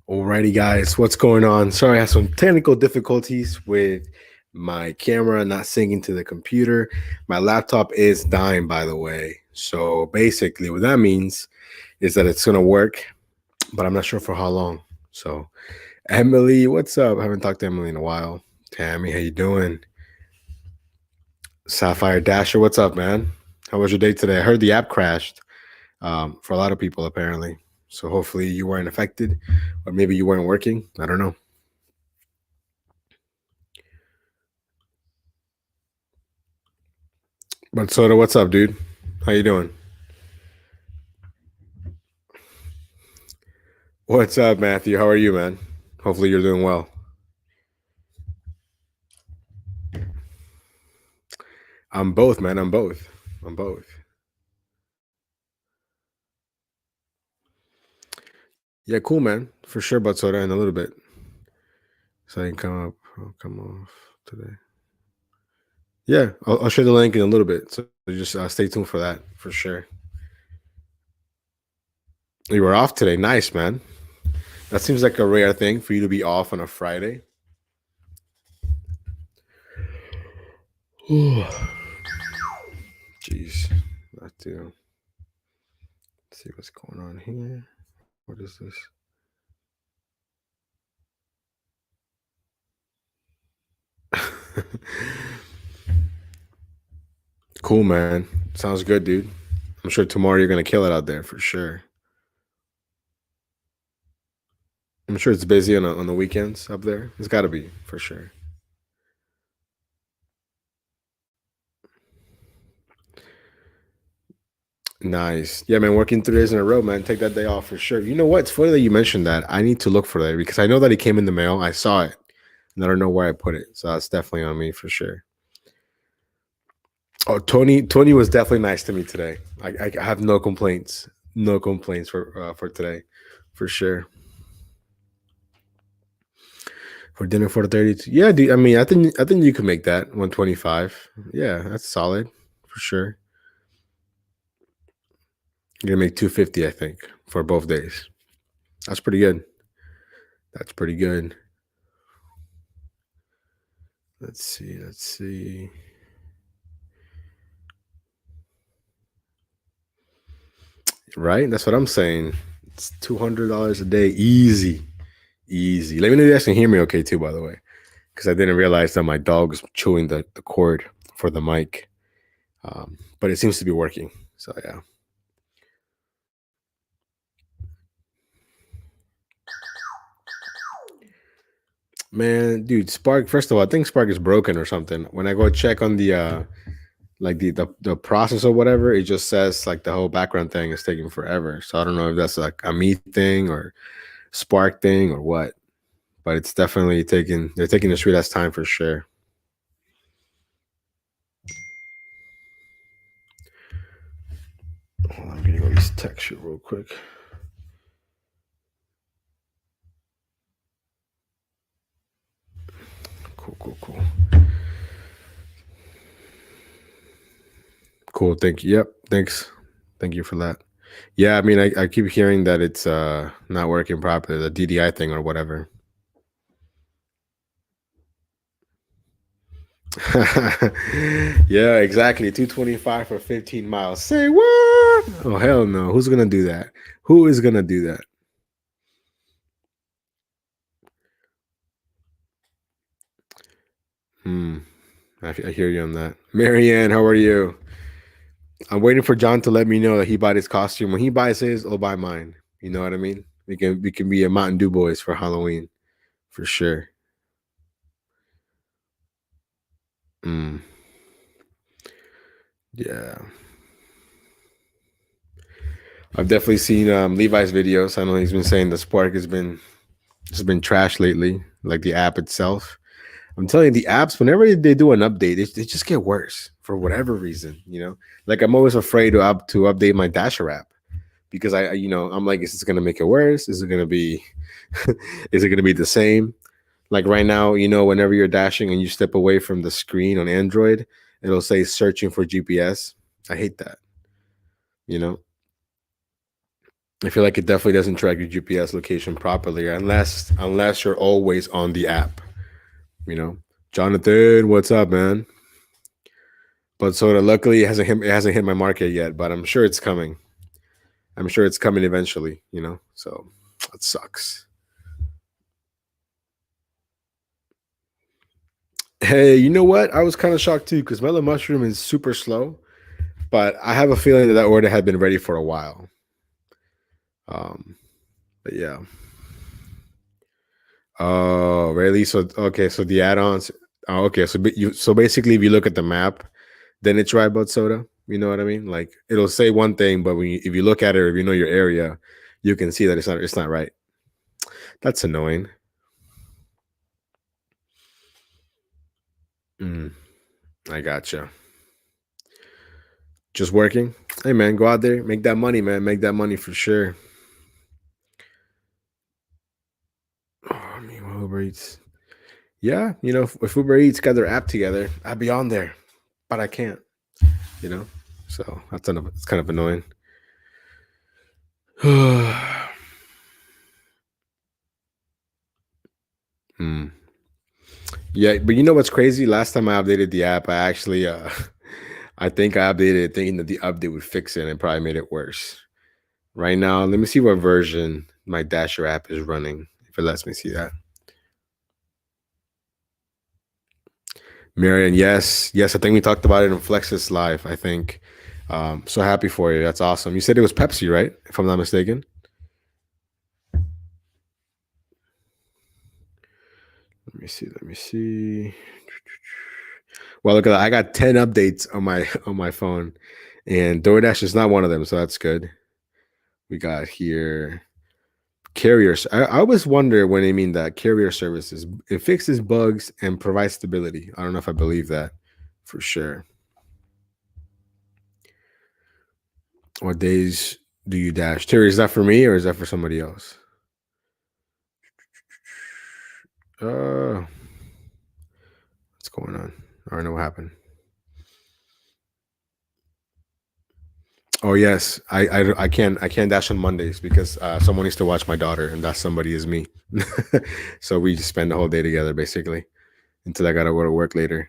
Alrighty, guys, what's going on? Sorry, I had some technical difficulties with my camera not syncing to the computer. My laptop is dying, by the way. So basically, what that means is that it's gonna work, but I'm not sure for how long. So, Emily, what's up? I haven't talked to Emily in a while. Tammy, how you doing? Sapphire Dasher, what's up, man? How was your day today? I heard the app crashed for a lot of people, apparently. So hopefully you weren't affected, or maybe you weren't working. I don't know. But Soda, what's up, dude? How you doing? What's up, Matthew? How are you, man? Hopefully you're doing well. I'm both, man. I'm both. I'm both. Yeah, cool, man. For sure, but Soda in a little bit. So I can come up. I'll come off today. Yeah, I'll share the link in a little bit. So just stay tuned for that, for sure. You were off today. Nice, man. That seems like a rare thing for you to be off on a Friday. Ooh. Jeez. Let's see what's going on here. What is this? Cool, man. Sounds good, dude. I'm sure tomorrow you're gonna kill it out there for sure. I'm sure it's busy on the weekends up there. It's got to be for sure. Nice. Yeah, man. Working 3 days in a row, man. Take that day off for sure. You know what? It's funny that you mentioned that. I need to look for that because I know that it came in the mail. I saw it, and I don't know where I put it. So that's definitely on me for sure. Oh, Tony was definitely nice to me today. I have no complaints. No complaints for today, for sure. For dinner 4:30. Yeah, dude. I mean, I think you could make that 125. Yeah, that's solid for sure. You're gonna make 250, I think, for both days. That's pretty good. That's pretty good. Let's see. Let's see. Right? That's what I'm saying. It's $200 a day, easy, easy. Let me know if you guys can hear me okay too. By the way, because I didn't realize that my dog was chewing the cord for the mic, but it seems to be working. So yeah, man, dude, Spark. First of all, I think Spark is broken or something. When I go check on the like the process or whatever, it just says like the whole background thing is taking forever. So I don't know if that's like a me thing or Spark thing or what, but it's definitely taking they're taking the sweet ass time for sure. Hold on, I'm getting all these text shit real quick. Cool, cool, cool. Cool. Thank you. Yep. Thanks. Thank you for that. Yeah, I mean I keep hearing that it's not working properly, the DDI thing or whatever. Yeah, exactly. 225 for 15 miles. Say what? Oh hell no. Who's gonna do that? Who is gonna do that? Hmm. I hear you on that. Marianne, how are you? I'm waiting for John to let me know that he bought his costume. When he buys his, I'll buy mine. You know what I mean? We can be a Mountain Dew boys for Halloween for sure. Mm, yeah, I've definitely seen Levi's videos. I know he's been saying the Spark has been trash lately, like the app itself. I'm telling you, the apps whenever they do an update, they just get worse for whatever reason. Like I'm always afraid to update my Dasher app because I'm like, is this gonna make it worse? Is it gonna be is it gonna be the same? Like right now, whenever you're dashing and you step away from the screen on Android, it'll say searching for GPS. I hate that. You know, I feel like it definitely doesn't track your GPS location properly unless you're always on the app. You know, Jonathan, what's up, man? But so luckily it hasn't hit my market yet, but I'm sure it's coming. I'm sure it's coming eventually. So it sucks. Hey, you know what? I was kind of shocked too because Mellow Mushroom is super slow, but I have a feeling that order had been ready for a while. Um, but yeah. Oh, really? So okay, so the add-ons. Oh, okay, so basically, if you look at the map, then it's right about soda. You know what I mean? Like it'll say one thing, but if you look at it, or if you know your area, you can see that it's not right. That's annoying. Mm, I gotcha. Just working. Hey man, go out there, make that money, man. Make that money for sure. Oh, I mean, Uber Eats. Yeah, if Uber Eats got their app together, I'd be on there, but I can't. You know, so it's kind of annoying. Hmm. Yeah, but you know what's crazy? Last time I updated the app, I actually, I think I updated it thinking that the update would fix it, and it probably made it worse. Right now, let me see what version my Dasher app is running. If it lets me see that. Marion, yes, yes, I think we talked about it in Flexus Live. I think. So happy for you. That's awesome. You said it was Pepsi, right? If I'm not mistaken. Let me see. Let me see. Well, look at that. I got 10 updates on my on my phone, and DoorDash is not one of them, so that's good. We got here carriers. I always wonder when they mean that carrier services. It fixes bugs and provides stability. I don't know if I believe that for sure. What days do you dash? Terry, is that for me or is that for somebody else? Uh, what's going on? I don't know what happened. Oh yes, I can't dash on Mondays because someone needs to watch my daughter, and that somebody is me. So we just spend the whole day together basically until I gotta go to work later.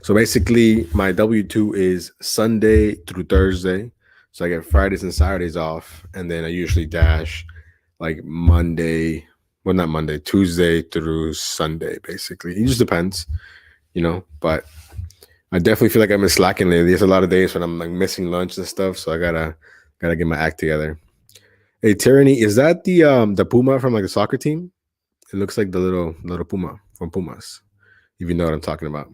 So basically, my W-2 is Sunday through Thursday. So I get Fridays and Saturdays off, and then I usually dash like Monday, well, not Monday, Tuesday through Sunday, basically. It just depends. But I definitely feel like I've been slacking lately. There's a lot of days when I'm like missing lunch and stuff, so I gotta get my act together. Hey, Tyranny, is that the Puma from like the soccer team? It looks like the little Puma from Pumas. If you know what I'm talking about.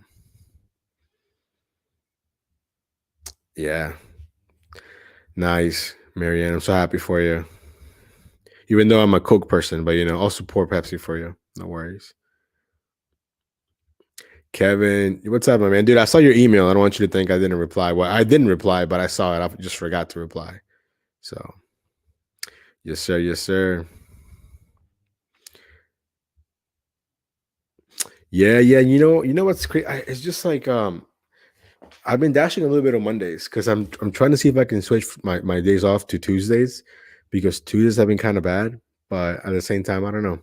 Yeah, nice, Marianne. I'm so happy for you. Even though I'm a Coke person, but I'll support Pepsi for you. No worries. Kevin, what's up, my man? Dude, I saw your email. I don't want you to think I didn't reply. Well, I didn't reply, but I saw it. I just forgot to reply. So, yes, sir. Yes, sir. Yeah, yeah. You know what's crazy? It's just like I've been dashing a little bit on Mondays because I'm trying to see if I can switch my days off to Tuesdays because Tuesdays have been kind of bad. But at the same time, I don't know.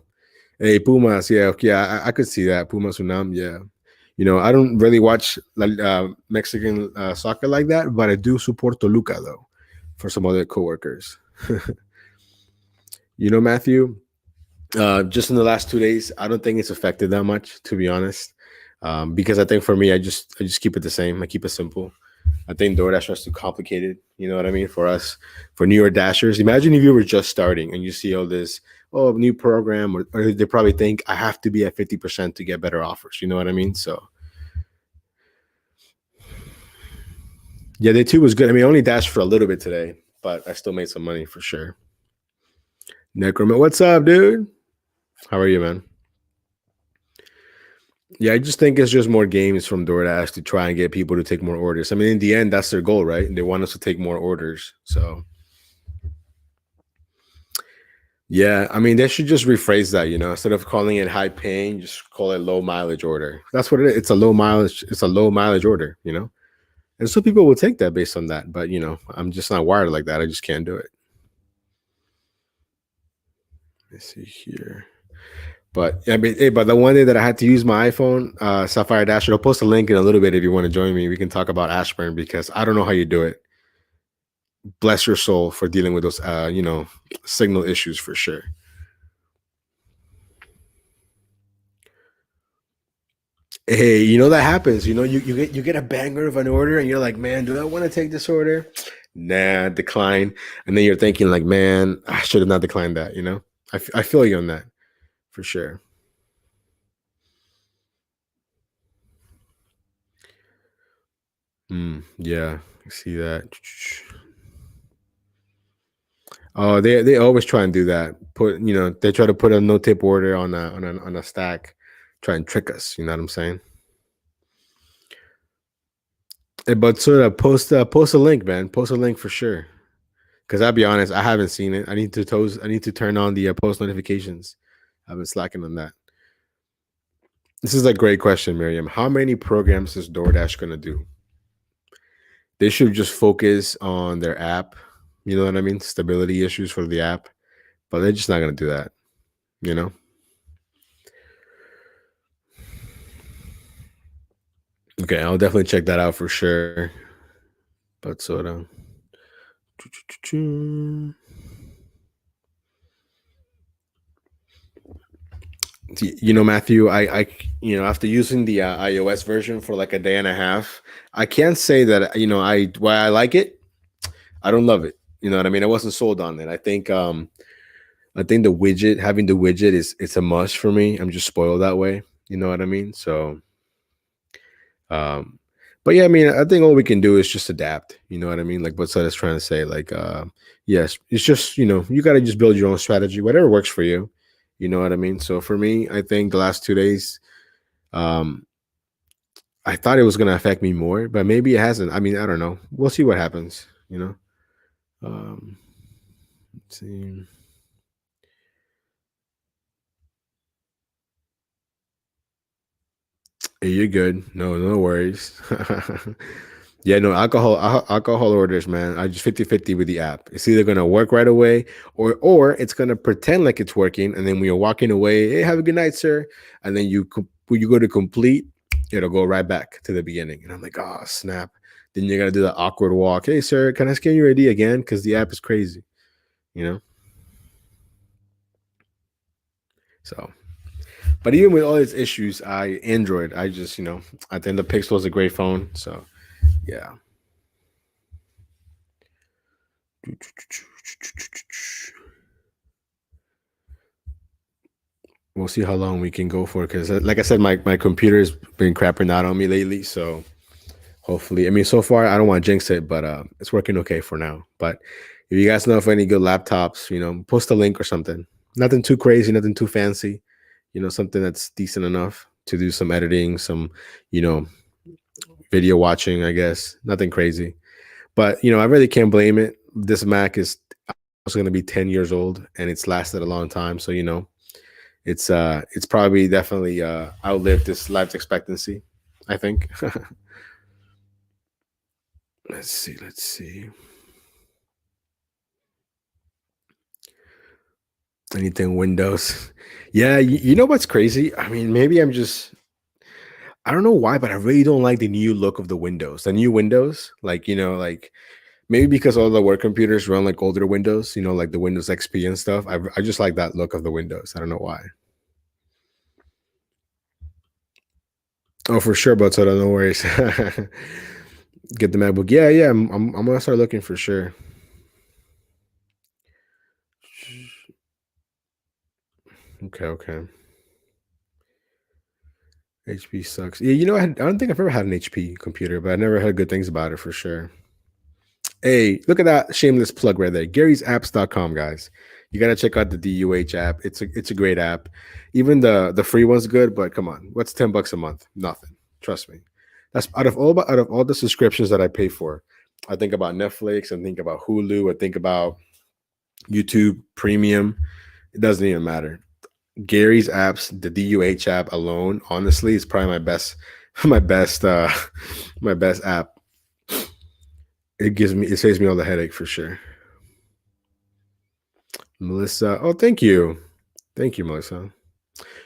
Hey, Pumas, yeah, okay, yeah, I could see that. Pumas Unam, yeah. I don't really watch Mexican soccer like that, but I do support Toluca though, for some other coworkers. Matthew, just in the last 2 days, I don't think it's affected that much, to be honest. Because I think for me, I just keep it the same. I keep it simple. I think DoorDash is too complicated. You know what I mean? For us, for newer dashers, imagine if you were just starting and you see all this, new program, or they probably think I have to be at 50% to get better offers. You know what I mean? So yeah, day two was good. I mean, I only dashed for a little bit today, but I still made some money for sure. Necroman, what's up, dude? How are you, man? Yeah, I just think it's just more games from DoorDash to try and get people to take more orders. I mean, in the end, that's their goal, right? They want us to take more orders. So yeah, I mean, they should just rephrase that, instead of calling it high paying, just call it low mileage order. That's what it is. It's a low mileage. It's a low mileage order. And so people will take that based on that. But I'm just not wired like that. I just can't do it. Let's see here. But I mean, hey, but the one day that I had to use my iPhone, Sapphire Dash, I'll post a link in a little bit if you want to join me. We can talk about Ashburn because I don't know how you do it. Bless your soul for dealing with those, signal issues for sure. Hey, that happens. You get a banger of an order, and you're like, man, do I want to take this order? Nah, decline. And then you're thinking, like, man, I should have not declined that. I feel you on that for sure. Yeah, I see that. Oh, they always try and do that. They try to put a no tip order on a stack, try and trick us. You know what I'm saying? But sort of post a link, man. Post a link for sure. Because I'll be honest, I haven't seen it. I need to turn on the post notifications. I've been slacking on that. This is a great question, Miriam. How many programs is DoorDash gonna do? They should just focus on their app. You know what I mean? Stability issues for the app, but they're just not gonna do that. You know? Okay, I'll definitely check that out for sure. But sort of. Matthew, after using the iOS version for like a day and a half, I can't say that why I like it. I don't love it. You know what I mean? I wasn't sold on it. I think having the widget it's a must for me. I'm just spoiled that way. You know what I mean? So, um, but yeah, I mean, I think all we can do is just adapt. You know what I mean? Like what Seth is trying to say. Like, yes, it's just you got to just build your own strategy, whatever works for you. You know what I mean? So for me, I think the last 2 days, um, I thought it was going to affect me more, but maybe it hasn't. I mean, I don't know. We'll see what happens. Um, let's see. Hey, you're good. No, no worries. Yeah, no alcohol orders, man. I just 50-50 with the app. It's either gonna work right away or it's gonna pretend like it's working, and then when you're walking away, hey, have a good night, sir. And then when you go to complete, it'll go right back to the beginning. And I'm like, oh snap. Then you gotta do the awkward walk. Hey sir, can I scan your ID again? Because the app is crazy, you know? So but even with all its issues, I just, I think the Pixel is a great phone. So yeah. We'll see how long we can go for because, like I said, my computer's been crapping out on me lately. So hopefully, I mean, so far I don't want to jinx it, but it's working okay for now. But if you guys know of any good laptops, post a link or something. Nothing too crazy, nothing too fancy. Something that's decent enough to do some editing, some, you know, video watching. I guess nothing crazy. But I really can't blame it. This Mac is also going to be 10 years old, and it's lasted a long time. So it's probably definitely outlived this life expectancy, I think. Let's see. Anything Windows. Yeah, you know what's crazy? I mean, maybe I don't know why, but I really don't like the new look of the Windows. The new Windows, like maybe because all the work computers run like older Windows, like the Windows XP and stuff. I just like that look of the Windows. I don't know why. Oh, for sure, but so no worries. Get the MacBook. Yeah, yeah. I'm gonna start looking for sure. Okay, okay. HP sucks. Yeah, I don't think I've ever had an HP computer, but I never heard good things about it for sure. Hey, look at that shameless plug right there. Gary'sApps.com, guys. You gotta check out the DUH app. It's a great app. Even the free one's good, but come on, what's $10 a month? Nothing. Trust me. That's out of all the subscriptions that I pay for. I think about Netflix, I think about Hulu, I think about YouTube Premium. It doesn't even matter. Gary's apps, the DUH app alone, honestly, is probably my best, my best, my best app. It saves me all the headache for sure. Melissa, oh, thank you. Thank you, Melissa.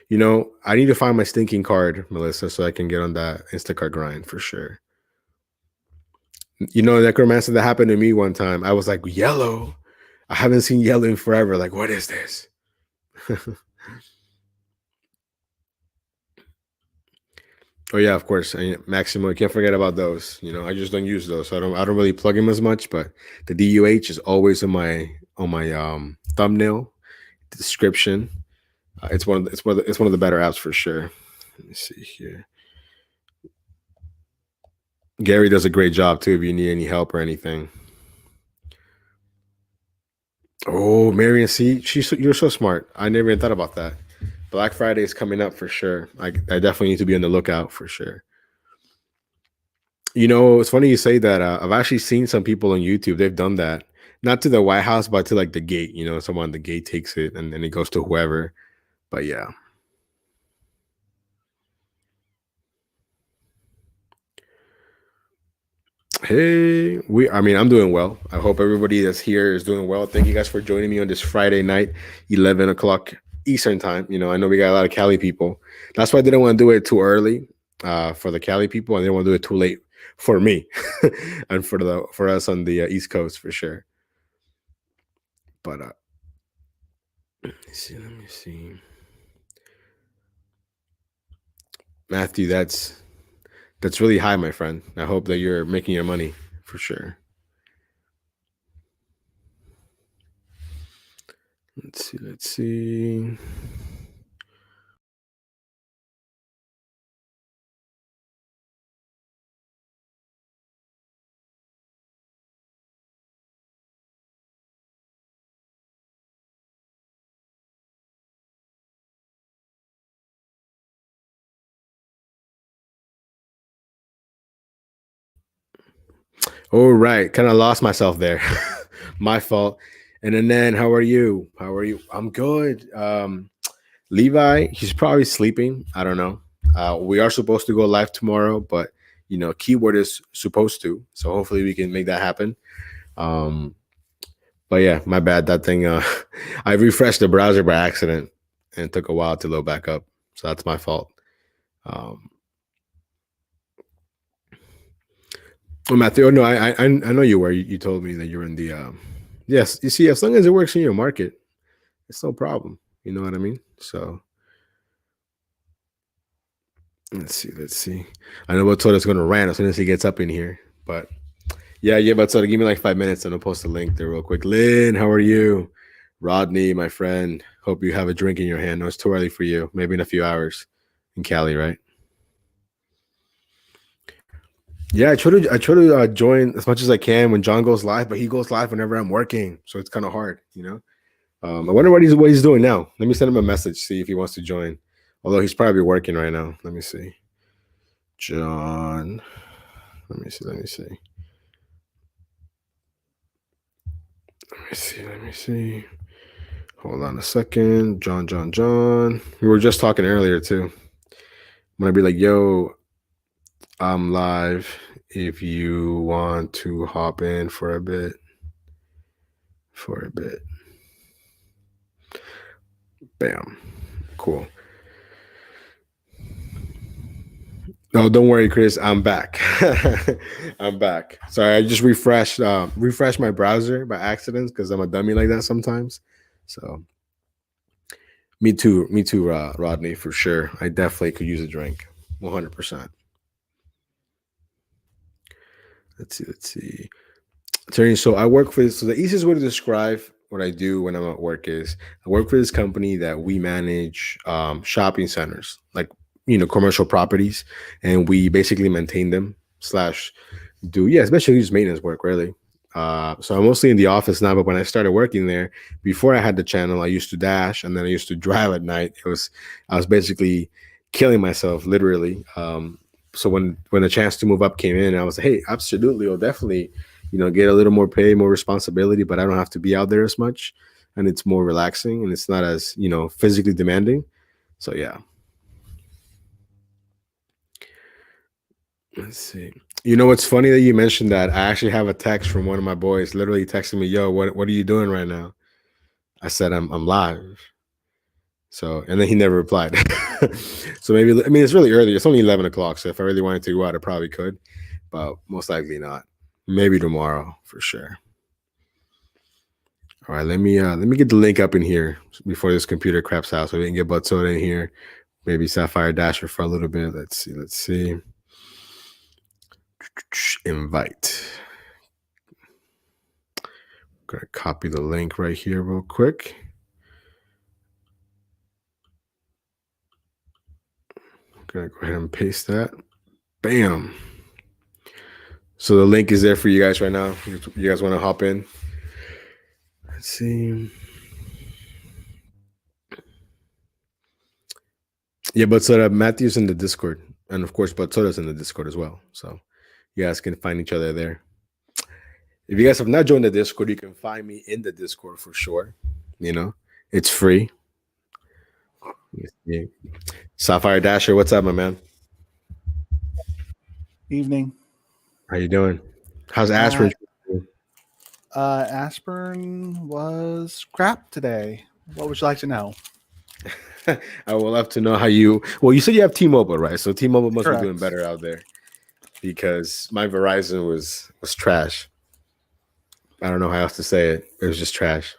You know, I need to find my stinking card, Melissa, so I can get on that Instacart grind for sure. You know, necromancer that happened to me one time. I was like, yellow. I haven't seen yellow in forever. Like, what is this? Oh yeah, of course. Maximo, you can't forget about those. You know, I just don't use those. So I don't really plug them as much, but the DUH is always on my thumbnail description. It's one of the better apps for sure. Let me see here. Gary does a great job too if you need any help or anything. Oh, Marion, see, you're so smart. I never even thought about that. Black Friday is coming up for sure. I definitely need to be on the lookout for sure. You know, it's funny you say that. I've actually seen some people on YouTube. They've done that, not to the White House, but to like the gate. You know, someone on the gate takes it and then it goes to whoever. But yeah. Hey, I mean, I'm doing well. I hope everybody that's here is doing well. Thank you guys for joining me on this Friday night, 11 o'clock Eastern time. You know, I know we got a lot of Cali people. That's why I didn't want to do it too early for the Cali people. I didn't want to do it too late for me and for us on the East Coast for sure. But let me see. Let me see. Matthew, that's really high, my friend. I hope that you're making your money for sure. Let's see. Let's see. All right, kind of lost myself there. My fault. And then, how are you? How are you? I'm good. Levi, he's probably sleeping. I don't know. We are supposed to go live tomorrow, but you know, keyword is supposed to. So hopefully we can make that happen. Um, but yeah, my bad. That thing. I refreshed the browser by accident, and it took a while to load back up. So that's my fault. Um, Oh, Matthew. Oh, no, I know you were. You told me that you're in the. Yes, you see, as long as it works in your market, it's no problem. You know what I mean? So let's see. Let's see. I know Batoda's going to rant as soon as he gets up in here. But yeah, yeah, Batoda, give me like 5 minutes and I'll post a link there real quick. Lynn, how are you? Rodney, my friend. Hope you have a drink in your hand. No, it's too early for you. Maybe in a few hours in Cali, right? Yeah, I try to join as much as I can when John goes live, but he goes live whenever I'm working, so it's kind of hard, you know. I wonder what he's doing now. Let me send him a message, see if he wants to join. Although he's probably working right now. Let me see. John. Let me see. Let me see. Let me see. Let me see. Hold on a second. John, John, John. We were just talking earlier too. I'm gonna be like, yo, I'm live. If you want to hop in for a bit. For a bit. Bam. Cool. No, don't worry, Chris. I'm back. I'm back. Sorry, I just refreshed my browser by accident because I'm a dummy like that sometimes. So me too, Rodney, for sure. I definitely could use a drink, 100%. Let's see. Terry, so I work for so the easiest way to describe what I do when I'm at work is I work for this company that we manage shopping centers, like commercial properties, and we basically maintain them slash do especially just maintenance work really. So I'm mostly in the office now, but when I started working there, before I had the channel, I used to dash and then I used to drive at night. I was basically killing myself literally. So when the chance to move up came in, I was like, hey, absolutely, I'll definitely get a little more pay, more responsibility, but I don't have to be out there as much, and it's more relaxing and it's not as physically demanding. So yeah. Let's see. It's funny that you mentioned that. I actually have a text from one of my boys, literally texting me, "Yo, what are you doing right now?" I said, "I'm live." So, and then he never replied. So maybe, I mean, it's really early. It's only 11 o'clock. So if I really wanted to go out, I probably could, but most likely not. Maybe tomorrow for sure. All right, let me get the link up in here before this computer craps out, so we can get Bud Soda in here. Maybe Sapphire Dasher for a little bit. Let's see. Let's see. Invite. I'm gonna copy the link right here real quick. I'm gonna go ahead and paste that. Bam. So the link is there for you guys right now. You guys want to hop in? Let's see. Yeah, but Soda Matthew's in the Discord, and of course, but Soda's in the Discord as well. So you guys can find each other there. If you guys have not joined the Discord, you can find me in the Discord for sure. You know, it's free. Yeah. Sapphire Dasher, what's up, my man? Evening. How you doing? How's Ashburn? Ashburn was crap today. What would you like to know? I would love to know how you. Well, you said you have T-Mobile, right? So T-Mobile must Correct. be doing better out there, because my Verizon was trash. I don't know how else to say it. It was just trash.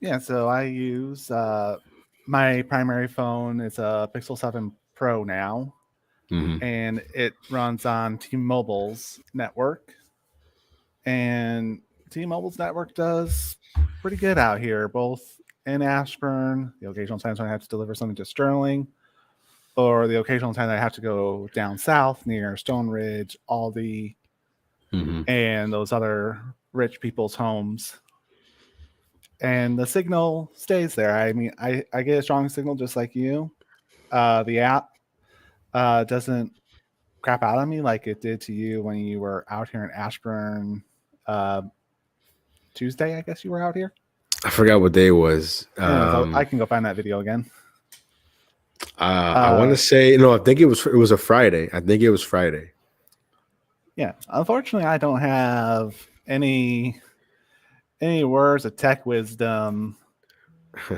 Yeah, so I use my primary phone is a Pixel 7 Pro now, and it runs on T-Mobile's network. And T-Mobile's network does pretty good out here, both in Ashburn, the occasional times when I have to deliver something to Sterling, or the occasional time I have to go down south near Stone Ridge, Aldi, and those other rich people's homes. And the signal stays there. I mean, I get a strong signal just like you. The app doesn't crap out on me like it did to you when you were out here in Ashburn Tuesday, I guess you were out here. I forgot what day it was. I can go find that video again. I want to say no. I think it was a Friday. I think it was Friday. Yeah. Unfortunately, I don't have any words of tech wisdom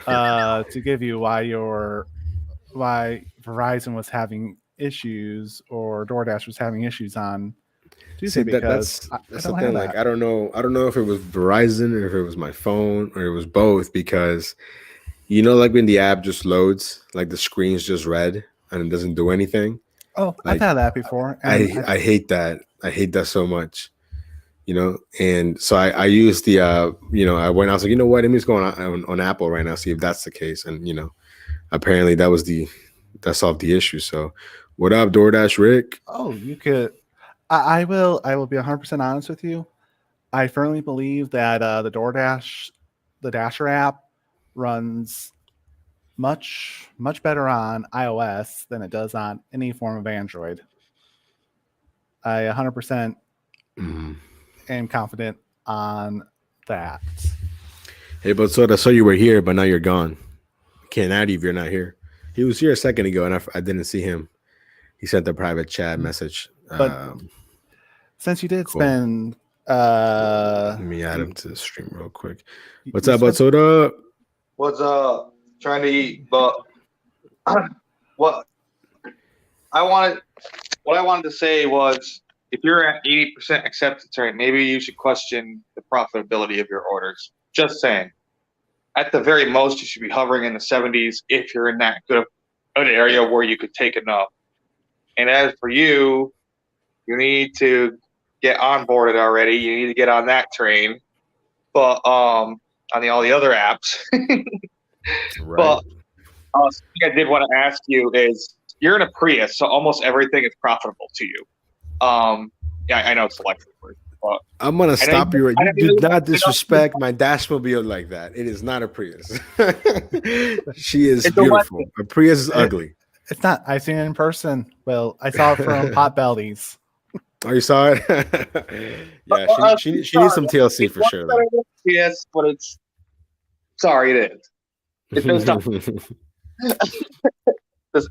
to give you why Verizon was having issues or DoorDash was having issues on Tuesday. That's the thing. Like, I don't know if it was Verizon or if it was my phone or it was both, because you know, like when the app just loads, like the screen's just red and it doesn't do anything. Oh, like, I've had that before. I hate that. I hate that so much. You know, and so I used the I went. I was like, you know what? Let me just go on Apple right now, see if that's the case. And apparently that solved the issue. So, what up, DoorDash Rick? Oh, you could. I will be 100% honest with you. I firmly believe that the Dasher app runs much better on iOS than it does on any form of Android. I 100% am confident on that. Hey, but so I saw you were here, but now you're gone. Can't add you if you're not here. He was here a second ago, and I didn't see him. He sent the private chat message. But since you did spend, let me add him to the stream real quick. What's up, Bud Soda? What's up? Trying to eat, but what I wanted to say was, if you're at 80% acceptance rate, maybe you should question the profitability of your orders. Just saying. At the very most, you should be hovering in the 70s if you're in that good area where you could take enough. And as for you, you need to get onboarded already. You need to get on that train. But on all the other apps. Right. But something I did want to ask you is, you're in a Prius, so almost everything is profitable to you. Yeah, I know it's electric, but I'm gonna stop you. You do not disrespect my Dashmobile like that. It is not a Prius. She is beautiful. A Prius is ugly. It's not. I've seen it in person. Well, I saw it from Potbelly's. Oh, you saw it? Yeah, she needs some TLC for sure. Yes, but it's sorry, it is.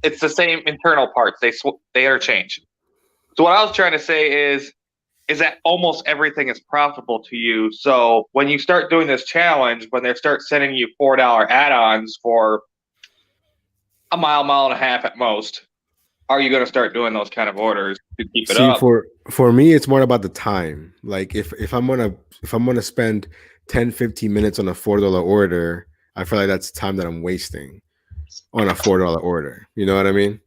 It's the same internal parts. They interchange. So what I was trying to say is that almost everything is profitable to you. So when you start doing this challenge, when they start sending you $4 add-ons for a mile and a half at most, are you going to start doing those kind of orders to keep it See, up? for me, it's more about the time. Like if I'm gonna spend 10, 15 minutes on a $4 order, I feel like that's time that I'm wasting on a $4 order. You know what I mean?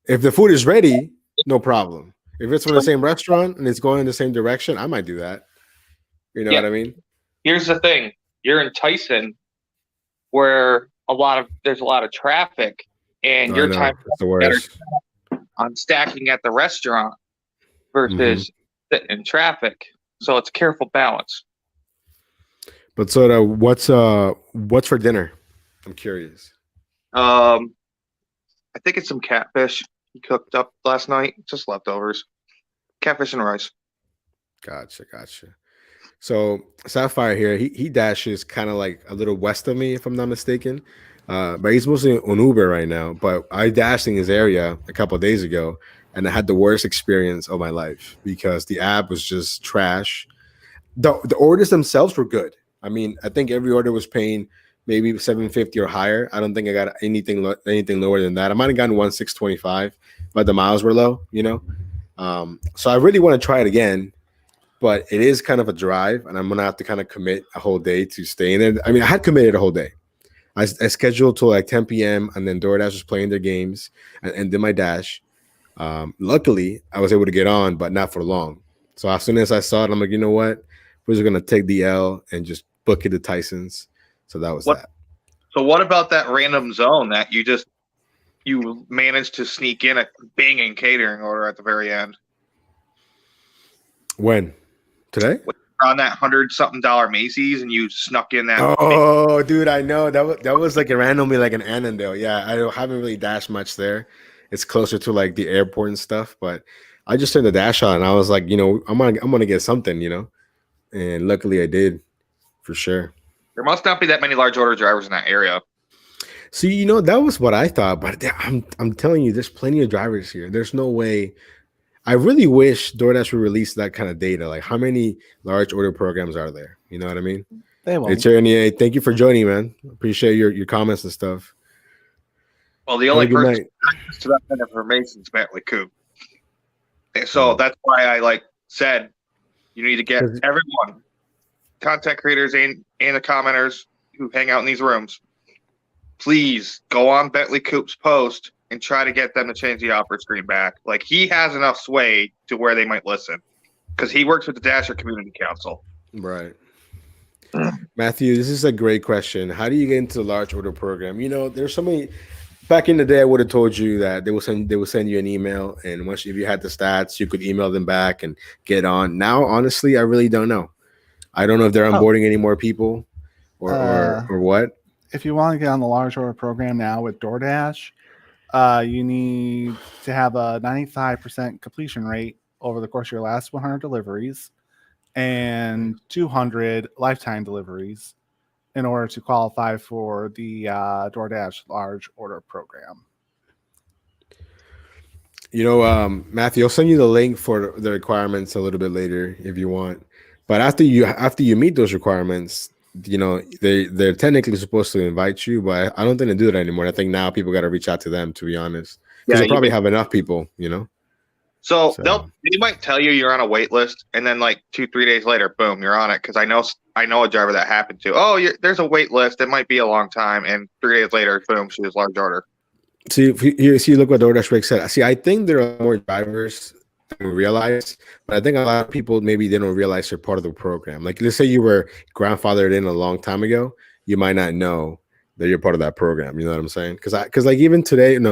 If the food is ready, no problem. If it's from the same restaurant and it's going in the same direction, I might do that. You know Yeah. what I mean? Here's the thing: you're in Tyson, where there's a lot of traffic, and I your know time it's the better worst. on stacking at the restaurant Mhm. versus sitting in traffic. So it's a careful balance. But so what's for dinner? I'm curious. I think it's some catfish he cooked up last night, just leftovers. Catfish and rice. Gotcha. So Sapphire here, he dashes kind of like a little west of me, if I'm not mistaken. But he's mostly on Uber right now. But I dashed in his area a couple of days ago, and I had the worst experience of my life because the app was just trash. The orders themselves were good. I mean, I think every order was paying maybe 750 or higher. I don't think I got anything lower than that. I might have gotten 1625, but the miles were low. So I really want to try it again, but it is kind of a drive, and I'm gonna have to kind of commit a whole day to stay in there. I mean, I had committed a whole day. I scheduled till like 10 p.m. and then DoorDash was playing their games and did my dash. Luckily, I was able to get on, but not for long. So as soon as I saw it, I'm like, you know what? We're just gonna take the L and just book it to Tyson's. So that was that. So what about that random zone that you managed to sneak in a banging catering order at the very end? When? Today? On that $100-something Macy's, and you snuck in that. Oh, dude, I know that was like a randomly like an Annandale. Yeah, haven't really dashed much there. It's closer to like the airport and stuff, but I just turned the dash on and I was like, I'm gonna get something, and luckily I did, for sure. There must not be that many large order drivers in that area. See, that was what I thought, but I'm telling you, there's plenty of drivers here. There's no way. I really wish DoorDash would release that kind of data. Like, how many large order programs are there? You know what I mean? They won't. It's Ernie. Thank you for joining, man. Appreciate your comments and stuff. Well, the only person to that kind of information is Bentley Coop. So that's why I said you need to get everyone, content creators and the commenters who hang out in these rooms, please go on Bentley Coop's post and try to get them to change the offer screen back. Like, he has enough sway to where they might listen, because he works with the Dasher Community Council. Right. Matthew, this is a great question. How do you get into the large order program? There's so many. Back in the day, I would have told you that they will send you an email, and if you had the stats, you could email them back and get on. Now, honestly, I really don't know. I don't know if they're onboarding any more people or what. If you want to get on the large order program now with DoorDash, you need to have a 95% completion rate over the course of your last 100 deliveries and 200 lifetime deliveries in order to qualify for the DoorDash large order program. Matthew, I'll send you the link for the requirements a little bit later if you want. But after you meet those requirements, they're technically supposed to invite you, but I don't think they do that anymore. I think now people got to reach out to them, to be honest, because they probably have enough people, So they might tell you you're on a wait list, and then 2-3 days later, boom, you're on it. Because I know a driver that happened to. Oh, there's a wait list. It might be a long time, and 3 days later, boom, she was large order. See, look what DoorDash Rick said. See, I think there are more drivers than we realize, but I think a lot of people, maybe they don't realize they're part of the program. Like, let's say you were grandfathered in a long time ago, you might not know that you're part of that program. You know what I'm saying? Because even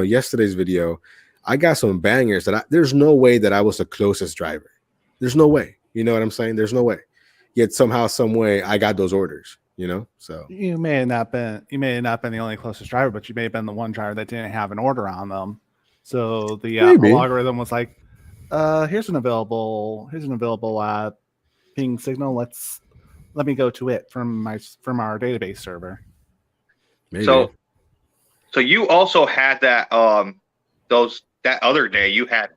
yesterday's video, I got some bangers that there's no way that I was the closest driver. There's no way. You know what I'm saying? There's no way. Yet somehow, some way, I got those orders. So you may have not been the only closest driver, but you may have been the one driver that didn't have an order on them. So the algorithm was like, here's an available ping signal. Let me go to it from our database server. Maybe. So you also had that that other day you had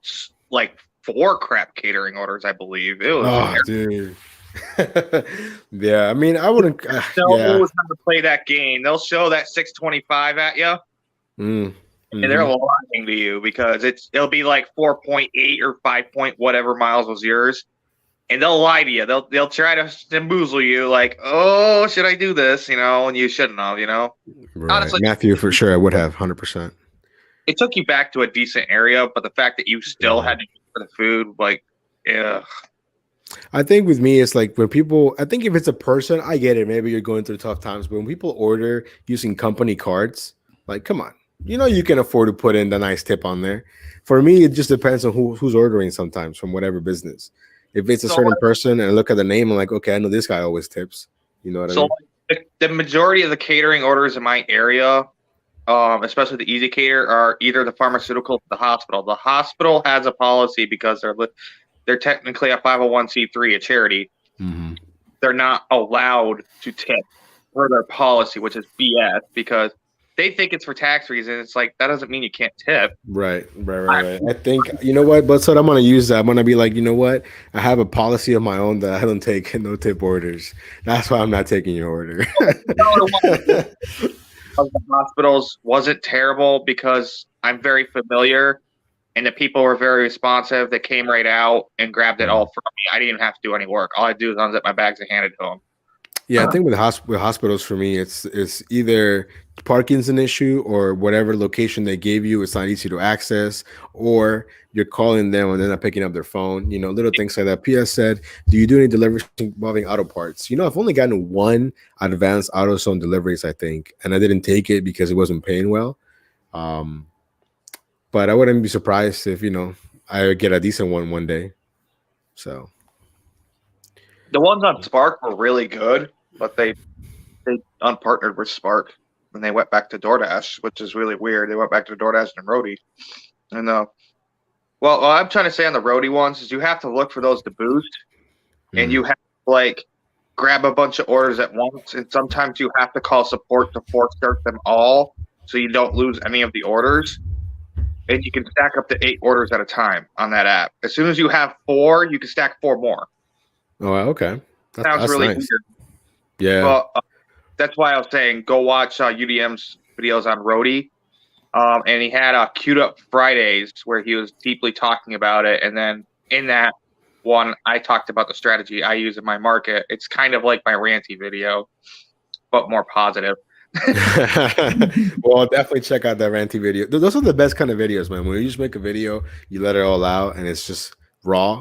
4 crap catering orders, I believe. It was dude. Yeah, I mean, I wouldn't. They'll always have to play that game. They'll show that 625 at you. and they're lying to you because it'll be like 4.8 or 5 point whatever miles was yours, and they'll lie to you. They'll try to bamboozle you, like, oh, should I do this? And you shouldn't have. Right. Honestly, Matthew, for sure, I would have 100%. it took you back to a decent area, but the fact that you still had to eat for the food, like, yeah. I think with me, it's like when people, I think if it's a person, I get it. Maybe you're going through tough times, but when people order using company cards, like, come on, you can afford to put in the nice tip on there. For me, it just depends on who's ordering sometimes from whatever business. If it's a certain person and I look at the name, I'm like, okay, I know this guy always tips. You know what I mean? The majority of the catering orders in my area, especially the Easy Cater, are either the pharmaceutical or the hospital. The hospital has a policy because they're technically a 501c3, a charity. Mm-hmm. They're not allowed to tip per their policy, which is BS because they think it's for tax reasons. It's like, that doesn't mean you can't tip. Right. I think, you know what, but so I'm going to use that. I'm going to be like, you know what? I have a policy of my own that I don't take no tip orders. That's why I'm not taking your order. The hospitals wasn't terrible because I'm very familiar and the people were very responsive. They came right out and grabbed it all from me. I didn't even have to do any work. All I do is unzip my bags and hand it to them. Yeah, I think with hospitals, for me, it's either parking's an issue or whatever location they gave you, it's not easy to access, or you're calling them and they're not picking up their phone. Little things like that. PS said, "Do you do any deliveries involving auto parts?" I've only gotten one advanced AutoZone deliveries, I think, and I didn't take it because it wasn't paying well. But I wouldn't be surprised if I get a decent one day. So the ones on Spark were really good. But they unpartnered with Spark and they went back to DoorDash, which is really weird. They went back to DoorDash and Roadie. And what I'm trying to say on the Roadie ones is you have to look for those to boost, and you have to grab a bunch of orders at once. And sometimes you have to call support to force start them all, so you don't lose any of the orders. And you can stack up to 8 orders at a time on that app. As soon as you have 4, you can stack 4 more. Oh, okay. Sounds really nice. Weird. Yeah. Well, that's why I was saying go watch UDM's videos on Roadie. And he had Queued Up Fridays where he was deeply talking about it. And then in that one, I talked about the strategy I use in my market. It's kind of like my ranty video, but more positive. Well, definitely check out that ranty video. Those are the best kind of videos, man. When you just make a video, you let it all out, and it's just raw.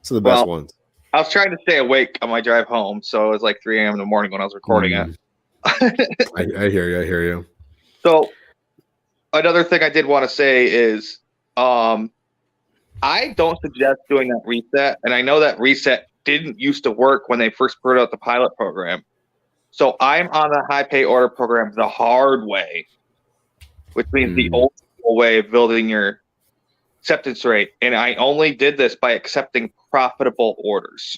Those are the best ones. I was trying to stay awake on my drive home, so it was like 3 a.m. in the morning when I was recording it. I hear you. So another thing I did want to say is I don't suggest doing that reset, and I know that reset didn't used to work when they first put out the pilot program. So I'm on the high pay order program the hard way, which means the old school way of building your acceptance rate, and I only did this by accepting profitable orders.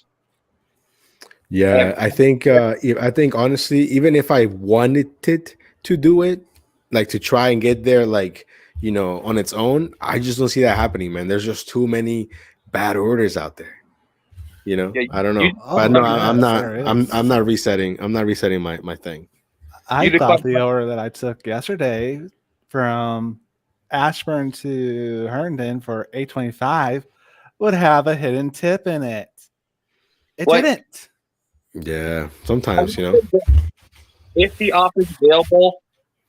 Yeah, I think honestly, even if I wanted it to do it, like to try and get there, on its own, I just don't see that happening, man. There's just too many bad orders out there. I don't know. But no, I'm not resetting. I'm not resetting my thing. I thought the order that I took yesterday from Ashburn to Herndon for $8.25 would have a hidden tip in it. It didn't. Yeah, sometimes, If the offer is available,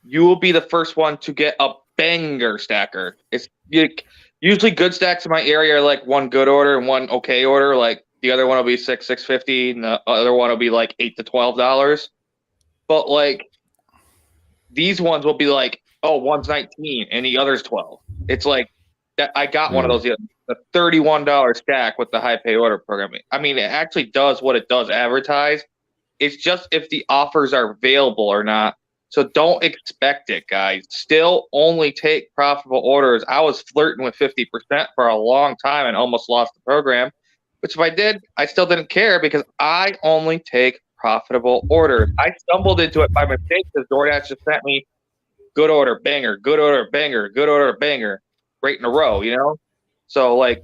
you will be the first one to get a banger stacker. It's usually good stacks in my area are like one good order and one okay order. Like the other one will be $6.50, and the other one will be like $8 to $12. But these ones will be like, oh, one's 19 and the other's 12. It's like that. I got one of those, the $31 stack with the high pay order program. I mean, it actually does what it does advertise. It's just if the offers are available or not. So don't expect it, guys. Still only take profitable orders. I was flirting with 50% for a long time and almost lost the program, which if I did, I still didn't care because I only take profitable orders. I stumbled into it by mistake because DoorDash just sent me good order, banger, good order, banger, good order, banger, right in a row, So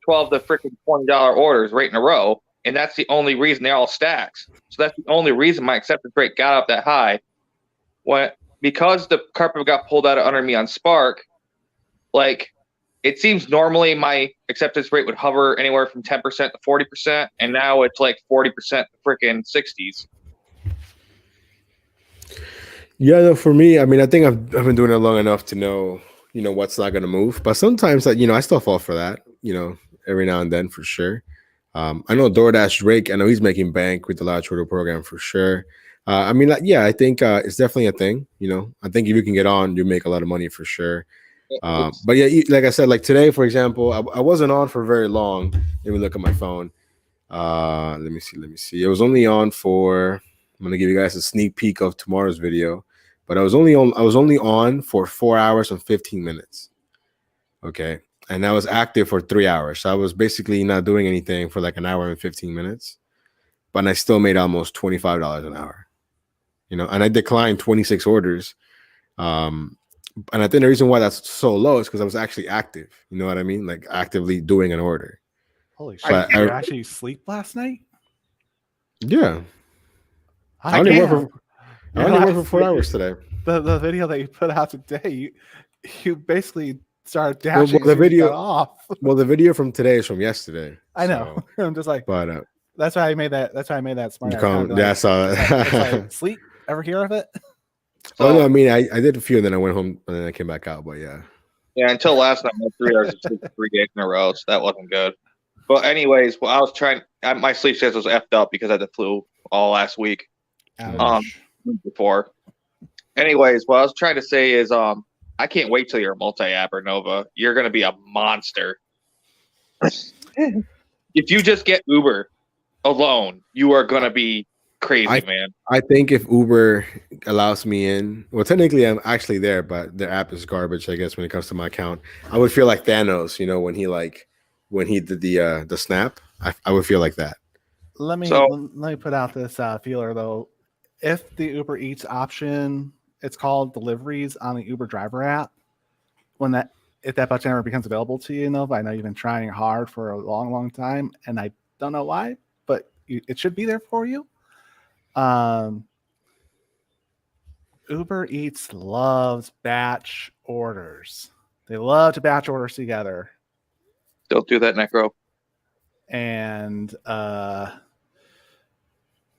12 to freaking $20 orders right in a row. And that's the only reason they're all stacks. So that's the only reason my acceptance rate got up that high. Because the carpet got pulled out under me on Spark, Like, it seems normally my acceptance rate would hover anywhere from 10% to 40%, and now it's like 40% to freaking 60s. Yeah, no, for me, I mean, I think I've been doing it long enough to know, what's not going to move. But sometimes, I still fall for that, every now and then for sure. I know DoorDash Drake. I know he's making bank with the Large Order program for sure. I mean, like, yeah, I think it's definitely a thing. I think if you can get on, you make a lot of money for sure. It's But yeah, like I said, like today, for example, I wasn't on for very long. Let me look at my phone. Let me see. Let me see. It was only on for. I'm gonna give you guys a sneak peek of tomorrow's video, but I was only on. I was only on for 4 hours and 15 minutes. Okay, and I was active for 3 hours. So I was basically not doing anything for like an hour and 15 minutes, but I still made almost $25 an hour. And I declined 26 orders. Um, and I think the reason why that's so low is because I was actually active. You know what I mean? Like actively doing an order. Holy shit! But Did you actually sleep last night? Yeah, I I only work damn. for I only worked for 4 hours today. The video that you put out today, you basically started Well, dashing the as soon as you got video, off. well, the video from today is from yesterday. I know. So, I'm just like, but that's why I made that. That's why I made that smart. you I kind of can't. Yeah, I like, saw it's that. like sleep. Ever hear of it? Oh no, I so mean, I did a few, and then I went home, and then I came back out. But yeah, yeah, until last night, I had 3 hours of sleep 3 days in a row, so that wasn't good. But anyways, well, I was trying. My sleep schedule was effed up because I had the flu all last week. Ouch. Before. Anyways, what I was trying to say is, I can't wait till you're a multi-apper, Nova. You're gonna be a monster. If you just get Uber alone, you are gonna be crazy, man. I think if Uber allows me in, well, technically I'm actually there, but their app is garbage. I guess when it comes to my account, I would feel like Thanos. When he did the snap, I would feel like that. So Let me put out this feeler though. If the Uber Eats option, it's called deliveries on the Uber driver app. When that if that button ever becomes available to you, Nova, I know you've been trying hard for a long, long time, and I don't know why, but it should be there for you. Uber Eats loves batch orders. They love to batch orders together. don't do that, Necro. And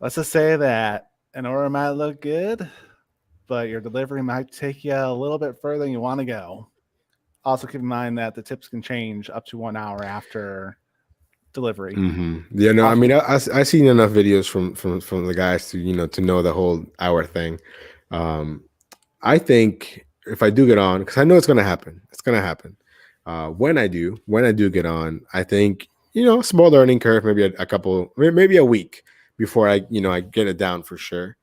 let's just say that an order might look good, but your delivery might take you a little bit further than you want to go. Also, keep in mind that the tips can change up to 1 hour after delivery. Yeah, no, I mean, I seen enough videos from the guys to know the whole hour thing. I think if I do get on, because I know it's gonna happen, when I do get on, I think small learning curve, maybe a couple, maybe a week before I get it down for sure.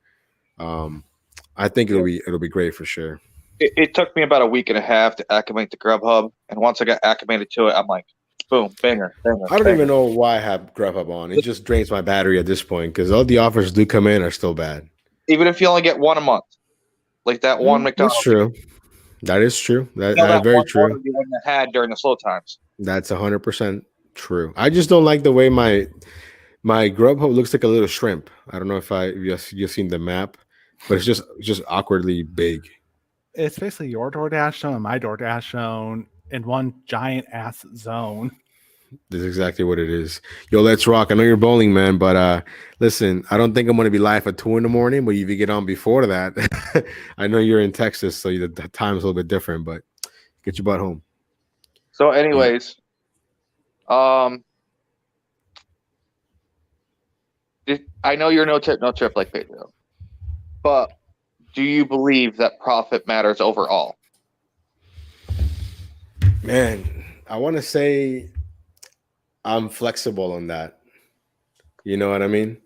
I think it'll be great for sure. It took me about a week and a half to acclimate to Grubhub, and once I got acclimated to it, I'm like, boom, banger. I don't even know why I have Grubhub on. It just drains my battery at this point because all the offers do come in are still bad. Even if you only get one a month, like that one McDonald's. That's true. That is true. That that very one true. order you wouldn't have had during the slow times. That's 100% true. I just don't like the way my Grubhub looks like a little shrimp. I don't know if you've seen the map, but it's just awkwardly big. It's basically your DoorDash zone and my DoorDash zone in one giant ass zone. That's exactly what it is. Yo, let's rock. I know you're bowling, man, but listen, I don't think I'm gonna be live at 2 a.m. But if you get on before that, I know you're in Texas, so the time's a little bit different. But get your butt home. So, anyways, I know you're no trip like Pedro, but do you believe that profit matters overall? Man, I want to say I'm flexible on that. You know what I mean?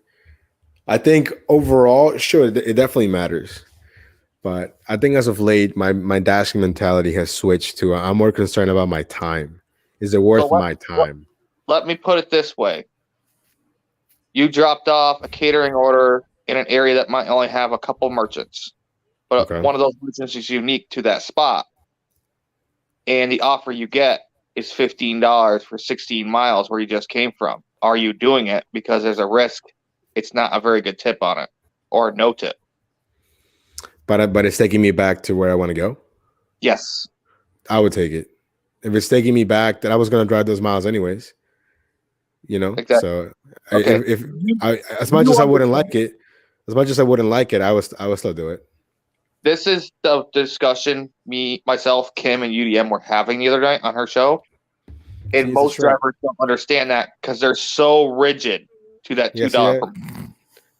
I think overall, sure, it definitely matters. But I think as of late, my dashing mentality has switched to I'm more concerned about my time. Is it worth my time? Let me put it this way. You dropped off a catering order in an area that might only have a couple merchants, but one of those merchants is unique to that spot. And the offer you get is $15 for 16 miles where you just came from. Are you doing it because there's a risk it's not a very good tip on it or no tip? But it's taking me back to where I want to go. Yes. I would take it. if it's taking me back, then I was gonna drive those miles anyways. Exactly. So Okay. if You, I, as much you as I wouldn't understand. like it, as much as I wouldn't like it, I would still do it. This is the discussion myself, Kim, and UDM were having the other night on her show. And See, it's a most shrimp. drivers don't understand that because they're so rigid to that Yeah, $2 see that? per.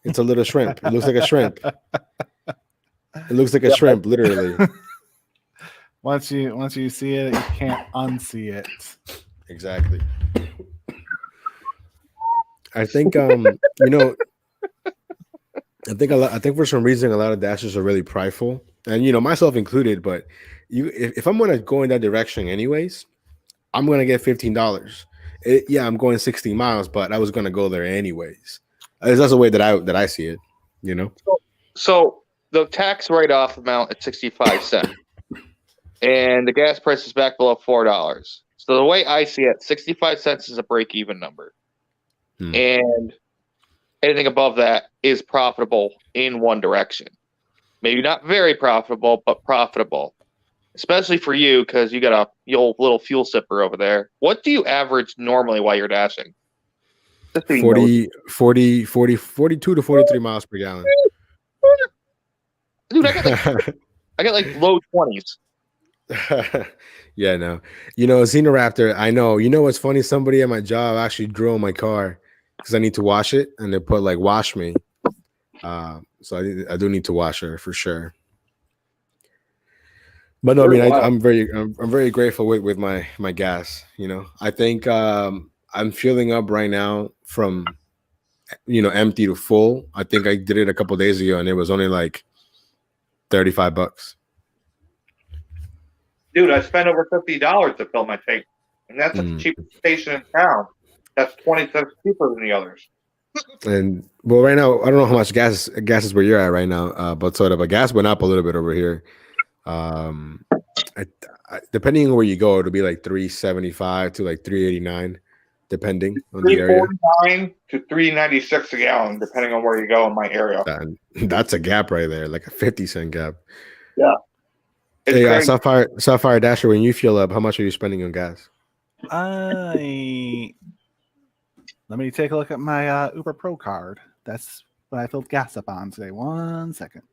It's a little shrimp. It looks like a shrimp. It looks like a Yeah, shrimp, literally. Once you see it, you can't unsee it. Exactly. I think I think for some reason a lot of dashers are really prideful, and myself included. But if I'm gonna go in that direction anyways, I'm gonna get $15. Yeah, I'm going 60 miles, but I was gonna go there anyways. That's the way that I see it. So the tax write-off amount at 65 cents, and the gas price is back below $4. So the way I see it, 65 cents is a break-even number, and anything above that is profitable in one direction. Maybe not very profitable, but profitable. Especially for you, because you got a little fuel sipper over there. What do you average normally while you're dashing? 42 to 43 miles per gallon. Dude, I got like low 20s. Yeah, no. Xenoraptor, I know. You know what's funny? Somebody at my job actually drove my car because I need to wash it, and they put like wash me. So I do need to wash her for sure. But no, I mean, I'm very grateful with my gas. I think I'm filling up right now from empty to full. I think I did it a couple days ago, and it was only like $35. Dude, I spent over $50 to fill my tank, and that's the cheapest station in town. That's 20 cents cheaper than the others. And well, right now I don't know how much gas is where you're at right now, but gas went up a little bit over here. Depending on where you go, it'll be like 375 to like 389, depending on the area. 349 to 396 a gallon, depending on where you go in my area. That's a gap right there, like a 50-cent gap. Yeah. Hey, Sapphire Dasher, when you fuel up, how much are you spending on gas? Let me take a look at my Uber Pro card. That's what I filled gas up on today. 1 second.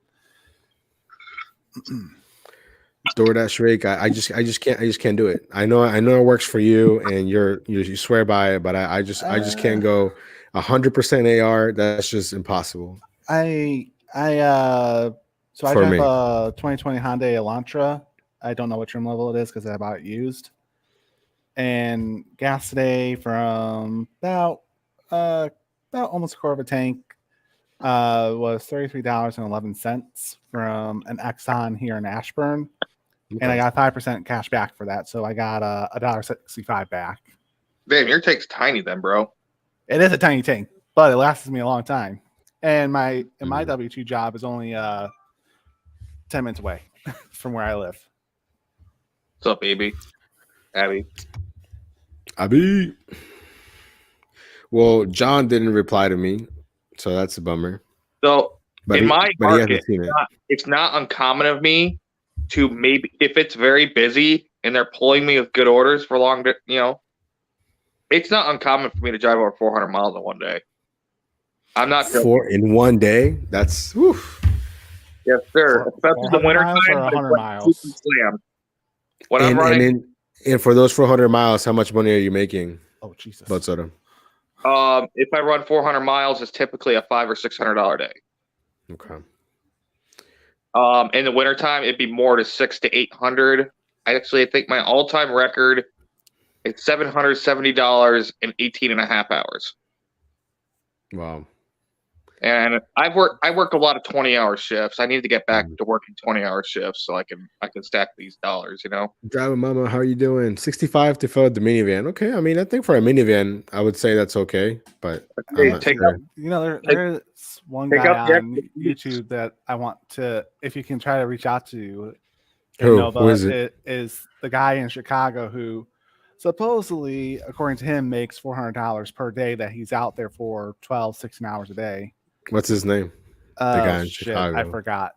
DoorDash rake. I just can't do it. I know it works for you, and you swear by it, but I just can't go 100% AR. That's just impossible. I drive a 2020 Hyundai Elantra. I don't know what trim level it is because I bought it used. And gas today from about almost a quarter of a tank was $33.11 from an Exxon here in Ashburn. Okay. And I got 5% cash back for that. So I got $1.65 back. Damn, your tank's tiny then, bro. It is a tiny tank, but it lasts me a long time. And my W2 job is only 10 minutes away from where I live. What's up, Abby? Well, John didn't reply to me, so that's a bummer. So in my market, it's not uncommon of me to maybe, if it's very busy and they're pulling me with good orders for long, it's not uncommon for me to drive over 400 miles in one day. I'm not in one day. That's woof. Yes, sir. Especially the winter time. 100 miles. When I'm running, and for those 400 miles, how much money are you making? Oh Jesus! Blood soda. If I run 400 miles, it's typically a $500 or $600 day. Okay. In the wintertime, it'd be more to $600 to $800. I think my all-time record is $770 in 18 and a half hours. Wow. And I work a lot of 20-hour shifts. I need to get back to working 20-hour shifts so I can stack these dollars, Driving Mama, how are you doing? 65 to fill the minivan. Okay, I mean, I think for a minivan, I would say that's okay, but there's one guy on YouTube that I want to, if you can try to reach out to. Who is it? It is the guy in Chicago who supposedly, according to him, makes $400 per day that he's out there for 12, 16 hours a day. What's his name? The guy in Chicago. I forgot.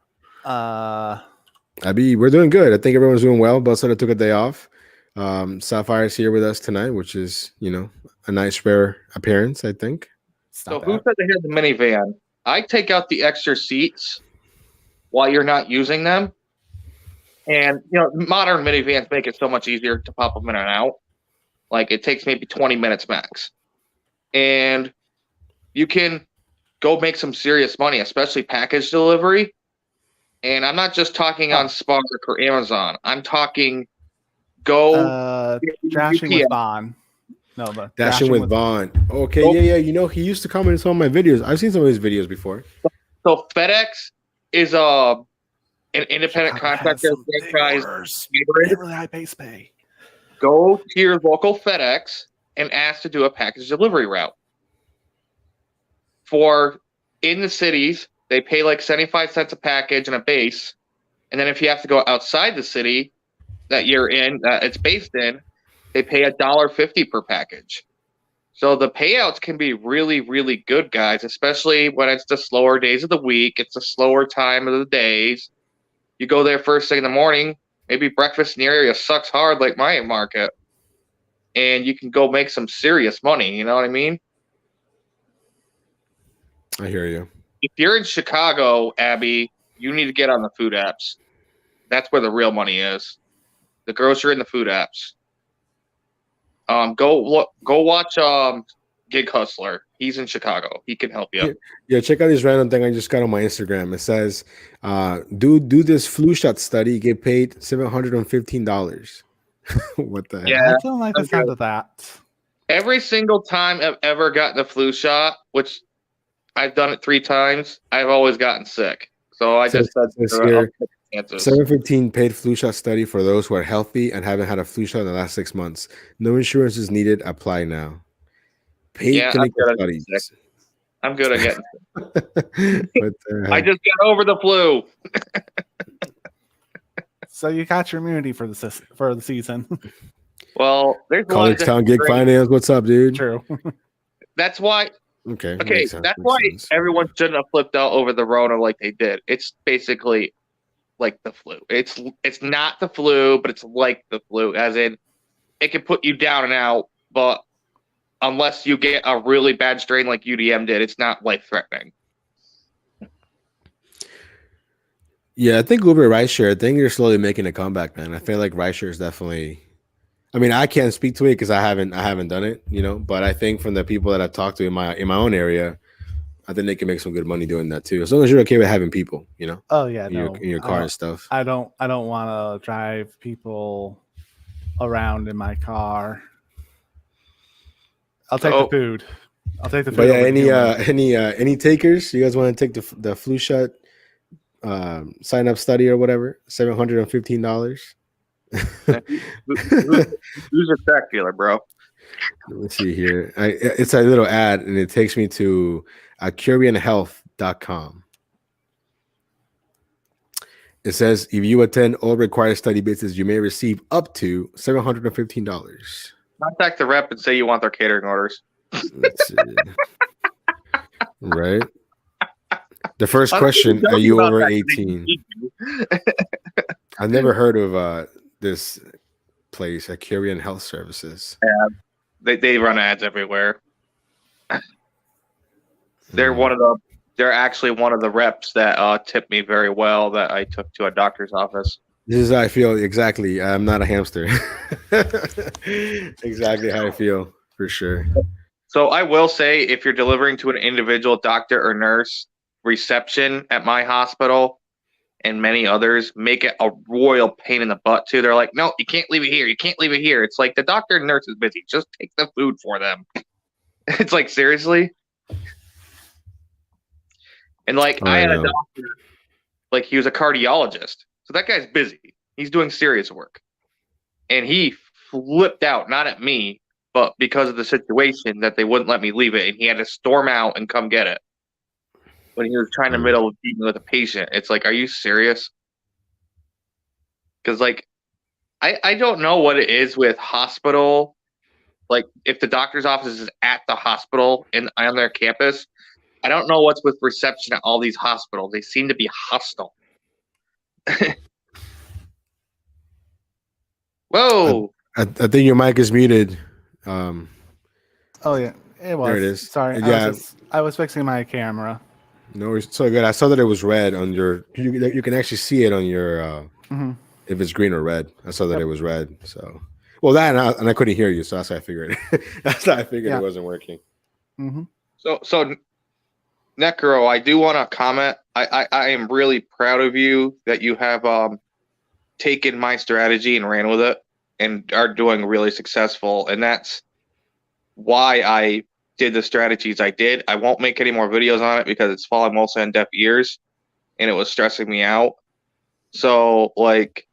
We're doing good. I think everyone's doing well. But took a day off. Sapphire's here with us tonight, which is a nice rare appearance, I think. So who said they had the minivan? I take out the extra seats while you're not using them. And, modern minivans make it so much easier to pop them in and out. Like, it takes maybe 20 minutes max. And you can go make some serious money, especially package delivery. And I'm not just talking on Spark or Amazon. I'm talking Dashing with Vaughn. No, but Dashing with Vaughn. Okay, yeah. He used to comment in some of my videos. I've seen some of his videos before. So FedEx is an independent contractor. Really high base pay. Go to your local FedEx and ask to do a package delivery route. For in the cities, they pay like 75 cents a package and a base. And then if you have to go outside the city that you're in, that it's based in, they pay $1.50 per package. So the payouts can be really, really good, guys, especially when it's the slower days of the week. It's the slower time of the days. You go there first thing in the morning, maybe breakfast in the area sucks hard like my market, and you can go make some serious money. You know what I mean? I hear you. If you're in Chicago, Abby, you need to get on the food apps. That's where the real money is. The grocery and the food apps. Go watch Gig Hustler. He's in Chicago. He can help you. Yeah, check out this random thing I just got on my Instagram. It says, do this flu shot study, get paid $715. What the heck? Yeah, I don't like the sound of that. Every single time I've ever gotten a flu shot, which I've done it 3 times, I've always gotten sick. So I just said here, 715 paid flu shot study for those who are healthy and haven't had a flu shot in the last 6 months. No insurance is needed. Apply now. Paid clinical studies. I'm good at getting sick. I just got over the flu. So you got your immunity for the season. Well, there's College Town Gig Finance. What's up, dude? True. That's why. Okay. That's why everyone shouldn't have flipped out over the Rona like they did. It's basically like the flu. It's not the flu, but it's like the flu, as in it can put you down and out, but unless you get a really bad strain like UDM did, it's not life-threatening. Yeah, I think Uber rideshare, I think you're slowly making a comeback, man. I feel like rideshare is definitely. I mean, I can't speak to it because I haven't done it, But I think from the people that I've talked to in my own area, I think they can make some good money doing that too, as long as you're okay with having people, Oh yeah, in your car and stuff. I don't want to drive people around in my car. I'll take the food. But yeah, any takers? You guys want to take the flu shot sign up study or whatever? $715. Who's spectacular, bro? Let me see here. It's a little ad, and it takes me to CurianHealth.com. It says if you attend all required study visits, you may receive up to $715. Contact the rep and say you want their catering orders. Let's see. Right. The first question: are you over 18? I've never heard of this place, Curian Health Services. Yeah, they run ads everywhere. They're actually one of the reps that tipped me very well that I took to a doctor's office. This is how I feel exactly. I'm not a hamster. Exactly how I feel, for sure. So I will say, if you're delivering to an individual doctor or nurse, reception at my hospital and many others make it a royal pain in the butt too. They're like, no, you can't leave it here. You can't leave it here. It's like the doctor and nurse is busy. Just take the food for them. It's like, seriously? And like, I had a doctor, like he was a cardiologist. So that guy's busy. He's doing serious work. And he flipped out, not at me, but because of the situation that they wouldn't let me leave it. And he had to storm out and come get it. When he was trying to middle of dealing with a patient. It's like, are you serious? Because like, I don't know what it is with hospital. Like if the doctor's office is at the hospital and on their campus, I don't know what's with reception at all these hospitals. They seem to be hostile. Whoa. I think your mic is muted. Um, Oh yeah, it there it was. is. Sorry, Yeah, I was fixing my camera. no, it's so good. I saw that it was red on your. You can actually see it on your. Hmm. If it's green or red. I saw that Yep. it was red. So, well, that and I couldn't hear you, so that's how I figured. That's how I figured it Yeah. wasn't working. Hmm. So Necro, I do want to comment. I am really proud of you that you have taken my strategy and ran with it and are doing really successful. And that's why I did the strategies I did. I won't make any more videos on it because it's falling mostly on deaf ears and it was stressing me out. So like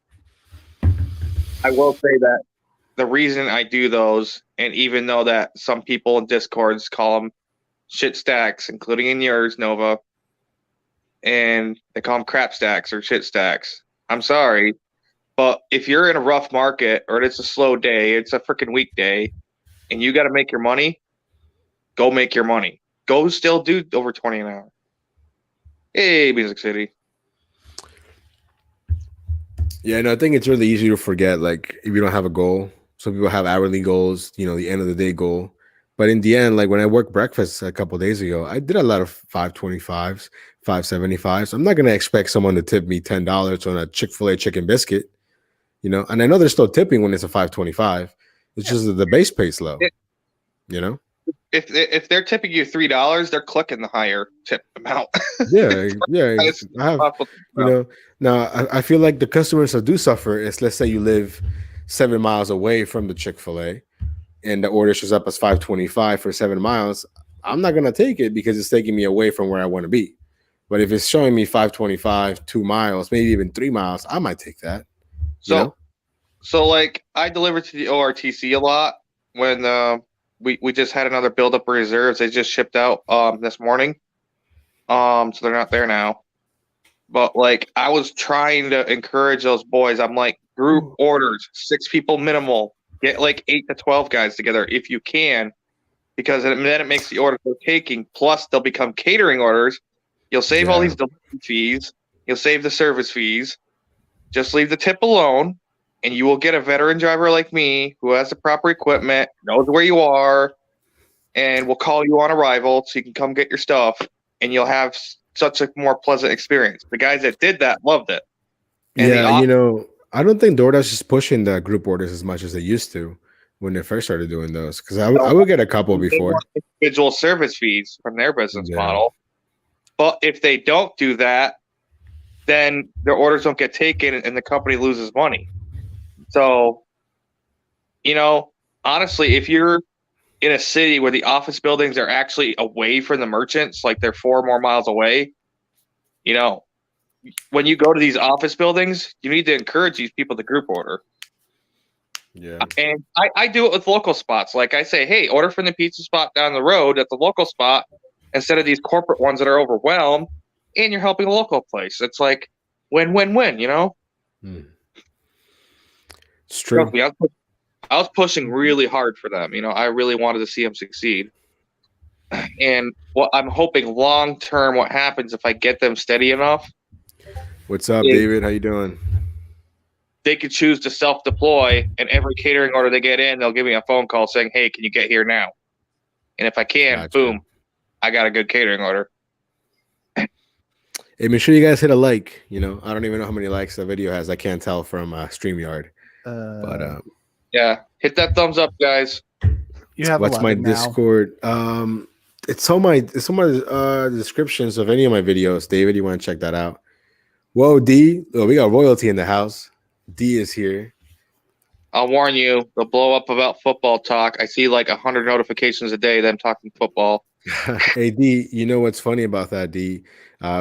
I will say that the reason I do those, and even though that some people in Discords call them shit stacks, including in yours, Nova, and they call them crap stacks or shit stacks. I'm sorry, but if you're in a rough market or it's a slow day, it's a freaking weekday, and you got to make your money, go make your money. Go still do over 20 an hour. Hey, Music City. Yeah, no, I think it's really easy to forget. Like if you don't have a goal, some people have hourly goals. The end of the day goal. But in the end, like when I worked breakfast a couple of days ago, I did a lot of 525s, 575s. I'm not gonna expect someone to tip me $10 on a Chick-fil-A chicken biscuit. And I know they're still tipping when it's a 525. It's Yeah. just that the base pays low. It, You know. if they're tipping you $3, they're clicking the higher tip amount. Yeah, yeah. Highest I have, possible you amount. know, now I feel like the customers that do suffer is, let's say you live 7 miles away from the Chick-fil-A and the order shows up as 525 for 7 miles. I'm not gonna take it because it's taking me away from where I want to be. But if it's showing me 525, 2 miles, maybe even 3 miles, I might take that. You know? So like I delivered to the ORTC a lot when we just had another buildup of reserves. They just shipped out this morning. So they're not there now. But like I was trying to encourage those boys. I'm like group orders, 6 people minimal. Get like 8 to 12 guys together if you can, because then it makes the order they're taking. Plus, they'll become catering orders. You'll save all Yeah. these delivery fees. You'll save the service fees. Just leave the tip alone, and you will get a veteran driver like me who has the proper equipment, knows where you are, and will call you on arrival so you can come get your stuff, and you'll have such a more pleasant experience. The guys that did that loved it. And the Yeah, I don't think DoorDash is pushing the group orders as much as they used to when they first started doing those. Because I would get a couple they before. want individual service fees from their business Yeah. model. But if they don't do that, then their orders don't get taken and the company loses money. So, honestly, if you're in a city where the office buildings are actually away from the merchants, like they're 4 more miles away, when you go to these office buildings, you need to encourage these people to group order. Yeah. And I do it with local spots. Like I say, hey, order from the pizza spot down the road at the local spot instead of these corporate ones that are overwhelmed, and you're helping a local place. It's like win, win, win, It's Trust true. me, I was pushing really hard for them. I really wanted to see them succeed. And what I'm hoping long term, what happens if I get them steady enough, What's up, is David? How you doing? they could choose to self deploy, and every catering order they get in, they'll give me a phone call saying, hey, can you get here now? And if I can, Gotcha. boom, I got a good catering order. Hey, make sure you guys hit a like. I don't even know how many likes the video has. I can't tell from StreamYard. But Yeah, hit that thumbs up, guys. You have what's my 11 now. Discord? It's on my descriptions of any of my videos. David, you want to check that out? Whoa, D. Oh, we got royalty in the house. D is here. I'll warn you, the blow up about football talk. I see like 100 notifications a day them talking football. Hey, D, you know what's funny about that, D?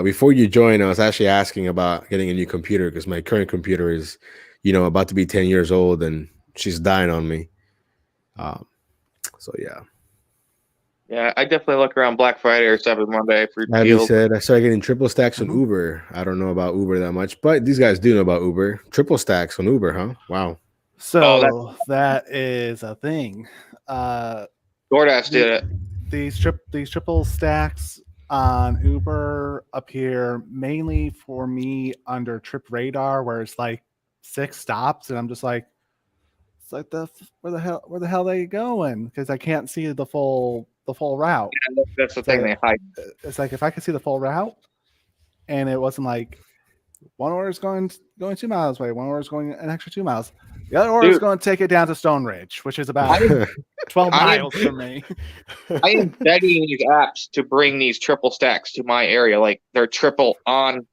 Before you joined, I was actually asking about getting a new computer because my current computer is, about to be 10 years old and she's dying on me. So, yeah. Yeah, I definitely look around Black Friday or Cyber Monday for Abby deals. said, I started getting triple stacks on Uber. I don't know about Uber that much, but these guys do know about Uber. Triple stacks on Uber, huh? Wow. So that is a thing. DoorDash did it. These triple stacks on Uber appear mainly for me under Trip Radar, where it's like 6 stops, and I'm just like, It's like where the hell are they going? Because I can't see the full route. That's the thing they hide. It's like if I could see the full route, and it wasn't like one order is going 2 miles away, one order is going an extra 2 miles. The other order is going to take it down to Stone Ridge, which is about 12 miles from me. I am begging these apps to bring these triple stacks to my area, like they're triple on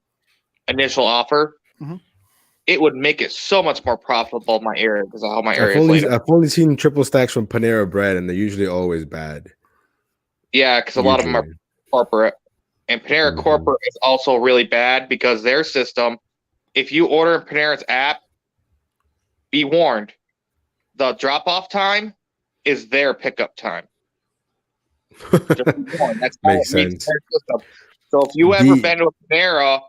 initial offer. Mm-hmm. It would make it so much more profitable in my area because of how my area is laid out. I've only seen triple stacks from Panera Bread, and they're usually always bad. Yeah, because a lot of them are corporate. And Panera Corporate is also really bad because their system, if you order in Panera's app, be warned, the drop-off time is their pickup time. That's makes sense. So if you ever been to a Panera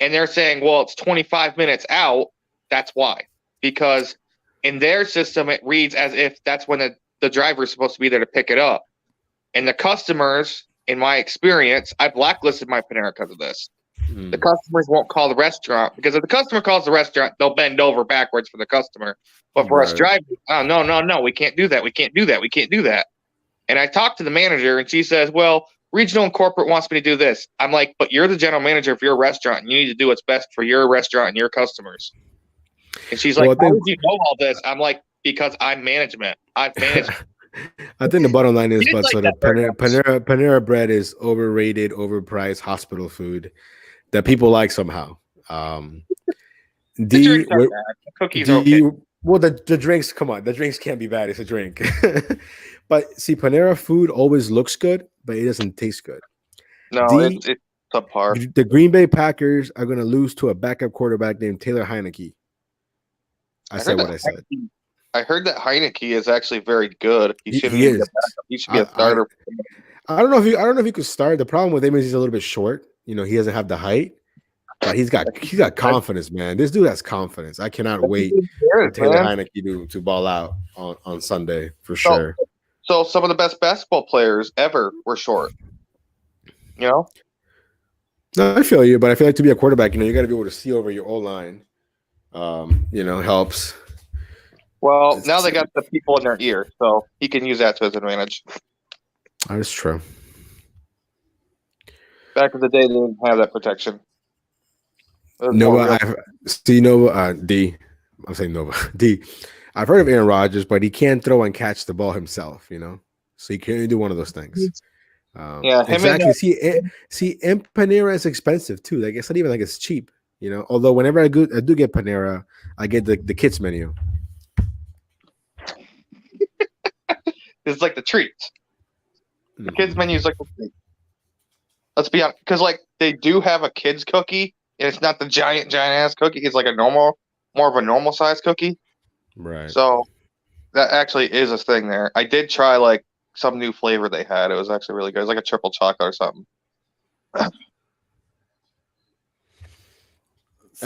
and they're saying, well, it's 25 minutes out, that's why. Because in their system, it reads as if that's when the driver is supposed to be there to pick it up. And the customers, in my experience, I blacklisted my Panera because of this. The customers won't call the restaurant because if the customer calls the restaurant, they'll bend over backwards for the customer. But for us drivers, oh, no, we can't do that. We can't do that. We can't do that. And I talked to the manager and she says, well, regional and corporate wants me to do this. I'm like, but you're the general manager of your restaurant and you need to do what's best for your restaurant and your customers. And she's like, how did you know all this? I'm like, because I'm management. I've managed. I think the bottom line is, but so the Panera Bread is overrated, overpriced hospital food that people like somehow. Cookies are okay. Well, the drinks, come on, the drinks can't be bad. It's a drink. But see, Panera food always looks good, but it doesn't taste good. No, it's subpar. The Green Bay Packers are going to lose to a backup quarterback named Taylor Heineke. I said what I said. I heard that Heineke is actually very good. He should be a backup. He should be a starter. I don't know if he could start. The problem with him is he's a little bit short. You know, he doesn't have the height, but he's got confidence, man. This dude has confidence. I cannot wait for Taylor Heineke to ball out on Sunday for sure. So some of the best basketball players ever were short. You know? No, I feel you, but I feel like to be a quarterback, you know, you got to be able to see over your O-line. You know, helps. Well, now they got the people in their ear, so he can use that to his advantage. That's true. Back in the day, they didn't have that protection. Nova, D. I'm saying Nova. D. I've heard of Aaron Rodgers, but he can't throw and catch the ball himself, you know? So he can't do one of those things. Yeah, exactly. See, and Panera is expensive too. Like it's not even like it's cheap, you know. Although whenever I do get Panera, I get the kids menu. It's like the treats. The kids menu is like the treat. Let's be honest, because like they do have a kids cookie, and it's not the giant ass cookie. It's like more of a normal size cookie. Right. So that actually is a thing there. I did try like some new flavor they had. It was actually really good. It was like a triple chocolate or something. I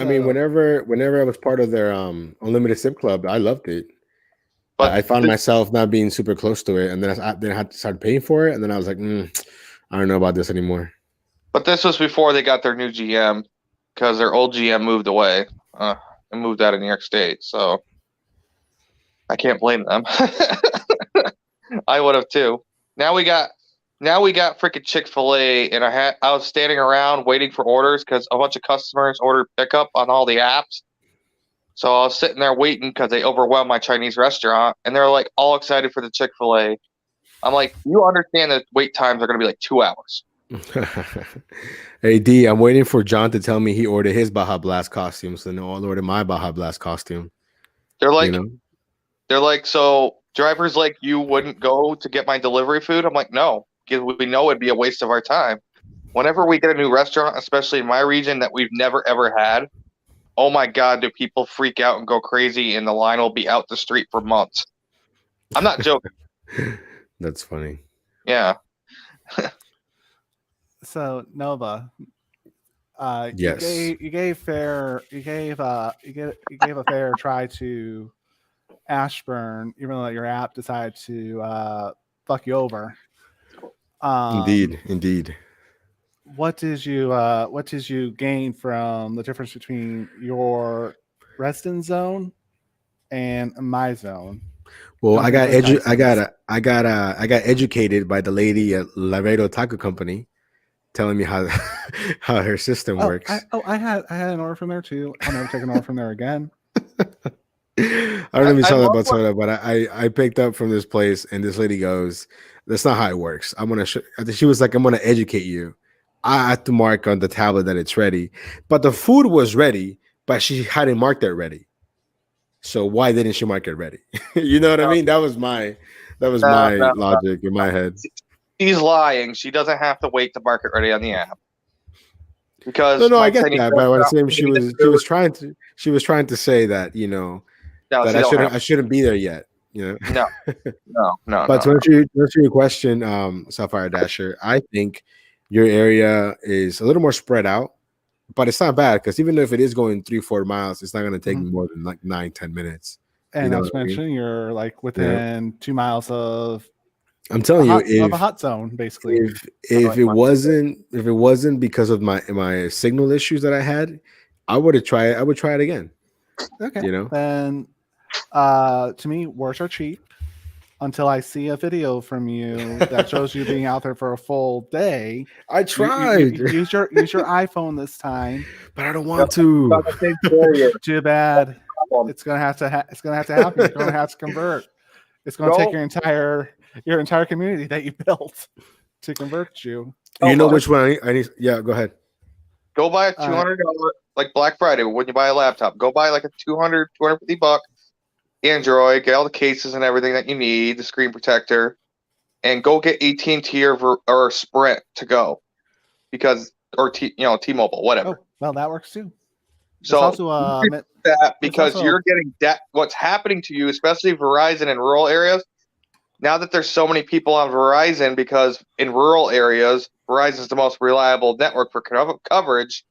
mean, whenever I was part of their unlimited sip club, I loved it. But I found myself not being super close to it, and then I had to start paying for it, and then I was like, I don't know about this anymore. But this was before they got their new GM, because their old GM moved away and moved out of New York State. So I can't blame them. I would have too. Now we got freaking Chick-fil-A, and I was standing around waiting for orders because a bunch of customers ordered pickup on all the apps. So I was sitting there waiting because they overwhelmed my Chinese restaurant, and they're like all excited for the Chick-fil-A. I'm like, you understand that wait times are going to be like 2 hours. Hey D, I'm waiting for John to tell me he ordered his Baja Blast costume, so no, I'll order my Baja Blast costume. They're like, so drivers like you wouldn't go to get my delivery food? I'm like, no, because we know it'd be a waste of our time. Whenever we get a new restaurant, especially in my region that we've never ever had, oh my God, do people freak out and go crazy, and the line will be out the street for months. I'm not joking. That's funny. Yeah. So Nova, yes, you gave a fair try to Ashburn, even though your app decided to fuck you over. Indeed. What did you gain from the difference between your resident zone and my zone? Well, Don't drink those Tysons. I got educated by the lady at Laredo Taco Company, telling me how how her system works. I had an order from there too. I'll never take an order from there again. I don't know if you I saw that love about what soda, but I picked up from this place, and this lady goes, "That's not how it works. I'm gonna." She was like, "I'm gonna educate you." I had to mark on the tablet that it's ready, but the food was ready, but she hadn't marked it ready. So why didn't she mark it ready? You know what I no, mean? That was my no. logic in my head. She's lying. She doesn't have to wait to market ready on the app No, because no, I my get Chinese that, but what I'm restaurant saying, maybe the food. she was trying to say that No, that she don't have. I shouldn't be there yet. No, no, no, But no, no. to answer your question, Sapphire Dasher, I think your area is a little more spread out, but it's not bad because even if it is going 3-4 miles, it's not going to take Mhm. me more than like 9-10 minutes. You And know not what to I mean? mention, you're like Yeah. within 2 miles of I'm telling you, a hot zone, basically. if it wasn't because of my signal issues that I had, I would try it again. Okay. You know, Then, to me, words are cheap. Until I see a video from you that shows you being out there for a full day, I you tried, use your iPhone this time. but I don't No, want it's to. not the same carrier Too bad. problem. It's gonna have to it's gonna have to happen. You're gonna have to convert. It's gonna take Go, your entire community that you built to convert you. You know Nova, which one I need? Yeah, go ahead. go buy a Uh, $200 like Black Friday when you buy a laptop. Go buy like a 250 buck Android, get all the cases and everything that you need, the screen protector, and go get AT&T or Sprint to go because or T-Mobile, whatever. oh, well, that works too. It's So also you do that it's because also you're getting that. What's happening to you, especially Verizon in rural areas, now that there's so many people on Verizon, because in rural areas, Verizon is the most reliable network for coverage.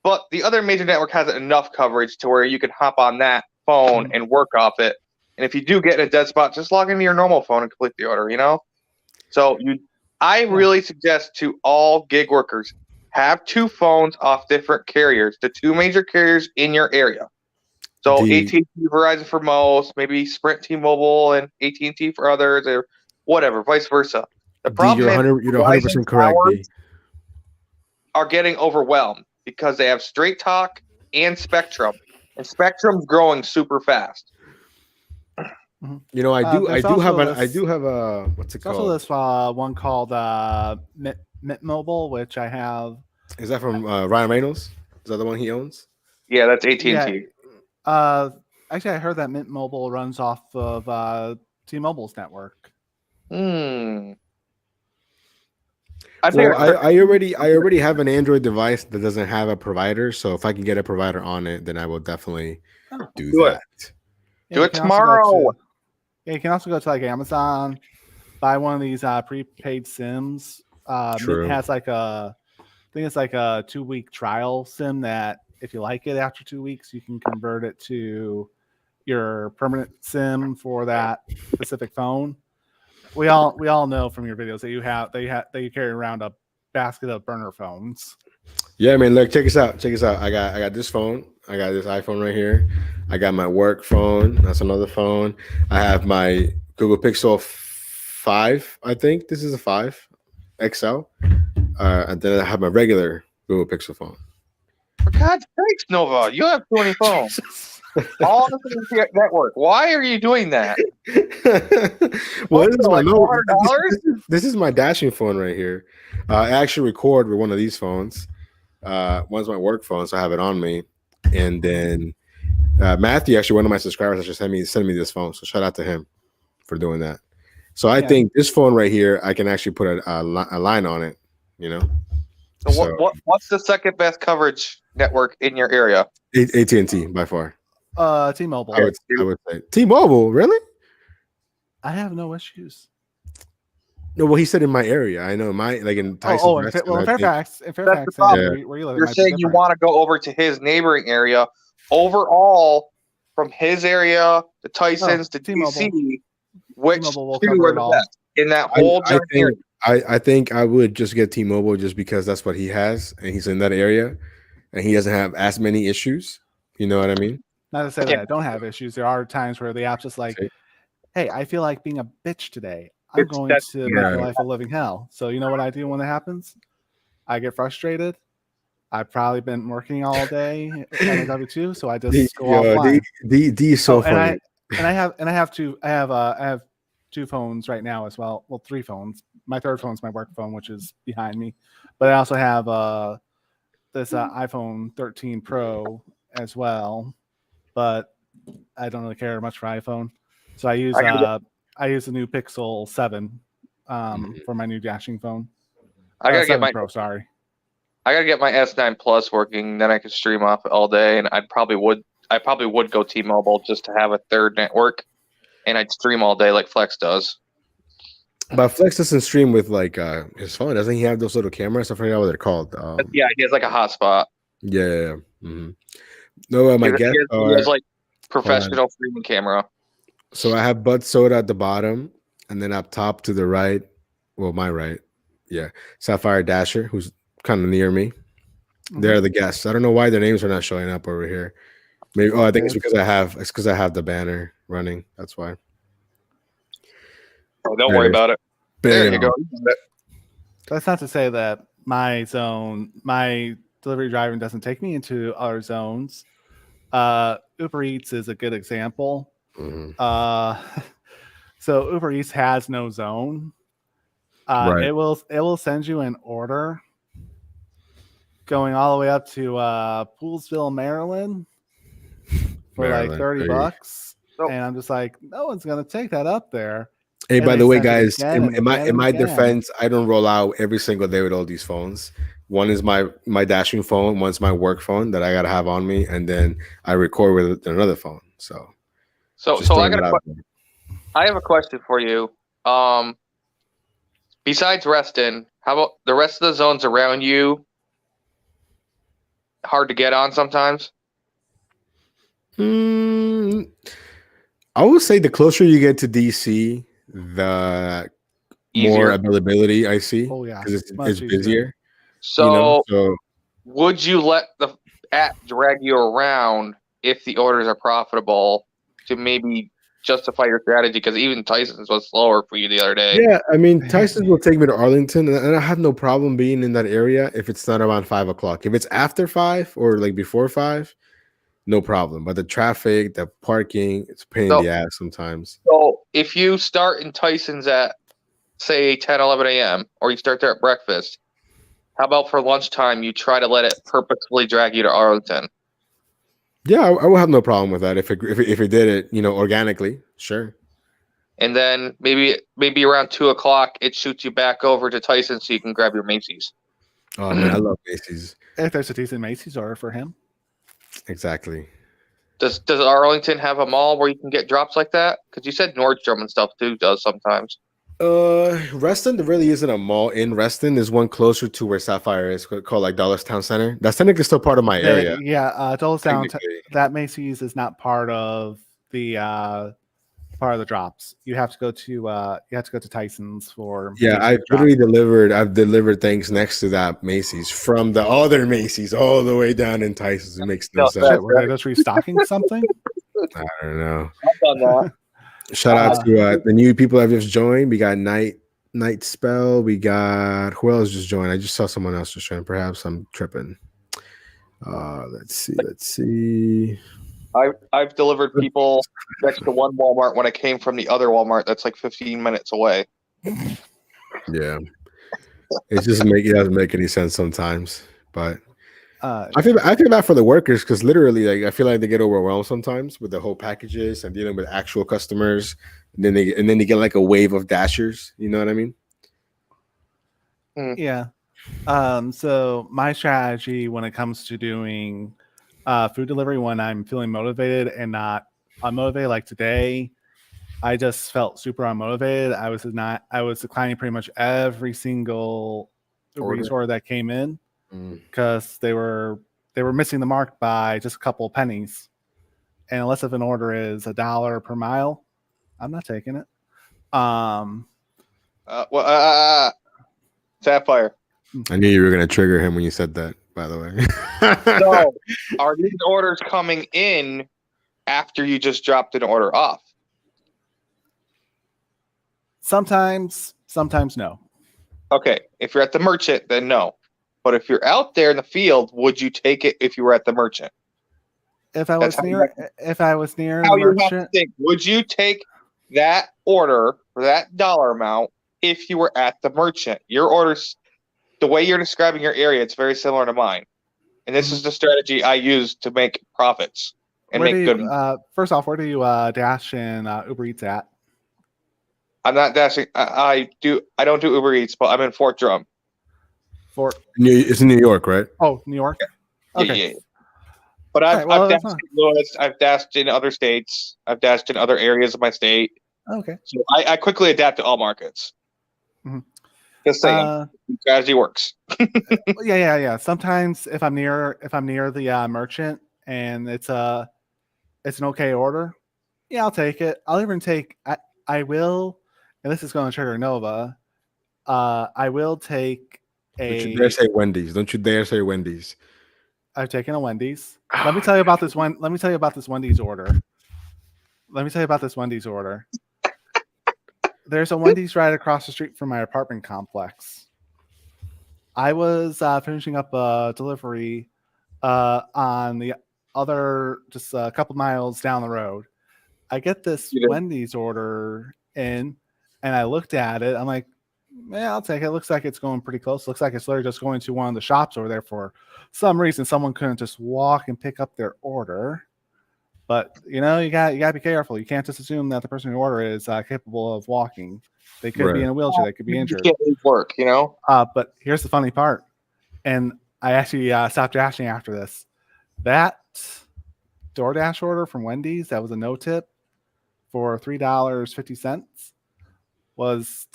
But the other major network has enough coverage to where you can hop on that phone and work off it. And if you do get in a dead spot, just log into your normal phone and complete the order. So I really suggest to all gig workers, have two phones off different carriers, the two major carriers in your area. So The AT&T, Verizon for most, maybe Sprint, T-Mobile, and AT&T for others, or whatever, vice versa. The problem is you're Verizon 100% correct. towers D. are getting overwhelmed because they have Straight Talk and Spectrum, and Spectrum's growing super fast. You know, I do have a what's it There's also called? this one called Mint Mobile, which I have. Is that from Ryan Reynolds? Is that the one he owns? Yeah, that's AT&T. Yeah. Actually, I heard that Mint Mobile runs off of T-Mobile's network. Well, I already have an Android device that doesn't have a provider, so if I can get a provider on it, then I will definitely do that. Do it tomorrow. You can also go to like Amazon, buy one of these prepaid SIMs. True. Mint has like I think it's like a 2-week trial SIM that if you like it after 2 weeks, you can convert it to your permanent SIM for that specific phone. We all know from your videos that you carry around a basket of burner phones. Yeah, man. Look, check this out. I got this phone. I got this iPhone right here. I got my work phone. That's another phone. I have my Google Pixel 5. I think this is a 5 XL. And then I have my regular Google Pixel phone. For God's sakes, Nova, you have too many phones. All the things network. Why are you doing that? Well, this is my dashing phone right here. I actually record with one of these phones. One's my work phone, so I have it on me. And then Matthew, actually one of my subscribers, actually sent me this phone. So shout out to him for doing that. So I think this phone right here, I can actually put a line on it. So what's the second best coverage network in your area? AT&T by far. T-Mobile. I would say T-Mobile. Really? I have no issues. No, well, he said in my area. I know in Tyson. In Fairfax, that's the problem. where you live. You're saying you want to go over to his neighboring area. Overall, from his area to Tyson's to DC, which two are the best in that whole area? I think I would just get T-Mobile just because that's what he has, and he's in that area, and he doesn't have as many issues. You know what I mean? Not to say that I don't have issues. There are times where the app's just like, hey, I feel like being a bitch today. I'm going to make your life a living hell. So you know what I do when that happens? I get frustrated. I've probably been working all day at my W-2, so I just go offline. D is so funny. I have two phones right now as well. Well, three phones. My third phone is my work phone, which is behind me. But I also have this iPhone 13 Pro as well. But I don't really care much for iPhone, so I use the new Pixel 7 for my new dashing phone. I gotta get my Pro. Sorry, I gotta get my S9 Plus working. Then I can stream off it all day, and I probably would go T-Mobile just to have a third network, and I'd stream all day like Flex does. But Flex doesn't stream with like his phone. Doesn't he have those little cameras? I forget what they're called. Yeah, he has like a hotspot. Yeah. Mm-hmm. No, my guess he has like professional streaming camera. So I have Bud Soda at the bottom, and then up top to the right, well, my right, yeah, Sapphire Dasher, who's kind of near me. Mm-hmm. They're the guests. I don't know why their names are not showing up over here. Maybe I think it's because I have the banner running. That's why. Oh, don't worry about it. Bam. There you go. That's not to say that my delivery driving doesn't take me into other zones. Uber Eats is a good example. Mm-hmm. So Uber Eats has no zone. Right. It will send you an order going all the way up to Poolsville, Maryland for like $30. Oh. And I'm just like, no one's gonna take that up there. Hey, by the way, guys, in my defense, I don't roll out every single day with all these phones. One is my dashing phone, one's my work phone that I gotta have on me, and then I record with another phone. So I have a question for you. Besides Reston, how about the rest of the zones around you? Hard to get on sometimes? I would say the closer you get to DC, the more availability I see. Oh yeah, because it's busier. So, would you let the app drag you around if the orders are profitable to maybe justify your strategy? Because even Tyson's was slower for you the other day. Yeah, I mean, Tyson's will take me to Arlington, and I have no problem being in that area if it's not around 5 o'clock. If it's after 5 or like before 5, no problem. But the traffic, the parking, it's a pain in the ass sometimes. So if you start in Tyson's at, say, 10, 11 a.m., or you start there at breakfast, how about for lunchtime you try to let it purposefully drag you to Arlington? Yeah, I will have no problem with that if it did it, organically, sure. And then maybe around 2 o'clock it shoots you back over to Tyson so you can grab your Macy's. Oh man, I love Macy's. If there's a decent Macy's order for him. Exactly. Does Arlington have a mall where you can get drops like that? Because you said Nordstrom and stuff too does sometimes. Reston, there really isn't a mall in Reston. There's one closer to where Sapphire is called like Dollarstown Center. That's technically still part of my area. Yeah, Dollarstown. That Macy's is not part of the drops. You have to go to Tyson's for. Yeah, I've delivered things next to that Macy's from the other Macy's all the way down in Tyson's. It makes no sense. Were they just restocking something? I don't know. I've done that. Shout out to the new people I've just joined. We got Night Spell. We got who else just joined? I just saw someone else just join. Perhaps I'm tripping. Let's see. I've delivered people next to one Walmart when I came from the other Walmart that's like 15 minutes away. Yeah, it doesn't make any sense sometimes, but. I feel bad for the workers because literally, like, I feel like they get overwhelmed sometimes with the whole packages and dealing with actual customers, and then they get like a wave of dashers. You know what I mean? Yeah. So my strategy when it comes to doing food delivery when I'm feeling motivated and not unmotivated, like today, I just felt super unmotivated. I was declining pretty much every single order that came in. Because they were missing the mark by just a couple of pennies, and unless if an order is $1 per mile, I'm not taking it. Sapphire. I knew you were gonna trigger him when you said that. By the way, so are these orders coming in after you just dropped an order off? Sometimes no. Okay, if you're at the merchant, then no. But if you're out there in the field, would you take it if you were at the merchant? If I That's was near how the you have to merchant, think. Would you take that order for that dollar amount if you were at the merchant? Your orders, the way you're describing your area, it's very similar to mine. And this is the strategy I use to make profits and where do make you, good. first off, where do you dash in Uber Eats at? I'm not dashing. I don't do Uber Eats, but I'm in Fort Drum. It's in New York, right? Oh, New York. Yeah. Okay. Yeah. But Right, well, I've that's dashed fine. in Louis, I've dashed in other states, I've dashed in other areas of my state. Okay. So I quickly adapt to all markets. Mhm. Just saying, strategy works. Yeah. Sometimes if I'm near the merchant and it's an okay order, yeah, I'll take it. I'll even take. I will, and this is going to trigger Nova. I will take Don't you dare a. say Wendy's. Don't you dare say Wendy's. I've taken a Wendy's. Let me tell you about this one. Let me tell you about this Wendy's order. There's a Wendy's right across the street from my apartment complex. I was finishing up a delivery on the other, just a couple miles down the road. I get this Wendy's order in, and I looked at it. I'm like, yeah, I'll take it. It looks like it's going pretty close. Looks like it's literally just going to one of the shops over there. For some reason, someone couldn't just walk and pick up their order. But you got to be careful. You can't just assume that the person who order is capable of walking. They could be in a wheelchair. They could be injured. You can't leave work, But here's the funny part, and I actually stopped dashing after this. That DoorDash order from Wendy's that was a no tip for $3.50 was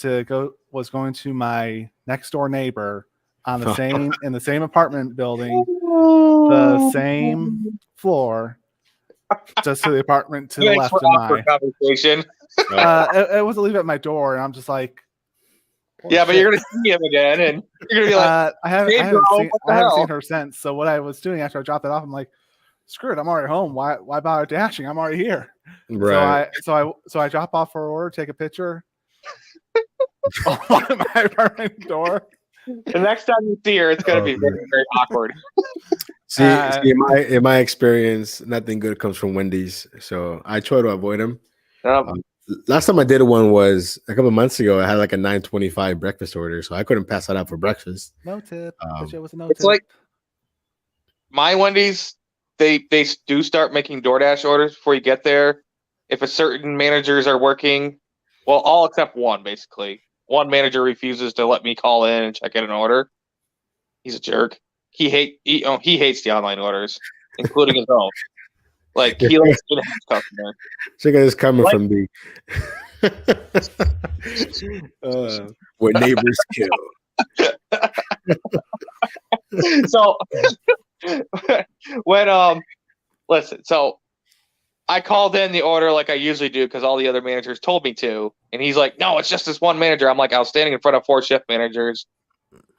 going to my next door neighbor on the same in the same apartment building, the same floor, just to the apartment to the left of mine. Conversation. It was a leave at my door, and I'm just like, yeah, but you're gonna see him again, and you're gonna be like, I haven't seen her since. So what I was doing after I dropped it off, I'm like, screw it, I'm already home. Why bother dashing? I'm already here. Right. So I drop off her order, take a picture on my apartment door. The next time you see her, it's gonna be very, very awkward. See, in my experience, nothing good comes from Wendy's, so I try to avoid them. Last time I did one was a couple of months ago. I had like a $9.25 breakfast order, so I couldn't pass that out for breakfast. No tip. It was a no it's tip. Like my Wendy's, they do start making DoorDash orders before you get there. If a certain managers are working, well, all except one, basically. One manager refuses to let me call in and check in an order. He's a jerk. He hates the online orders, including his own. Like he likes to have customer. Check out this coming from me. Where neighbors kill. So when listen, so I called in the order like I usually do because all the other managers told me to, and he's like, "No, it's just this one manager." I'm like, I was standing in front of 4 shift managers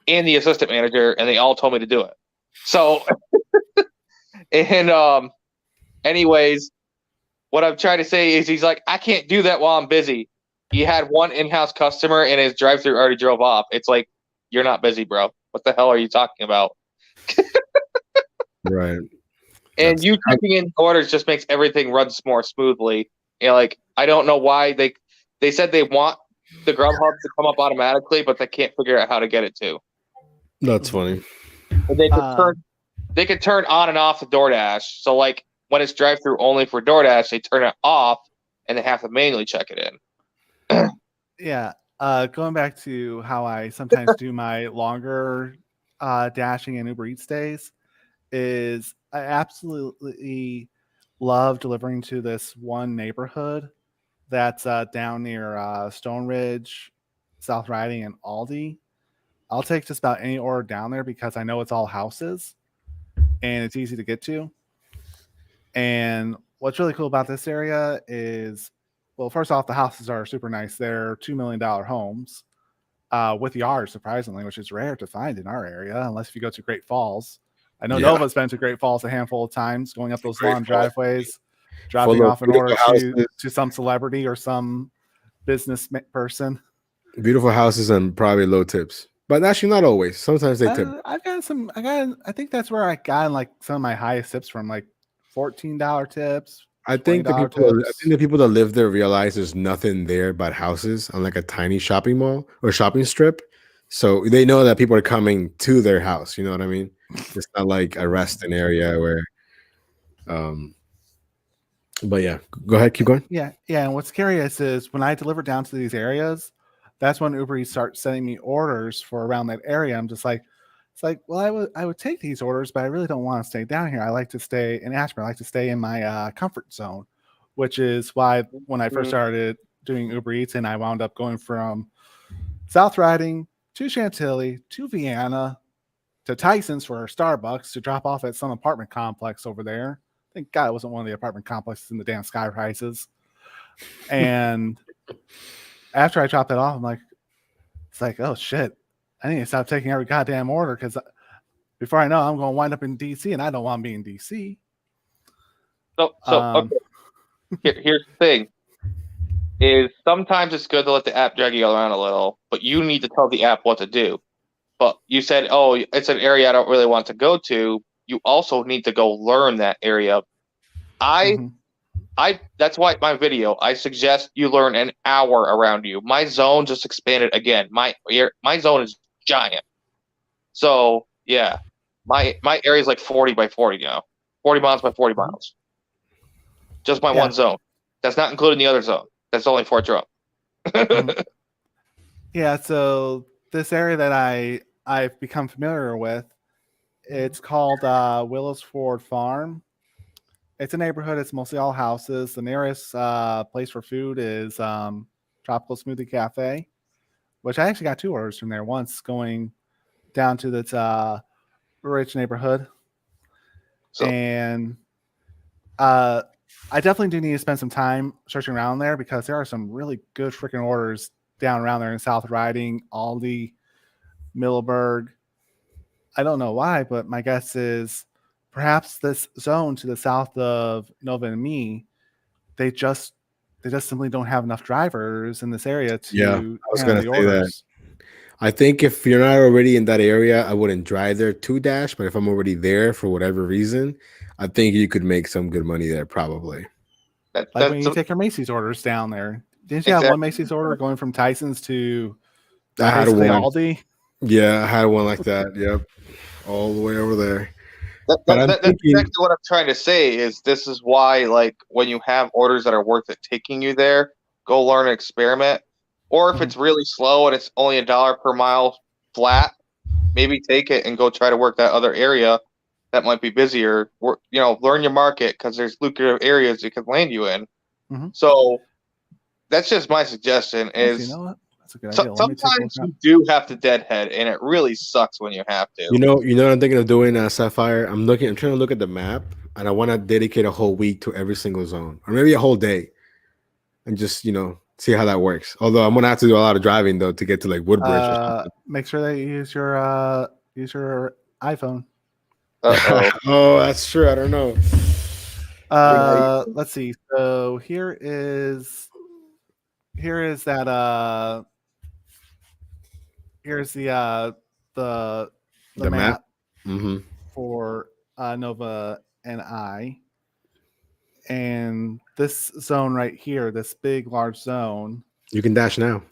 and the assistant manager, and they all told me to do it. So, and anyways, what I'm trying to say is he's like, I can't do that while I'm busy. He had one in-house customer and his drive-thru already drove off. It's like, you're not busy, bro. What the hell are you talking about? Right. And you typing in orders just makes everything run more smoothly. Like, I don't know why they said they want the Grubhub to come up automatically, but they can't figure out how to get it to. That's funny. And they could turn on and off the DoorDash. So like when it's drive-through only for DoorDash, they turn it off and they have to manually check it in. Yeah. Going back to how I sometimes do my longer dashing and Uber Eats days, is I absolutely love delivering to this one neighborhood that's down near Stone Ridge, South Riding, and Aldi. I'll take just about any order down there because I know it's all houses and it's easy to get to. And what's really cool about this area is, well, first off, the houses are super nice. They're $2 million homes with yards, surprisingly, which is rare to find in our area, unless if you go to Great Falls. I know Nova's been to Great Falls a handful of times, going up those long driveways, dropping off an order to some celebrity or some business person. Beautiful houses and probably low tips, but actually not always. Sometimes they tip. I think that's where I got like some of my highest tips from, like $14 tips, I think $20 I think tips. the people that live there realize there's nothing there but houses on like a tiny shopping mall or shopping strip. So they know that people are coming to their house. You know what I mean? It's not like a resting area where. Um, but yeah, go ahead, keep going. Yeah. And what's curious is when I deliver down to these areas, that's when Uber Eats starts sending me orders for around that area. I'm just like, it's like, well, I would take these orders, but I really don't want to stay down here. I like to stay in Ashburn. I like to stay in my comfort zone, which is why when I first started doing Uber Eats and I wound up going from South Riding to Chantilly to Vienna to Tyson's for Starbucks to drop off at some apartment complex over there. Thank God it wasn't one of the apartment complexes in the damn sky prices. And after I dropped it off, I'm like, it's like, oh shit, I need to stop taking every goddamn order because before I know, I'm going to wind up in DC, and I don't want to be in DC. So okay. Here's the thing: is sometimes it's good to let the app drag you around a little, but you need to tell the app what to do. But you said, oh, it's an area I don't really want to go to. You also need to go learn that area. That's why my video, I suggest you learn an hour around you. My zone just expanded again. My zone is giant. So yeah, my area is like 40 by 40 now. 40 miles by 40 miles. Just my one zone. That's not including the other zone. That's only Fort Drum. Yeah, so this area that I've become familiar with, it's called Willows Ford Farm. It's a neighborhood. It's mostly all houses. The nearest place for food is Tropical Smoothie Cafe, which I actually got 2 orders from there. Once going down to this rich neighborhood. And I definitely do need to spend some time searching around there because there are some really good freaking orders down around there in South Riding, Aldi, Middleburg. I don't know why, but my guess is perhaps this zone to the south of Nova and me, they just simply don't have enough drivers in this area to I was handle gonna the say orders. that. I think if you're not already in that area, I wouldn't drive there to Dash. But if I'm already there for whatever reason, I think you could make some good money there, probably. Like when you take your Macy's orders down there. Didn't you have one Macy's order going from Tyson's to basically Aldi? Yeah, I had one like that. Yep, all the way over there. That's exactly what I'm trying to say. Is this is why, like, when you have orders that are worth it taking you there, go learn and experiment. Or if it's really slow and it's only $1 per mile flat, maybe take it and go try to work that other area that might be busier. Learn your market because there's lucrative areas it could land you in. So that's just my suggestion. Is you know what? That's a good idea. Sometimes you do have to deadhead, and it really sucks when you have to. You know what I'm thinking of doing, Sapphire? I'm trying to look at the map, and I want to dedicate a whole week to every single zone, or maybe a whole day, and just see how that works. Although I'm gonna have to do a lot of driving though to get to like Woodbridge. Or something. Make sure that you use your iPhone. Oh, that's true. I don't know. Let's see. So here is that here's the map for Nova and I. And this zone right here, this big large zone, you can dash now.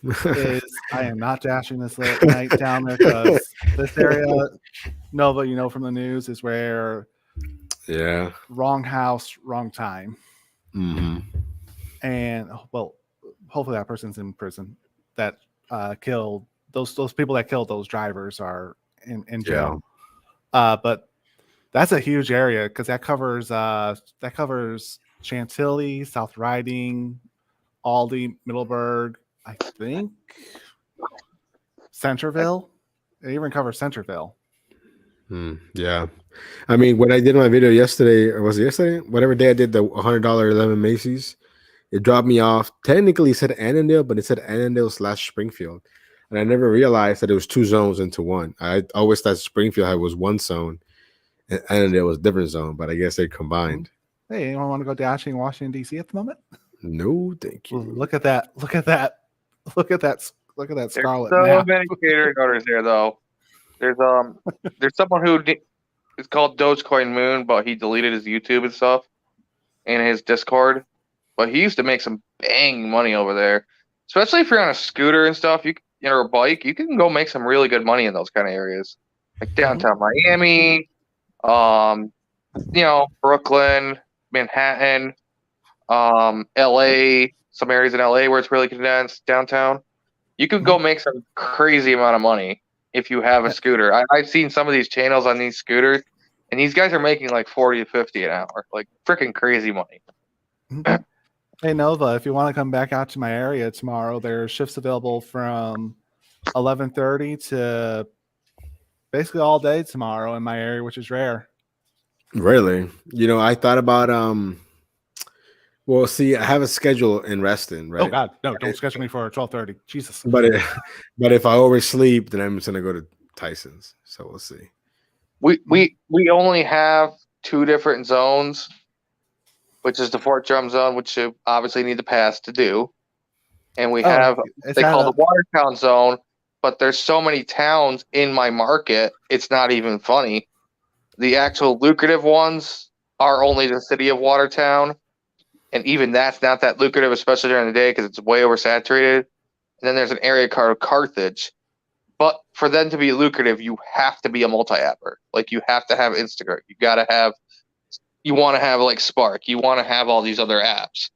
I am not dashing this late night down there because this area, Nova, from the news, is where wrong house, wrong time. And well, hopefully that person's in prison that killed those people that killed those drivers are in jail. But that's a huge area because that covers Chantilly, South Riding, Aldi, Middleburg, I think Centerville. It even covers Centerville. Yeah. I mean, when I did my video yesterday, or was it yesterday? Whatever day I did the $100 11 Macy's, it dropped me off. Technically, it said Annandale, but it said Annandale/Springfield. And I never realized that it was 2 zones into one. I always thought Springfield was one zone and Annandale was a different zone, but I guess they combined. Hey, anyone want to go dashing in Washington, D.C. at the moment? No, thank you. Well, look at that. Look at that Look at that There's scarlet so map. many catering orders there, though. There's someone who it's called Dogecoin Moon, but he deleted his YouTube and stuff and his Discord. But he used to make some bang money over there, especially if you're on a scooter and stuff. Or a bike, you can go make some really good money in those kind of areas, like downtown Miami, Brooklyn, Manhattan, LA, some areas in LA where it's really condensed downtown. You could go make some crazy amount of money if you have a scooter. I've seen some of these channels on these scooters, and these guys are making like 40 to 50 an hour, like freaking crazy money. Hey Nova, if you want to come back out to my area tomorrow, there are shifts available from 11:30 to basically all day tomorrow in my area, which is rare. Really? I thought about well, see, I have a schedule in Reston, right? Oh God, no! Don't schedule me for 12:30. Jesus. But if I oversleep, then I'm just gonna go to Tyson's. So we'll see. We only have 2 different zones, which is the Fort Drum zone, which you obviously need to pass to do, and we have they call the Watertown zone. But there's so many towns in my market, it's not even funny. The actual lucrative ones are only the city of Watertown, and even that's not that lucrative, especially during the day because it's way oversaturated. And then there's an area called Carthage. But for them to be lucrative, you have to be a multi-apper. Like, you have to have Instagram. You want to have like Spark. You want to have all these other apps.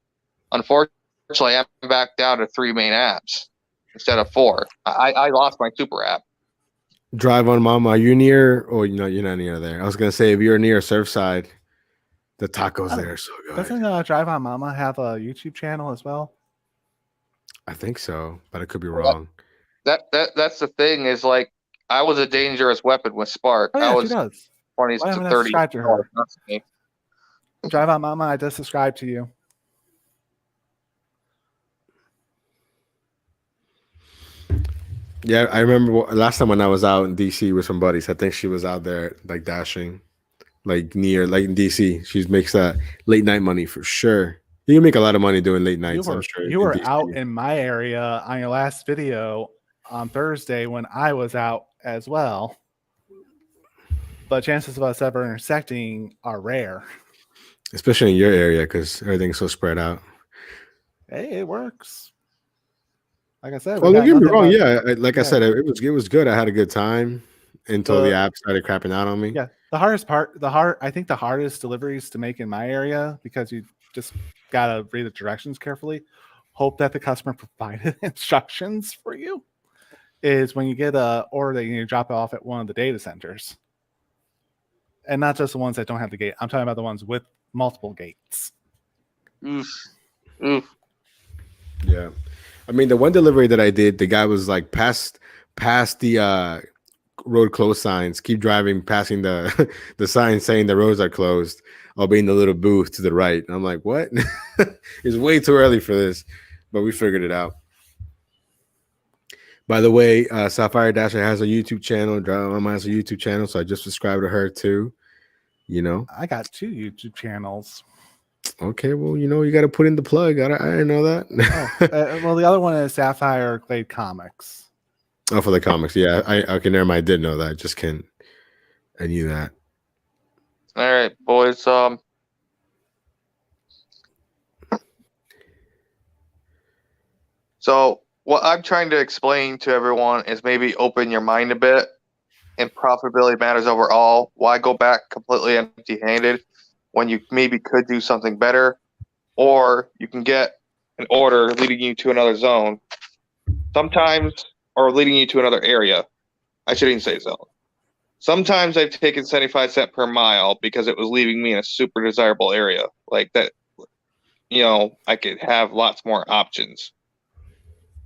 Unfortunately, I'm back down to 3 main apps instead of 4. I lost my super app. Drive on Mama. Are you near? Oh, you're not near there. I was gonna say if you're near Surfside, the tacos there are so good. Doesn't Drive on Mama have a YouTube channel as well? I think so, but I could be wrong. That's the thing is, like, I was a dangerous weapon with Spark. Oh, yeah, I was she does. 20s Why to haven't I 30. subscribed to her? Drive on Mama, I just subscribed to you. Yeah, I remember last time when I was out in DC with some buddies. I think she was out there like dashing, like near, like in DC. She makes that late night money for sure. You can make a lot of money doing late nights. I'm sure you were out in my area on your last video on Thursday when I was out as well. But chances of us ever intersecting are rare, especially in your area because everything's so spread out. Hey, it works. Like I said, well, don't get me wrong. I said, it was good. I had a good time until the app started crapping out on me. Yeah, I think the hardest deliveries to make in my area, because you just gotta read the directions carefully, hope that the customer provided instructions for you, is when you get a order that you need to drop off at one of the data centers, and not just the ones that don't have the gate. I'm talking about the ones with multiple gates. Yeah. I mean, the one delivery that I did, the guy was like past the road closed signs, keep driving, passing the sign saying the roads are closed. I'll be in the little booth to the right. I'm like, what? It's way too early for this, but we figured it out. By the way, Sapphire Dasher has a YouTube channel. Mama has a YouTube channel, so I just subscribed to her too. I got 2 YouTube channels. Okay, well, you got to put in the plug. I didn't know that. Well, the other one is Sapphire Glade Comics. Oh, for the comics, yeah. Okay, never mind. I did know that. I knew that. All right, boys. So what I'm trying to explain to everyone is maybe open your mind a bit, and profitability matters overall. Why go back completely empty-handed when you maybe could do something better, or you can get an order leading you to another zone sometimes, or leading you to another area. I shouldn't even say zone. Sometimes I've taken 75 cents per mile because it was leaving me in a super desirable area like that. I could have lots more options,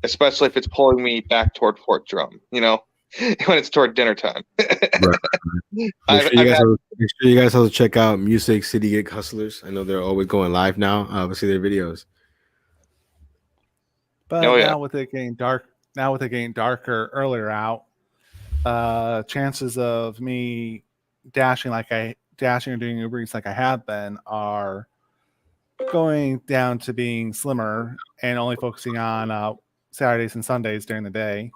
especially if it's pulling me back toward Fort Drum, when it's toward dinner time. Right. Make sure you guys have to check out Music City Gig Hustlers. I know they're always going live now. We see their videos. But now with it getting darker earlier out, chances of me dashing or doing Uber Eats like I have been are going down to being slimmer and only focusing on Saturdays and Sundays during the day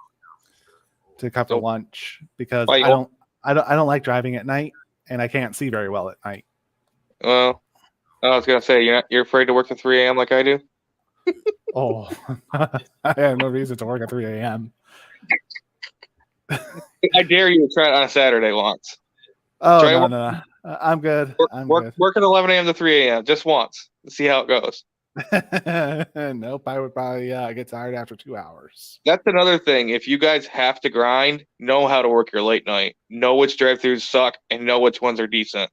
to cover So- lunch because Why you I don't like driving at night and I can't see very well at night. Well, I was gonna say you're afraid to work till 3 a.m. like I do. Oh, I have no reason to work at 3 a.m. I dare you to try it on a Saturday once. Oh, Try no, work- no, no. I'm good. I'm Work at 11 a.m. to 3 a.m. just once. See how it goes. good. Nope, I would probably get tired after 2 hours. That's another thing. If you guys have to grind, know how to work your late night. Know which drive-throughs suck and know which ones are decent.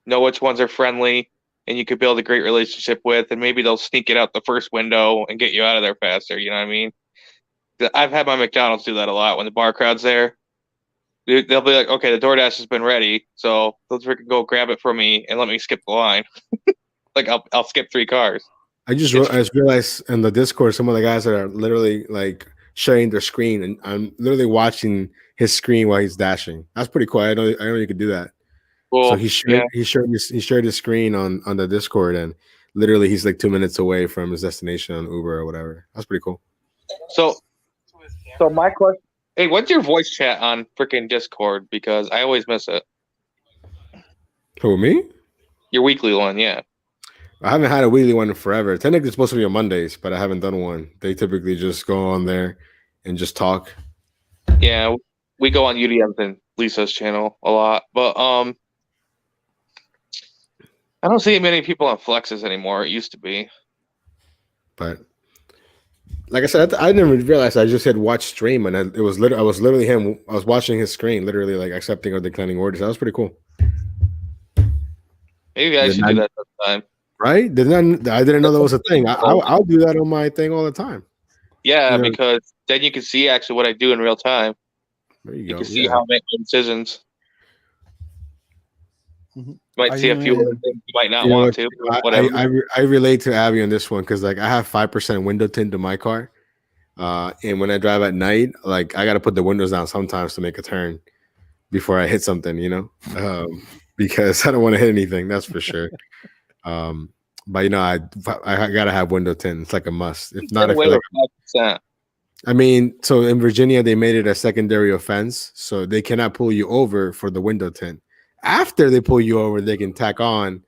Know which ones are friendly and you could build a great relationship with, and maybe they'll sneak it out the first window and get you out of there faster. You know what I mean? I've had my McDonald's do that a lot when the bar crowd's there. They'll be like, okay, the DoorDash has been ready, so let's freaking go grab it for me and let me skip the line. Like I'll skip 3 cars. I just realized in the Discord, some of the guys that are literally like sharing their screen, and I'm literally watching his screen while he's dashing. That's pretty cool. I know you could do that. Cool. So he shared his screen on the Discord, and literally he's like 2 minutes away from his destination on Uber or whatever. That's pretty cool. So my question, hey, what's your voice chat on freaking Discord? Because I always miss it. Who, me? Your weekly one, yeah. I haven't had a weekly one in forever. Technically, it's supposed to be on Mondays, but I haven't done one. They typically just go on there and just talk. Yeah, we go on UDM's and Lisa's channel a lot, but I don't see many people on Flexes anymore. It used to be. But like I said, I didn't realize I just had watched stream, and I was literally him. I was watching his screen, literally like accepting or declining orders. That was pretty cool. Maybe I should do that sometime. Right? I didn't know that was a thing. I'll do that on my thing all the time. Yeah, You know, because then you can see actually what I do in real time. there you You go. can see Yeah. how I make decisions. Mhm. You might Are see a you few in- other things you might not You know want what? to. Whatever. I relate to Abby on this one because like I have 5% window tint to my car, and when I drive at night, like I got to put the windows down sometimes to make a turn before I hit something, because I don't want to hit anything. That's for sure. But I gotta have window tint. It's like a must. If not, I Get away feel like with 5%. I mean, so in Virginia, they made it a secondary offense, so they cannot pull you over for the window tint. After they pull you over, they can tack on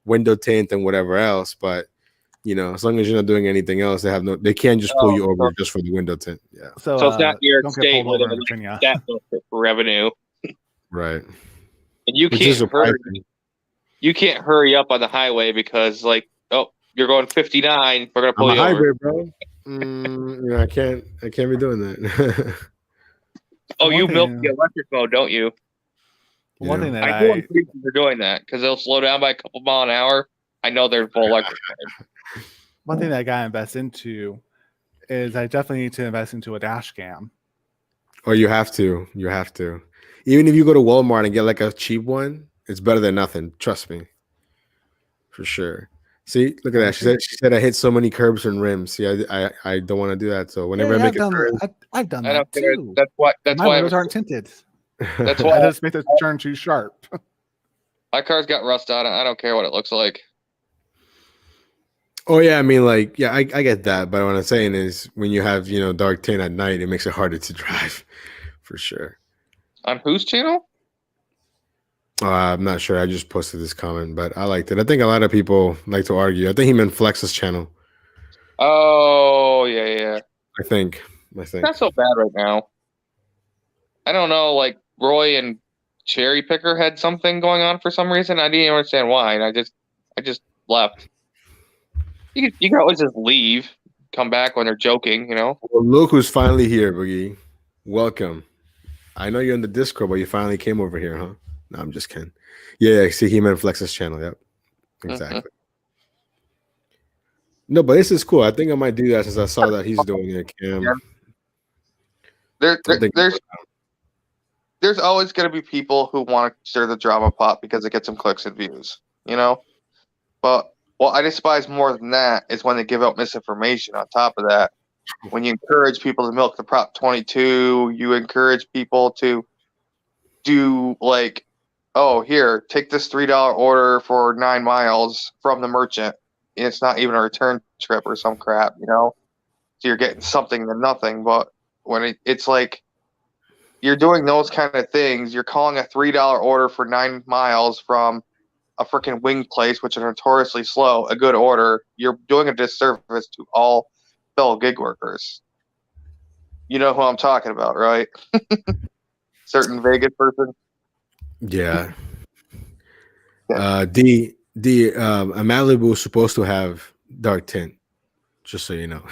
window tint and whatever else. But as long as you're not doing anything else, they can't just pull you over just for the window tint. Yeah, So So it's not New York don't get State pulled where over they're in like Virginia. that for revenue, right. and you Which is can't hurry. surprising. You can't hurry up on the highway because you're going 59. We're gonna I'm pull a you over. hybrid, bro. I can't be doing that. Oh, One you thing- milk the electric mode, don't you? One thing that I know they're doing that because they'll slow down by a couple mile an hour. I know they're full electric mode. one thing that I gotta invest into is I definitely need to invest into a dash cam. Or you have to. Even if you go to Walmart and get like a cheap one, it's better than nothing. Trust me. For sure. See, look at that. She said I hit so many curbs and rims. See, I don't want to do that. So whenever Hey, I make a turn, I've done I that don't care. too. That's My why windows aren't tinted. That's I why just make the turn too sharp. my car's got rust on it. I don't care what it looks like. oh yeah, I mean, like, yeah, I get that. But what I'm saying is when you have, dark tint at night, it makes it harder to drive for sure. On whose channel? I'm not sure. I just posted this comment, but I liked it. I think a lot of people like to argue. I think he meant Flex's channel. Oh yeah. I think. Not so bad right now. I don't know. Like Roy and Cherry Picker had something going on for some reason. I didn't understand why, and I just left. You can always just leave, come back when they're joking. Well, look who's finally here, Boogie. Welcome. I know you're in the Discord, but you finally came over here, huh? No, I'm just kidding. Yeah, see, he meant Flex's channel. Yep, exactly. No, but this is cool. I think I might do that since I saw that he's doing it, Cam. There's always going to be people who want to stir the drama pot because it gets them clicks and views, But what I despise more than that is when they give out misinformation. On top of that, when you encourage people to milk the Prop 22, you encourage people to do like, oh, here, take this $3 order for 9 miles from the merchant. And it's not even a return trip or some crap, so you're getting something than nothing. But when it's like you're doing those kind of things, you're calling a $3 order for 9 miles from a freaking wing place, which are notoriously slow, a good order. You're doing a disservice to all fellow gig workers. You know who I'm talking about, right? Certain Vegas person. Yeah. Yeah. A Malibu was supposed to have dark tint, just so you know.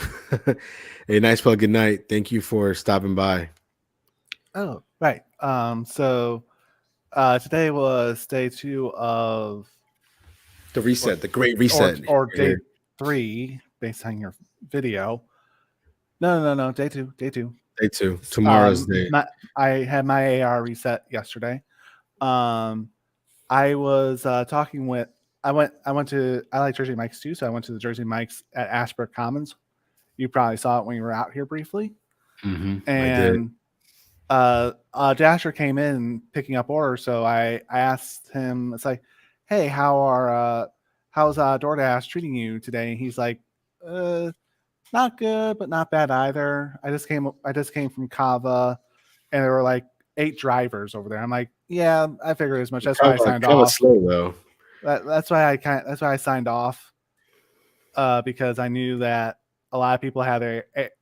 Hey, nice plug. Good night. Thank you for stopping by. Oh, right. So today was day 2 of The reset, the great reset. or day 3, based on your video. No. Day 2. Day 2. Day 2. Tomorrow's day. I had my AR reset yesterday. I was talking with. I like Jersey Mike's too, so I went to the Jersey Mike's at Ashbrook Commons. You probably saw it when you were out here briefly. Mm-hmm. And Dasher came in picking up orders, so I asked him. It's like, hey, how's DoorDash treating you today? And he's like, not good, but not bad either. I just came from Kava, and there were like 8 drivers over there. I'm like, yeah, I figured as much. That's why I signed off. Slow though. That's why I signed off, because I knew that a lot of people have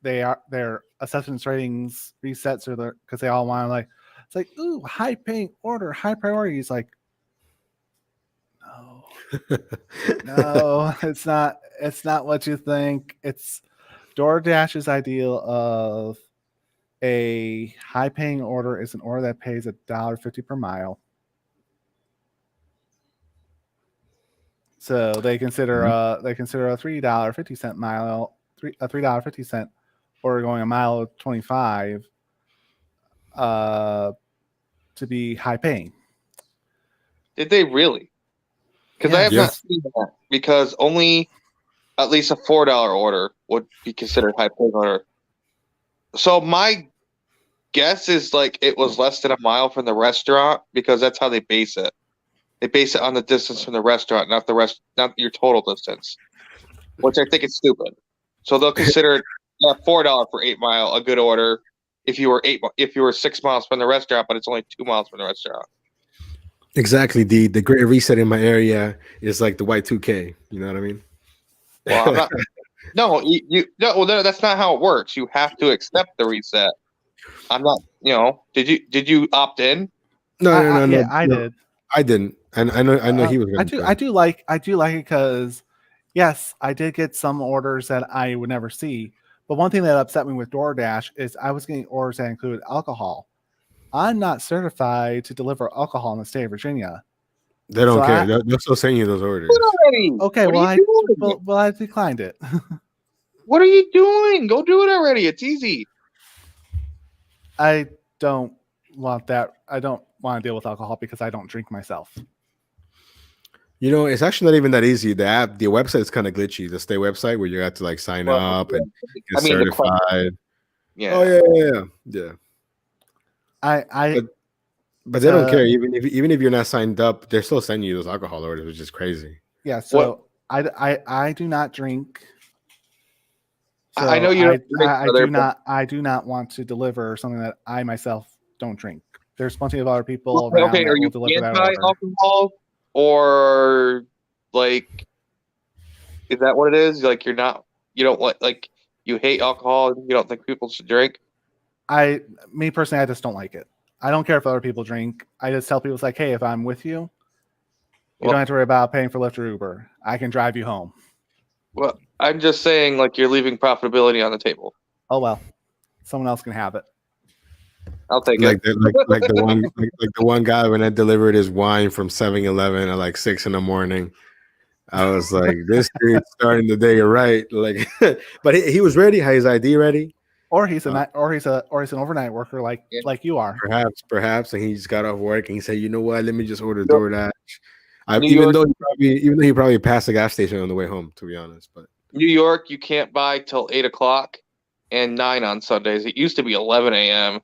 their assessments ratings reset, so because they all want to it's like, ooh, high paying order, high priority. It's like, no, it's not what you think. It's DoorDash's ideal of a high paying order is an order that pays $1.50 per mile. So they consider a $3.50 mile, a $3.50 order going a mile of 25 to be high paying. Did they really? Because I have not seen that. Because only at least a $4 order would be considered high paying order. So my guess is like it was less than a mile from the restaurant, because that's how they base it. They base it on the distance from the restaurant, not your total distance, which I think is stupid. So they'll consider $4 for 8 mile a good order if you were 6 miles from the restaurant, but it's only 2 miles from the restaurant. Exactly. The great reset in my area is like the Y2K. You know what I mean? Well, I'm not. No, no, that's not how it works. You have to accept the reset. I'm not. Did you opt in? No. Yeah, I did. I didn't, and I know he was. I do like it because, yes, I did get some orders that I would never see. But one thing that upset me with DoorDash is I was getting orders that included alcohol. I'm not certified to deliver alcohol in the state of Virginia. They don't care. They're still sending you those orders. Okay, well, I declined it. What are you doing? Go do it already. It's easy. I don't want that. I don't want to deal with alcohol because I don't drink myself. It's actually not even that easy. The website is kind of glitchy. The state website where you have to like sign up and get certified. Yeah. Oh yeah. But they don't care. Even if you're not signed up, they're still sending you those alcohol orders, which is crazy. Yeah. So I do not drink. So I know you. I do not want to deliver something that I myself don't drink. There's plenty of other people around that will deliver that order. Alcohol, or like, is that what it is? Like you hate alcohol and you don't think people should drink? Me personally, I just don't like it. I don't care if other people drink. I just tell people, it's like, hey, if I'm with you, you don't have to worry about paying for Lyft or Uber. I can drive you home. Well, I'm just saying, like, you're leaving profitability on the table. Oh well, someone else can have it. I'll take it. Like the one guy when I delivered his wine from 7-Eleven at like 6 a.m. I was like, this dude's starting the day right. Like, but he was ready. Had his ID ready. Or he's an overnight worker like you are. Perhaps, and he just got off work and he said, you know what? Let me just order DoorDash. Even though he probably passed the gas station on the way home, to be honest. But New York, you can't buy till 8 o'clock and 9 on Sundays. It used to be 11 a.m.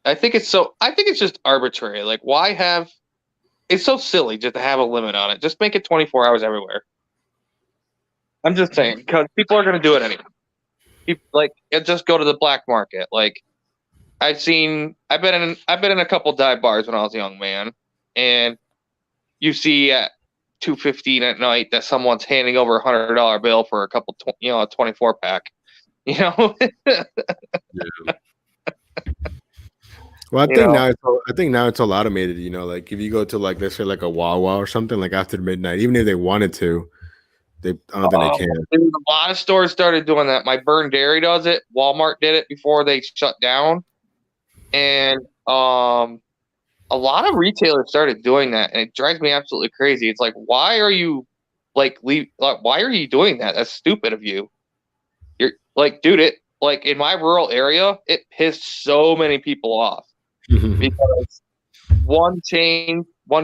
I think it's just arbitrary. Like, why have? It's so silly just to have a limit on it. Just make it 24 hours everywhere. I'm just saying because people are going to do it anyway. People, like, just go to the black market. Like, I've been in a couple dive bars when I was a young man, and you see at 2:15 at night that someone's handing over $100 bill for a couple, a 24 pack. You know, Yeah. Well, I think now it's all automated. You know, like if you go to like let's say like a Wawa or something like after midnight, even if they wanted to, I don't think they can. Dude, a lot of stores started doing that. My Burn Dairy does it. Walmart did it before they shut down, and a lot of retailers started doing that, and it drives me absolutely crazy. It's like, why are you why are you doing that? That's stupid of you. You're like, dude, it like in my rural area, it pissed so many people off because one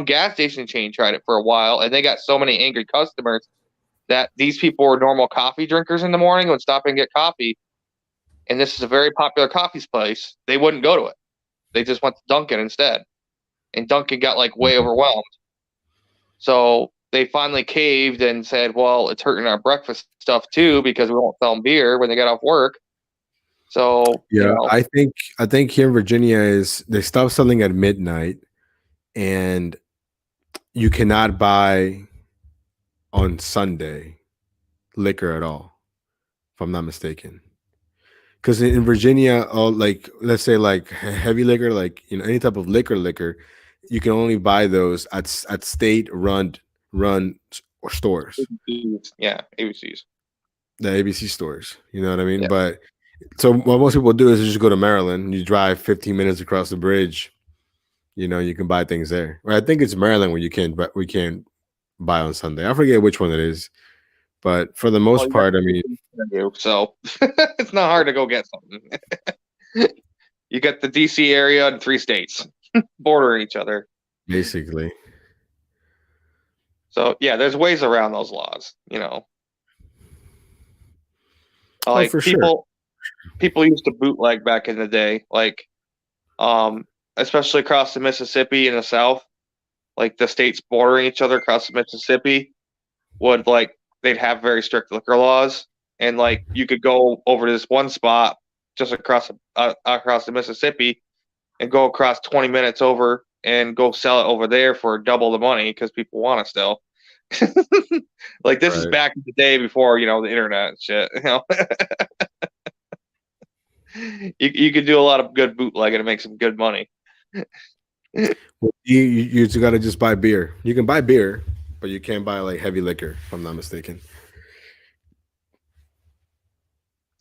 gas station chain tried it for a while, and they got so many angry customers that these people were normal coffee drinkers in the morning would stop and get coffee, and this is a very popular coffee place. They wouldn't go to it. They just went to Dunkin' instead. And Dunkin' got like way overwhelmed. So they finally caved and said, well, it's hurting our breakfast stuff too because we won't sell them beer when they get off work. So yeah, I think here in Virginia they stopped selling at midnight, and you cannot buy on Sunday liquor at all, if I'm not mistaken. Because in Virginia, like let's say like heavy liquor, like any type of liquor, you can only buy those at state run stores. Yeah, ABCs. The ABC stores. You know what I mean? Yeah. But so what most people do is just go to Maryland. You drive 15 minutes across the bridge. You can buy things there. Or I think it's Maryland where we can't buy on Sunday. I forget which one it is. But for the most part, I mean, so it's not hard to go get something. You got the DC area and 3 states bordering each other, basically. So yeah, there's ways around those laws. Like for sure. People used to bootleg back in the day, like especially across the Mississippi in the South, like the states bordering each other across the Mississippi would they'd have very strict liquor laws, and like you could go over to this one spot just across the Mississippi and go across 20 minutes over and go sell it over there for double the money because people want it still. Like this is back in the day before the internet and shit. You could do a lot of good bootlegging and make some good money. Well, you got to just buy beer. You can buy beer, but you can't buy like heavy liquor, if I'm not mistaken.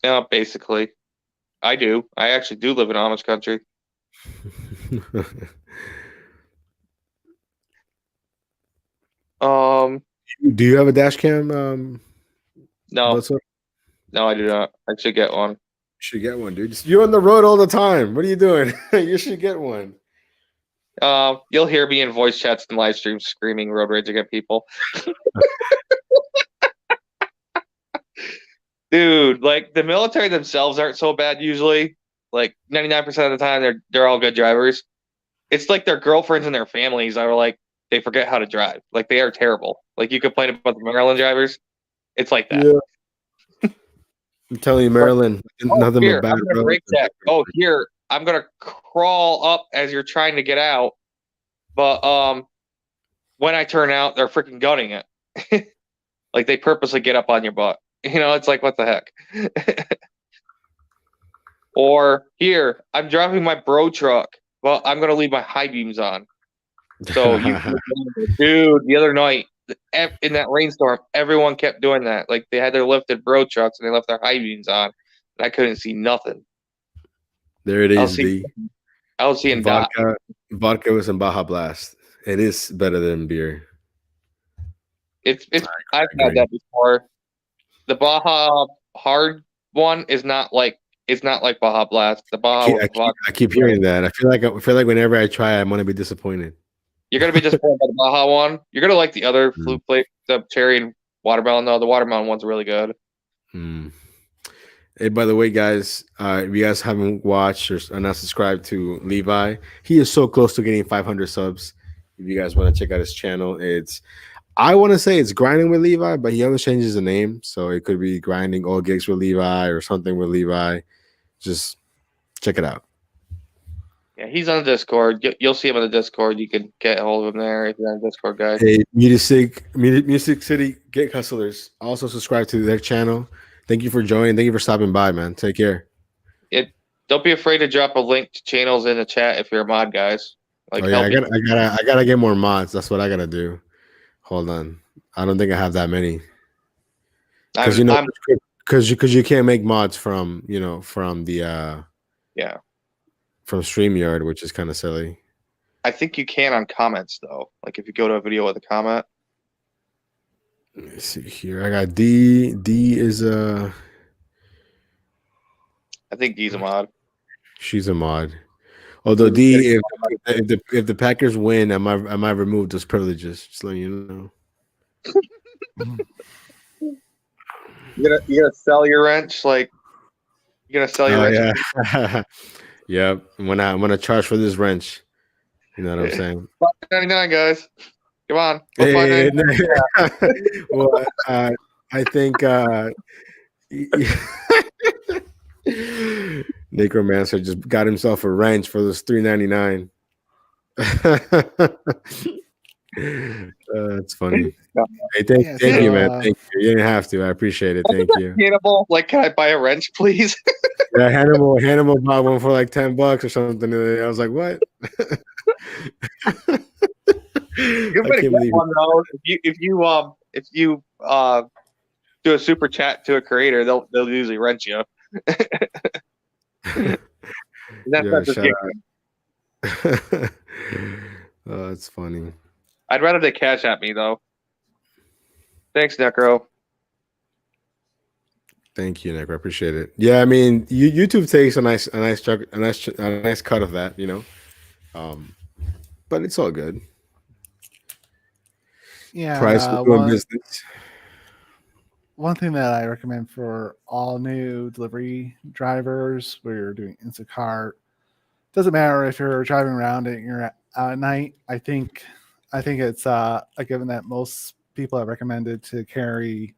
Yeah, basically. I do. I actually do live in Amish country. Do you have a dash cam? No. No, I do not. I should get one. You should get one, dude. You're on the road all the time. What are you doing? You should get one. You'll hear me in voice chats and live streams screaming road rage at people. Dude, like the military themselves aren't so bad usually. Like 99% of the time they're all good drivers. It's like their girlfriends and their families are like they forget how to drive. Like they are terrible. Like you complain about the Maryland drivers. It's like that. Yeah. I'm telling you, Maryland, nothing but bad. I'm break that. Oh, here, I'm gonna crawl up as you're trying to get out. But when I turn out, they're freaking gunning it. Like they purposely get up on your butt. It's like, what the heck? Or here, I'm driving my bro truck. Well, I'm gonna leave my high beams on. So dude, the other night in that rainstorm, everyone kept doing that. Like they had their lifted bro trucks and they left their high beams on, and I couldn't see nothing. There it is. I was seeing vodka with some Baja Blast. It is better than beer. I've had that before. The Baja hard one is not like Baja Blast. The Baja. I keep hearing that. I feel like whenever I try, I'm gonna be disappointed. You're gonna be disappointed by the Baja one. You're gonna like the other flute plate, the cherry and watermelon. No, the watermelon one's really good. Hey, by the way, guys, if you guys haven't watched or are not subscribed to Levi, he is so close to getting 500 subs. If you guys want to check out his channel, I want to say it's grinding with Levi, but he always changes the name, so it could be grinding all gigs with Levi or something with Levi. Just check it out. Yeah, he's on the Discord. You'll see him on the Discord. You can get a hold of him there if you're on the Discord, guy. Hey, Music City Gig Hustlers. Also subscribe to their channel. Thank you for joining. Thank you for stopping by, man. Take care. Don't be afraid to drop a link to channels in the chat if you're a mod, guys. Like, Oh yeah, help I gotta get more mods. That's what I gotta do. Hold on. I don't think I have that many. Because because you can't make mods from from the yeah. from StreamYard, which is kind of silly. I think you can on comments though. Like if you go to a video with a comment. Let me see here. I got D. D is I think D's a mod. She's a mod. Although D, if the Packers win, I might remove those privileges. Just letting you know. You gonna sell your wrench? Like you gonna sell your wrench? Yeah. Yep. I'm gonna charge for this wrench. You know what I'm saying? $5.99, guys. Come on. Hey, well, I think Necromancer just got himself a wrench for this $3.99. That's funny. Hey, thank you, man. Thank you. You didn't have to. I appreciate it. Thank you. Hannibal, like, can I buy a wrench, please? Yeah, Hannibal bought one for like $10 or something. I was like, what? You're gonna get one though. If you do a super chat to a creator, they'll usually rent you. That's oh, that's funny. I'd rather they cash at me though. Thanks, Necro. Thank you, Necro. I appreciate it. Yeah, I mean, YouTube takes a nice cut of that, but it's all good. Yeah, price of doing business. One thing that I recommend for all new delivery drivers where you're doing Instacart, doesn't matter if you're driving around and you're out at night. I think it's a given that most people have recommended to carry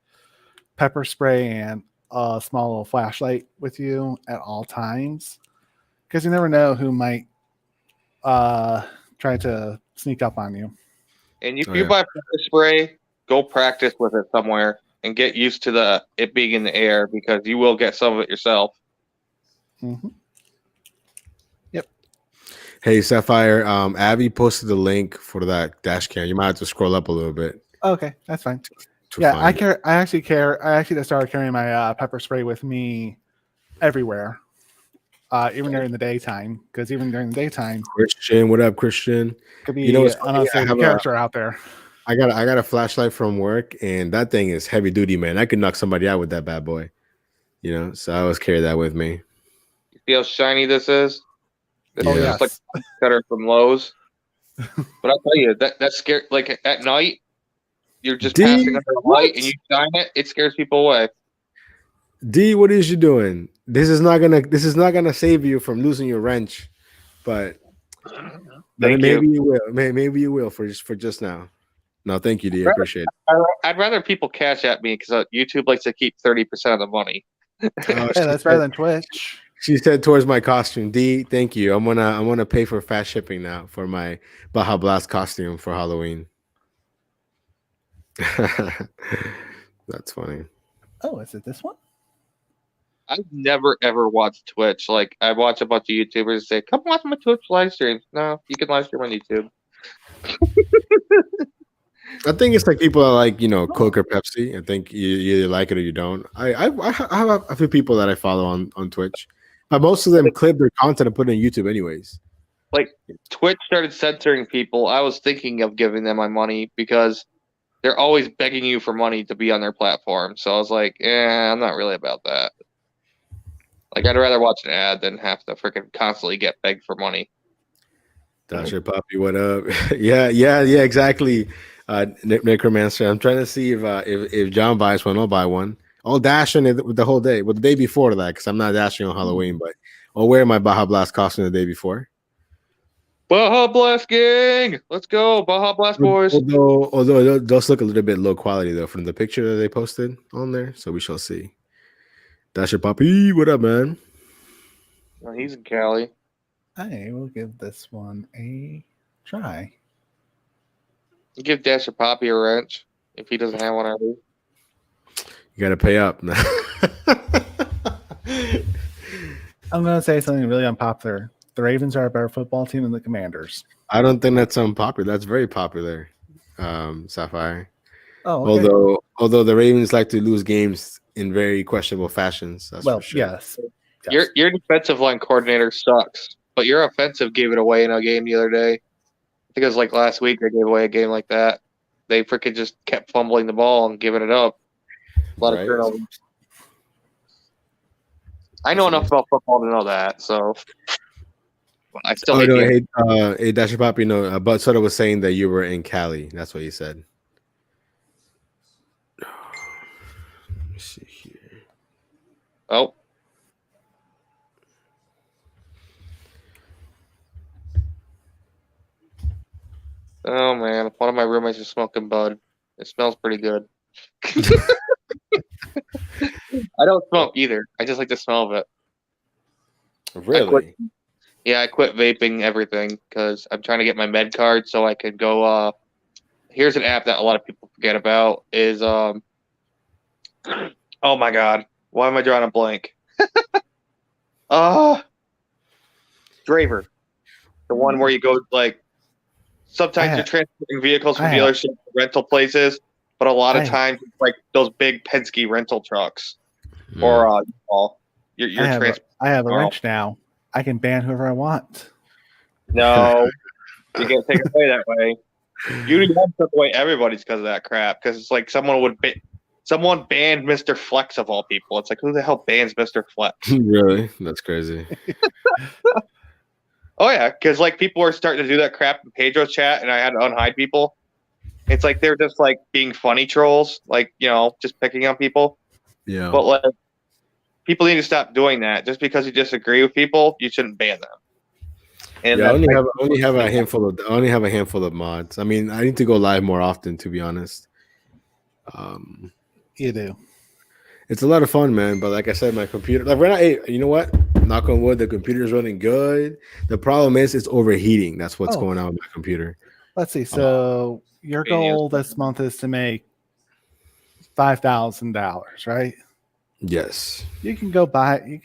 pepper spray and a small little flashlight with you at all times, because you never know who might try to sneak up on you. And if you buy pepper spray, go practice with it somewhere and get used to it being in the air, because you will get some of it yourself. Mm-hmm. Yep. Hey, Sapphire, Abby posted the link for that dash cam. You might have to scroll up a little bit. Okay, that's fine. Yeah, I actually just started carrying my pepper spray with me everywhere, even during the daytime. Because even during the daytime, Christian, what up, Christian? Could be an unsafe character out there. I got a flashlight from work, and that thing is heavy duty, man. I could knock somebody out with that bad boy. So I always carry that with me. You see how shiny this is? This is yes. just like cutter from Lowe's. But I'll tell you, that scare, like at night, you're just passing under a light and you shine it. It scares people away. D, what is you doing? This is not gonna save you from losing your wrench, but maybe you will. Maybe you will for just now. No, thank you, D. I appreciate it. I'd rather people cash at me because YouTube likes to keep 30% of the money. Yeah, that's better than Twitch. She said towards my costume. D, thank you. I'm gonna pay for fast shipping now for my Baja Blast costume for Halloween. That's funny. Oh, is it this one? I've never ever watched Twitch. Like, I watch a bunch of YouTubers say, "Come watch my Twitch live stream." No, you can live stream on YouTube. I think it's like people are like, Coke or Pepsi. I think you either like it or you don't. I have a few people that I follow on Twitch, but most of them clip their content and put it on YouTube anyways. Like, Twitch started censoring people. I was thinking of giving them my money because they're always begging you for money to be on their platform. So I was like, I'm not really about that. Like, I'd rather watch an ad than have to freaking constantly get begged for money. Dasher Poppy, what up? yeah, exactly. Necromancer. I'm trying to see if John buys one, I'll buy one. I'll dash in it the whole day. Well, the day before that, because I'm not dashing on Halloween, but I'll wear my Baja Blast costume the day before. Baja Blast gang, let's go, Baja Blast boys. Although it does look a little bit low quality though from the picture that they posted on there, so we shall see. Dasher Poppy, what up, man? Well, he's in Cali. I will give this one a try. You give Dasher Poppy a wrench if he doesn't have one already. You gotta pay up. I'm going to say something really unpopular. The Ravens are a better football team than the Commanders. I don't think that's unpopular. That's very popular, Sapphire. Oh, okay. Although the Ravens like to lose games in very questionable fashions. That's for sure. Yes. Your defensive line coordinator sucks, but your offensive gave it away in a game the other day. I think it was like last week they gave away a game like that. They freaking just kept fumbling the ball and giving it up. A lot of turnovers. I know enough about football to know that, so I still hate the hey, Dasher Poppy, no, Bud Soda was saying that you were in Cali. That's what he said. Let me see here. Oh. Oh man, one of my roommates is smoking bud. It smells pretty good. I don't smoke either. I just like the smell of it. Really? I quit vaping everything because I'm trying to get my med card so I could go. Here's an app that a lot of people forget about is oh my god, why am I drawing a blank? Draver, the one where you go like sometimes you're transporting vehicles from dealerships to rental places, but a lot of times it's like those big Penske rental trucks or you're I have a wrench now. I can ban whoever I want. No, you can't take it away that way. You took away everybody's because of that crap. Because it's like someone banned Mr. Flex of all people. It's like, who the hell bans Mr. Flex? Really? That's crazy. Oh yeah, because like people were starting to do that crap in Pedro's chat, and I had to unhide people. It's like they're just like being funny trolls, like just picking on people. Yeah. But like, people need to stop doing that. Just because you disagree with people, you shouldn't ban them. And I only have a handful of mods. I mean, I need to go live more often, to be honest. You do. It's a lot of fun, man. But like I said, my computer, like right now, hey, you know what? Knock on wood, the computer's running good. The problem is it's overheating. That's what's going on with my computer. Let's see. So your goal this month is to make $5,000, right? Yes. You can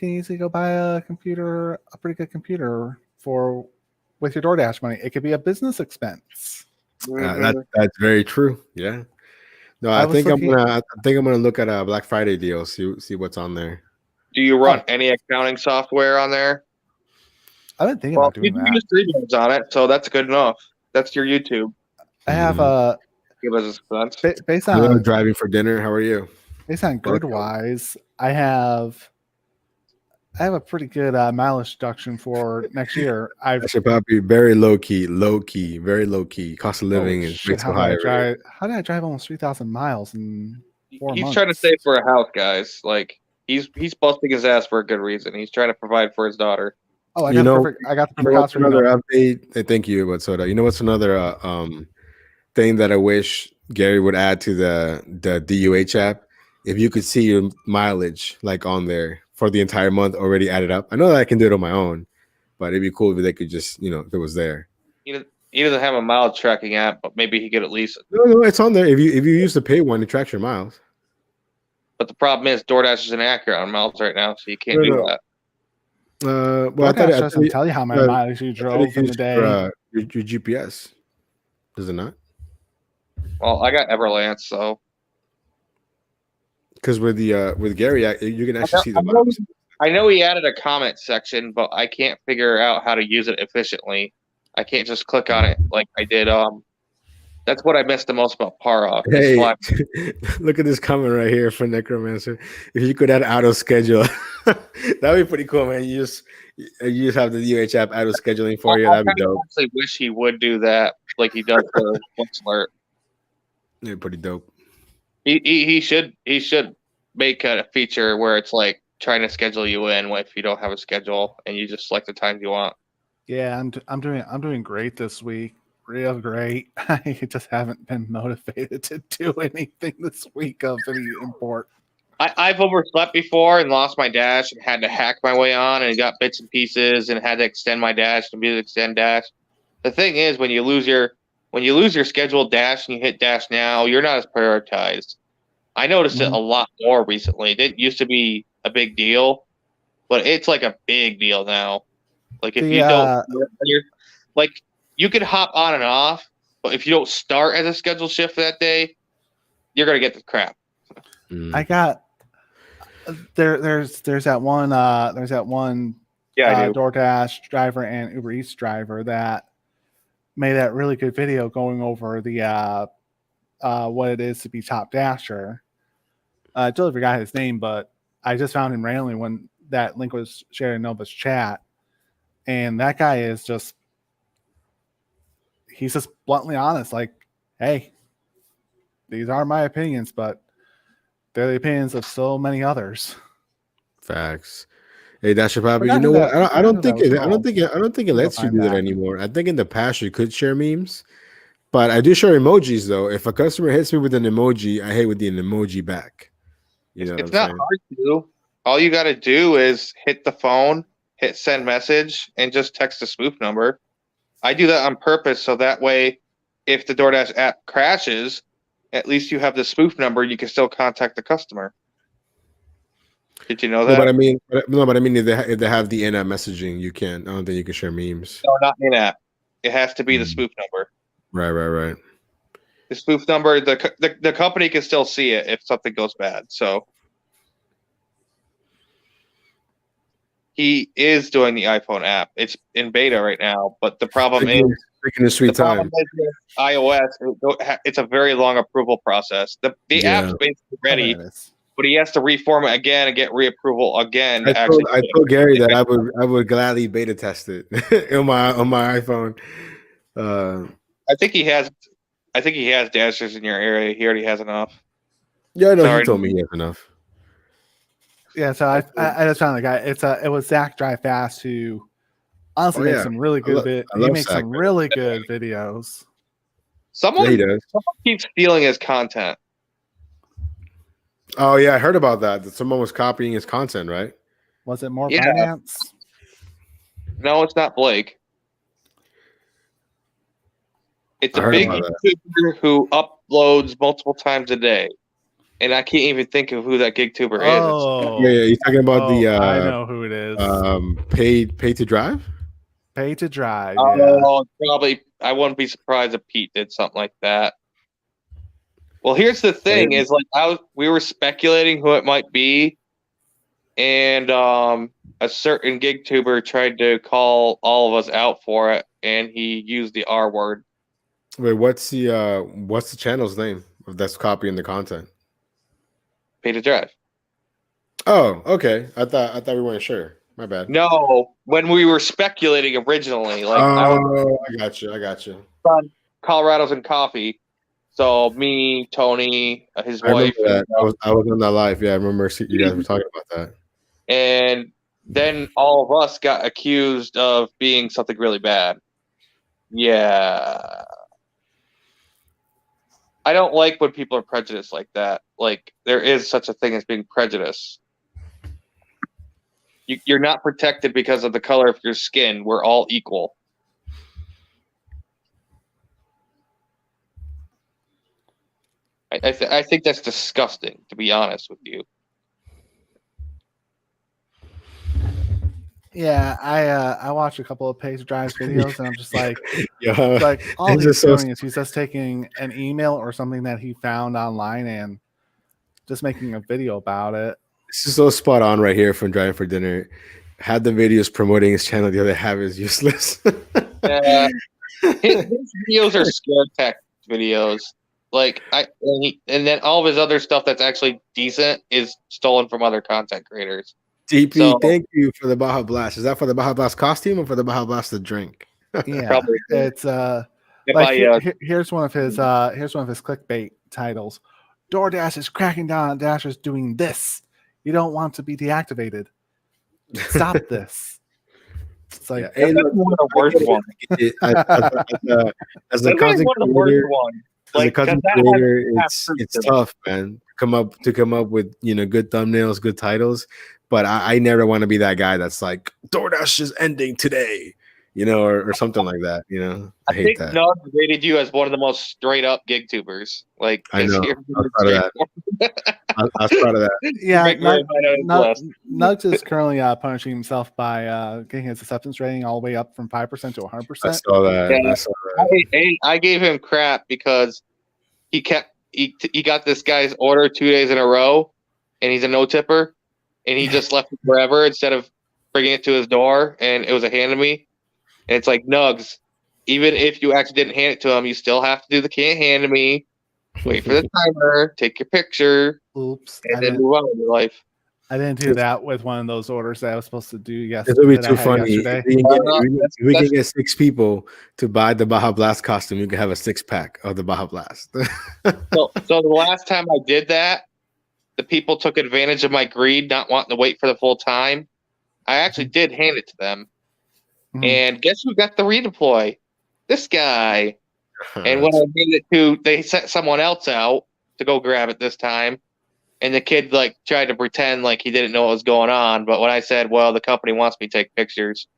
easily go buy a pretty good computer with your DoorDash money. It could be a business expense. That's very true. Yeah. No, I think I'm gonna look at a Black Friday deal. See what's on there. Do you run any accounting software on there? I've been thinking about doing that. You use Streamlabs on it, so that's good enough. That's your YouTube. I have give us a expense. Based on driving for dinner. How are you? Based on GridWise, I have a pretty good mileage deduction for next year. I should probably very low key, very low key. Cost of living is so high. How did I drive almost 3,000 miles in 4 months? He's trying to save for a house, guys. Like he's busting his ass for a good reason. He's trying to provide for his daughter. Oh, I got the perfect house for another update. Thank you, but Soda. You know what's another thing that I wish Gary would add to the DUH app? If you could see your mileage like on there for the entire month already added up. I know that I can do it on my own, but it'd be cool if they could just, if it was there. He doesn't have a mileage tracking app, but maybe he could at least. No, it's on there. If you use the pay one, it tracks your miles. But the problem is DoorDash is inaccurate on miles right now, so you can't do that. Well, DoorDash doesn't tell you how many miles you drove in the day. Your GPS, does it not? Well, I got Everlance, so. Because with Gary, you can actually see the miles. I know he added a comment section, but I can't figure out how to use it efficiently. I can't just click on it like I did. That's what I missed the most about Para. Hey, look at this comment right here for Necromancer. If you could add auto schedule, that'd be pretty cool, man. You just have the DUH app auto scheduling for you. That'd be dope. I actually wish he would do that, like he does for Watch Alert. Yeah, pretty dope. He should make a feature where it's like trying to schedule you in if you don't have a schedule and you just select the times you want. Yeah, I'm doing great this week. Real great. I just haven't been motivated to do anything this week of any import. I've overslept before and lost my dash and had to hack my way on and got bits and pieces and had to extend my dash and be able to extend dash. The thing is, when you lose your scheduled dash and you hit dash now, you're not as prioritized. I noticed it a lot more recently. It didn't used to be a big deal, but it's like a big deal now. Like if you don't, like you can hop on and off, but if you don't start as a scheduled shift that day, you're gonna get the crap. I got there's that one DoorDash driver and Uber Eats driver that made that really good video going over the what it is to be top dasher. I totally forgot his name, but I just found him randomly when that link was shared in Nova's chat. And that guy is just, he's just bluntly honest. Like, hey, these are my opinions, but they're the opinions of so many others. Facts. Hey, Dasher Papa, you know what? I don't think it lets you do that anymore. I think in the past you could share memes, but I do share emojis though. If a customer hits me with an emoji, I hit with the emoji back. You know, it's not hard to do. All you got to do is hit the phone, hit send message, and just text the spoof number. I do that on purpose so that way, if the DoorDash app crashes, at least you have the spoof number. You can still contact the customer. Did you know that? No, but I mean, if they have the in-app messaging, you can. I don't think you can share memes. No, not in-app. It has to be the spoof number. Right. The spoof number, the company can still see it if something goes bad. So he is doing the iPhone app. It's in beta right now, but the problem is iOS. It's a very long approval process. The app's basically ready, but he has to reform it again and get reapproval again. I told Gary that I would gladly beta test it on my iPhone. I think he has dashers in your area. He already has enough. Yeah, no, he told me he has enough. Yeah, so I just found the guy. It was Zach Drive Fast who honestly makes some really good he makes some really good videos. Someone keeps stealing his content. Oh yeah, I heard about that. That someone was copying his content, right? Was it more finance? No, it's not Blake. It's a big YouTuber who uploads multiple times a day. And I can't even think of who that GigTuber is. Yeah, you're talking about the I know who it is. Pay to drive? Pay to drive. Oh, probably. I wouldn't be surprised if Pete did something like that. Well, here's the thing: is like we were speculating who it might be, and a certain GigTuber tried to call all of us out for it, and he used the R word. Wait, what's the channel's name that's copying the content? Pay to drive. Oh, okay. I thought we weren't sure. My bad. No, when we were speculating originally, like I got you. Colorado's and Coffee. So me, Tony, his wife. I was on that live. Yeah, I remember you guys were talking about that. And then all of us got accused of being something really bad. Yeah. I don't like when people are prejudiced like that. Like, there is such a thing as being prejudiced. You're not protected because of the color of your skin. We're all equal. I think that's disgusting, to be honest with you. Yeah, I watched a couple of Page Drive videos, and I'm just like, all he's doing is he's just taking an email or something that he found online and just making a video about it. This is so spot on right here from Driving for Dinner. Had the videos promoting his channel, the other half is useless. His videos are scare tech videos. Like and then all of his other stuff that's actually decent is stolen from other content creators. DP, thank you for the Baja Blast. Is that for the Baja Blast costume or for the Baja Blast the drink? Yeah, probably. It's here's one of his clickbait titles. DoorDash is cracking down on dashers doing this. You don't want to be deactivated. Stop this. It's like Hey, That's look, one of the I worst get it. ones. I get it. As a That's like content one of the worst creator, ones. as a Like, 'cause content that has creator, half it's truth it's to it. tough, man. Come up with good thumbnails, good titles. But I never want to be that guy that's like DoorDash is ending today, or something like that. I I hate think that. Nug rated you as one of the most straight up gig tubers. Like, I 'cause know. you're I was proud of that. I was proud of that. yeah, make really high on his list. Nugs is currently punishing himself by getting his acceptance rating all the way up from 5% to 100%. I saw that. Yeah. I saw that. I gave him crap because he got this guy's order 2 days in a row, and he's a no tipper, and he just left it forever instead of bringing it to his door, and it was a hand to me. And it's like, Nugs, even if you actually didn't hand it to him, you still have to do the can't hand to me. Wait for the timer, take your picture, Oops, and then move on with your life. I didn't do that with one of those orders that I was supposed to do This would be that I too had funny. yesterday. If we can get 6 people to buy the Baja Blast costume, you can have a 6-pack of the Baja Blast. So the last time I did that, the people took advantage of my greed, not wanting to wait for the full time. I actually did hand it to them. Mhm. And guess who got the redeploy? This guy. And when I handed it they sent someone else out to go grab it this time. And the kid tried to pretend like he didn't know what was going on. But when I said, well, the company wants me to take pictures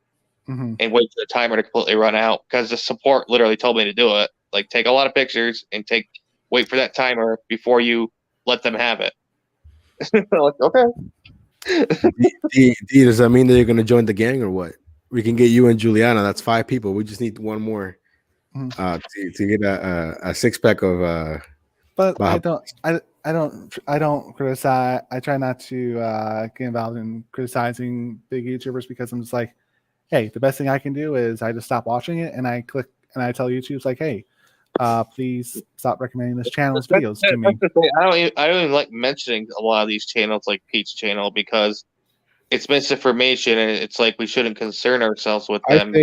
Mhm. and wait for the timer to completely run out, because the support literally told me to do it. Like, take a lot of pictures and wait for that timer before you let them have it. Like, okay. D, does that mean that you're going to join the gang or what? We can get you and Juliana. That's 5 people. We just need one more to get a 6-pack of. But Baja I don't criticize. I try not to get involved in criticizing big YouTubers because I'm just like, hey, the best thing I can do is I just stop watching it and I click and I tell YouTube, it's like, hey, please stop recommending this channel's videos to me. I don't even like mentioning a lot of these channels, like Pete's channel, because it's misinformation, and it's like we shouldn't concern ourselves with them.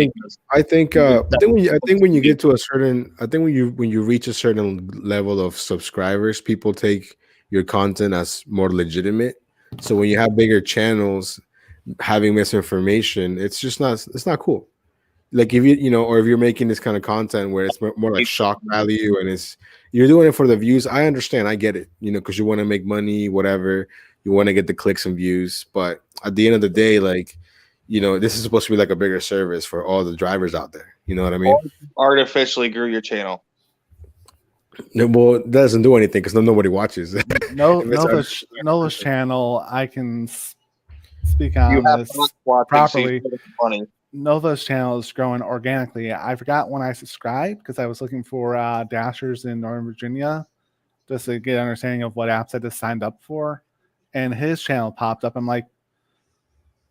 I think when you get to a certain, I think when you reach a certain level of subscribers, people take your content as more legitimate. So when you have bigger channels having misinformation, it's not cool. Like if or if you're making this kind of content where it's more like shock value and you're doing it for the views, I understand, I get it, because you want to make money, whatever, you want to get the clicks and views, but at the end of the day, this is supposed to be like a bigger service for all the drivers out there. You know what I mean? Artificially grew your channel. No, well, it doesn't do anything because nobody watches. Nova's channel, I can speak on this properly. Nova's channel is growing organically. I forgot when I subscribed because I was looking for dashers in Northern Virginia just to get an understanding of what apps I just signed up for. And his channel popped up. I'm like,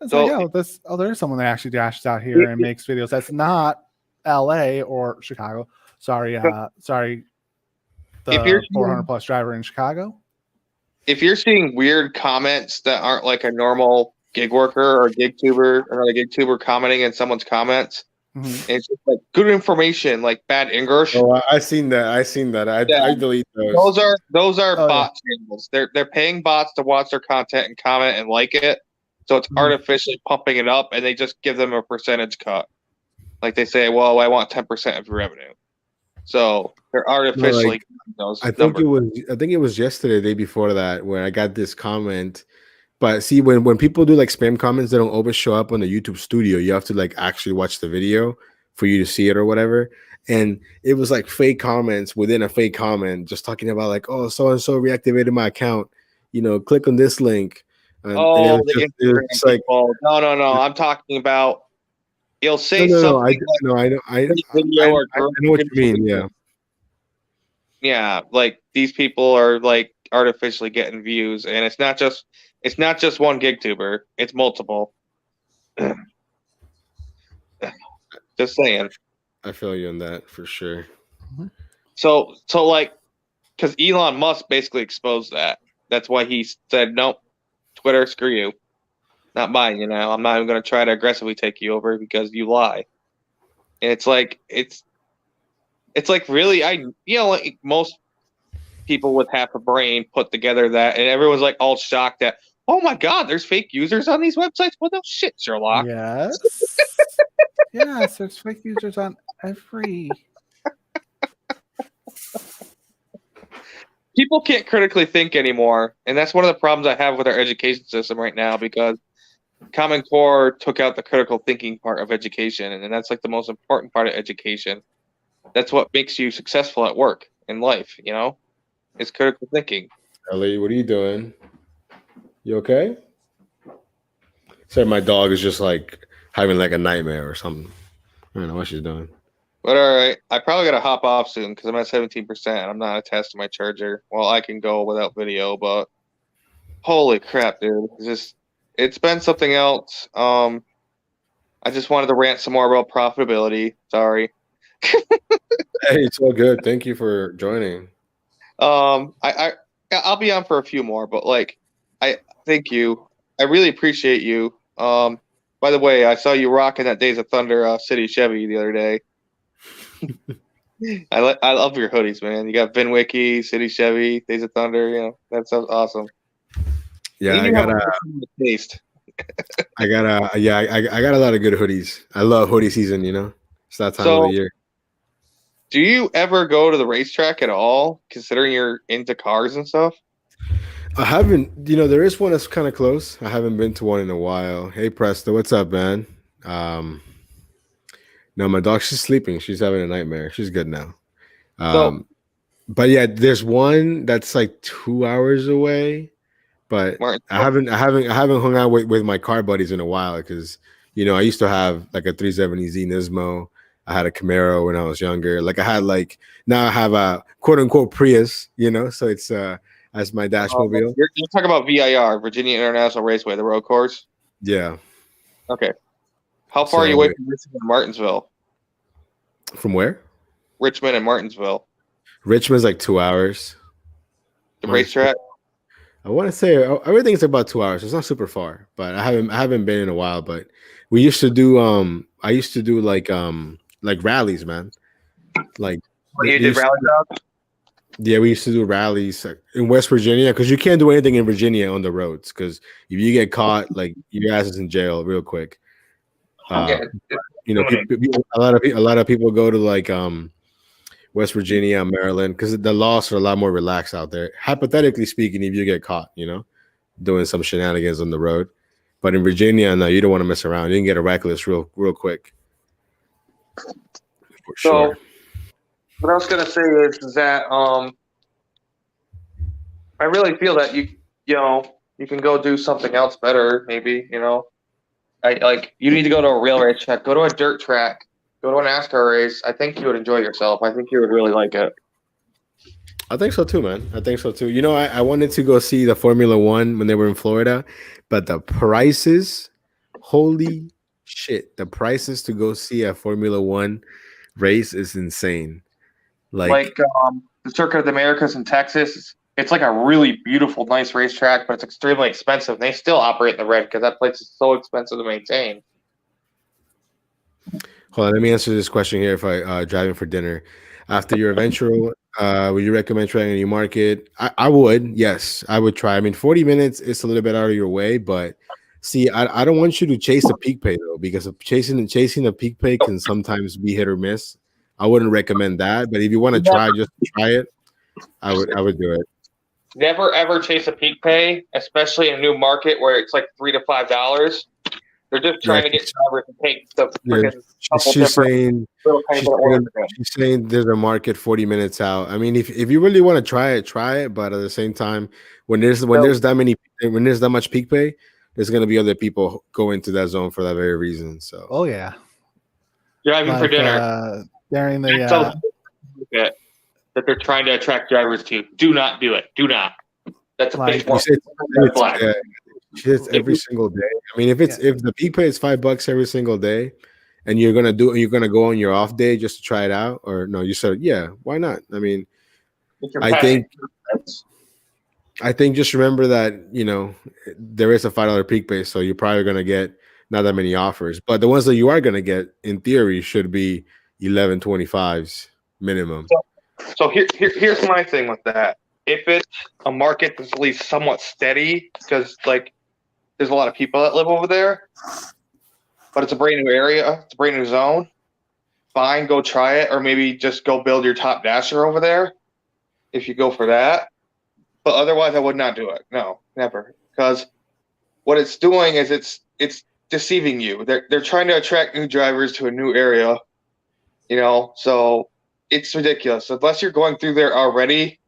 there's someone that actually dashes out here and makes videos. That's not LA or Chicago. Sorry, the 400 plus driver in Chicago. If you're seeing weird comments that aren't like a normal gig worker or gig tuber or another gig tuber commenting in someone's comments, and it's just like good information, like bad English. Oh, I seen that. I delete those. Those are bot channels. They're paying bots to watch their content and comment and like it, so it's artificially pumping it up, and they just give them a percentage cut. Like they say, well, I want 10% of your revenue. So they're artificially those numbers. I think it was yesterday, the day before that, where I got this comment. But see, when people do like spam comments, they don't always show up on the YouTube studio. You have to like actually watch the video for you to see it or whatever. And it was like fake comments within a fake comment, just talking about like, oh, so and so reactivated my account. Click on this link. And it was just like, no. I'm talking about. You'll say no, something. I know what you mean. Yeah. Yeah, like these people are like artificially getting views, and it's not just one gig tuber, it's multiple. Just saying. I feel you on that for sure. So like, because Elon Musk basically exposed that. That's why he said, nope, Twitter, screw you. Not buying you now. I'm not even going to try to aggressively take you over because you lie. And it's like really, like most people with half a brain put together that, and everyone's like all shocked that, oh my God, there's fake users on these websites. Well, no shit, Sherlock. Yes. Yes, there's fake users on every. People can't critically think anymore, and that's one of the problems I have with our education system right now because Common Core took out the critical thinking part of education, and that's like the most important part of education. That's what makes you successful at work in life, is critical thinking. Ellie, what are you doing? You okay? Said my dog is just like having like a nightmare or something. I don't know what she's doing. But all right, I probably got to hop off soon because I'm at 17%. I'm not attached to my charger. Well, I can go without video, but holy crap, dude. It's been something else. I just wanted to rant some more about profitability. Sorry. Hey, it's all good. Thank you for joining. I'll be on for a few more, but I thank you. I really appreciate you. By the way, I saw you rocking that Days of Thunder City Chevy the other day. I love your hoodies, man. You got VinWiki, City Chevy, Days of Thunder. That sounds awesome. Yeah, And I you have gotta. a taste. I gotta. Yeah, I got a lot of good hoodies. I love hoodie season. It's that time of So, the year. do you ever go to the racetrack at all, considering you're into cars and stuff? I haven't. There is one that's kind of close. I haven't been to one in a while. Hey, Presto, what's up, man? No, my dog. She's sleeping. She's having a nightmare. She's good now. So, But yeah, there's one that's like 2 hours away. But Martin, I haven't hung out with my car buddies in a while because I used to have like a 370Z Nismo. I had a Camaro when I was younger. Like I had now I have a quote unquote Prius. So it's as my dash mobile. you're talking about VIR, Virginia International Raceway, the road course. Yeah. Okay. How far are you away from Richmond and Martinsville? From where? Richmond and Martinsville. Richmond's like 2 hours. The racetrack. I want to say everything's about 2 hours. It's not super far, but I haven't been in a while. But we used to do I used to do like rallies, man. Like You did rally routes? Yeah, we used to do rallies in West Virginia because you can't do anything in Virginia on the roads because if you get caught, like your ass is in jail real quick. A lot of people go to like West Virginia, Maryland, because the laws are a lot more relaxed out there. Hypothetically speaking, if you get caught, doing some shenanigans on the road, but in Virginia, no, you don't want to mess around. You can get a reckless real quick. For sure. What I was gonna say is that I really feel that you can go do something else better. Maybe you need to go to a real racetrack, go to a dirt track. Go to a NASCAR race. I think you would enjoy yourself. I think you would really like it. I think so too, man. I think so too. I wanted to go see the Formula One when they were in Florida, but the prices, holy shit, the prices to go see a Formula One race is insane. Like the Circuit of the Americas in Texas, it's like a really beautiful, nice racetrack, but it's extremely expensive. And they still operate in the red because that place is so expensive to maintain. Hold on, let me answer this question here. If I driving for dinner after your eventual, would you recommend trying a new market? I would. Yes, I would try. I mean, 40 minutes is a little bit out of your way, but see, I don't want you to chase a peak pay though, because of chasing a peak pay can sometimes be hit or miss. I wouldn't recommend that, but if you want to try it, I would do it. Never ever chase a peak pay, especially in a new market where it's like $3 to $5. They're just trying to get drivers to take the freaking she's saying there's a market 40 minutes out. I mean, if you really want to try it. But at the same time, when there's that much peak pay, there's gonna be other people go into that zone for that very reason. So yeah, driving for dinner during the that they're trying to attract drivers to. Do not do it. Do not. That's a big flag. It's every single day. I mean, if the peak pay is $5 every single day, and you're gonna go on your off day just to try it out, or no, you said why not? I mean, I think just remember that there is a $5 peak pay, so you're probably gonna get not that many offers, but the ones that you are gonna get, in theory, should be 11.25s minimum. So here's my thing with that. If it's a market that's at least somewhat steady, because there's a lot of people that live over there, but it's a brand new area. It's a brand new zone. Fine, go try it, or maybe just go build your top dasher over there if you go for that. But otherwise, I would not do it. No, never. Because what it's doing is it's deceiving you. They're trying to attract new drivers to a new area, so it's ridiculous. Unless you're going through there already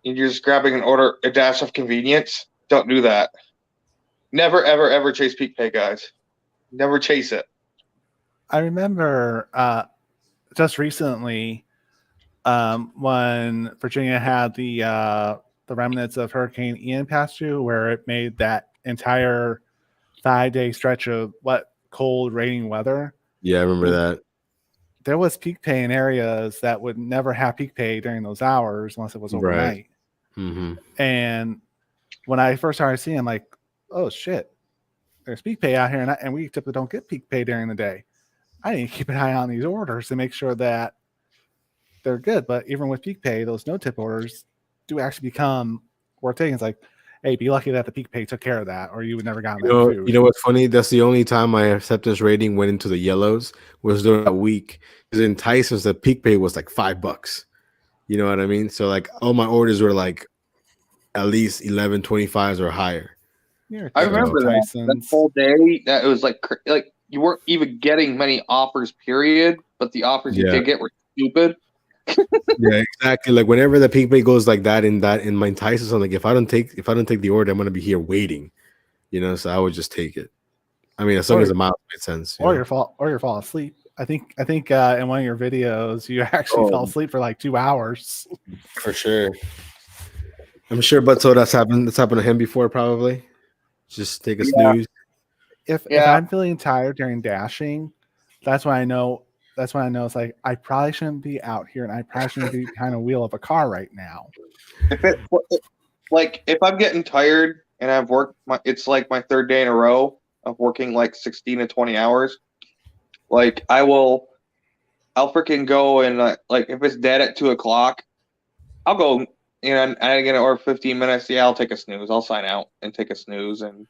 and you're just grabbing a dash of convenience, don't do that. Never, ever, ever chase peak pay, guys. Never chase it. I remember just recently when Virginia had the remnants of Hurricane Ian pass through, where it made that entire 5-day stretch of cold, raining weather. Yeah, I remember that. There was peak pay in areas that would never have peak pay during those hours unless it was overnight. Right. Mm-hmm. And when I first started seeing, like, oh shit, there's peak pay out here, and we typically don't get peak pay during the day. I need to keep an eye on these orders to make sure that they're good. But even with peak pay, those no-tip orders do actually become worth taking. It's like, hey, be lucky that the peak pay took care of that, or you would never gotten that food. You know what's funny? That's the only time my acceptance rating went into the yellows was during that week. Because in Tyson's, the peak pay was like $5. You know what I mean? So like all my orders were like at least 11.25s or higher. I remember that whole day. That it was like you weren't even getting many offers, period. But the offers you did get were stupid. Yeah, exactly. Like whenever the peak pay goes like that in my Tyson's, I'm like, if I don't take the order, I'm gonna be here waiting. So I would just take it. I mean, as long as the miles made sense. Or fall asleep. I think in one of your videos you actually fell asleep for like 2 hours. For sure. I'm sure Butso that's happened to him before, probably. Just take a snooze. If I'm feeling tired during dashing, that's when I know it's like I probably shouldn't be out here, and I probably shouldn't be behind a wheel of a car right now. If I'm getting tired and I've worked it's like my third day in a row of working like 16 to 20 hours. Like I'll freaking go and like if it's dead at 2:00, I'll go. And I get an order 15 minutes. Yeah, I'll take a snooze. I'll sign out and take a snooze and,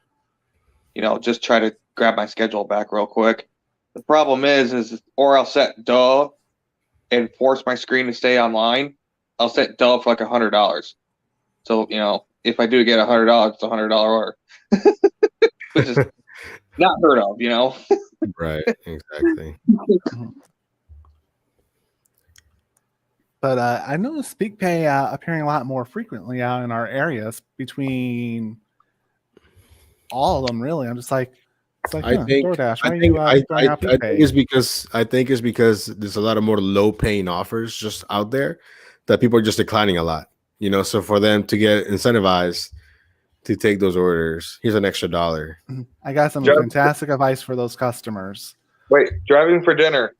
just try to grab my schedule back real quick. The problem is or I'll set duh and force my screen to stay online. I'll set duh for like $100. So, if I do get $100, it's $100 order, which is not heard of, Right, exactly. But I noticed peak pay appearing a lot more frequently out in our areas between all of them. Really, I'm just like, it's like DoorDash. I think it's because there's a lot of more low paying offers just out there that people are just declining a lot. So for them to get incentivized to take those orders, here's an extra $1. I got some fantastic advice for those customers. Wait, driving for dinner.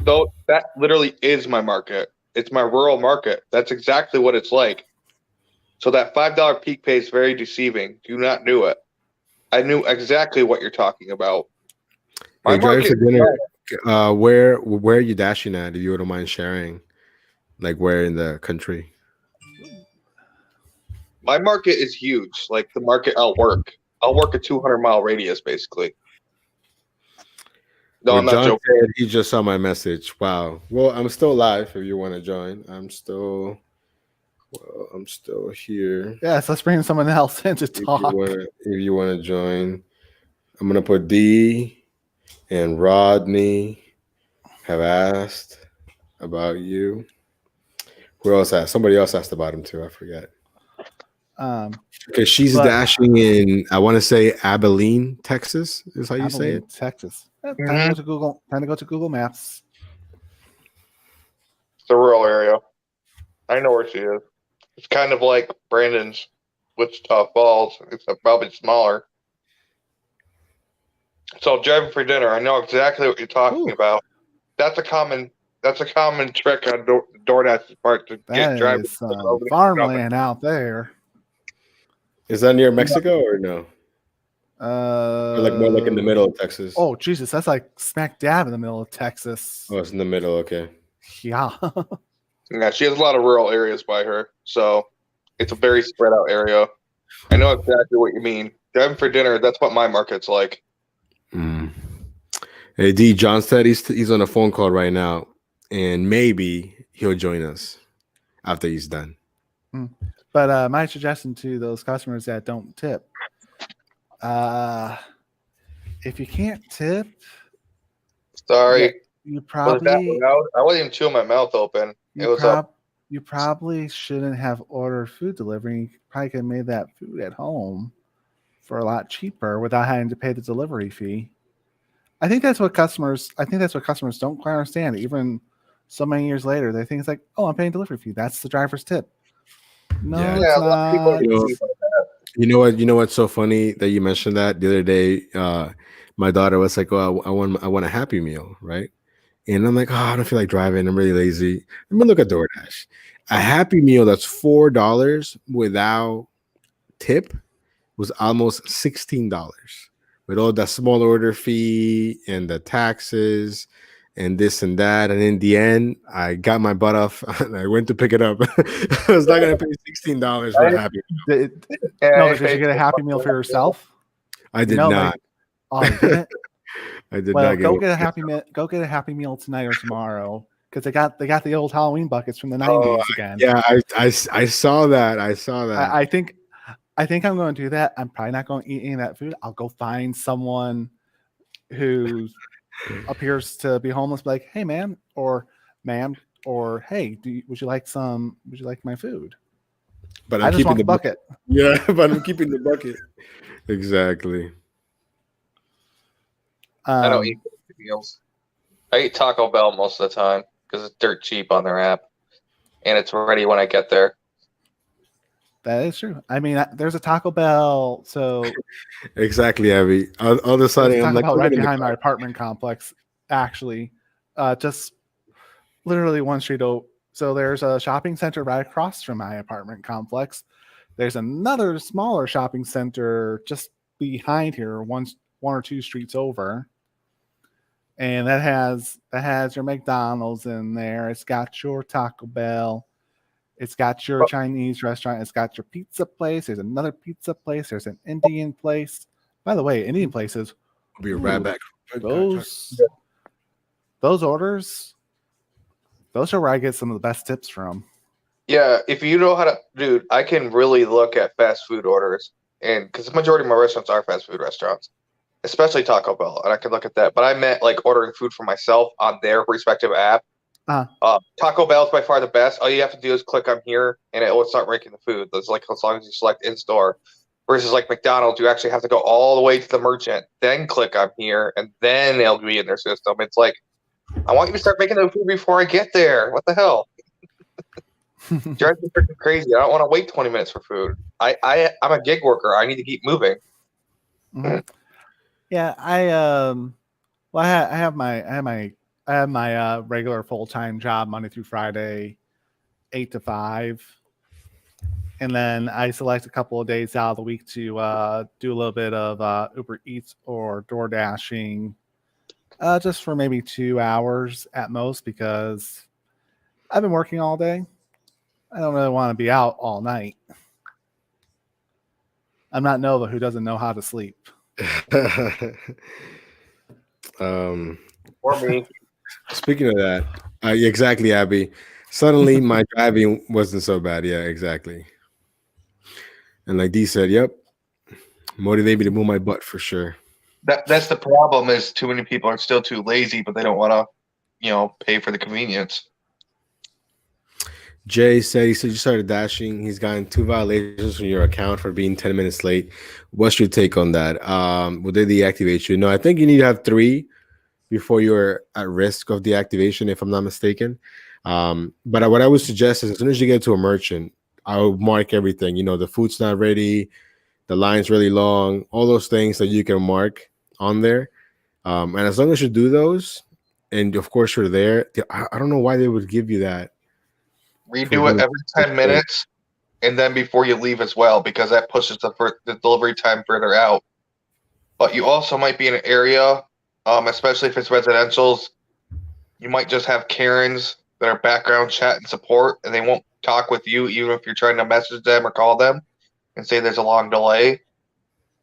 Though that literally is my market. It's my rural market. That's exactly what it's like. So that $5 peak pay is very deceiving. Do not do it. I knew exactly what you're talking about. Hey, driving for dinner. Where are you dashing at? If you wouldn't mind sharing, like where in the country? My market is huge. Like the market I'll work a 200-mile radius, basically. No, I'm not John joking. Said he just saw my message. Wow. Well, I'm still live if you want to join. I'm still here. Yes, let's bring someone else in to talk. If you want to join, I'm going to put D and Rodney have asked about you. Who else asked? Somebody else asked about him too. I forget. Okay, she's dashing in, I want to say Abilene, Texas is how you say it. Texas. Time to go to Google Maps. It's a rural area. I know where she is. It's kind of like Brandon's Wichita Falls, except probably smaller. So driving for dinner, I know exactly what you're talking about. That's a common trick on DoorDash's part to get drivers. Farmland out there. Is that near Mexico or no? Or like more like in the middle of Texas. Oh Jesus, that's like smack dab in the middle of Texas. Oh, it's in the middle. Okay. Yeah. Yeah, she has a lot of rural areas by her, so it's a very spread out area. I know exactly what you mean. Driving for dinner, that's what my market's like. Hey, D. John said he's on a phone call right now, and maybe he'll join us after he's done. But my suggestion to those customers that don't tip, if you can't tip, Sorry. you Was that probably loud? I wasn't even chewing my mouth open. It was up. you probably shouldn't have ordered food delivery. You probably could have made that food at home for a lot cheaper without having to pay the delivery fee. I think that's what customers don't quite understand. Even so many years later, they think it's like, oh, I'm paying delivery fee. That's the driver's tip. No, Yeah. it's Yeah, a lot of people not. You know, are cheap like that. you know what's so funny that you mentioned that the other day. My daughter was like, "Oh, I want a Happy Meal, right?" And I'm like, "Oh, I don't feel like driving. I'm really lazy. Let me look at DoorDash. A Happy Meal that's $4 without tip was almost $16 with all the small order fee and the taxes and this and that. And in the end, I got my butt off and I went to pick it up. I was not gonna pay $16 for a Happy Meal. No, I but did you get a Happy Meal for yourself? I did No, not. Oh, you didn't? I did Well, not get go it. get a Happy Meal. Go get a Happy Meal tonight or tomorrow because they got the old Halloween buckets from the Oh, '90s again. yeah, I saw that. I saw that. I think I'm going to do that. I'm probably not going to eat any of that food. I'll go find someone who appears to be homeless, be like, hey, man, or ma'am, or hey, would you like my food? But I I'm just keeping want the the bucket. Yeah, but I'm keeping the bucket. Exactly. I don't eat meals. I eat Taco Bell most of the time because it's dirt cheap on their app, and it's ready when I get there. That is true. I mean, there's a Taco Bell. So Exactly, Abby. All of a there's a sudden, I'm Taco like, Bell right looking in the behind my car. apartment complex. Actually, just literally one street over. So there's a shopping center right across from my apartment complex. There's another smaller shopping center just behind here, one or two streets over. And that has your McDonald's in there. It's got your Taco Bell. It's got your Chinese restaurant. It's got your pizza place. There's another pizza place. There's an Indian place. By the way, Indian places. I'll be right back. Those orders. Those are where I get some of the best tips from. Yeah, if you know how to, dude, I can really look at fast food orders, and because the majority of my restaurants are fast food restaurants, especially Taco Bell, and I can look at that. But I meant like ordering food for myself on their respective app. Taco Bell is by far the best. All you have to do is click on here, and it will start ranking the food. That's like as long as you select in store. Versus like McDonald's, you actually have to go all the way to the merchant, then click on here, and then it'll be in their system. It's like, I want you to start making the food before I get there. What the hell? Drives me freaking crazy. I don't want to wait 20 minutes for food. I'm a gig worker. I need to keep moving. Mm-hmm. Yeah, I have my regular full-time job Monday through Friday, 8 to 5. And then I select a couple of days out of the week to do a little bit of Uber Eats or Door Dashing, just for maybe 2 hours at most, because I've been working all day. I don't really want to be out all night. I'm not Nova, who doesn't know how to sleep. Or me. Speaking of that, exactly, Abby. Suddenly, my driving wasn't so bad. Yeah, exactly. And like D said, yep, motivate me to move my butt for sure. That's the problem. Is too many people are still too lazy, but they don't want to, pay for the convenience. Jay said you started dashing. He's gotten 2 violations from your account for being 10 minutes late. What's your take on that? Will they deactivate you? No, I think you need to have 3 before you're at risk of deactivation, if I'm not mistaken. But what I would suggest is as soon as you get to a merchant, I'll mark everything. The food's not ready, the line's really long, all those things that you can mark on there. And as long as you do those, and of course you're there, I don't know why they would give you that. Redo it every 10 minutes, and then before you leave as well, because that pushes the delivery time further out. But you also might be in an area, especially if it's residentials, you might just have Karens that are background chat and support, and they won't talk with you even if you're trying to message them or call them and say there's a long delay.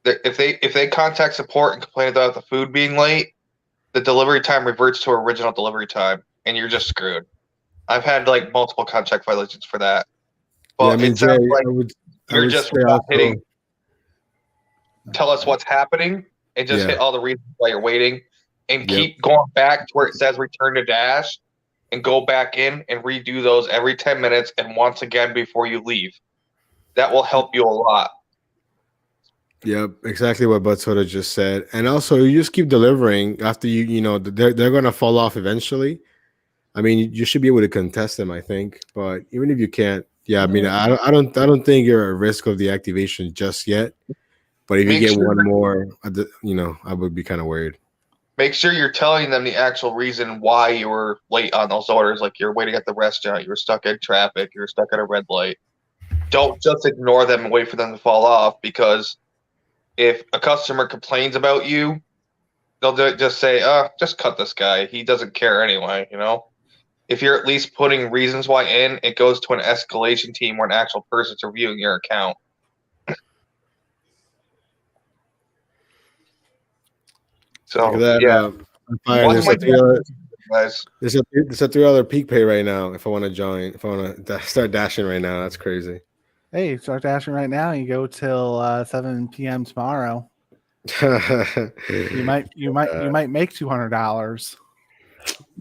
If they contact support and complain about the food being late, the delivery time reverts to original delivery time, and you're just screwed. I've had like multiple contract violations for that. But Yeah, I mean, it Jay, sounds like I you're would just say not also, hitting. Tell us what's happening, and just yeah, hit all the reasons why you're waiting, and yep, keep going back to where it says return to dash, and go back in and redo those every 10 minutes and once again before you leave. That will help you a lot. yep, exactly what Bud Soda just said. And also, you just keep delivering after you know, they're gonna fall off eventually. I mean, you should be able to contest them, I think. But even if you can't, yeah, I mean, I don't think you're at risk of deactivation just yet. But if you Make get sure one more, you know, I would be kind of worried. make sure you're telling them the actual reason why you were late on those orders. Like you're waiting at the restaurant, you were stuck in traffic, you were stuck at a red light. Don't just ignore them and wait for them to fall off, because if a customer complains about you, they'll just say, just cut this guy. He doesn't care anyway, you know? If you're at least putting reasons why in, it goes to an escalation team or an actual person's reviewing your account. Look at So, that. yeah. I'm fine. Watch my guys. There's a $3 peak pay right now. If I want to join, if I want to start dashing right now, that's crazy. Hey, start dashing right now. You go till 7 p.m. tomorrow. You might make $200.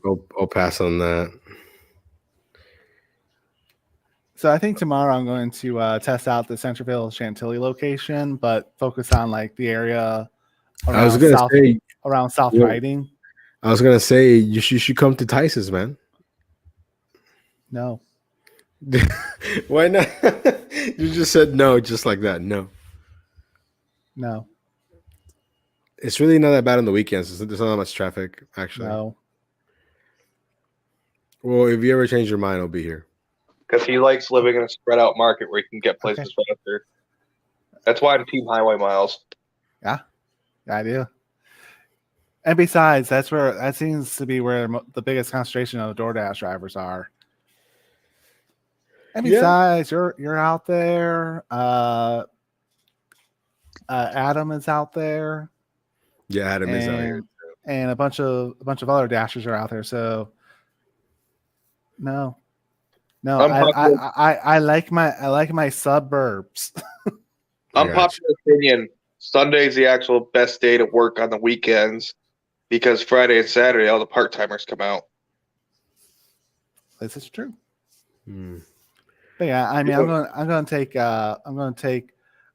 I'll pass on that. So I think tomorrow I'm going to test out the Centerville Chantilly location, but focus on like the area I was around gonna South say, yeah, Riding. I was gonna say you should come to Tyson's, man. No, Why not? You just said no, just like that. No, no, it's really not that bad on the weekends. There's not that much traffic, actually. no. Well, if you ever change your mind, I'll be here. Because he likes living in a spread out market where he can get places faster. That's why I'm Team Highway Miles. Yeah, I do. And besides, that seems to be where the biggest concentration of the DoorDash drivers are. And besides, you're out there. Adam is out there. Yeah, Adam is out here. And a bunch of other dashers are out there. So no, I like my suburbs. Unpopular opinion: Sunday's the actual best day to work on the weekends, because Friday and Saturday all the part timers come out. This is true. But yeah, I mean, I'm going to take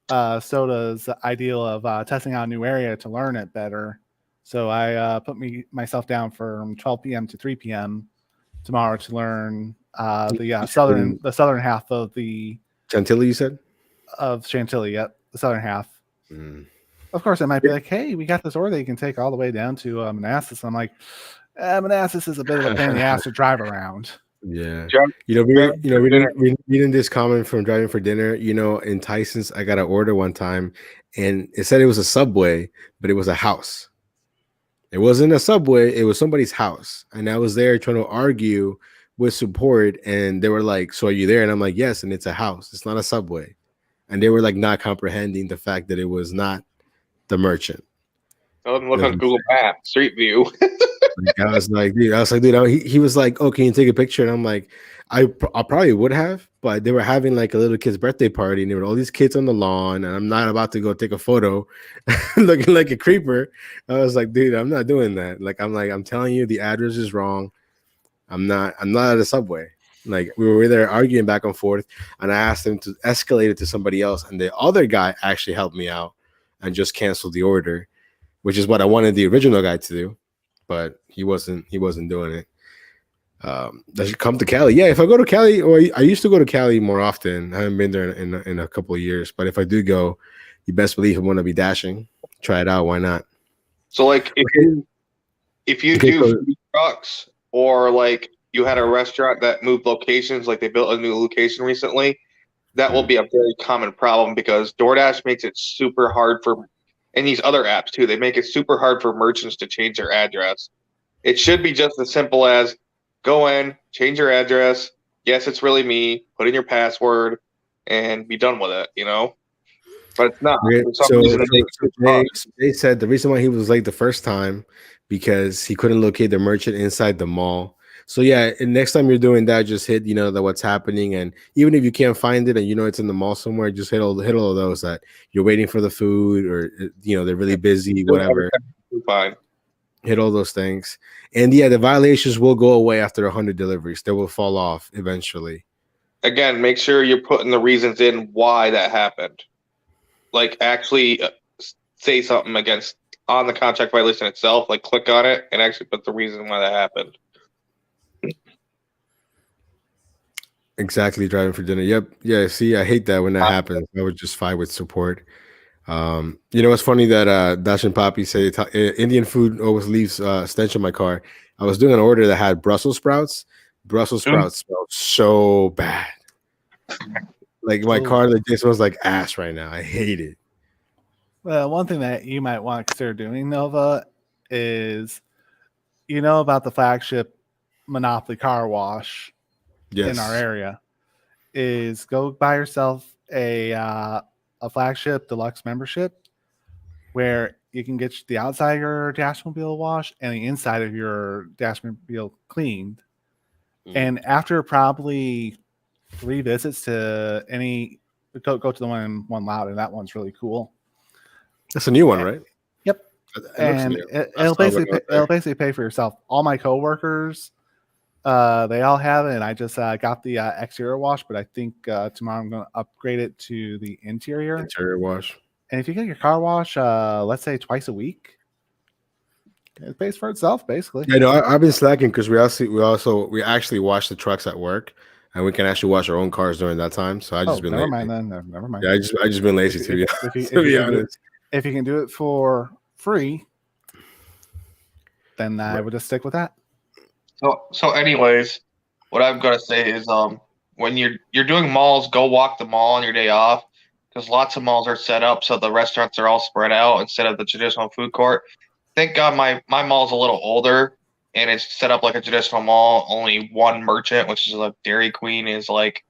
Soda's ideal of testing out a new area to learn it better. So I put myself down from 12 p.m. to 3 p.m. tomorrow to learn the southern half of the Chantilly. You said of Chantilly. Yep, the southern half. Of course, it might be like, hey, we got this order that you can take all the way down to Manassas. I'm like, Manassas is a bit of a pain in the ass to drive around. Yeah, reading this comment from Driving for Dinner. You know, in Tyson's, I got an order one time, and it said it was a Subway, but it was a house. It wasn't a Subway; it was somebody's house, and I was there trying to argue with support, and they were like, "So are you there?" And I'm like, "Yes," and it's a house. It's not a Subway, and they were like not comprehending the fact that it was not the merchant. Look on Google Maps, Street View. I was like, dude, he was like, oh, can you take a picture? And I'm like, I probably would have, but they were having like a little kid's birthday party, and there were all these kids on the lawn, and I'm not about to go take a photo looking like a creeper. I was like, dude, I'm not doing that. I'm telling you, the address is wrong. I'm not at a Subway. Like, we were there arguing back and forth, and I asked him to escalate it to somebody else, and the other guy actually helped me out and just canceled the order, which is what I wanted the original guy to do. But he wasn't doing it. Does he come to Cali? Yeah, if I go to Cali, or I used to go to Cali more often. I haven't been there in a couple of years. But if I do go, you best believe I'm going to be dashing. Try it out. Why not? So, like, if you do food trucks, or like you had a restaurant that moved locations, like they built a new location recently, that will be a very common problem, because DoorDash makes it super hard for. And these other apps too, they make it super hard for merchants to change their address. It should be just as simple as go in, change your address. Yes, it's really me. Put in your password and be done with it, you know? but it's not. Okay, For some reason, Jay said the reason why he was late the first time because he couldn't locate the merchant inside the mall. So yeah, and next time you're doing that, just hit the what's happening, and even if you can't find it and it's in the mall somewhere, just hit all of those that you're waiting for the food or they're really busy, whatever. fine. Hit all those things, and yeah, the violations will go away after 100 deliveries. They will fall off eventually. Again, make sure you're putting the reasons in why that happened. Like actually say something against on the contract violation itself. Like click on it and actually put the reason why that happened. Exactly, driving for dinner. Yep. Yeah. See, I hate that when that happens. I would just fight with support. It's funny that Dash and Poppy say Indian food always leaves stench in my car. I was doing an order that had Brussels sprouts. Brussels sprouts smell so bad. Like my car legit smells like ass right now. I hate it. Well, one thing that you might want to consider doing, Nova, is about the flagship Monopoly car wash in our area. Is go buy yourself a flagship deluxe membership where you can get the outside of your Dashmobile washed and the inside of your Dashmobile cleaned. And after probably 3 visits to go to the one in One Loud, and that one's really cool. That's a new one, right? Yep. And it'll basically pay for yourself. All my coworkers, they all have it, and I just got the exterior wash, but I think tomorrow I'm going to upgrade it to the interior wash. And if you get your car wash, let's say twice a week, it pays for itself, basically. Yeah, no, I've been slacking because we actually wash the trucks at work, and we can actually wash our own cars during that time. So I just been never lazy. mind then. Never mind. Yeah, I just been lazy to be honest. If you can do it for free, then I would just stick with that. So anyways, what I'm gonna say is when you're doing malls, go walk the mall on your day off, because lots of malls are set up so the restaurants are all spread out instead of the traditional food court. Thank God my mall's a little older and it's set up like a traditional mall. Only one merchant, which is like Dairy Queen, is like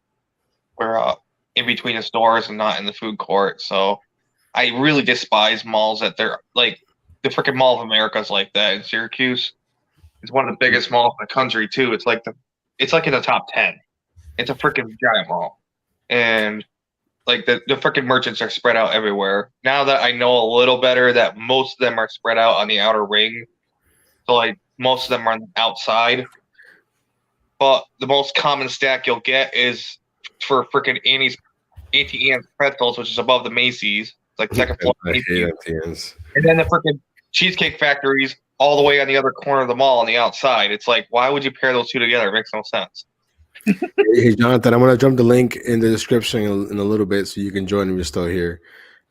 we're in between the stores and not in the food court. So I really despise malls that they're like the freaking Mall of America is like that in Syracuse. It's one of the biggest malls in the country too. It's like in the top 10. It's a freaking giant mall, and like the freaking merchants are spread out everywhere. Now that I know a little better that most of them are spread out on the outer ring, so like most of them are outside. But the most common stack you'll get is for freaking Auntie Anne's Pretzels, which is above the Macy's. It's like second floor. And then the freaking Cheesecake Factory's all the way on the other corner of the mall on the outside. It's like, why would you pair those two together? It makes no sense. Hey, Jonathan, I'm going to jump the link in the description in a little bit so you can join if you're still here.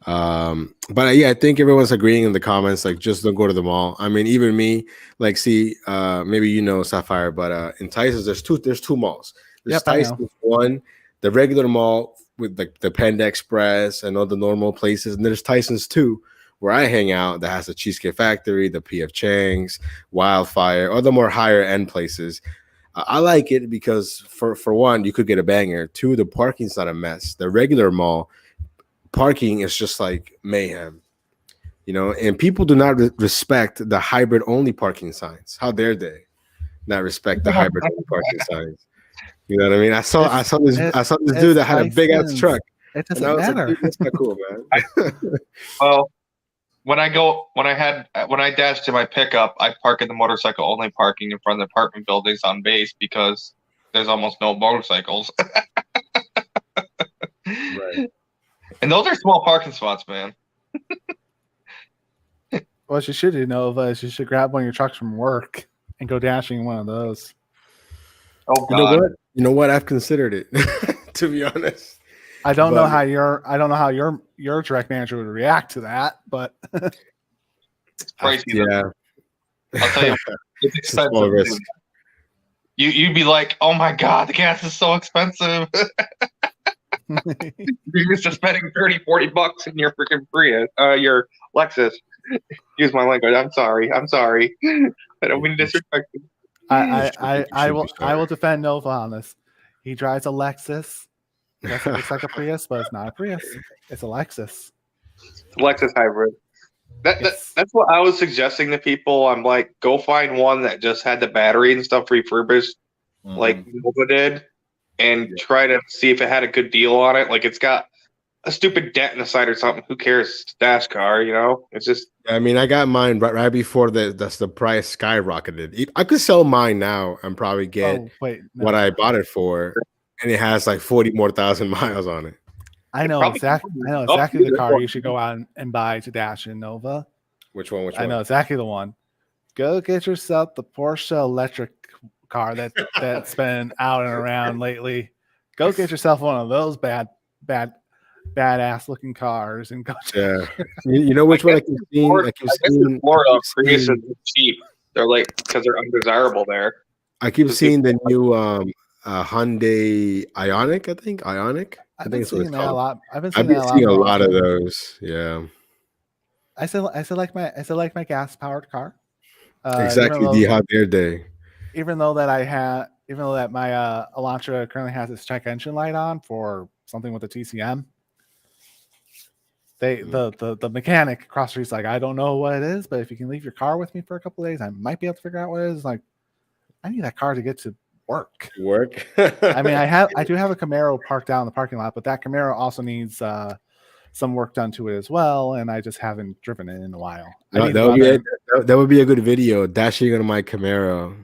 But yeah, I think everyone's agreeing in the comments, like, just don't go to the mall. I mean, even me, like, see, maybe Sapphire, but in Tyson's, there's two malls. There's Tyson's one, the regular mall with like the Panda Express and all the normal places, and there's Tyson's 2, where I hang out, that has the Cheesecake Factory, the P.F. Chang's, Wildfire, or the more higher end places. I like it because for one, you could get a banger. 2, the parking's not a mess. The regular mall parking is just like mayhem, and people do not respect the hybrid only parking signs. How dare they not respect the hybrid only parking signs? You know what I mean? I saw this dude that had a big ass truck. It doesn't matter. Like, that's not cool, man. Well, when I dash to my pickup, I park in the motorcycle only parking in front of the apartment buildings on base because there's almost no motorcycles. Right. And those are small parking spots, man. What you should do, Nova, is you should grab one of your trucks from work and go dashing in one of those. Oh God. You know what? I've considered it, to be honest. I don't know how your direct manager would react to that, but it's crazy. Yeah. I'll tell you, it's expensive. You'd be like, oh my God, the gas is so expensive. You're used to spending $30-$40 in your freaking Prius, your Lexus. Excuse my language. I'm sorry. I don't mean to disrespect you. I will defend Nova on this. He drives a Lexus. Yes, it looks like a Prius, but it's not a Prius. It's a Lexus. Lexus hybrid. That's what I was suggesting to people. I'm like, go find one that just had the battery and stuff refurbished, like Nova did, and try to see if it had a good deal on it. Like it's got a stupid dent in the side or something. Who cares? It's a dash car, you know? It's just. I mean, I got mine right before the price skyrocketed. I could sell mine now and probably get what I bought it for, and it has like 40 more thousand miles on it. I know exactly the car you should go out and buy to dash in Nova. Which one? I know exactly the one. Go get yourself the Porsche electric car that's been out and around lately. Go get yourself one of those badass looking cars and go. Yeah, you know which one I keep seeing? I keep seeing Florida Prius is cheap. They're like because they're undesirable there. I keep seeing the new Hyundai Ioniq. I think Ioniq. I think it's what it's called. A lot. I've been seeing a lot of those. Yeah. I still like my gas powered car. Exactly. How dare they? Even though that my Elantra currently has its check engine light on for something with a TCM. The mechanic across the street's like, I don't know what it is, but if you can leave your car with me for a couple of days, I might be able to figure out what it is. Like, I need that car to get to work. I mean, I do have a Camaro parked out in the parking lot, but that Camaro also needs some work done to it as well, and I just haven't driven it in a while. That would be a good video, dashing on my Camaro.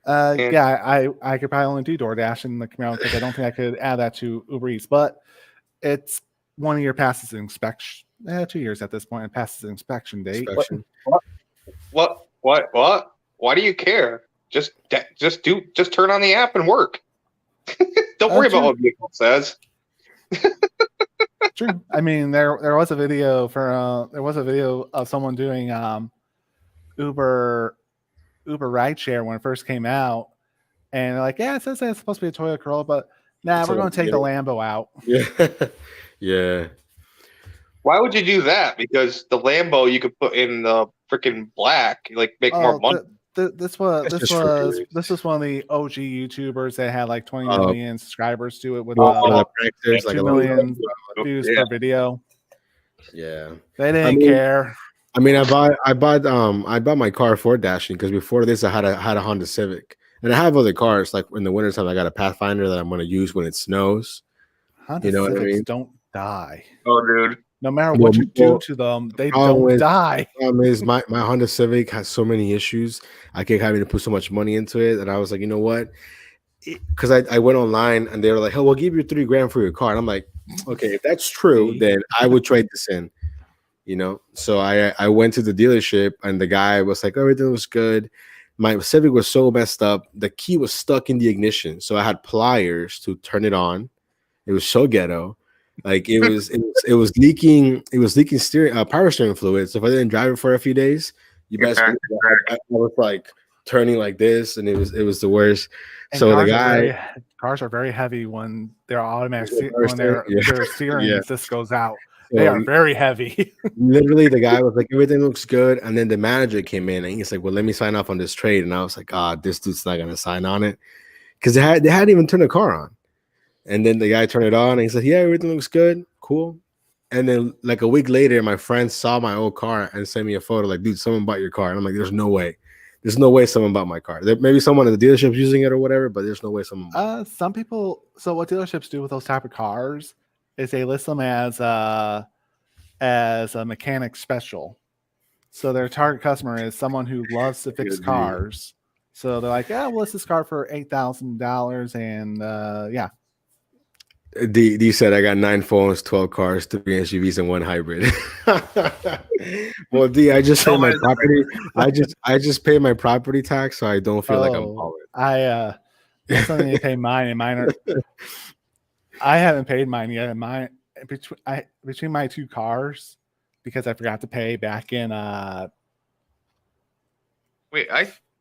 Yeah, I could probably only do DoorDash in the Camaro because I don't think I could add that to Uber Eats, but it's 1 year past its inspection. 2 years at this point, it passes the inspection date. What? Why do you care? Just turn on the app and work. Don't worry about what vehicle says. True. I mean, there was a video of someone doing Uber rideshare when it first came out, and they're like, yeah, it says that it's supposed to be a Toyota Corolla, but we're going to take the Lambo out. Yeah. Why would you do that? Because the Lambo you could put in the freaking black, like make more money. This was one of the OG YouTubers that had like 20 million subscribers to it with 2 million views per video. Yeah, they didn't care. I mean, I bought my car for dashing because before this I had a Honda Civic, and I have other cars. Like in the wintertime, I got a Pathfinder that I'm going to use when it snows. Honda Civics don't die. Oh, dude. No matter what you do to them, they don't die. The problem is my Honda Civic has so many issues. I kept having to put so much money into it, and I was like, you know what? Because I went online and they were like, "Oh, we'll give you $3,000 for your car." And I'm like, okay, if that's true, then I would trade this in. You know, so I went to the dealership and the guy was like, everything was good. My Civic was so messed up. The key was stuck in the ignition, so I had pliers to turn it on. It was so ghetto. Like it was leaking steering power steering fluid. So if I didn't drive it for a few days, I was like turning like this, and it was the worst. And so the guy cars are very heavy when their automatic their steering assist goes out. So they are very heavy. Literally, the guy was like, everything looks good, and then the manager came in and he's like, well, let me sign off on this trade, and I was like, this dude's not gonna sign on it because they hadn't even turned the car on. And then the guy turned it on and he said, yeah, everything looks good. Cool. And then like a week later, my friend saw my old car and sent me a photo like, dude, someone bought your car. And I'm like, there's no way. There's no way someone bought my car. Maybe someone at the dealership using it or whatever, but there's no way someone some people. So what dealerships do with those type of cars is they list them as a mechanic special. So their target customer is someone who loves to fix cars. So they're like, yeah, we'll list this car for $8,000 and yeah. D said I got 9 phones, 12 cars, 3 SUVs, and 1 hybrid. Well, D, I just pay my property. I just pay my property tax, so I don't feel like I'm balling. I still need to pay mine, and mine are. I haven't paid mine yet. And mine between my 2 cars because I forgot to pay back in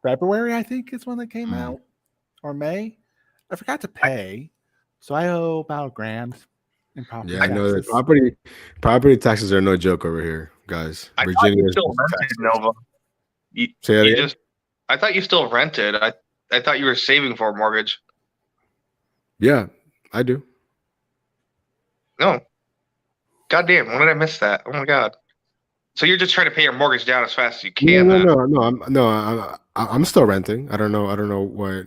February, I think is when they came out, or May. I forgot to pay. So I owe about $1,000 in property taxes. I know that property taxes are no joke over here, guys. Virginia is still rented, Nova. I thought you still rented. I thought you were saving for a mortgage. Yeah, I do. No. God damn, when did I miss that? Oh my god. So you're just trying to pay your mortgage down as fast as you No, can no, then. I'm still renting. I don't know what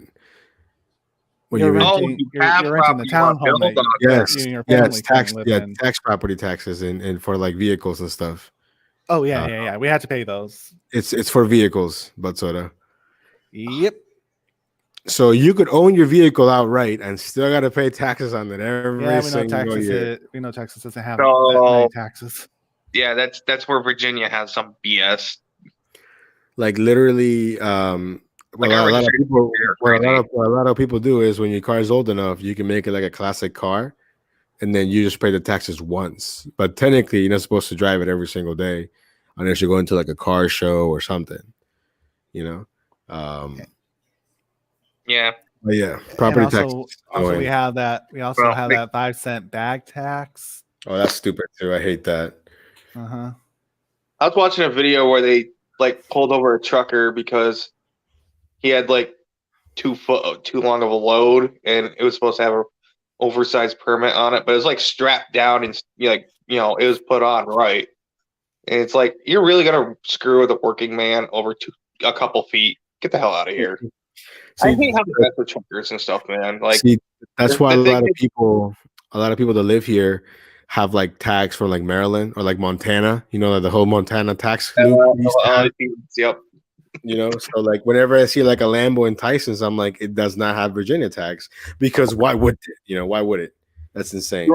You're you mean. Oh, renting. you You're have you're renting the property you want to townhome build that on. Yes, you and your yes, family can live yeah, in. tax property taxes and for like vehicles and stuff. Oh yeah, Uh, yeah. We had to pay those. it's for vehicles, but soda. Yep. So you could own your vehicle outright and still got to pay taxes on it every Yeah, we know single Texas. year. We know Texas doesn't have that many So taxes. yeah, that's where Virginia has some BS. Like literally, Like what our a lot of registration people, are crazy. what a lot of people do is when your car is old enough, you can make it like a classic car, and then you just pay the taxes once. But technically, you're not supposed to drive it every single day, unless you're going to like a car show or something. You know. Yeah. But yeah, And property taxes. also we Annoying. have that. We also Well, have that 5-cent bag tax. Oh, that's stupid too. I hate that. Uh-huh. I was watching a video where they like pulled over a trucker because he had like 2 foot too long of a load, and it was supposed to have a oversized permit on it, but it was like strapped down and it was put on right. And it's like you're really gonna screw with a working man over a couple feet. Get the hell out of here. I See, hate how they mess with truckers and stuff, man. Like see, that's why the a thing lot of is, people, that live here, have like tags from like Maryland or like Montana. You know, like the whole Montana tax loop we used to have. yep. You know, so like whenever I see like a Lambo in Tyson's, I'm like, it does not have Virginia tax because why would it? You know, why would it? That's insane.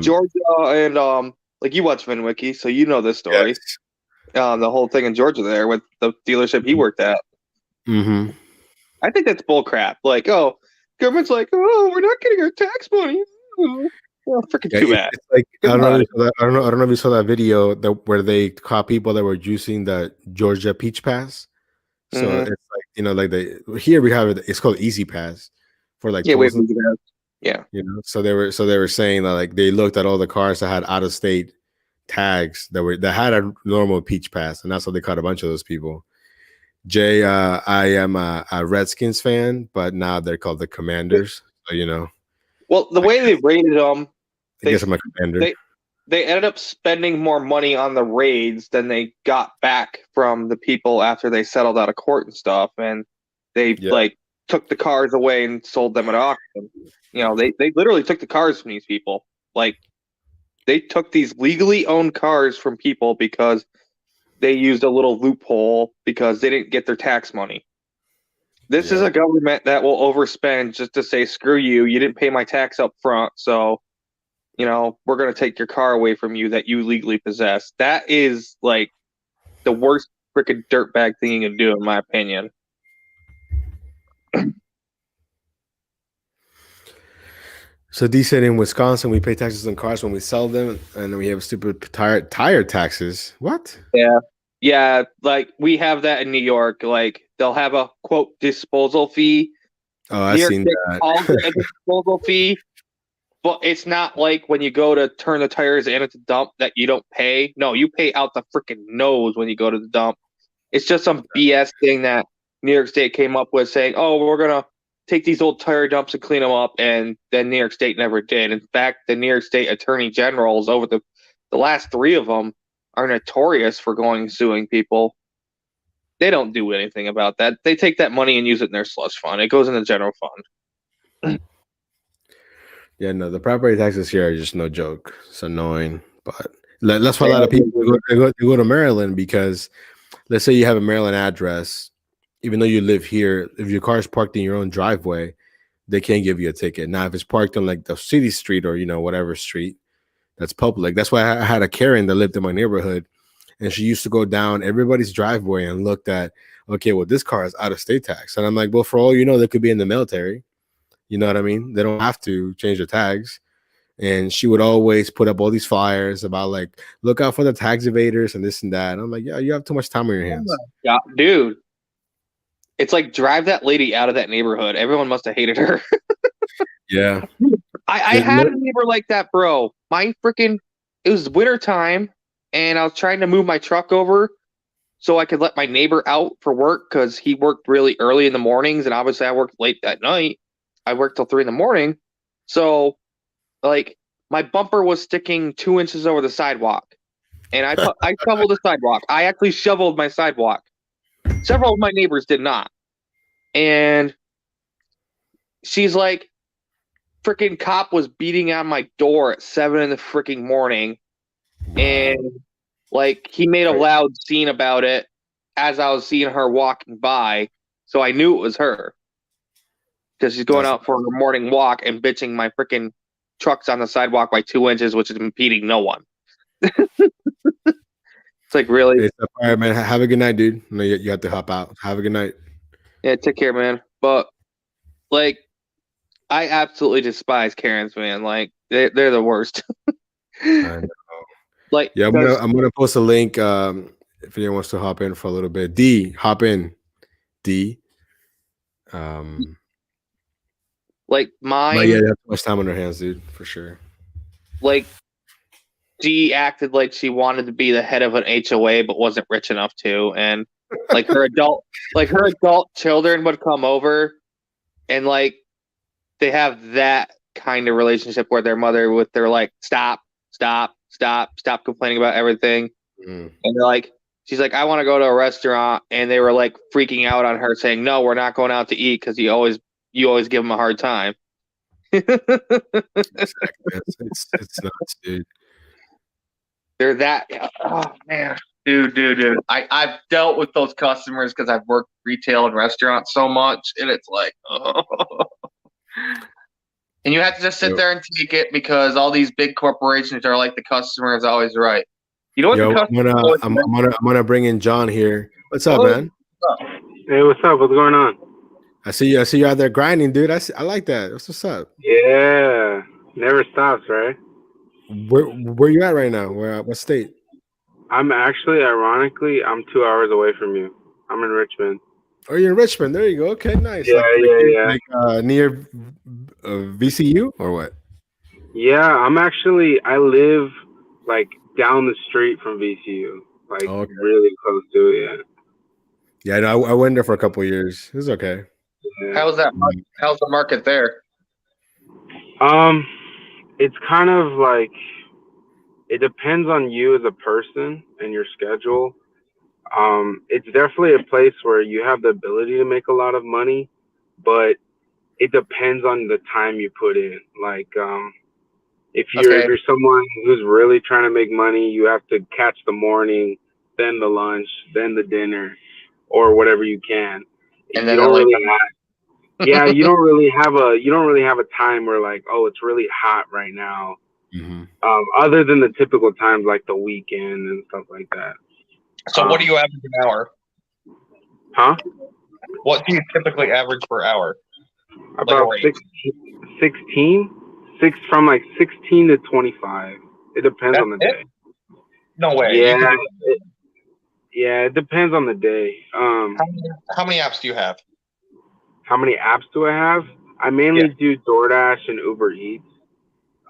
Georgia and like you watch VinWiki, so you know this story. Yes. The whole thing in Georgia there with the dealership he worked at. Mm-hmm. I think that's bull crap. Like, oh, government's like, oh, we're not getting our tax money. Well, freaking Yeah, too bad. it's like I don't know. Goodbye. If you saw that, I don't know if you saw that video where they caught people that were using the Georgia Peach Pass. So Mhm. it's like here we have it. It's called Easy Pass for like Yeah, wait, tolls. yeah. So they were saying that like they looked at all the cars that had out of state tags that had a normal Peach Pass, and that's how they caught a bunch of those people. Jay, I am a Redskins fan, but now they're called the Commanders. So Well, the way they rated them, I guess I'm a Commander. they ended up spending more money on the raids than they got back from the people after they settled out of court and stuff, and they like took the cars away and sold them at auction. They literally took the cars from these people. Like they took these legally owned cars from people because they used a little loophole because they didn't get their tax money. This is a government that will overspend just to say, screw you, you didn't pay my tax up front, so we're going to take your car away from you that you legally possess. That is like the worst freaking dirtbag thing you can do, in my opinion. So D said in Wisconsin, we pay taxes on cars when we sell them, and then we have stupid tire taxes. What? Yeah, like we have that in New York. Like they'll have a quote disposal fee. Oh, I've seen that. Calls it a disposal fee, but it's not like when you go to turn the tires in at the dump that you don't pay. No, you pay out the freaking nose when you go to the dump. It's just some BS thing that New York State came up with saying, oh, we're going to take these old tire dumps and clean them up. And then New York State never did. In fact, the New York State attorney generals over the last 3 of them are notorious for going and suing people. They don't do anything about that. They take that money and use it in their slush fund. It goes in the general fund. Yeah, no, the property taxes here are just no joke. It's annoying, but that's why a lot of people go to Maryland because let's say you have a Maryland address, even though you live here, if your car is parked in your own driveway, they can't give you a ticket. Now, if it's parked on like the city street or whatever street that's public, that's why I had a Karen that lived in my neighborhood, and she used to go down everybody's driveway and looked at, okay, well, this car is out of state tax, and I'm like, well, for all you know, they could be in the military. You know what I mean? They don't have to change the tags. And she would always put up all these flyers about like, look out for the tax evaders and this and that. And I'm like, yeah, you have too much time on your hands. Yeah, dude. It's like drive that lady out of that neighborhood. Everyone must have hated her. Yeah. I had a neighbor like that, bro. It was winter time and I was trying to move my truck over so I could let my neighbor out for work because he worked really early in the mornings and obviously I worked late at night. I worked till 3 in the morning. So like my bumper was sticking 2 inches over the sidewalk, and I shoveled the sidewalk. I actually shoveled my sidewalk. Several of my neighbors did not, and she's like, freaking cop was beating on my door at 7 in the freaking morning, and like he made a loud scene about it as I was seeing her walking by, so I knew it was her because she's going out for her morning walk and bitching my freaking truck's on the sidewalk by 2 inches, which is impeding no one. It's like, really? It's all right, man. Have a good night, dude. No, you have to hop out. Have a good night. Yeah, take care, man. But like, I absolutely despise Karens, man. Like, they're the worst. I know. Like, Yeah, I'm gonna post a link. If anyone wants to hop in for a little bit, D, hop in, D. Like mine. But yeah, they have too much time on their hands, dude, for sure. Like, she acted like she wanted to be the head of an HOA, but wasn't rich enough to, and like her adult children would come over, and like they have that kind of relationship where their mother with their like stop complaining about everything, and they're like, she's like, I want to go to a restaurant, and they were like freaking out on her, saying, no, we're not going out to eat because you always give them a hard time. Exactly. It's nuts, dude. They're that. Oh man, dude. I've dealt with those customers because I've worked retail and restaurants so much, and it's like, oh. And you have to just sit there and take it because all these big corporations are like, the customer is always right. You know what? I'm gonna bring in John here. What's up, man? Hey, what's up? What's going on? I see you out there grinding, dude. I like that. What's up? Yeah, never stops, right? Where you at right now? What state? I'm actually, ironically, I'm 2 hours away from you. I'm in Richmond. Oh, you're in Richmond. There you go. Okay, nice. Yeah, yeah. Like near VCU or what? Yeah, I live like down the street from VCU, like really close to it. Yeah, no, I went there for a couple of years. It was okay. Yeah. How's the market there? It's kind of like, it depends on you as a person and your schedule. It's definitely a place where you have the ability to make a lot of money, but it depends on the time you put in. Like, if you're someone who's really trying to make money, you have to catch the morning, then the lunch, then the dinner, or whatever you can. And you don't really have, you don't really have a time where like, oh, it's really hot right now. Mm-hmm. Other than the typical times like the weekend and stuff like that. So what do you average an hour? Huh? What do you typically average per hour? About 16? From like 16 to 25. It depends on the day. No way. Yeah, it depends on the day. How many apps do you have? How many apps do I have? I mainly do DoorDash and Uber Eats.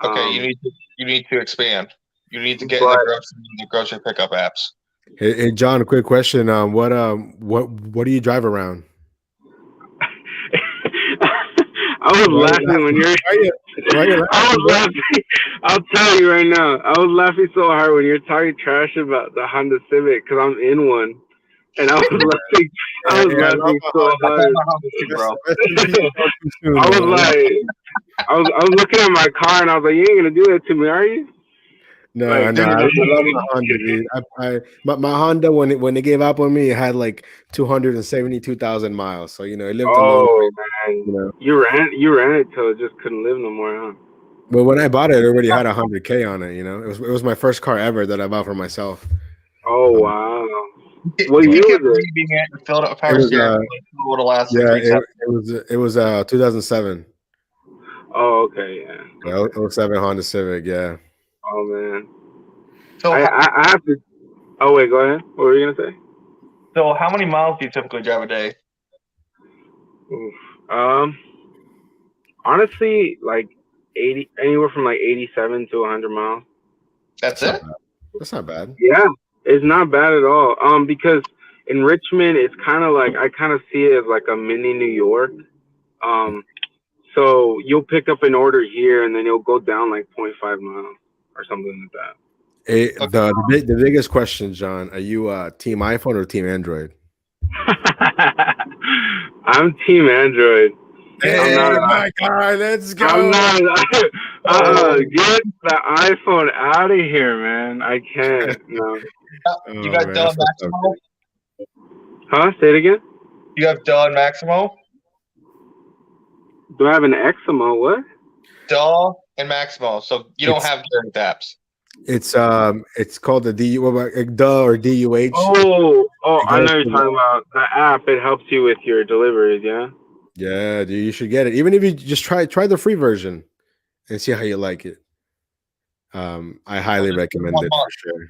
Okay, you need to expand. You need to get in the grocery pickup apps. Hey, John, a quick question. What do you drive around? I was laughing when you're. I was laughing. I'll tell you right now. I was laughing so hard when you're talking trash about the Honda Civic because I'm in one, and I was laughing. I was laughing so hard. I was looking at my car and I was like, "You ain't gonna do that to me, are you?" No, I love my Honda, dude. My Honda, when they gave up on me, it had like 272,000 miles. So it lived a long way. Man, you ran it till it just couldn't live no more, huh? But when I bought it, it already had 100K on it. It was my first car ever that I bought for myself. Oh wow! What year was it? Filled up power steering. It was 2007. Oh, okay, yeah. 07 Honda Civic, yeah. Oh man. So I have to. Oh wait, go ahead. What were you gonna say? So how many miles do you typically drive a day? Honestly, like 80, anywhere from like 87 to 100 miles. That's it? That's not bad. Yeah, it's not bad at all. Because in Richmond, it's kind of like, I kind of see it as like a mini New York. So you'll pick up an order here, and then it'll go down like 0.5 miles or something like The biggest question, John, are you team iPhone or team Android? that. I'm Team Android. Hey, not- my God, let's go. I'm not. Get the iPhone out of here, man. I can't. No. You got man, Dell that's what's up, Maximo? Huh? Say it again. You have Dell and Maximo? Do I have an eczema? What? Dell and Maximo. So you don't It's- have Gearing apps. It's called the DU, what about DUH or DUH? Oh, I goes know you're to talking about the app. It helps you with your deliveries, yeah. Yeah, dude, you should get it. Even if you just try the free version and see how you like it. I highly recommend it for sure.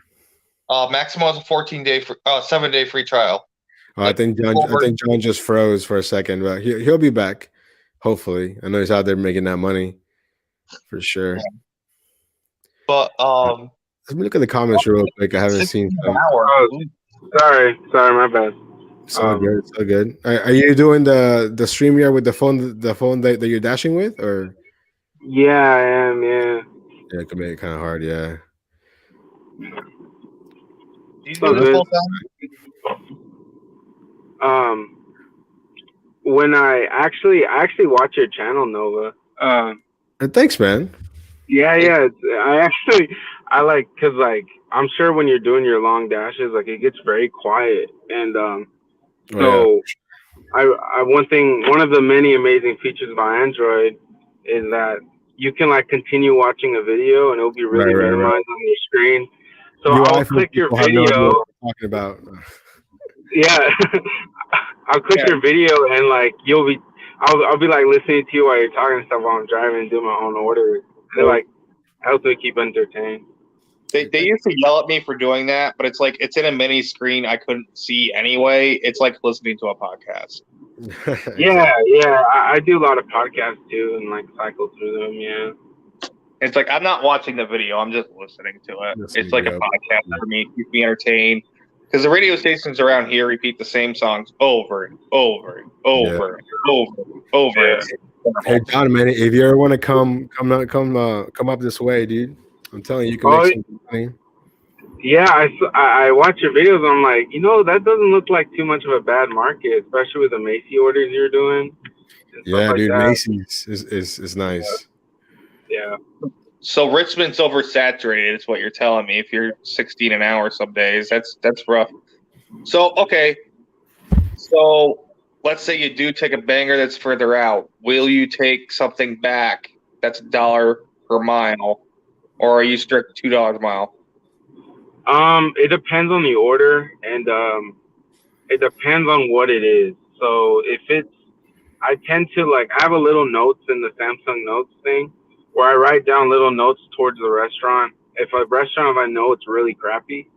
Maximo has a 7-day free trial. I think John just froze for a second, but he'll be back. Hopefully, I know he's out there making that money for sure. But Let me look at the comments real quick. I haven't seen some. Sorry, my bad. So good, so good. Are you doing the StreamYard with the phone that you're dashing with, or? Yeah, I am. Yeah. Yeah, it can make it kind of hard. Yeah. Do you do this full time? When I actually watch your channel, Nova. Thanks, man. Yeah. I like, cause like I'm sure when you're doing your long dashes, like it gets very quiet, and one of the many amazing features about Android is that you can like continue watching a video and it'll be really minimized on your screen. So I'll click your video. Talking about. Yeah, I'll click your video and like I'll be like listening to you while you're talking and stuff while I'm driving and doing my own order. It like helps me keep entertained. They used to yell at me for doing that, but it's like it's in a mini screen I couldn't see anyway. It's like listening to a podcast. Yeah, I do a lot of podcasts too and like cycle through them. Yeah, it's like I'm not watching the video; I'm just listening to it. It's like a podcast for me, keep me entertained. Because the radio stations around here repeat the same songs over and over and over and over and over. Yeah. Hey John, man, if you ever want to come up this way, dude, I'm telling you, you can make some money. Yeah, I watch your videos. I'm like, that doesn't look like too much of a bad market, especially with the Macy orders you're doing. Yeah, dude, Macy's is nice. Yeah. So Richmond's oversaturated, is what you're telling me. If you're 16 an hour some days, that's rough. So okay, so let's say you do take a banger that's further out. Will you take something back that's $1 per mile, or are you strict $2 a mile? It depends on the order, and it depends on what it is. So if it's, I tend to I have a little notes in the Samsung Notes thing where I write down little notes towards the restaurant. If I know it's really crappy,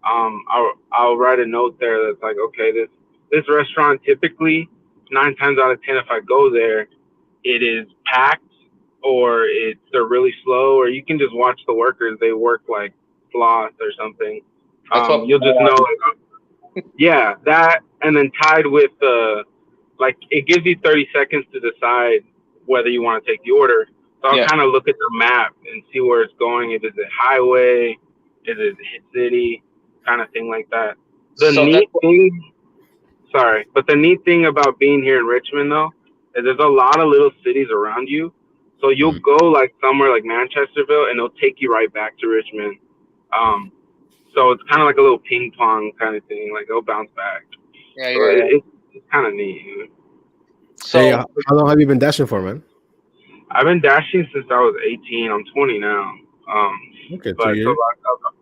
I'll write a note there that's like, okay, this restaurant typically 9 times out of 10, if I go there, it is packed or they're really slow, or you can just watch the workers. They work like sloth or something. You'll just know, yeah, that, and then tied with it gives you 30 seconds to decide whether you want to take the order. So I'll kind of look at the map and see where it's going. Is it highway? Is it city? Kind of thing like that. The neat thing about being here in Richmond, though, is there's a lot of little cities around you. So you'll go somewhere like Manchesterville, and it'll take you right back to Richmond. So it's kind of like a little ping pong kind of thing. Like it'll bounce back. Yeah. It's kind of neat. So hey, how long have you been dashing for, man? I've been dashing since I was 18. I'm 20 now. Okay, but 2 years.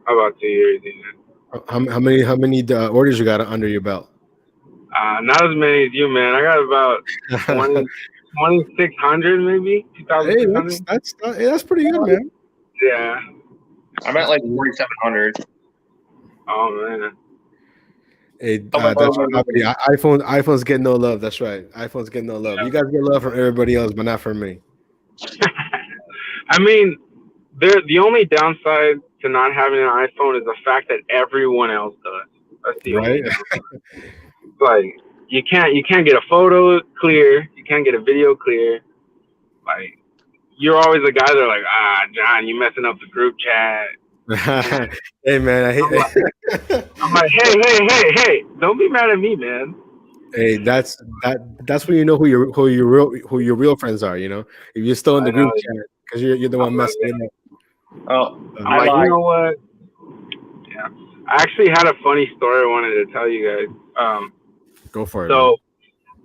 About 2 years. Yeah. How many orders you got under your belt? Not as many as you, man. I got about 2,600 maybe. 2,600. Hey, that's pretty good, man. Yeah. I'm at like 4,700. Oh man. Hey, that's iPhones get no love. That's right. iPhones get no love. You guys get love from everybody else, but not from me. I mean, the only downside to not having an iPhone is the fact that everyone else does. That's the only downside. Like you can't get a photo clear. You can't get a video clear. Like you're always the guy that like, John, you messing up the group chat. Hey man, I I'm like, hate. hey, don't be mad at me, man. Hey, that's when you know who your real friends are. You know, if you're still in I the know. group chat because you're the one I'm like, messing it up. Oh, I'm like, you know what? Yeah. I actually had a funny story I wanted to tell you guys. Go for it, man. So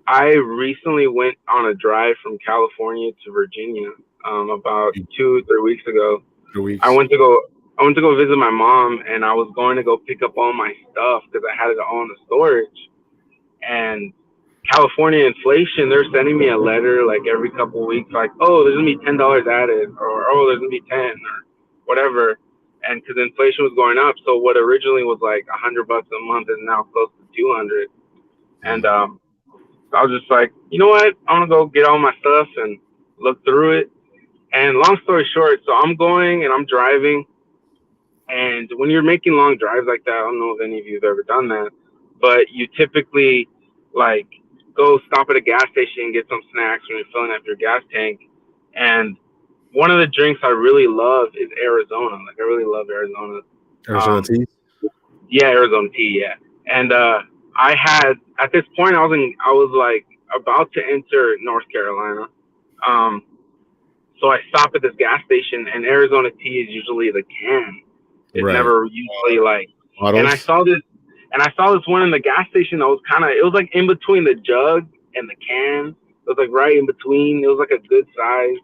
I recently went on a drive from California to Virginia. About 2-3 weeks ago. 2 weeks. I went to go visit my mom, and I was going to go pick up all my stuff because I had it all in the storage. And California inflation, they're sending me a letter like every couple of weeks, like, oh, there's gonna be $10 added, or oh, there's gonna be 10 or whatever. And because inflation was going up, so what originally was like $100 a month is now close to 200. And I was just like, you know what? I'm gonna go get all my stuff and look through it. And long story short, so I'm going and I'm driving. And when you're making long drives like that, I don't know if any of you have ever done that, but you typically like go stop at a gas station and get some snacks when you're filling up your gas tank. And one of the drinks I really love is Arizona. Like I really love Arizona. Arizona tea. Yeah, Arizona tea. Yeah, and I had at this point I was like about to enter North Carolina. So I stop at this gas station, and Arizona tea is usually the can. It's Right. never usually like. Bottles. And I saw this one in the gas station that was it was like in between the jug and the can. It was like right in between. It was like a good size.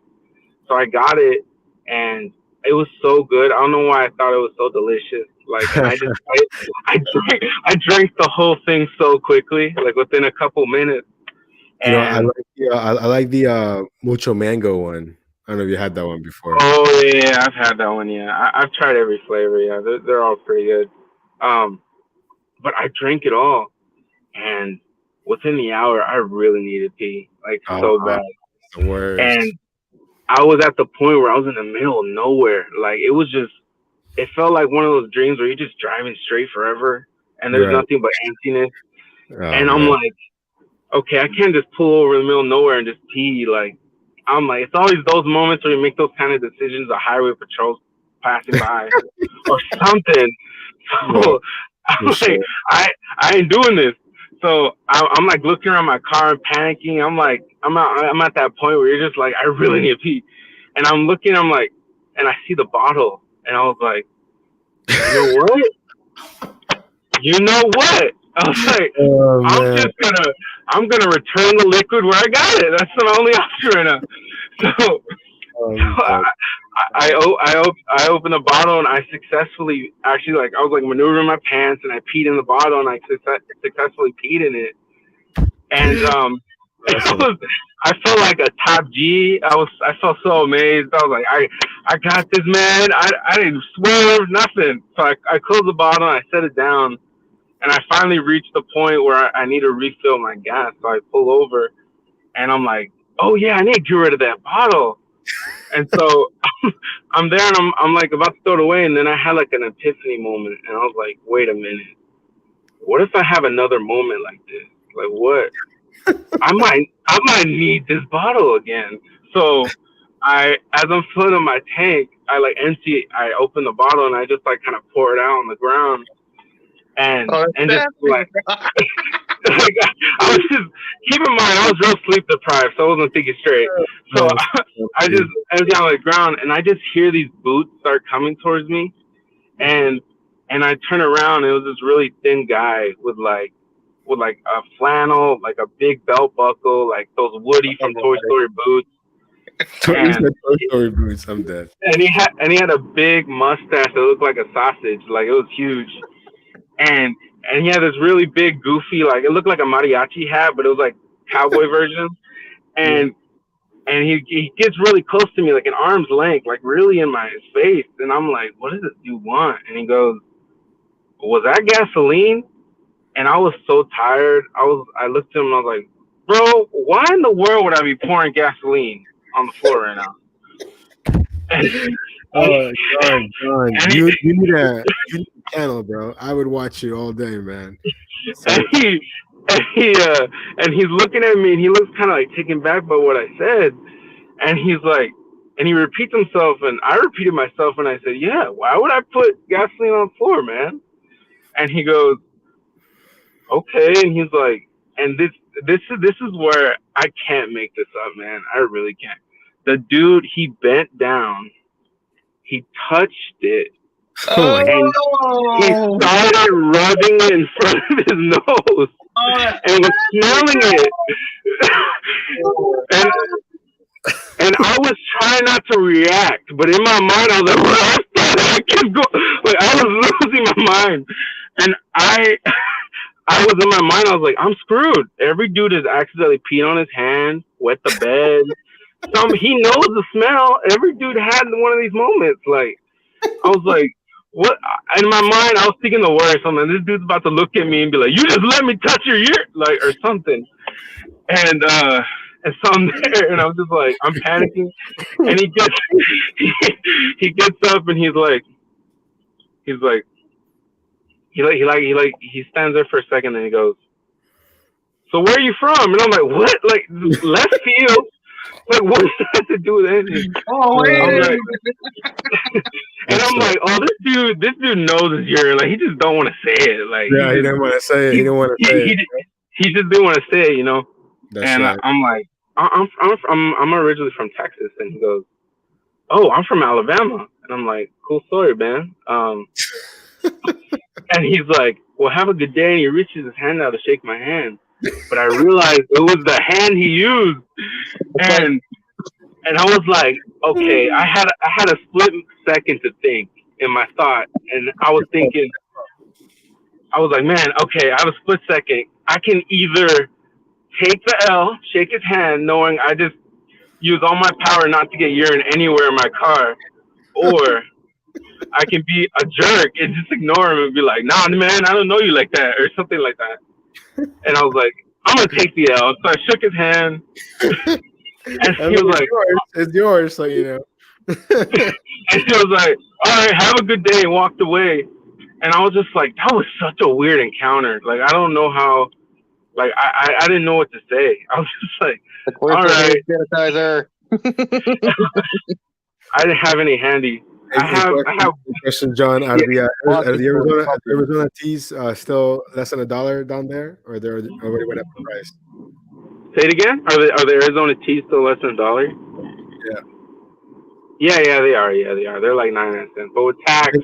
So I got it, and it was so good. I don't know why I thought it was so delicious. Like, and I drank the whole thing so quickly, like within a couple minutes. You know, I And like the mucho mango one. I don't know if you had that one before. oh yeah, I've had that one. Yeah, I've tried every flavor. Yeah, they're all pretty good. But I drank it all, and within the hour, I really needed pee, like so bad. The worst. And I was at the point where I was in the middle of nowhere. Like it felt like one of those dreams where you're just driving straight forever, and there's nothing but emptiness. And I'm like, okay, I can't just pull over in the middle of nowhere and just pee. Like, I'm like, it's always those moments where you make those kind of decisions. The highway patrol's passing by or something. So I'm like, I ain't doing this. So I'm like looking around my car and panicking. I'm like, I'm at that point where you're just like, I really need to pee. And I'm looking, I'm like, and I see the bottle, and I was like, you know what? You know what? I was like, I'm gonna return the liquid where I got it. That's the only option right now. So I opened the bottle, and I successfully I was like maneuvering my pants, and I peed in the bottle, and I successfully peed in it. And I felt like a top G. I felt so amazed. I was like, I got this, man. I didn't swear nothing. So I closed the bottle, and I set it down, and I finally reached the point where I need to refill my gas. So I pull over, and I'm like, oh yeah, I need to get rid of that bottle. And so I'm there, and I'm like about to throw it away, and then I had like an epiphany moment, and I was like, wait a minute, what if I have another moment like this? Like what? I might need this bottle again. So as I'm filling up my tank, I like empty it. I open the bottle, and I just like kind of pour it out on the ground, and just like. Like, I was just keep in mind I was real sleep deprived, so I wasn't thinking straight. So I just empty on the ground, and I just hear these boots start coming towards me, and I turn around, and it was this really thin guy with a flannel, like a big belt buckle, like those Woody from Toy Story boots. Toy Story boots. I'm dead. And he had a big mustache that looked like a sausage, like it was huge, and he had this really big, goofy, like it looked like a mariachi hat, but it was like cowboy version. And he gets really close to me, like an arm's length, like really in my face. And I'm like, what does this dude want? And he goes, was that gasoline? And I was so tired. I looked at him and I was like, bro, why in the world would I be pouring gasoline on the floor right now? John, you need a channel, bro. I would watch you all day, man. So, and he's looking at me, and he looks kind of like taken back by what I said. And he's like, and he repeats himself, and I repeated myself, and I said, yeah, why would I put gasoline on the floor, man? And he goes, okay. And he's like, and this is where I can't make this up, man. I really can't. The dude, he bent down, he touched it, Oh my! and he Oh, started rubbing it in front of his nose and was smelling it. and and I was trying not to react, but in my mind I was like, what the heck is going? Like I was losing my mind, and I was in my mind. I was like, I'm screwed. Every dude has accidentally peed on his hand, wet the bed. He knows the smell. Every dude had one of these moments. Like I was like, what? In my mind, I was thinking the worst. Something. This dude's about to look at me and be like, you just let me touch your ear, like or something. And so I'm there, and I'm just like, I'm panicking. And he gets up, and he's like, he stands there for a second, and he goes, so where are you from? And I'm like, what? Like left field? Like what does that have to do with anything? oh I'm wait. like, and I'm like, oh, this dude knows his urine. Like he just don't want to say it. Like Yeah, he didn't want to say it. He didn't want to say it. he just didn't want to say it, you know. That's And right. I'm like, I'm originally from Texas, and he goes, oh, I'm from Alabama, and I'm like, cool story, man. And he's like, well, have a good day. And he reaches his hand out to shake my hand, but I realized it was the hand he used, and I was like, okay, I had a split second to think in my thought, and I was thinking, I was like, man, okay, I have a split second. I can either take the L, shake his hand, knowing I just use all my power not to get urine anywhere in my car, or I can be a jerk and just ignore him and be like, nah, man, I don't know you like that, or something like that. And I was like, I'm gonna take the L. So I shook his hand, and I he mean, was like, it's yours, so you know. and he was like, all right, have a good day, and walked away. And I was just like, that was such a weird encounter. Like, I don't know how, like, I didn't know what to say. I was just like, all right. Sanitizer. I didn't have any handy. I have. Question, John. Out of the Arizona teas, still less than $1 down there, or they're already went up in price? Say it again. Are the Arizona teas still less than $1? Yeah. Yeah, they are. Yeah, they are. They're like 99 cents, but with tax,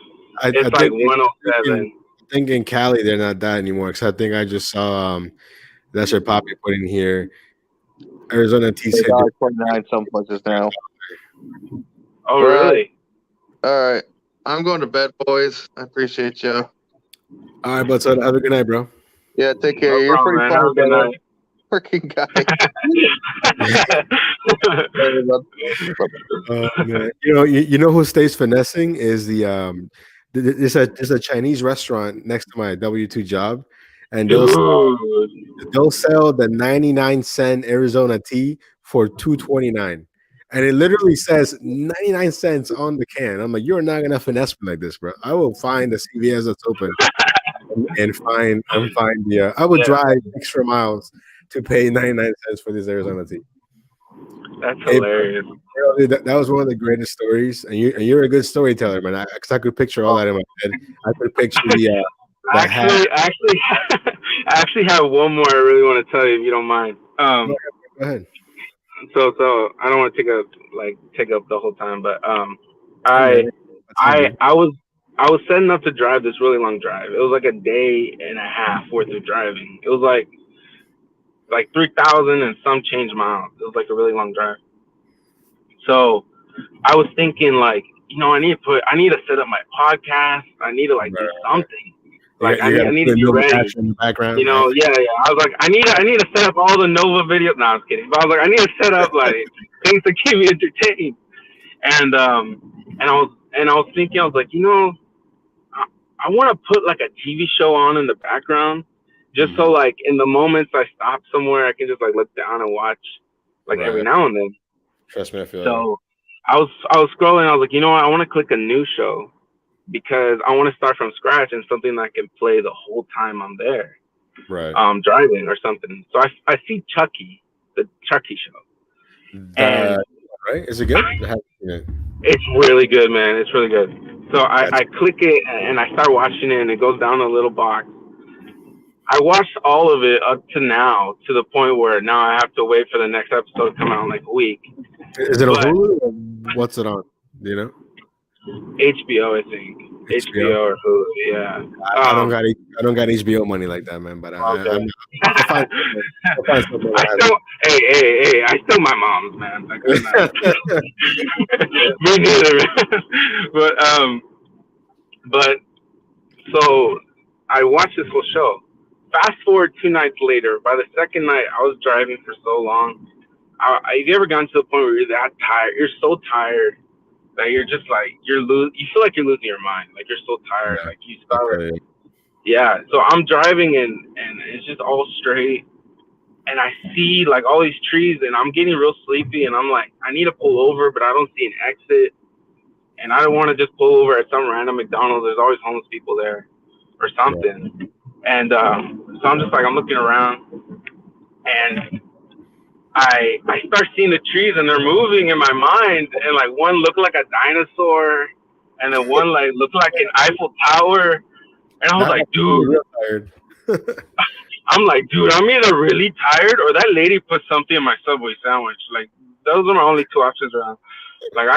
it's like 107. I think in Cali they're not that anymore. Because I think I just saw that's your Poppy putting here. Arizona teas hit $29 some places now. Oh, really? All right. I'm going to bed, boys. I appreciate you. All right, but so have a good night, bro. Yeah, take care. No You're problem, pretty man. Have a good funny, night. freaking guy. Man. You know who stays finessing is there's a Chinese restaurant next to my W2 job, and they'll sell the 99-cent Arizona tea for $2.29, and it literally says 99 cents on the can. I'm like, you're not gonna finesse me like this, bro. I will find the CVS that's open and find the. I would drive extra miles to pay 99 cents for this Arizona tea. That's hilarious. That was one of the greatest stories, and you're a good storyteller, man. Because I could picture all that in my head. I could picture the I actually have one more I really want to tell you if you don't mind. Go ahead. So I don't want to take up the whole time, but I was setting up to drive this really long drive. It was like a day and a half worth of driving. It was like 3,000 and some change miles. It was like a really long drive. So I was thinking like, I need to set up my podcast. I need to do something. Like I need to be ready. In the background, Yeah. I was like, I need to set up all the Nova videos. No, I was kidding. But I was like, I need to set up like things to keep me entertained. And I was thinking, I was like, I want to put like a TV show on in the background, just so like in the moments I stop somewhere, I can just like look down and watch every now and then. Trust me, I feel. So I was scrolling. I was like, I want to click a new show because I want to start from scratch and something that I can play the whole time I'm there, right? Driving or something. So I see Chucky, the Chucky show, and right? Is it good? I haven't seen it. It's really good, man. It's really good. So That's- I click it and I start watching it, and it goes down a little box. I watched all of it up to now, to the point where now I have to wait for the next episode to come out in like a week. Is it on But Hulu? Or what's it on? Do you know? HBO, I think. HBO. HBO or Hulu, yeah. I don't got HBO money like that, man. But Okay. I'll find I'll find something I that still, hey, I still my mom's, man. Like, I'm not, has me neither, man. But so I watched this whole show. Fast forward 2 nights later. By the second night, I was driving for so long. Have you ever gotten to the point where you're that tired? You're so tired that you're just like you feel like you're losing your mind. Like you're so tired. Like you start. Okay. Yeah. So I'm driving and it's just all straight. And I see like all these trees and I'm getting real sleepy and I'm like, I need to pull over, but I don't see an exit. And I don't want to just pull over at some random McDonald's. There's always homeless people there or something. And so I'm just like, I'm looking around and I start seeing the trees and they're moving in my mind. And like one looked like a dinosaur and then one like looked like an Eiffel Tower. And I was like, dude, real tired. I'm like, dude, I'm either really tired or that lady put something in my Subway sandwich. Like, those are my only two options around. Like,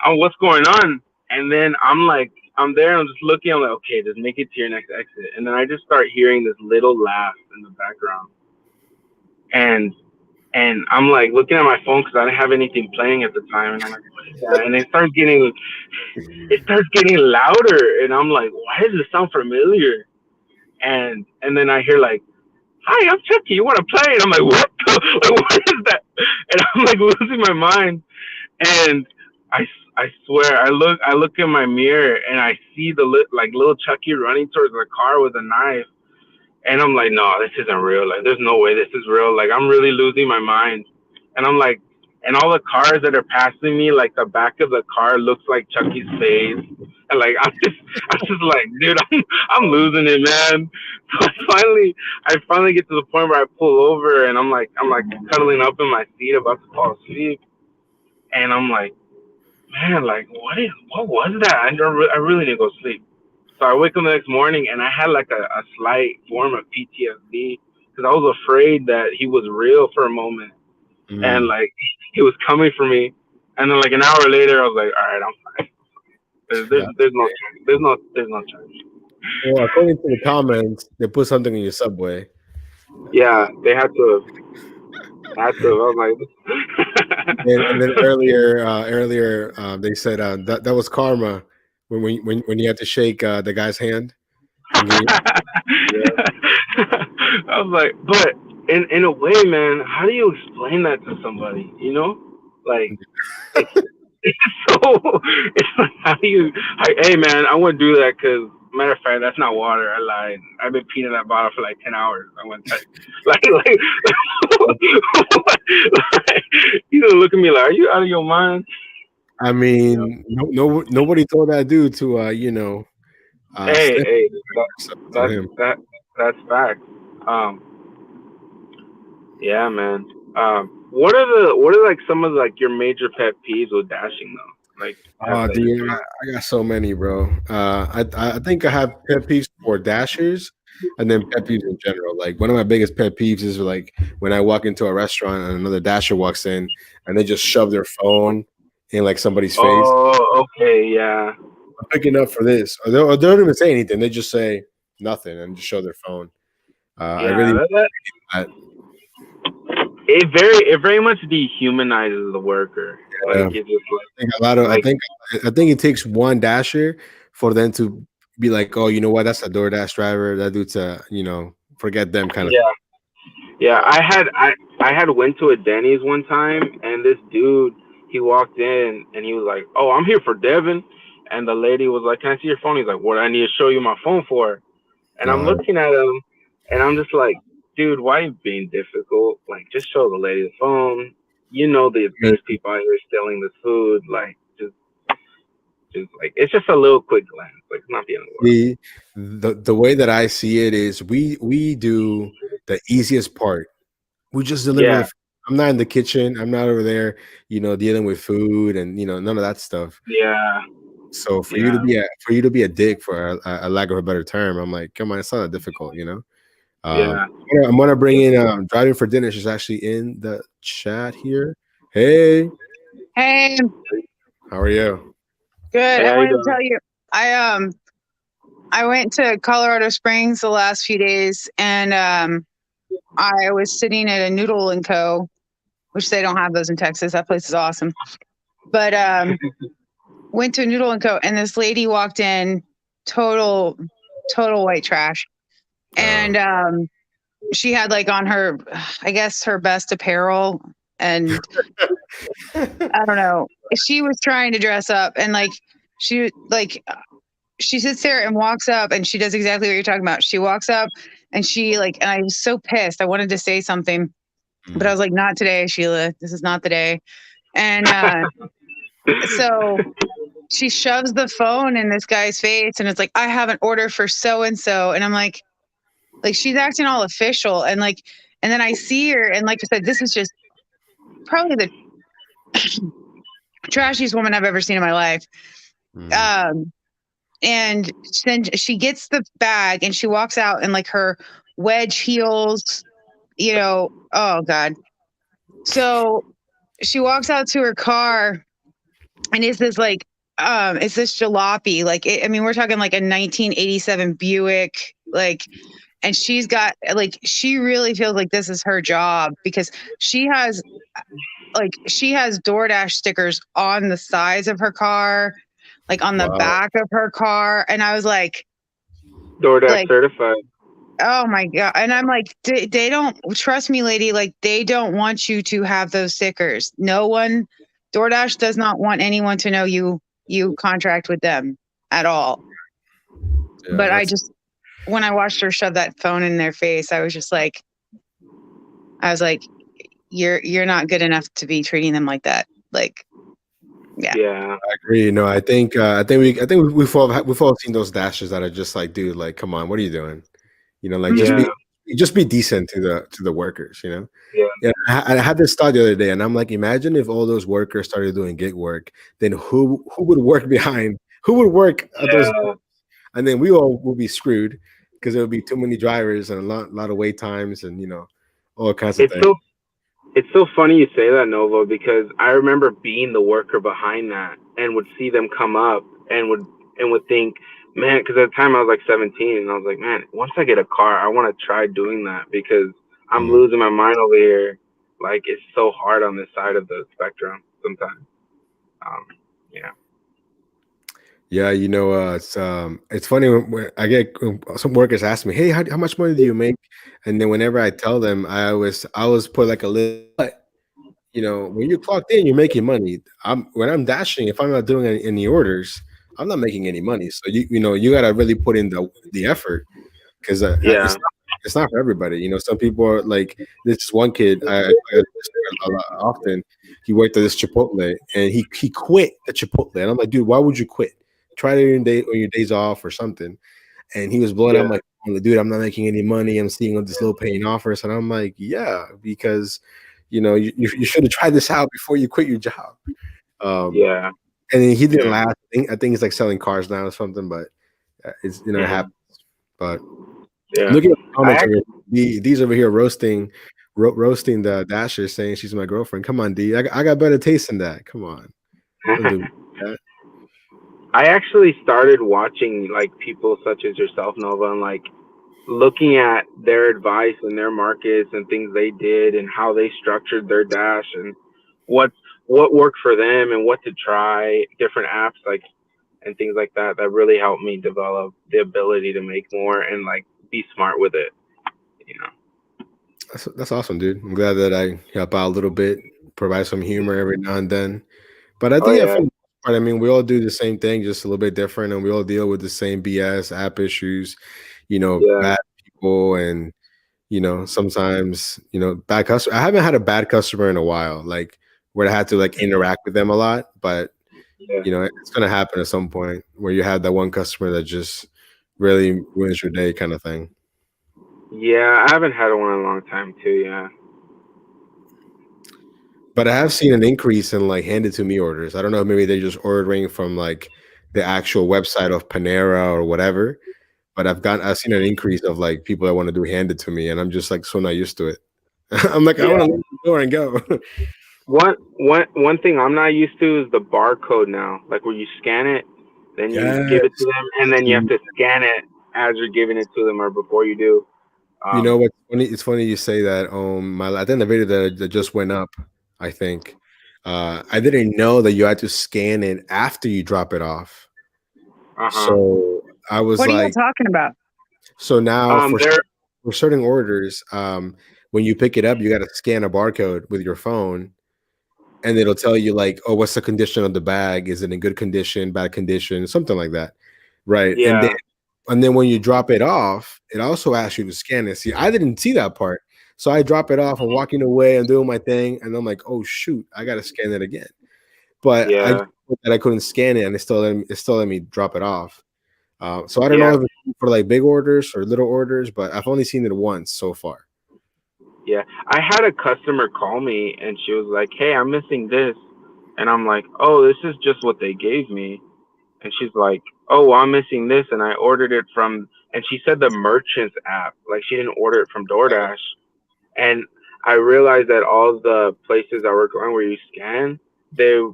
what's going on? And then I'm like, I'm there, I'm just looking, I'm like, okay, just make it to your next exit. And then I just start hearing this little laugh in the background. And I'm like looking at my phone because I didn't have anything playing at the time. And I'm like, what is that? And it starts getting louder. And I'm like, why does this sound familiar? And then I hear like, hi, I'm Chucky. You want to play? And I'm like, what? Like, what is that? And I'm like losing my mind. And I swear, I look in my mirror and I see the little Chucky running towards the car with a knife. And I'm like, no, this isn't real. Like, there's no way this is real. Like, I'm really losing my mind. And I'm like, and all the cars that are passing me, like the back of the car looks like Chucky's face. And like, I'm just like, dude, I'm losing it, man. So I finally get to the point where I pull over and I'm like cuddling up in my seat about to fall asleep. And I'm like, man, like, what was that? I really need to go sleep. So I wake up the next morning and I had like a slight form of PTSD because I was afraid that he was real for a moment and like he was coming for me. And then like an hour later, I was like, all right, I'm fine. There's no charge. Well, according to the comments, they put something in your Subway. Yeah, they had to. I was like, And then earlier, they said that was karma when you had to shake the guy's hand. I was like, but in a way, man, how do you explain that to somebody? You know, like it's so. It's like, hey, man, I wouldn't do that because. Matter of fact, that's not water. I lied. I've been peeing in that bottle for like 10 hours. I went like you know, look at me like, are you out of your mind? I mean, nobody told that dude to Hey, him. that's fact. Yeah, man. What are like some of like your major pet peeves with dashing though? Like, dude, I got so many, bro. I think I have pet peeves for dashers, and then pet peeves in general. Like one of my biggest pet peeves is like when I walk into a restaurant and another dasher walks in, and they just shove their phone in like somebody's face. Oh, okay, yeah. I'm picking up for this, or they don't even say anything. They just say nothing and just show their phone. I really. It very much dehumanizes the worker. Like it's just like, I think it takes one dasher for them to be like, oh, you know what? That's a DoorDash driver. That dude's forget them kind of. Yeah. I had went to a Denny's one time, and this dude, he walked in and he was like, oh, I'm here for Devin, and the lady was like, can I see your phone? He's like, what do I need to show you my phone for? And I'm looking at him, and I'm just like, dude, why are you being difficult? Like, just show the lady the phone. You know there's people out here stealing this food. Like, just like it's just a little quick glance. Like, it's not the end of the world. The way that I see it is we do the easiest part. We just deliver. I'm not in the kitchen. I'm not over there, dealing with food and none of that stuff. Yeah, So yeah, for you to be a dick for a lack of a better term, I'm like, come on, it's not that difficult. Um, yeah. I'm gonna bring in driving for dinner. She's actually in the chat here. Hey, Hey, how are you? good. Hey, I how you wanted to doing? tell you, I I went to Colorado Springs the last few days, and I was sitting at a Noodle and Co, which they don't have those in Texas. That place is awesome. But went to Noodle and Co, and this lady walked in, total, total white trash, Uh, and she had like on her, I guess her best apparel, and I don't know. She was trying to dress up, and like she sits there and walks up and she does exactly what you're talking about. She walks up and and I was so pissed. I wanted to say something, but I mm, was like, not today, Sheila. This is not the day. And so she shoves the phone in this guy's face and it's like, I have an order for so and so. And I'm like she's acting all official. And then I see her and like I said, this is just probably the trashiest woman I've ever seen in my life. mm. Um, and then she gets the bag and she walks out in like her wedge heels, oh god. So she walks out to her car and it's this jalopy, I mean we're talking like a 1987 Buick, and she really feels like this is her job because she has she has DoorDash stickers on the sides of her car, like on the Wow. back of her car, and I was DoorDash like certified. oh my god. And I'm like, they don't trust me, lady. Like they don't want you to have those stickers. No one, DoorDash does not want anyone to know you contract with them at all. Yeah, But that's when I watched her shove that phone in their face, I was like, you're not good enough to be treating them like that. Like, yeah. Yeah, I agree. No, we've all seen those dashes that are just like, dude, like, come on, what are you doing? Like Mhm. yeah, just be decent to the workers. yeah, Yeah, I had this thought the other day, and I'm like, imagine if all those workers started doing gig work, then who would work behind? Who would work at those? yeah. And then we all would be screwed because there would be too many drivers and a lot of wait times and all kinds of It's things. so it's so funny you say that, Nova, because I remember being the worker behind that and would see them come up and would think, man, because at the time I was like 17 and I was like, man, once I get a car, I want to try doing that because I'm Mm. losing my mind over here. Like it's so hard on this side of the spectrum sometimes. Um, yeah, Yeah, it's funny when I get some workers ask me, "Hey, how much money do you make?" And then whenever I tell them, I always put like a little, but when you're clocked in, you're making money. When I'm dashing, if I'm not doing any orders, I'm not making any money. So you gotta really put in the effort because yeah, it's not for everybody. Some people are like this one kid. I a lot often. He worked at this Chipotle and he quit the Chipotle, and I'm like, dude, why would you quit? Try it on your days off or something. And he was blowing. yeah, I'm like, dude, I'm not making any money. I'm seeing all this low paying offers, and I'm like, yeah, because you should have tried this out before you quit your job. Um, yeah, and then he didn't yeah, last. I think he's like selling cars now or something, but it's it yeah, happens. But yeah. look at the I comments over actually, here. D's over here roasting the Dasher, saying she's my girlfriend. Come on, D. I got better taste than that. Come on, don't do that. I actually started watching like people such as yourself, Nova, and like looking at their advice and their markets and things they did and how they structured their dash and what what worked for them and what to try, different apps like and things like that. That really helped me develop the ability to make more and like be smart with it. You know. That's awesome, dude. I'm glad that I help out a little bit, provide some humor every now and then. But I Oh think, yeah, yeah, for the most part, I mean, we all do the same thing, just a little bit different, and we all deal with the same BS, app issues, yeah, bad people, and sometimes bad customer. I haven't had a bad customer in a while, like where I had to like interact with them a lot. But yeah, it's gonna happen at some point where you have that one customer that just really ruins your day, kind of thing. yeah. I haven't had one in a long time too. Yeah, But I have seen an increase in like handed to me orders. I don't know, maybe they're just ordering from like the actual website of Panera or whatever. But I've seen an increase of like people that want to do handed to me, and I'm just like so not used to it. I'm like, I Yeah. want to leave the door and go. One thing I'm not used to is the barcode now. Like where you scan it, then you Yes. give it to them, and then you have to scan it as you're giving it to them or before you do. You know what's funny? It's funny you say that. I think the video that just went up, I think, I didn't know that you had to scan it after you drop it off. Uh-huh. So I was What are you like, talking about? so now There. for certain orders, when you pick it up, you got to scan a barcode with your phone, and it'll tell you like, oh, what's the condition of the bag? Is it in good condition, bad condition, something like that, right? Yeah. And then when you drop it off, it also asks you to scan it. See, I didn't see that part, so I drop it off. I'm walking away, I'm doing my thing, and I'm like, oh shoot, I got to scan it again. But I Yeah. that I couldn't scan it, and it still let me drop it off. So I don't Yeah. know if it's for like big orders or little orders, but I've only seen it once so far. Yeah. I had a customer call me and she was like, "Hey, I'm missing this," and I'm like, "Oh, this is just what they gave me." And she's like, "Oh, well, I'm missing this," and I ordered it from. And she said the merchant's app. Like she didn't order it from DoorDash. And I realized that all the places that were going where you scan,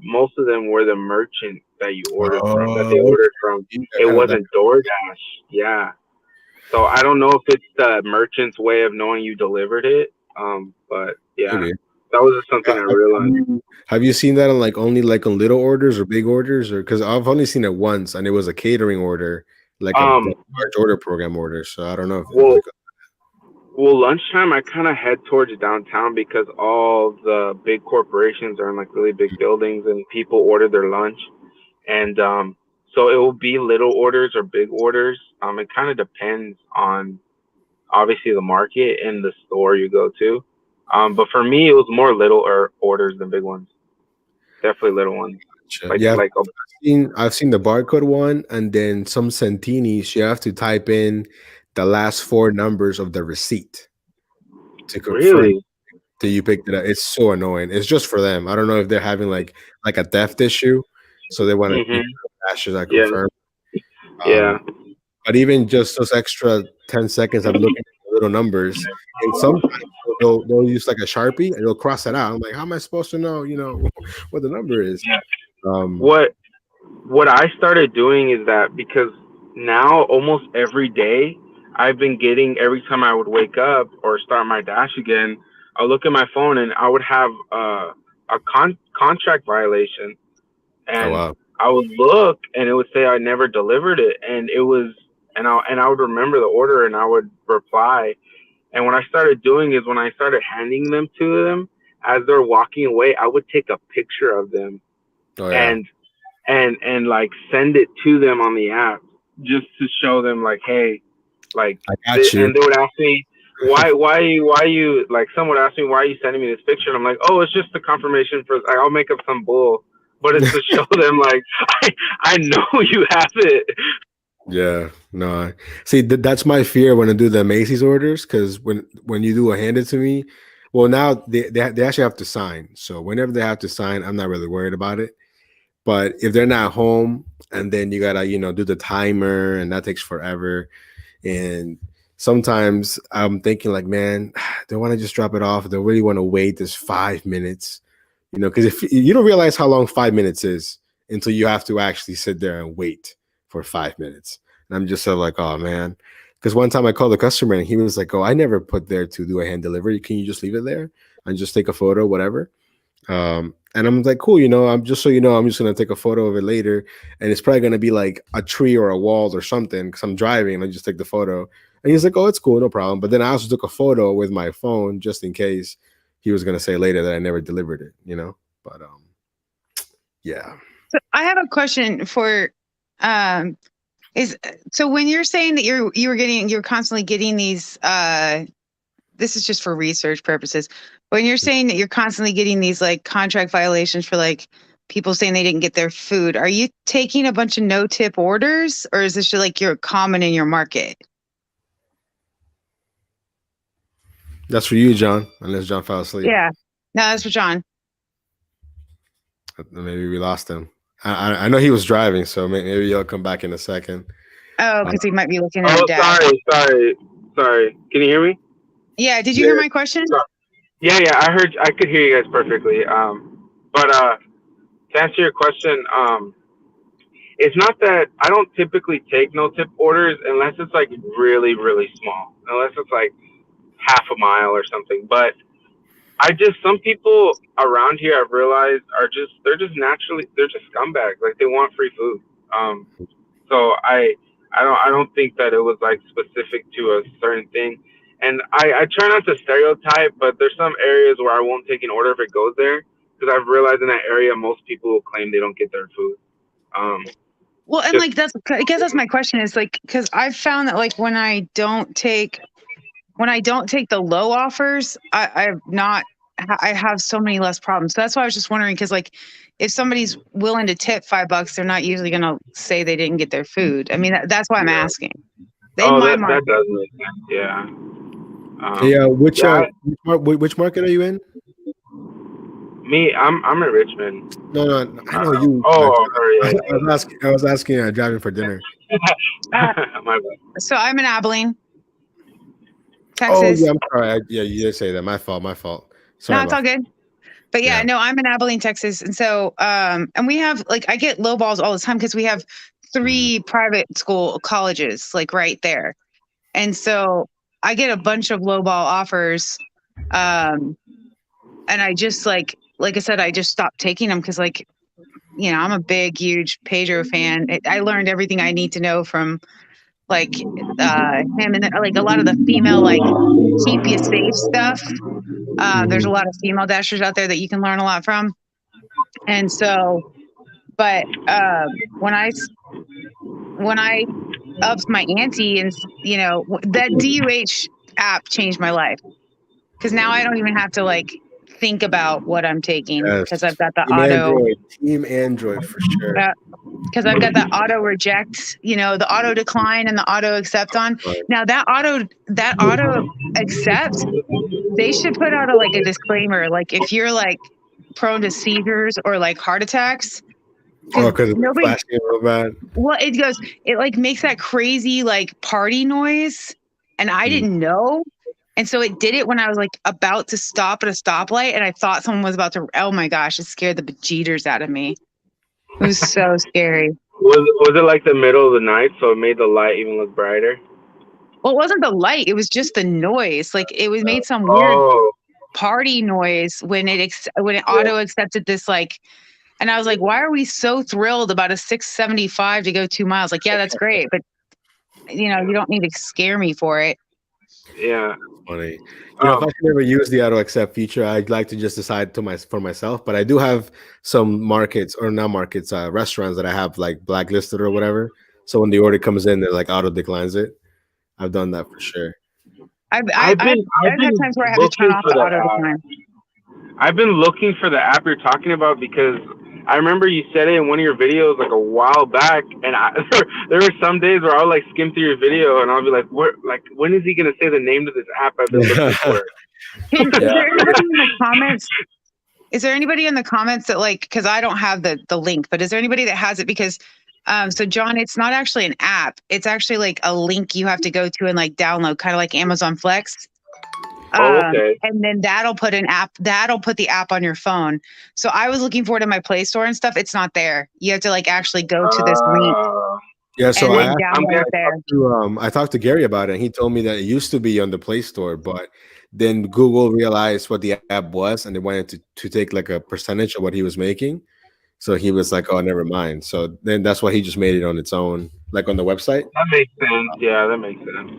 most of them were the merchant that you ordered from, that they Oh, okay. ordered from. You It kind of that. wasn't DoorDash. Yeah. So I don't know if it's the merchant's way of knowing you delivered it. But yeah, Maybe. that was just something I realized. Have you seen that on like only like on little orders or big orders, or because I've only seen it once and it was a catering order, like a Um, large order program order. So I don't know if well, like lunchtime I kind of head towards downtown because all the big corporations are in like really big buildings and people order their lunch. And so it will be little orders or big orders. It kind of depends on obviously the market and the store you go to. But for me, it was more little orders than big ones. Definitely little ones. yeah, Like a, I've seen the barcode one, and then some Sentinis you have to type in the last four numbers of the receipt to confirm really. that you picked it up. It's so annoying. It's just for them. I don't know if they're having like a theft issue, so they want to keep Mhm. ashes I Yeah. confirm. Yeah. But even just those extra 10 seconds, I'm looking at the little numbers, and sometimes they'll use like a Sharpie and they'll cross it out. I'm like, how am I supposed to know, what the number is? Um, What what I started doing is that because now almost every day I've been getting every time I would wake up or start my dash again, I'll look at my phone and I would have a contract violation, oh and wow, I would look and it would say I never delivered it, and it was and I would remember the order and I would reply. And what I started doing is when I started handing them to them as they're walking away, I would take a picture of them oh yeah, and like send it to them on the app just to show them like, hey, like, I got you. and they would ask me why you like, someone would ask me, why are you sending me this picture, and I'm like, oh, it's just a confirmation for, like, I'll make up some bull, but it's to show them like, I know you have it. Yeah, no. See, that's my fear when I do the Macy's orders, because when you do a handed to me, well, now they actually have to sign. So whenever they have to sign, I'm not really worried about it. But if they're not home, and then you gotta do the timer, and that takes forever. And sometimes I'm thinking like, man, they want to just drop it off. They really want to wait this 5 minutes, because if you don't realize how long 5 minutes is until you have to actually sit there and wait for 5 minutes. And I'm just sort of like, oh man. Because one time I called the customer and he was like, oh, I never put there to do a hand delivery. Can you just leave it there and just take a photo, whatever? And I'm like, cool, I'm just so I'm just gonna take a photo of it later, and it's probably gonna be like a tree or a wall or something because I'm driving and I just take the photo. And he's like, oh, it's cool, no problem. But then I also took a photo with my phone just in case he was gonna say later that I never delivered it. But yeah. So I have a question for is so when you're saying that you're constantly getting these this is just for research purposes. When you're saying that you're constantly getting these like contract violations for like people saying they didn't get their food, are you taking a bunch of no tip orders, or is this just like you're common in your market? That's for you, John, unless John fell asleep. Yeah. No, that's for John. Maybe we lost him. I know he was driving, so maybe he'll come back in a second. Oh, because he might be looking at Oh, a dash. sorry. Can you hear me? Yeah. Did you hear my question? Yeah. I could hear you guys perfectly. But to answer your question, it's not that I don't typically take no tip orders unless it's like really, really small. Unless it's like half a mile or something. But some people around here I've realized they're just scumbags. Like they want free food. So I don't think that it was like specific to a certain thing. And I try not to stereotype, but there's some areas where I won't take an order if it goes there because I've realized in that area most people will claim they don't get their food. Well, and like I guess that's my question is like because I've found that like when I don't take the low offers, I have so many less problems. So that's why I was just wondering because like if somebody's willing to tip $5, they're not usually going to say they didn't get their food. I mean that's why I'm asking. That does make sense. Yeah. Which market are you in? Me, I'm in Richmond. No, I know you. Sorry. I was asking driving for dinner. My bad. So I'm in Abilene, Oh Texas. yeah, I'm sorry. You did say that. My fault. Sorry. No, it's all good. But yeah, no, I'm in Abilene, Texas. And so, and we have like, I get low balls all the time because we have 3 private school colleges like right there. And so I get a bunch of low ball offers. And I just like I said, I just stopped taking them because like, you know, I'm a big, huge Pedro fan. I learned everything I need to know from like him and then, like a lot of the female like keep you safe stuff. There's a lot of female dashers out there that you can learn a lot from. And so, but when I upped my ante and, you know, that DUH app changed my life because now I don't even have to like think about what I'm taking because I've got the Team Android for sure. Because I've got the auto reject, you know, the auto decline and the auto accept on. Now that auto accept, they should put out a disclaimer, like if you're like prone to seizures or like heart attacks. Because it's flashing real bad. Well, it like makes that crazy like party noise, and I didn't know. And so it did it when I was like about to stop at a stoplight, and I thought someone was about to. Oh my gosh! It scared the bejeeters out of me. It was so scary. Was it like the middle of the night, so it made the light even look brighter? Well, it wasn't the light; it was just the noise. Like it was made some weird party noise when it auto accepted this like. And I was like, "Why are we so thrilled about a 675 to go 2 miles?" Like, yeah, that's great, but you know, you don't need to scare me for it. Yeah, funny. You know, if I could ever use the auto accept feature, I'd like to just decide for myself. But I do have some restaurants that I have like blacklisted or whatever. So when the order comes in, they like auto declines it. I've done that for sure. I've had times where I have to turn off the auto decline. I've been looking for the app you're talking about because I remember you said it in one of your videos like a while back, and there were some days where I'll like skim through your video and I'll be like, when is he gonna say the name of this app I've been looking for? Is there anybody in the comments? Is there anybody in the comments that like? Because I don't have the link, but is there anybody that has it? Because so John, it's not actually an app. It's actually like a link you have to go to and like download, kind of like Amazon Flex. Okay. And then that'll put the app on your phone. So I was looking for it in my Play Store and stuff. It's not there. You have to like actually go to this link. Yeah, so I talked to Gary about it, and he told me that it used to be on the Play Store, but then Google realized what the app was, and they wanted to take like a percentage of what he was making. So he was like, "Oh, never mind." So then that's why he just made it on its own, like on the website. That makes sense. Yeah, that makes sense.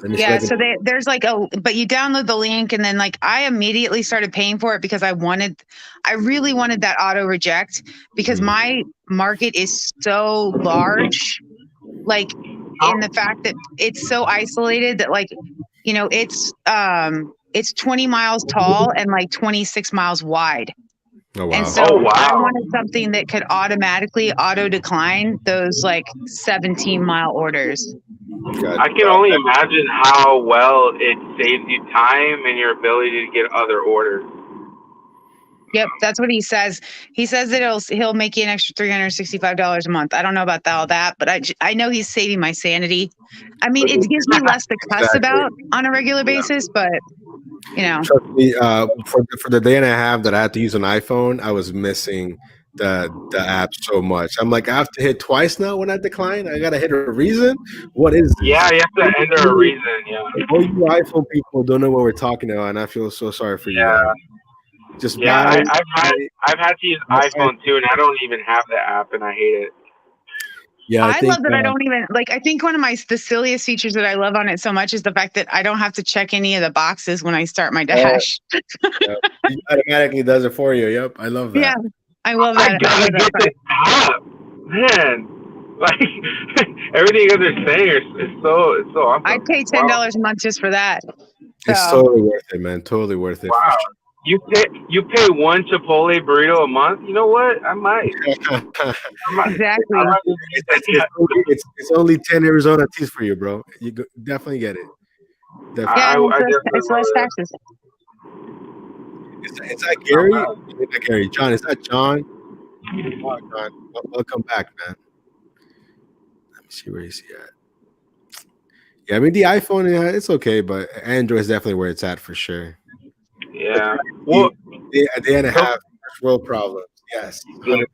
Yeah, so there's like but you download the link, and then like I immediately started paying for it because I really wanted that auto reject because my market is so large, like in the fact that it's so isolated that like, you know, it's 20 miles tall and like 26 miles wide. Oh, wow. And so I wanted something that could automatically auto decline those like 17-mile orders. I can only imagine how well it saves you time and your ability to get other orders. Yep, that's what he says. He says that he'll make you an extra $365 a month. I don't know about all that, but I know he's saving my sanity. I mean, it gives me less to cuss Exactly. about on a regular basis, but you know, Trust me, for the day and a half that I had to use an iPhone, I was missing the app so much. I'm like, I have to hit twice now when I decline. I gotta hit a reason. What is this? Yeah, you have to enter a reason. Yeah. All you iPhone people don't know what we're talking about, and I feel so sorry for you guys. Just Yeah, buy. I've had to use iPhone too, and I don't even have the app, and I hate it. Yeah, I love that I don't even like. I think one of the silliest features that I love on it so much is the fact that I don't have to check any of the boxes when I start my dash. Yeah, it automatically does it for you. Yep, I love that. Yeah, I love I that. gotta get this app, man. Like everything you guys are saying is so awesome. I'd pay $10 a month just for that. It's So, totally worth it, man. Totally worth it. Wow. You pay one Chipotle burrito a month. You know what? I might. exactly. It's only 10 Arizona teas for you, bro. You definitely get it. Definitely. Yeah, I it's less taxes. Is that Gary? Not Gary. John. Is that John? Oh, John. Welcome back, man. Let me see where he's at. Yeah, I mean the iPhone, yeah, it's okay, but Android is definitely where it's at for sure. Yeah. Well, a day and a half, first world problems. Yes. 100%.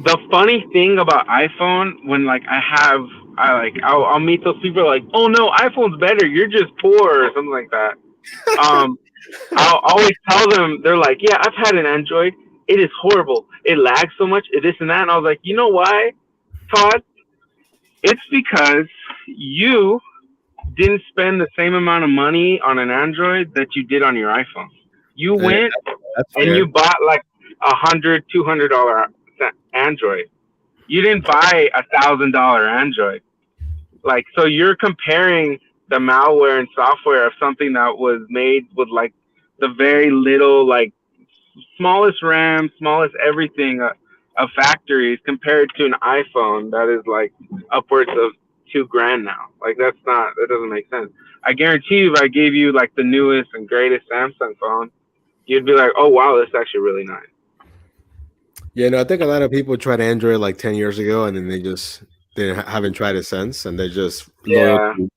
The funny thing about iPhone, when like I'll meet those people like, oh no, iPhone's better. You're just poor or something like that. I'll always tell them, they're like, yeah, I've had an Android. It is horrible. It lags so much. This and that. And I was like, you know why, Todd? It's because you didn't spend the same amount of money on an Android that you did on your iPhone. You went and you bought like $100, $200 Android. You didn't buy $1,000 Android. Like, so you're comparing the malware and software of something that was made with like the very little, like smallest RAM, smallest everything of factories compared to an iPhone that is like upwards of $2,000 now. Like that doesn't make sense. I guarantee you, if I gave you like the newest and greatest Samsung phone, you'd be like, oh wow, this is actually really nice. Yeah, no, I think a lot of people tried Android like 10 years ago, and then they haven't tried it since, and they're just loyal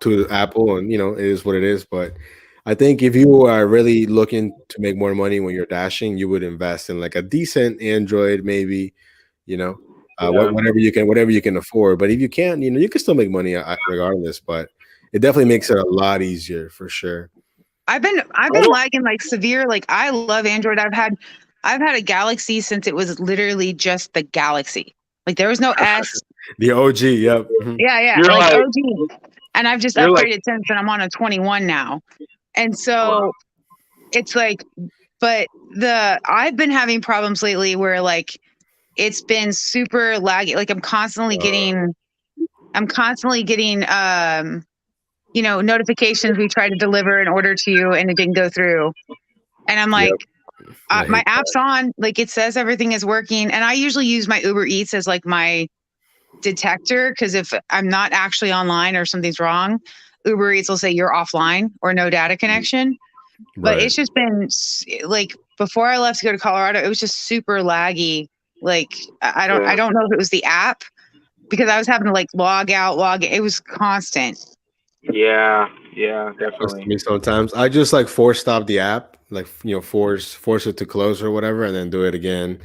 to Apple, and it is what it is. But I think if you are really looking to make more money when you're dashing, you would invest in like a decent Android, maybe, whatever you can afford. But if you can't, you can still make money regardless. But it definitely makes it a lot easier for sure. I've been lagging like severe. Like I love Android. I've had a Galaxy since it was literally just the Galaxy. Like there was no S. The OG, yep. Mm-hmm. Yeah, You're like OG. And I've just upgraded since, and I'm on a 21 now. And so it's like, but I've been having problems lately where like it's been super laggy. Like I'm constantly getting notifications we tried to deliver an order to you and it didn't go through. And I'm like, my app's on, like it says everything is working. And I usually use my Uber Eats as like my detector, because if I'm not actually online or something's wrong, Uber Eats will say you're offline or no data connection. But it's just been like before I left to go to Colorado, it was just super laggy. Like I don't know if it was the app, because I was having to like log out, log in. It was constant. Yeah, definitely. Me sometimes I just like force stop the app, like force it to close or whatever, and then do it again.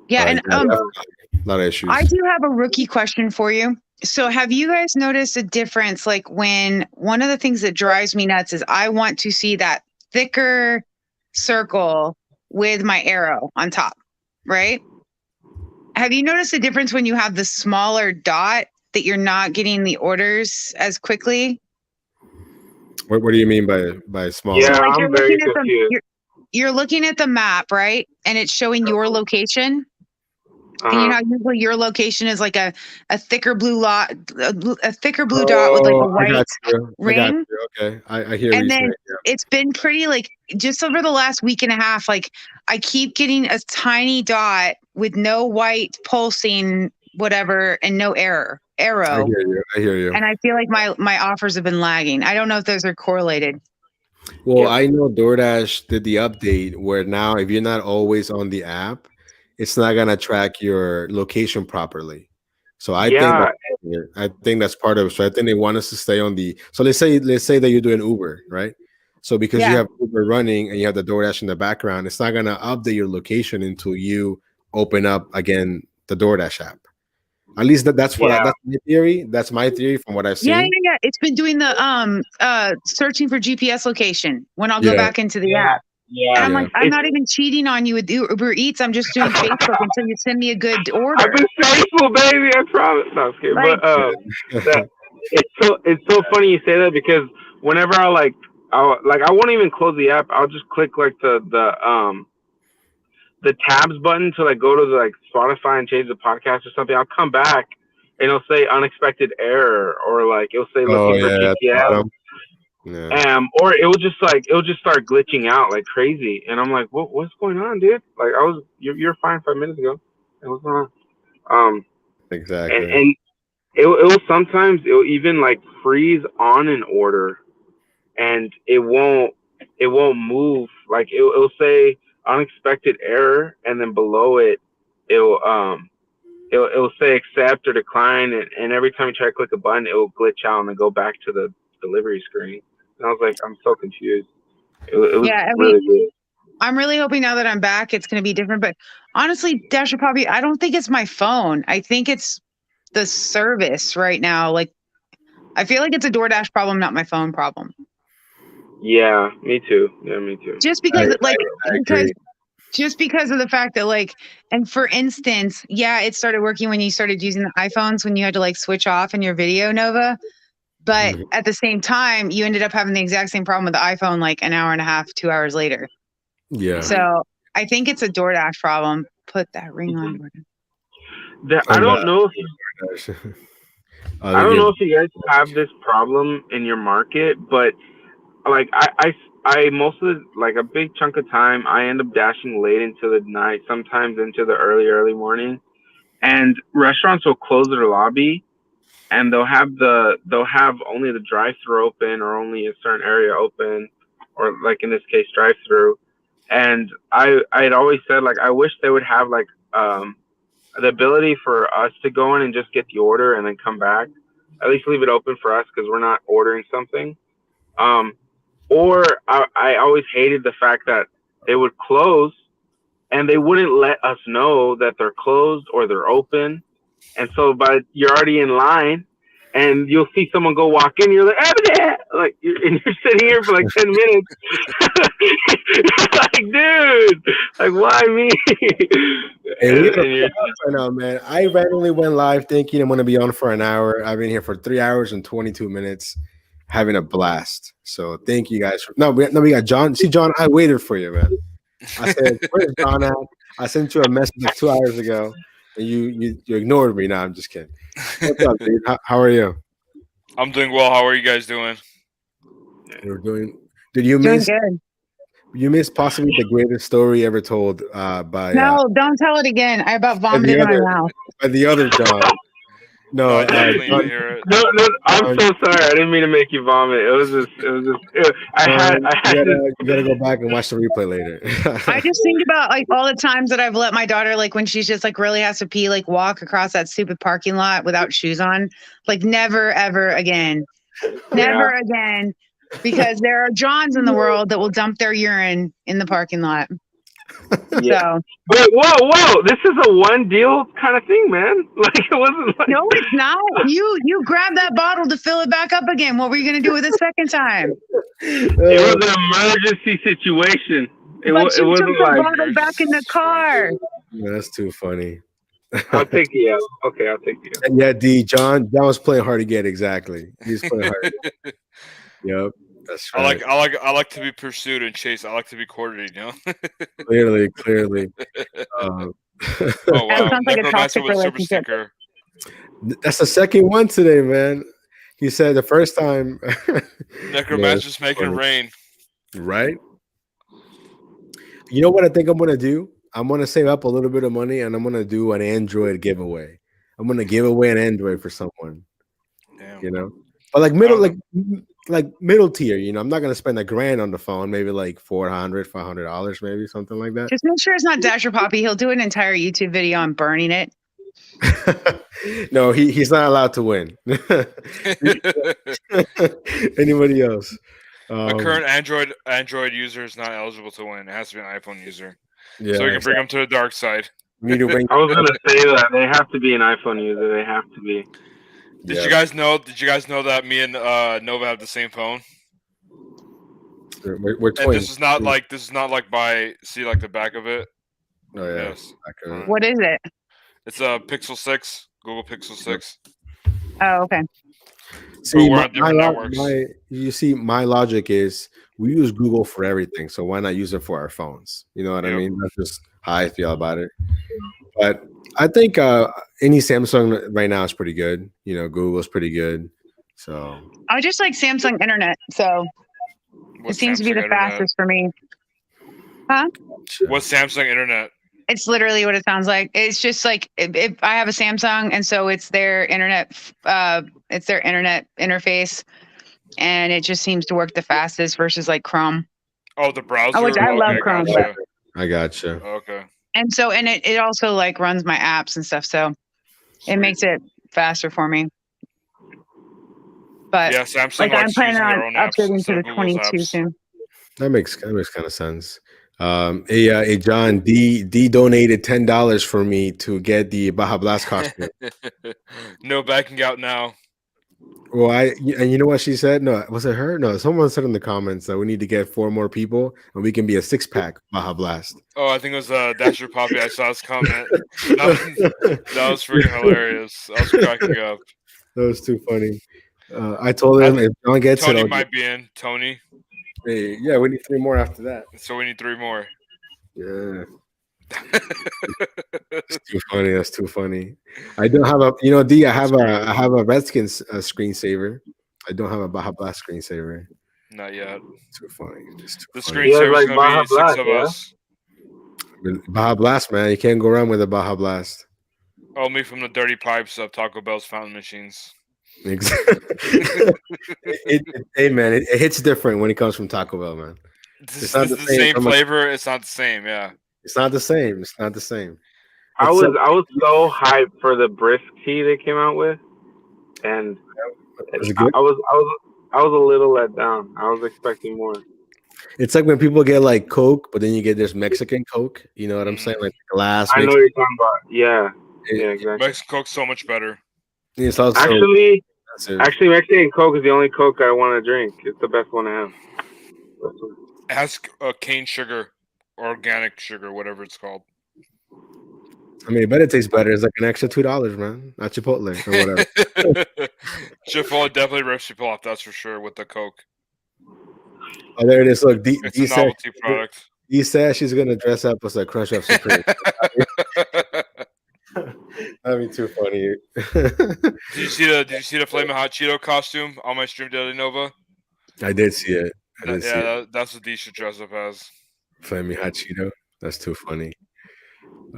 Yeah, and a lot of issues. I do have a rookie question for you. So have you guys noticed a difference? Like when one of the things that drives me nuts is I want to see that thicker circle with my arrow on top, right? Have you noticed a difference when you have the smaller dot that you're not getting the orders as quickly? What do you mean by small? Yeah, so like I'm very confused. You're looking at the map, right? And it's showing your location. And you know how usually your location is like a thicker blue dot with like a white ring. I got you. Okay, I hear. And then it's been pretty like just over the last week and a half. Like I keep getting a tiny dot with no white pulsing whatever and no arrow. I hear you. And I feel like my offers have been lagging. I don't know if those are correlated. Well, Yep. I know DoorDash did the update where now if you're not always on the app, it's not gonna track your location properly. So Yeah, I think that's part of it. So I think they want us to stay on the. So let's say that you're doing Uber, right? So because you Yeah. have Uber running and you have the DoorDash in the background, it's not gonna update your location until you open up again the DoorDash app. At least yeah, that's my theory. That's my theory from what I've Yeah, yeah, seen. yeah. It's been doing the searching for GPS location when I'll go Yeah, back into the yeah, app. And yeah. I'm yeah, like, I'm It's not even cheating on you with Uber Eats. I'm just doing Facebook until you send me a good order. I've been faithful, baby. I promise. No, I'm just kidding. Like, But that it's so funny you say that because whenever I won't even close the app. I'll just click like the tabs button to like go to the like Spotify and change the podcast or something. I'll come back and it'll say unexpected error or like it'll say oh looking for yeah, at the GPS. bottom. Yeah, Or it'll just start glitching out like crazy, and I'm like, what's going on, dude? Like you're fine 5 minutes ago. Like, what's going on? Um, and exactly. and it'll sometimes it'll even like freeze on an order, and it won't move. Like it'll say unexpected error, and then below it, it'll say accept or decline, and every time you try to click a button, it will glitch out and then go back to the delivery screen. And I was like, I'm so confused. It was yeah, I mean, really good. I'm really hoping now that I'm back, it's going to be different. But honestly, Dasher Poppy, I don't think it's my phone. I think it's the service right now. Like, I feel like it's a DoorDash problem, not my phone problem. Yeah, me too. Yeah, me too. Just I, because, like, I because agree. just because of the fact that, like, and for instance, yeah, it started working when you started using the iPhones when you had to like switch off in your video Nova. But Mhm. at the same time, you ended up having the exact same problem with the iPhone like an hour and a half, 2 hours later. Yeah, So I think it's a DoorDash problem. Put that ring on, Jordan. I on don't know if the. I They don't give. know if you guys have this problem in your market, but like I most of the like a big chunk of time I end up dashing late into the night, sometimes into the early morning, and restaurants will close their lobby and they'll have only the drive through open or only a certain area open, or like in this case drive through. And I had always said like I wish they would have like the ability for us to go in and just get the order and then come back. At least leave it open for us because we're not ordering something. Um, or I always hated the fact that they would close and they wouldn't let us know that they're closed or they're open. And so, but you're already in line, and you'll see someone go walk in. You're like, and you're sitting here for like 10 minutes. Like, dude, like, why me? Hey, we gotta And go you're right now, man. I randomly went live thinking I'm gonna be on for an hour. I've been here for 3 hours and 22 minutes, having a blast. So thank you guys. We got John. See, John, I waited for you, man. I said, "Where's John at?" I sent you a message like 2 hours ago, and you ignored me. Now I'm just kidding. What's up, dude? How are you? I'm doing well. How are you guys doing? We're doing. Did you Doing miss? good. You missed possibly the greatest story ever told No, don't tell it again. I about by vomited the in my other mouth. by the other John. No, No, I definitely need to John, hear it. no, no. I'm John, so sorry. I didn't mean to make you vomit. I had this. you gotta go back and watch the replay later. I just think about like all the times that I've let my daughter, like when she's just like really has to pee, like walk across that stupid parking lot without shoes on. Like never, ever again. Yeah. Never again. Because there are Johns in the world that will dump their urine in the parking lot. Yeah. So But whoa! This is a one deal kind of thing, man. Like it wasn't like no, it's not. You grabbed that bottle to fill it back up again. What were you gonna do with it second time? it was an emergency situation. But It you took wasn't the like bottle back in the car. That's too funny. I'll take the L. Okay, I'll take the L. And yeah, D. John was playing hard to get exactly. He's playing hard. To get. Yep, that's right. I like to be pursued and chased. I like to be courted. Clearly. Oh That wow, sounds like a necromancer toxic with a super relationship. sticker. That's the second one today, man. He said the first time. Necromancer's Yeah, making it funny. rain. Right? You know what I think I'm gonna do? I'm gonna save up a little bit of money and I'm gonna do an Android giveaway. I'm gonna give away an Android for someone. Damn. You know, but like I don't know. like middle tier. You know, I'm not gonna spend $1,000 on the phone. Maybe like $400, maybe something like that. Just make sure it's not Dasher Poppy. He'll do an entire YouTube video on burning it. No, he's not allowed to win. Anybody else? A current Android user is not eligible to win. It has to be an iPhone user. Yeah, So we can bring them to the dark side. we need to bring. I was gonna say that they have to be an iPhone user. They have to be. Did you guys know? Did you guys know that me and Nova have the same phone? We're And twins. this is not like by like the back of it. Oh yeah. Yes. What is it? It's a Pixel 6, Google Pixel 6. Oh, okay. See, we're on different networks. you see, my logic is we use Google for everything, so why not use it for our phones? You know what I Yep. mean? That's just how I feel about it. But I think any Samsung right now is pretty good. You know, Google's pretty good. So I just like Samsung Internet, so it seems to be Samsung the Internet? fastest for me. What's Samsung Internet? It's literally what it sounds like. It's just like if I have a Samsung, and so it's their internet, it's their internet interface, and it just seems to work the fastest versus like Chrome. Oh, the browser. Which I love Okay, Chrome, gotcha. I gotcha. Okay. And so, and it also like runs my apps and stuff, so it makes it faster for me. But Yeah, Samsung like I'm likes planning using on their own apps upgrading to instead the of Google's 22 apps. soon. That makes kind of sense. Hey, John D donated $10 for me to get the Baja Blast costume. No backing out now. Well, and you know what she said? No, was it her? No, someone said in the comments that we need to get 4 more people and we can be a 6-pack Baja Blast. Oh, I think it was Dasher Poppy. I saw his comment. That was freaking hilarious. I was cracking up. That was too funny. I told him if John gets Tony it, might be in. Tony. Hey, yeah, we need 3 more after that. So we need 3 more. Yeah. That's too funny. That's too funny. I don't have D. I have a Redskins screensaver. I don't have a Baja Blast screensaver. Not yet. Too funny. Just too The funny. screensaver's like gonna Baja be 6 Blast, of yeah? us. Baja Blast, man. You can't go wrong with a Baja Blast. Oh, me from the dirty pipes of Taco Bell's fountain machines. Exactly. Hey, man, it hits different when it comes from Taco Bell, man. It's not the same flavor. It's not the same. Yeah. It's not the same. It's not the same. I was so hyped for the brisk tea they came out with, and Was it good? I was a little let down. I was expecting more. It's like when people get like Coke, but then you get this Mexican Coke. You know what I'm saying? Like glass. I know what you're talking about. Yeah, yeah, exactly. Mexican Coke's so much better. It's also Actually, expensive. Mexican Coke is the only Coke I want to drink. It's the best one to have. It has cane sugar, organic sugar, whatever it's called. I mean, but it tastes better. It's like an extra $2, man. Not Chipotle or whatever. Chipotle definitely rips people off. That's for sure with the Coke. Oh, there it is. Look, It's a novelty product. He says she's gonna dress up as a Crush Up Supreme. That'd be too funny. Did you see the Flamin' Hot Cheeto costume on my stream today, Nova? I did see it. That's what D should dress up as. Flaming Hot Cheeto. That's too funny.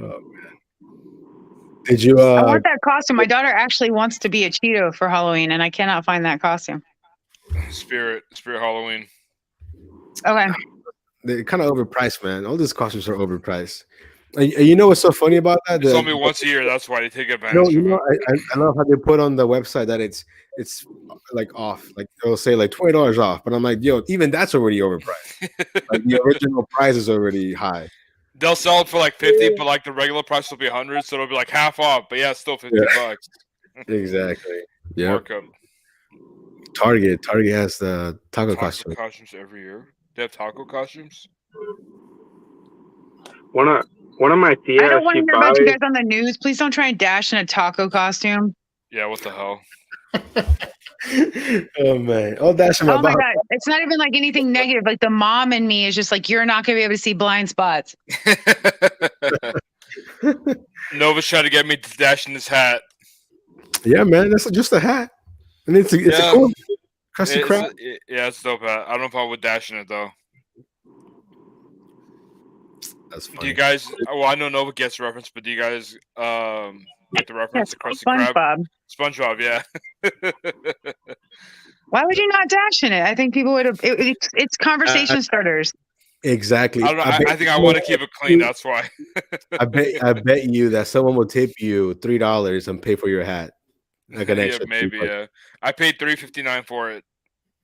Oh man. Did you I want that costume. My daughter actually wants to be a Cheeto for Halloween, and I cannot find that costume. Spirit Halloween. Okay. They're kind of overpriced, man. All these costumes are overpriced. And you know what's so funny about that? It's only once a year. That's why they take advantage of it. I love how they put on the website that it's like off. Like they'll say like $20 off, but I'm like, yo, even that's already overpriced. Like the original price is already high. They'll sell it for like 50, but like the regular price will be 100, so it'll be like half off. But yeah, it's still $50. Exactly. Yeah. Markup. Target has the taco costume. Costumes every year. They have taco costumes. One of my tias. I don't want to hear about you guys on the news. Please don't try and dash in a taco costume. Yeah, what the hell? Oh man! Oh, that's my god! It's not even like anything negative. Like the mom in me is just like, you're not gonna be able to see blind spots. Nova's trying to get me to dash in this hat. Yeah, man, that's just a hat, and it's a cool crusty crap. Yeah, it's a dope hat. I don't know if I would dash in it though. That's funny. Do you guys? Well, I know Nova gets the reference, but do you guys get the reference to Krusty SpongeBob. Krab? SpongeBob, yeah. Why would you not dash in it? I think people would have. It's conversation starters. Exactly. I don't know. I bet I think I you- want to keep it clean. That's why. I bet you that someone will tip you $3 and pay for your hat, like an Yeah, extra maybe. $3. Yeah, I paid $3.59 for it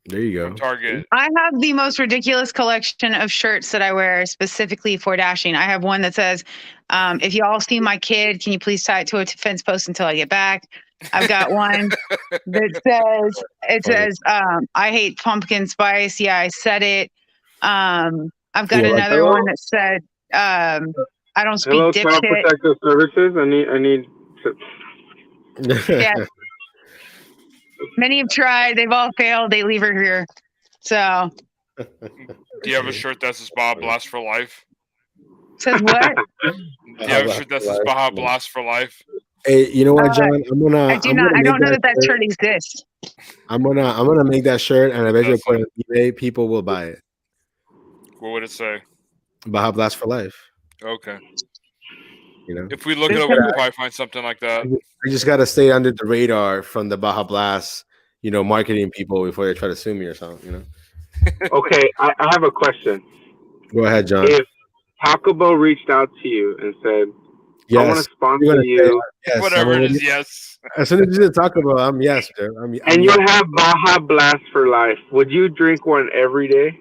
There you from go. Target. I have the most ridiculous collection of shirts that I wear specifically for dashing. I have one that says, "If you all see my kid, can you please tie it to a fence post until I get back?" I've got one that says, "I hate pumpkin spice." Yeah, I said it. I've got Cool. another one that said, "I don't speak Hello, Child dipshit." Protective Services. I need. To... Yeah, many have tried. They've all failed. They leave her here. So Do you have a shirt that says Baja Blast for life? says what? Do you have a shirt that says Baja Blast for life? Hey, you know what, John? I do not. I don't know that shirt. shirt exists. I'm gonna make that shirt, and I bet you put it Definitely. on eBay. People will buy it. What would it say? Baja Blast for life. Okay. You know, If we look it up, we can probably find something like that. I just gotta stay under the radar from the Baja Blast, marketing people before they try to sue me or something. Okay, I have a question. Go ahead, John. If Taco Bell reached out to you and said, "I want Yes, to sponsor you," yes. Whatever it is, yes. As soon as you talk about, I'm yes, sir. and you have Baja Blast for life, would you drink one every day?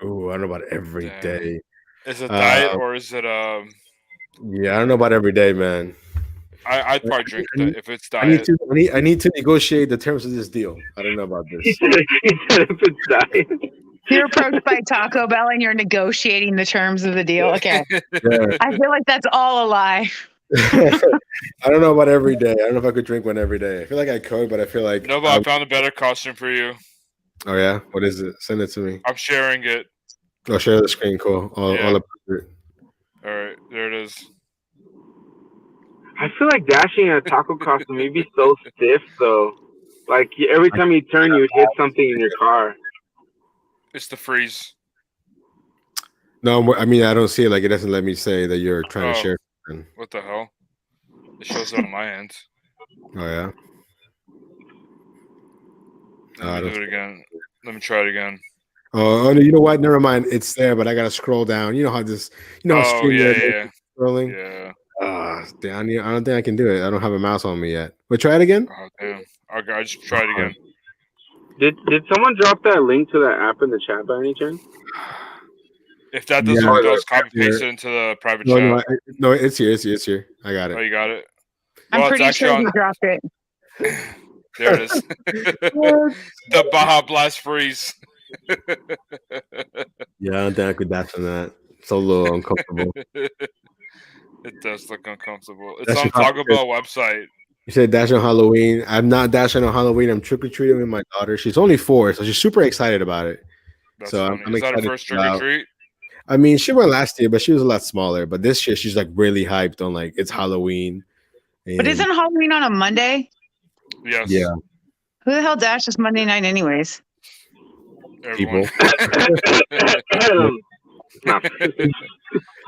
Oh, I don't know about every Dang. day. Is it diet or is it Yeah, I don't know about every day, man. I'd probably drink that if it's I need diet. I need to negotiate the terms of this deal. I don't know about He this. said if it's diet. You're approached by Taco Bell and you're negotiating the terms of the deal. Okay. Yeah. I feel like that's all a lie. I don't know about every day. I don't know if I could drink one every day. I feel like I could, but I feel like No, but I found a better costume for you. Oh yeah, what is it? Send it to me. I'm sharing it. I'll share the screen. Cool. All All right, there it is. I feel like dashing in a taco costume may be so stiff though. Like every time you turn, you hit something in your car. It's the freeze. No, I mean I don't see it. Like it doesn't let me say that you're trying to share something. What the hell? It shows it on my end. Oh yeah. Let me do it again. Let me try it again. Oh no, you know what? Never mind. It's there, but I gotta scroll down. You know how this. How scrolling. Yeah. Damn, I don't think I can do it. I don't have a mouse on me yet. But try it again. Oh damn. I just tried it again. Did someone drop that link to that app in the chat by any chance? If that doesn't work, just copy paste it into the private chat. No, it's here. It's here. I got it. Oh, you got it. I'm pretty sure he dropped it. There it is. The Baja Blast freeze. Yeah, I don't think I could dash on that. It's a little uncomfortable. It does look uncomfortable. It's on Taco Bell website. You said dash on Halloween. I'm not dashing on Halloween. I'm trick or treating with my daughter. She's only 4, so she's super excited about it. That's so funny. I'm Is that excited. her first trick or treat? I mean, she went last year, but she was a lot smaller. But this year, she's like really hyped on like it's Halloween. But isn't Halloween on a Monday? Yes. Yeah. Who the hell dashes Monday night, anyways? Everyone.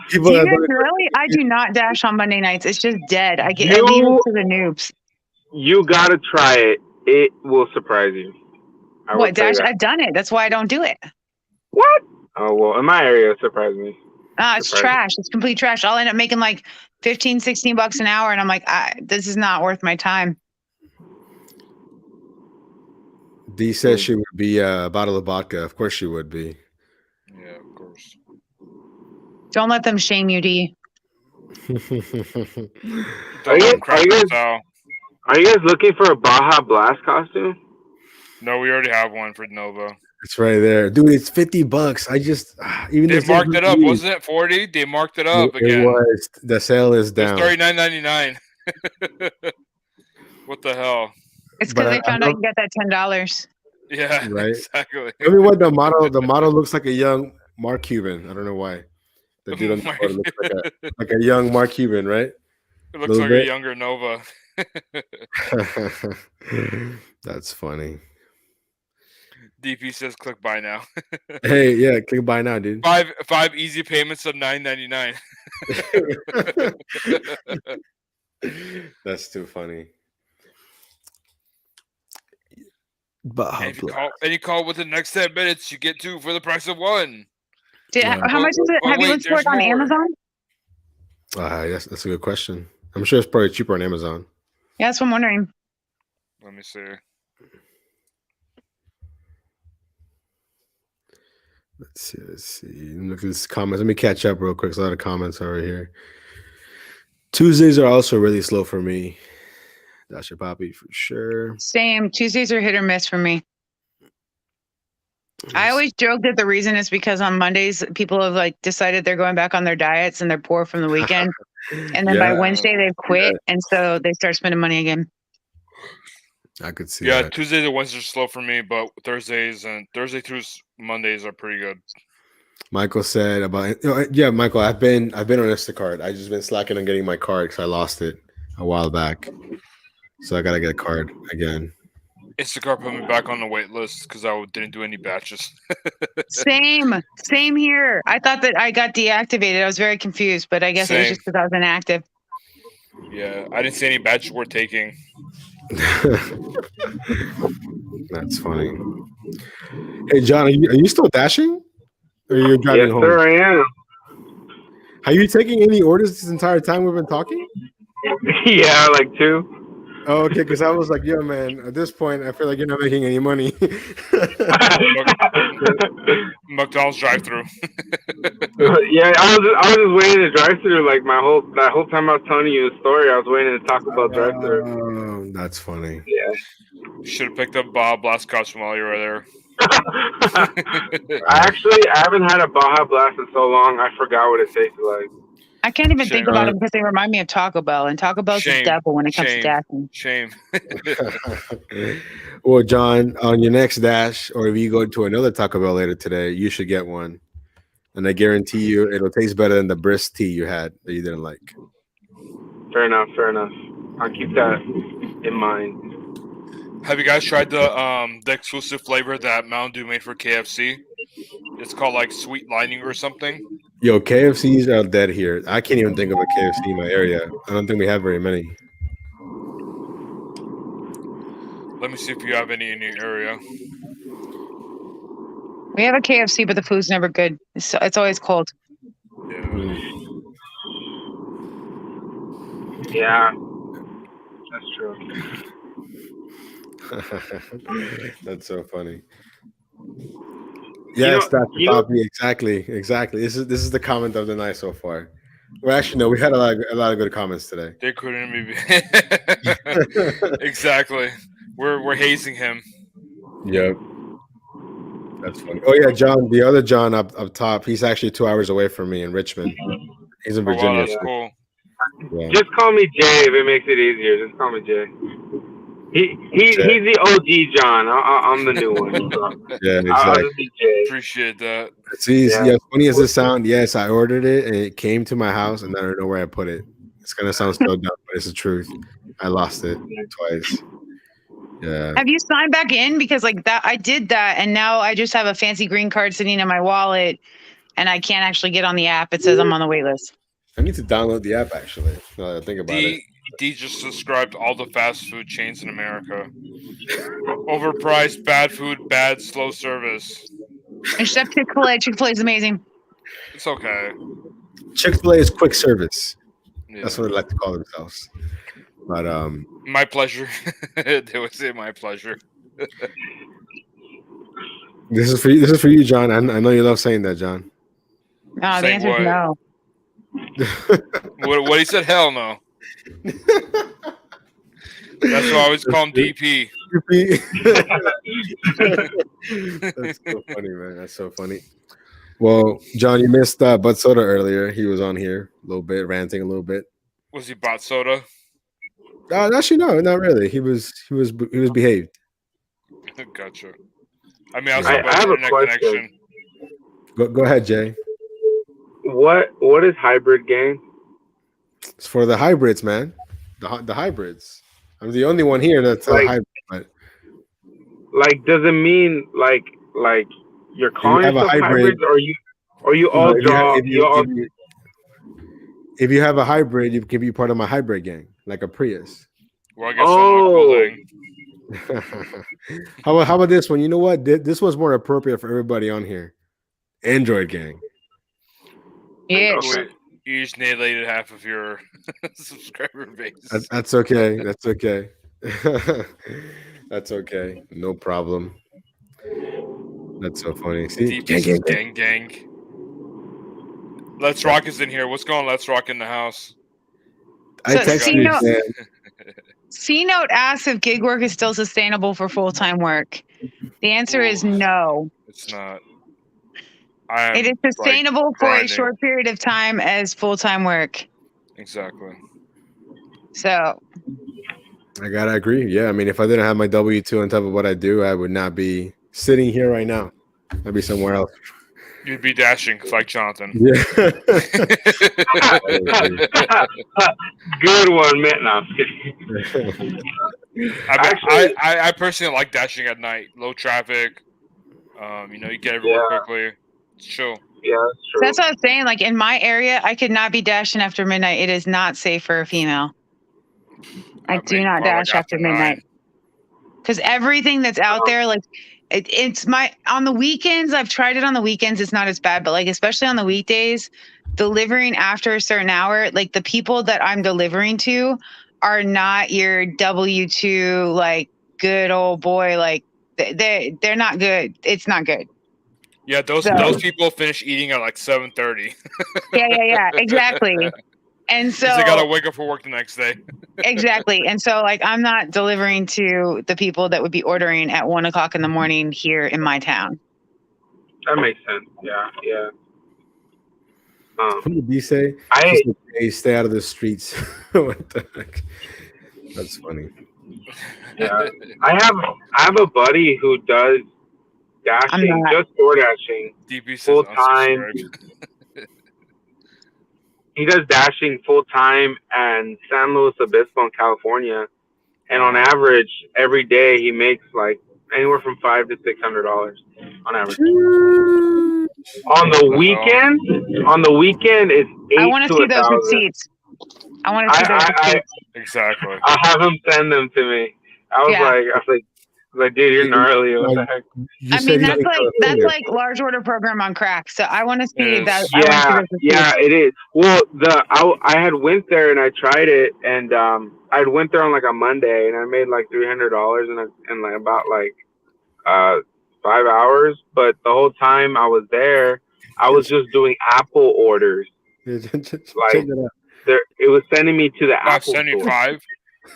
People. Do you guys really? I do not dash on Monday nights. It's just dead. I leave it to the noobs. You gotta try it. It will surprise you. What dash? I've done it. That's why I don't do it. What? Oh well, in my area, it surprised me. It's trash. It's complete trash. I'll end up making like $15-$16 an hour, and I'm like, this is not worth my time. Dee says she would be a bottle of vodka. Of course she would be. Yeah, of course. Don't let them shame you, D. Are you guys looking for a Baja Blast costume? No, we already have one for Nova. It's right there, dude. It's $50. I just even they marked it up, wasn't it? 40. They marked it up again. It was. The sale is down. It's $39.99. What the hell? It's because they found out you can get that $10. Yeah, right. Exactly. I mean, what the model looks like a young Mark Cuban. I don't know why. The dude on the photo looks like a young Mark Cuban, right? It looks like a younger Nova. That's funny. DP says click buy now. Hey, yeah, click buy now, dude. 5 easy payments of $9.99. That's too funny. Baja And if you Blast. call within the next 10 minutes, you get 2 for the price of 1. How much is it? But Have you wait, looked for there's it on more. Amazon? That's a good question. I'm sure it's probably cheaper on Amazon. Yeah, that's what I'm wondering. Let me see. Let's see. Look at this comments. Let me catch up real quick. There's a lot of comments over here. Tuesdays are also really slow for me. Dasha Poppy for sure. Same. Tuesdays are hit or miss for me. I always joke that the reason is because on Mondays people have like decided they're going back on their diets and they're poor from the weekend, and then by Wednesday they've quit, and so they start spending money again. I could see. Yeah, that. Tuesdays and Wednesdays are slow for me, but Thursday through Mondays are pretty good. Michael said about yeah, Michael. I've been on Instacart. I just been slacking on getting my card because I lost it a while back, so I gotta get a card again. Instacart put me back on the wait list because I didn't do any batches. Same here. I thought that I got deactivated. I was very confused, but I guess it was just because I was inactive. Yeah, I didn't see any batches worth taking. That's funny. Hey, John, are you still dashing? Or you're driving home? Yes, sir, I am. Are you taking any orders this entire time we've been talking? Yeah, like 2. Oh, okay, because I was like, yo, man, at this point, I feel like you're not making any money. McDonald's drive-through. Yeah, I was just waiting to drive through like that whole time I was telling you the story. I was waiting to talk about drive through. Oh, that's funny. Yeah. Should have picked up Baja Blast costume while you were there. I haven't had a Baja Blast in so long. I forgot what it tasted like. I can't even think about them because they remind me of Taco Bell, and Taco Bell's the devil when it comes to dashing. Shame. Well, John, on your next dash, or if you go to another Taco Bell later today, you should get one, and I guarantee you it'll taste better than the brisk tea you had that you didn't like. Fair enough. I'll keep that in mind. Have you guys tried the exclusive flavor that Mountain Dew made for KFC? It's called like Sweet Lightning or something. Yo, KFCs are dead here. I can't even think of a KFC in my area. I don't think we have very many. Let me see if you have any in your area. We have a KFC, but the food's never good. It's always cold. Yeah, that's true. That's so funny. Yes, Dr. Poppy, exactly. This is the comment of the night so far. Well, actually, no, we had a lot of good comments today. They couldn't be. Exactly. We're hazing him. Yep. That's funny. Oh yeah, John, the other John up top, he's actually 2 hours away from me in Richmond. He's in Virginia. Wow, that's cool. Yeah. Just call me Jay if it makes it easier. Just call me Jay. He's the OG John. I'm the new one. So. Yeah, exactly. Appreciate that. See, yeah, funny as it sounds, yes, I ordered it and it came to my house and I don't know where I put it. It's gonna sound so dumb, but it's the truth. I lost it twice. Yeah. Have you signed back in? Because like that, I did that, and now I just have a fancy green card sitting in my wallet, and I can't actually get on the app. It says I'm on the wait list. I need to download the app actually. Now that I think about it. D just described all the fast food chains in America. Overpriced, bad food, bad, slow service. Except Chick-fil-A. Chick-fil-A is amazing. It's okay. Chick-fil-A is quick service. Yeah. That's what they like to call themselves. But my pleasure. They would say my pleasure. This is for you, John. I know you love saying that, John. No, the answer is no. What he said? Hell no. That's why I always call him DP. That's so funny, man. That's so funny. Well, John, you missed Bud Soda earlier. He was on here a little bit, ranting a little bit. Was he bought soda? Actually, no, not really. He was behaved. Gotcha. I mean, I have a question. Go ahead, Jay. What is hybrid game? It's for the hybrids, man. The hybrids. I'm the only one here that's a hybrid. But like, does it mean like you're calling yourself hybrids, or you all draw? If you have a hybrid, you can be part of my hybrid gang, like a Prius. Well, I guess I'm not cool How about this one? You know what? This was more appropriate for everybody on here. Android gang. Yes. Wait, you just annihilated half of your subscriber base. That's okay. That's okay. That's okay. No problem. That's so funny. See, gang, gang, gang. Gang. Let's Rock is in here. What's going on? Let's Rock in the house. I So texted you. C-Note, saying, C-Note asks if gig work is still sustainable for full-time work. The answer is no. It's not. I am, It is sustainable like, for a grinding. short period of time as full-time work. Exactly. So I gotta agree. Yeah, I mean, if I didn't have my W-2 on top of what I do, I would not be sitting here right now. I'd be somewhere else. You'd be dashing like Jonathan. Yeah. Good one, man. No, I'm kidding. I personally like dashing at night. Low traffic. You get everywhere quickly. It's chill. Yeah, that's true. that's what I was saying. Like in my area, I could not be dashing after midnight. It is not safe for a female. I do mean, not more dash like after midnight. 9. Because everything that's out there, like it's on the weekends. I've tried it on the weekends. It's not as bad, but like especially on the weekdays, delivering after a certain hour, like the people that I'm delivering to are not your W-2 like good old boy. Like they're not good. It's not good. Yeah, those people finish eating at like 7:30. Yeah, exactly. And so they gotta wake up for work the next day. exactly. And so like I'm not delivering to the people that would be ordering at 1:00 in the morning here in my town. That makes sense. Yeah. What did he say? I He said, "Hey, stay out of the streets." What the heck? That's funny. yeah. I have a buddy who does dashing, just door dashing, DP says full time. unsubscribe. He does dashing full time in San Luis Obispo, California, and on average, every day he makes like anywhere from $500 to $600 on average. On the weekend, it's I 8 want to to see those 1,000. receipts. I want to see those receipts. Exactly. I'll have him send them to me. I was like, dude, you're gnarly. What the heck? You I said mean, he's that's in like California. large order program on crack. So I want to see Yes. that. I wanna see those receipts. Yeah, it is. Well, I had went there and I tried it, and I went there on like a Monday, and I made like $300 in like about 5 hours. But the whole time I was there, I was just doing Apple orders. Check that out. It was sending me to the Apple store. 75.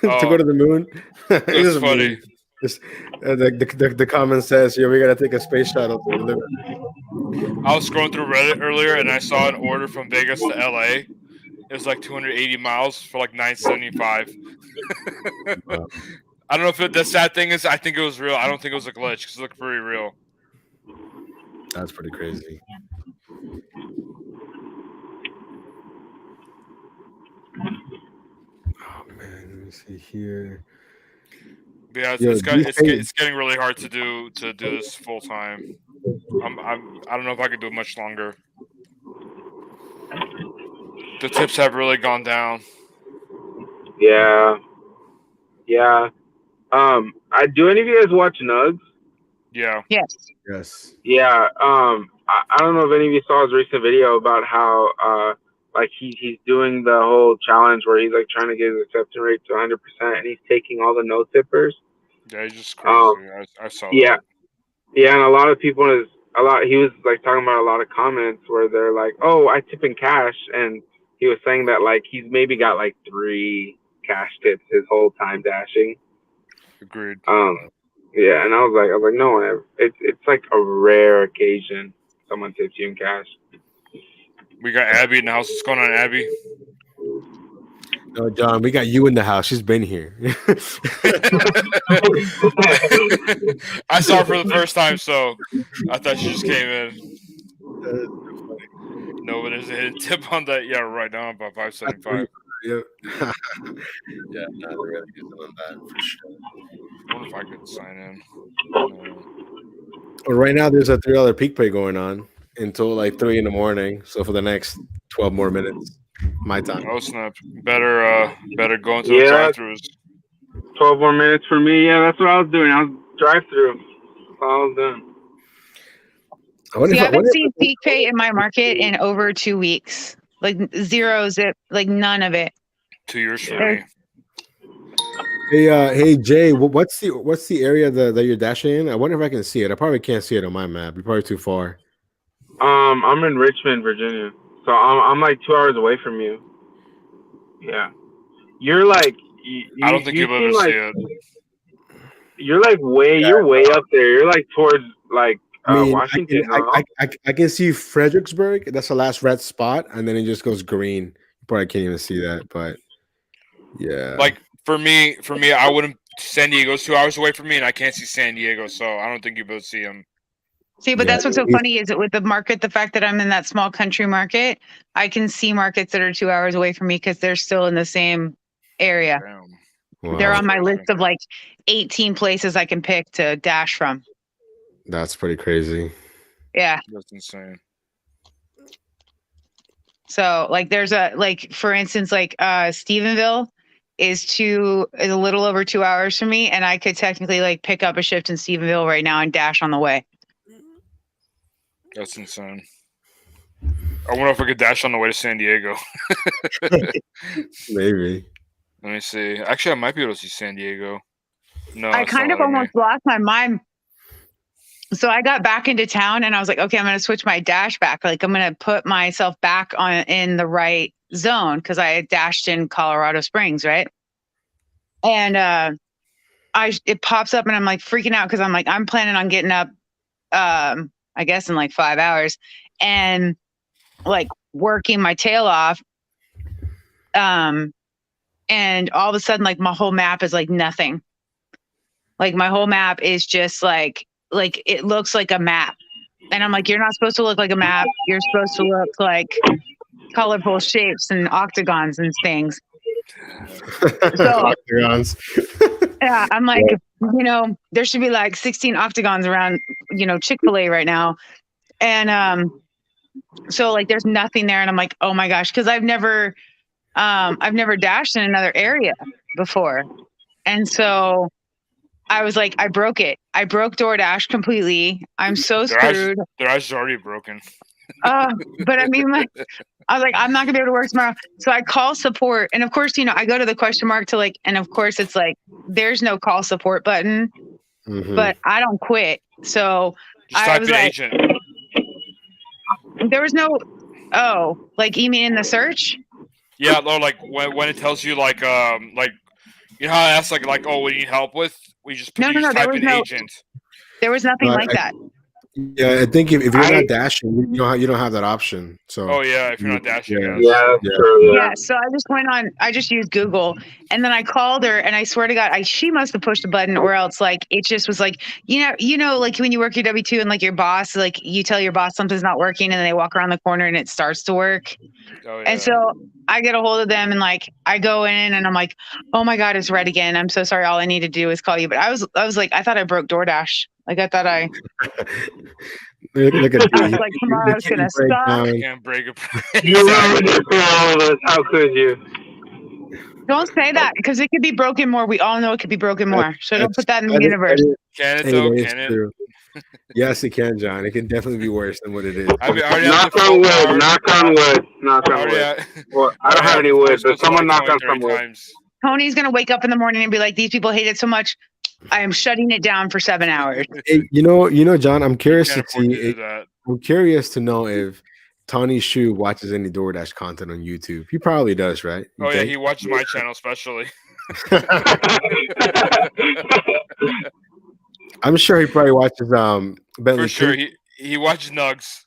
To go to the moon. That's funny. The comment says, "Yeah, we gotta take a space shuttle to deliver." I was scrolling through Reddit earlier and I saw an order from Vegas to LA. It was like 280 miles for like $975. Wow. I don't know if the sad thing is I think it was real. I don't think it was a glitch because it looked pretty real. That's pretty crazy. Oh man, let me see here. But yeah, Yo, it's getting really hard to do this full time. I don't know if I could do it much longer. The tips have really gone down. Yeah. I do any of you guys watch Nugs? Yeah. Yes. Yeah. I don't know if any of you saw his recent video about how like he's doing the whole challenge where he's like trying to get his acceptance rate to 100%, and he's taking all the no tippers. Yeah, he's just crazy. I saw that. Yeah, and a lot of people he was like talking about a lot of comments where they're like, "Oh, I tip in cash," and he was saying that like he's maybe got like 3 cash tips his whole time dashing. Agreed. Yeah, and I was like, no one ever. It's like a rare occasion someone tips you in cash. We got Abby in the house. What's going on, Abby? No, John, we got you in the house. She's been here. I saw her for the first time, so I thought she just came in. No, but there's a hidden tip on that. Yeah, right now about $5.75. Yeah, no, they're gonna get on that for sure. I wonder if I could sign in. Well, right now there's a $3 peak pay going on until like 3 in the morning. So for the next 12 more minutes, my time. Oh snap! Better go into the drive-throughs. 12 more minutes for me. Yeah, that's what I was doing. I was drive-through. That's all I was doing. I wonder See, if I I haven't wonder seen peak pay in my market in over 2 weeks. Like zero zip, like none of it. 2 years for Yeah. me. hey Jay, what's the area that you're dashing in? I wonder if I can see it. I probably can't see it on my map. You're probably too far. I'm in Richmond, Virginia. So I'm like 2 hours away from you. Yeah. You're like I don't think you you'll be seem able to like see it. you're like you're way up there. You're like towards like I mean, Washington, no? I can see Fredericksburg. That's the last red spot, and then it just goes green. You probably can't even see that, but yeah. Like for me, I wouldn't. San Diego's 2 hours away from me, and I can't see San Diego, so I don't think you'll be able to see him. See, but Yeah, that's what's so funny is that with the market, the fact that I'm in that small country market, I can see markets that are 2 hours away from me because they're still in the same area. Damn. wow, They're on my list of like 18 places I can pick to dash from. that's pretty crazy. Yeah. That's insane. So like there's a like for instance, like Stephenville is a little over 2 hours from me, and I could technically like pick up a shift in Stephenville right now and dash on the way. That's insane. I wonder if I could dash on the way to San Diego. Maybe. Let me see. Actually, I might be able to see San Diego. No, I it's kind not of letting me. almost lost my mind. So I got back into town and I was like, okay, I'm going to switch my dash back. Like I'm going to put myself back in the right zone because I had dashed in Colorado Springs, right? And it pops up and I'm like freaking out because I'm like, I'm planning on getting up, I guess in like 5 hours and like working my tail off. And all of a sudden, like my whole map is like nothing. Like my whole map is just like it looks like a map. And I'm like, you're not supposed to look like a map. You're supposed to look like colorful shapes and octagons and things. So Octagons. yeah, I'm like, there should be like 16 octagons around, Chick-fil-A right now. And so like there's nothing there. And I'm like, oh my gosh, because I've never dashed in another area before. And so I was like, I broke it. I broke DoorDash completely. I'm so screwed. Their eyes is already broken. But I mean, like, I was like, I'm not gonna be able to work tomorrow. So I call support. And of course, I go to the question mark to like, and of course it's like, there's no call support button, but I don't quit. So Just I type was in like, agent. there was no, like you mean in the search? Yeah, or like when it tells you like how it asks like oh what do you need help with? We just No, type in agent. There was nothing like that. Yeah, I think if you're not dashing, you don't have that option. So Oh yeah, if you're not dashing, Yeah, that's true. Yeah, so I just used Google and then I called her and I swear to God, she must have pushed a button or else like it just was like, like when you work your W-2 and like your boss, like you tell your boss something's not working and then they walk around the corner and it starts to work. Oh, yeah. And so I get a hold of them and like I go in and I'm like, oh my God, it's red again. I'm so sorry. All I need to do is call you. But I was like, I thought I broke DoorDash. Like I thought I look at I was like tomorrow's gonna suck. You can't break a You ruined it for all of us. How could you? Don't say that because it could be broken more. We all know it could be broken more. So don't put that in the universe. Can it though? Can it? True. Yes, it can, John. It can definitely be worse than what it is. I mean, I already Knock on wood. Knock on wood. Knock on wood. Well, I don't have any wood, but someone knock on some wood. Tony's gonna wake up in the morning and be like, "These people hate it so much, I am shutting it down for 7 hours." Hey, John. I'm curious Can't to afford to see. do that. I'm curious to know if Tony Shu watches any DoorDash content on YouTube. He probably does, right? You Oh yeah, think? he watches my channel especially. I'm sure he probably watches Bentley. For sure, too. he watches Nugs.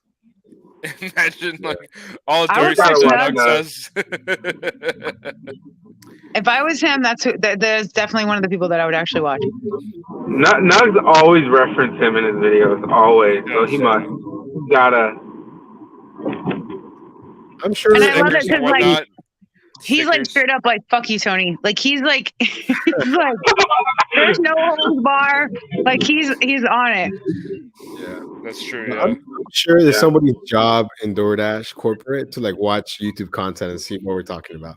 Imagine like all the I would dirty stuff watch Nugs says. If I was him, that's definitely one of the people that I would actually watch. Nugs always reference him in his videos, always. So he must gotta. I'm sure. And I love it because like he's like Stickers. straight up like "fuck you, Tony." Like he's like, he's like there's no holds bar. Like he's on it. Yeah, that's true. I'm, Yeah. I'm sure there's somebody's job in DoorDash corporate to like watch YouTube content and see what we're talking about.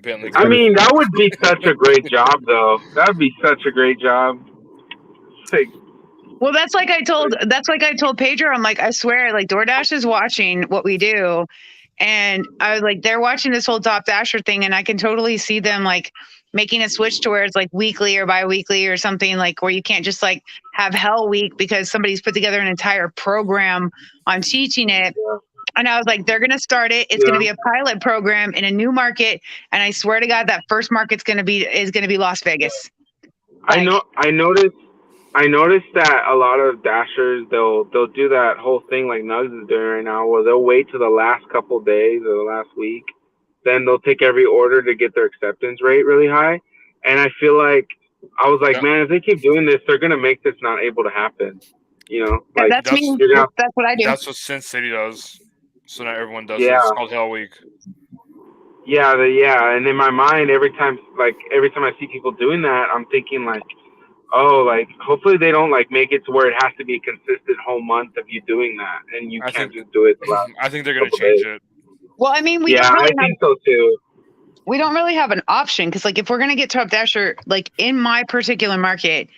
Bentley. I mean, that would be such a great job, though. That would be such a great job. Like, Well, that's like I told Pedro. I'm like, I swear, like DoorDash is watching what we do, and I was like, they're watching this whole Top Dasher thing, and I can totally see them like making a switch to where it's like weekly or bi-weekly or something, like where you can't just like have Hell Week because somebody's put together an entire program on teaching it. And I was like, they're gonna start it. It's gonna be a pilot program in a new market, and I swear to God, that first market's gonna be Las Vegas. I noticed that a lot of dashers they'll do that whole thing like Nugs is doing right now, where they'll wait to the last couple days or the last week, then they'll take every order to get their acceptance rate really high. And I feel like I was like, man, if they keep doing this, they're gonna make this not able to happen. You know, Yeah, like that's me. you're gonna, That's what I do. That's what Sin City does. So not everyone does it. Yeah. It's called Hell Week. yeah, and in my mind, every time I see people doing that, I'm thinking like, oh, like hopefully they don't like make it to where it has to be a consistent whole month of you doing that, and you I can't think- just do it. The last I think they're gonna couple change days. it. Well, I mean, we Yeah, don't I really think so too. we don't really have an option because like if we're gonna get Top Dasher, like in my particular market,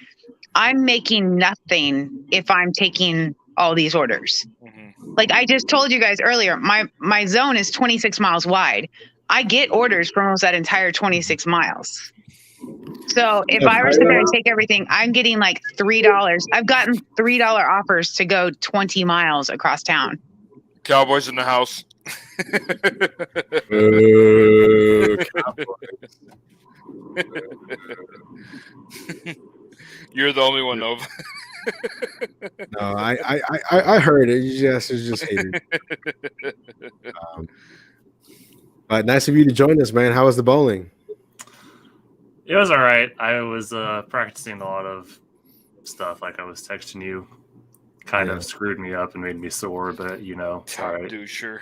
I'm making nothing if I'm taking all these orders. Mhm. Like I just told you guys earlier, my zone is 26 miles wide. I get orders from almost that entire 26 miles. So if I were to sit there and take everything, I'm getting like $3. I've gotten $3 offers to go 20 miles across town. Cowboys in the house. You're the only one, Nova. No, I heard it. You just hated. But nice of you to join us, man. How was the bowling? It was all right. I was practicing a lot of stuff. Like I was texting you, kind Yeah. of screwed me up and made me sore. But you know, it's all right. Dude, sure.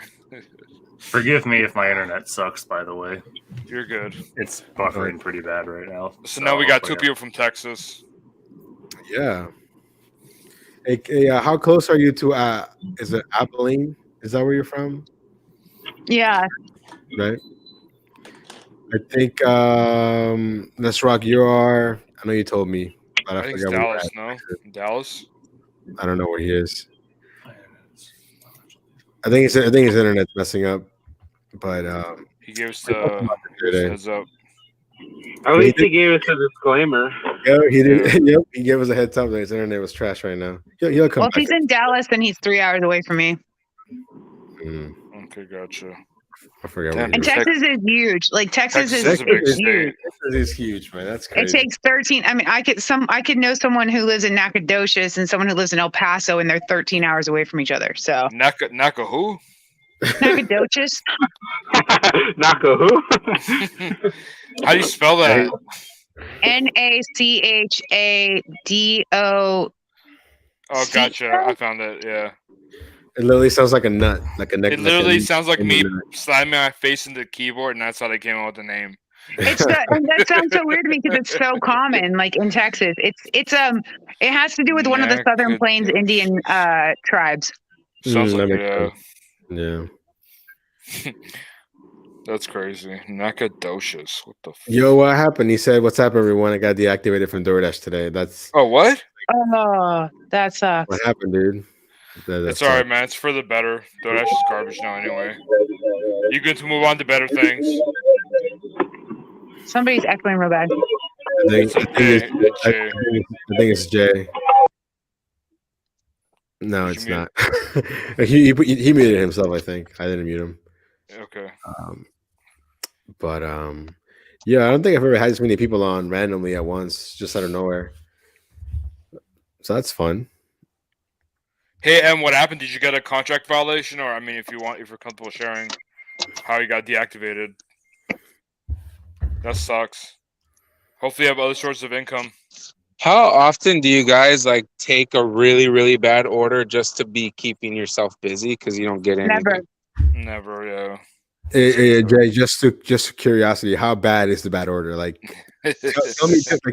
Forgive me if my internet sucks. By the way, You're good. it's buffering pretty bad right now. So now we got two hopefully people from Texas. Yeah. Hey, how close are you to? Is it Abilene? Is that where you're from? Yeah. Right. I think let's rock. You are. I know you told me, but I I think it's forgot where you're Dallas, at. no? Dallas? I don't know where he is. I think his internet's messing up, but He gave us the heads up. At least he gave us a disclaimer. yeah, he did. Yeah. Yep, he gave us a heads up that his internet was trash right now. He'll come Well, if back. he's in Dallas, then he's 3 hours away from me. Okay, gotcha. I forgot. Damn. What And he was. Texas is huge. Like Texas Texas is is a big it's state. huge. Texas is huge, man. That's It crazy. takes 13. I mean, I could know someone who lives in Nacogdoches and someone who lives in El Paso, and they're 13 hours away from each other. So Naka who? Nacogdoches. Naka who? How do you spell that? Nachado. Oh, gotcha. I found it. Yeah. It literally sounds like a nut, like a neck. It literally sounds like me nut. slamming my face into the keyboard, and that's how they came up with the name. And that sounds so weird to me because it's so common, like in Texas. It has to do with one of the Southern Plains Indian tribes. Sounds that like makes it. Yeah. That's crazy. Nacogdoches. What the? Yo, what happened? He said, "What's up, everyone? I got deactivated from DoorDash today." That's Oh, what? Oh, that sucks. what happened, dude. It's all right, man. It's for the better. DoorDash is garbage now, anyway. You good to move on to better things? Somebody's echoing real bad. I think it's Jay. No, Did it's you not. he muted himself. I think I didn't mute him. Okay. But yeah, I don't think I've ever had this many people on randomly at once, just out of nowhere. So that's fun. Hey, Em, what happened? Did you get a contract violation, or I mean, if you're comfortable sharing how you got deactivated? That sucks. Hopefully, you have other sources of income. How often do you guys like take a really, really bad order just to be keeping yourself busy because you don't get anything? Never. Never, Hey, Jay, just curiosity, how bad is the bad order? Like, yeah.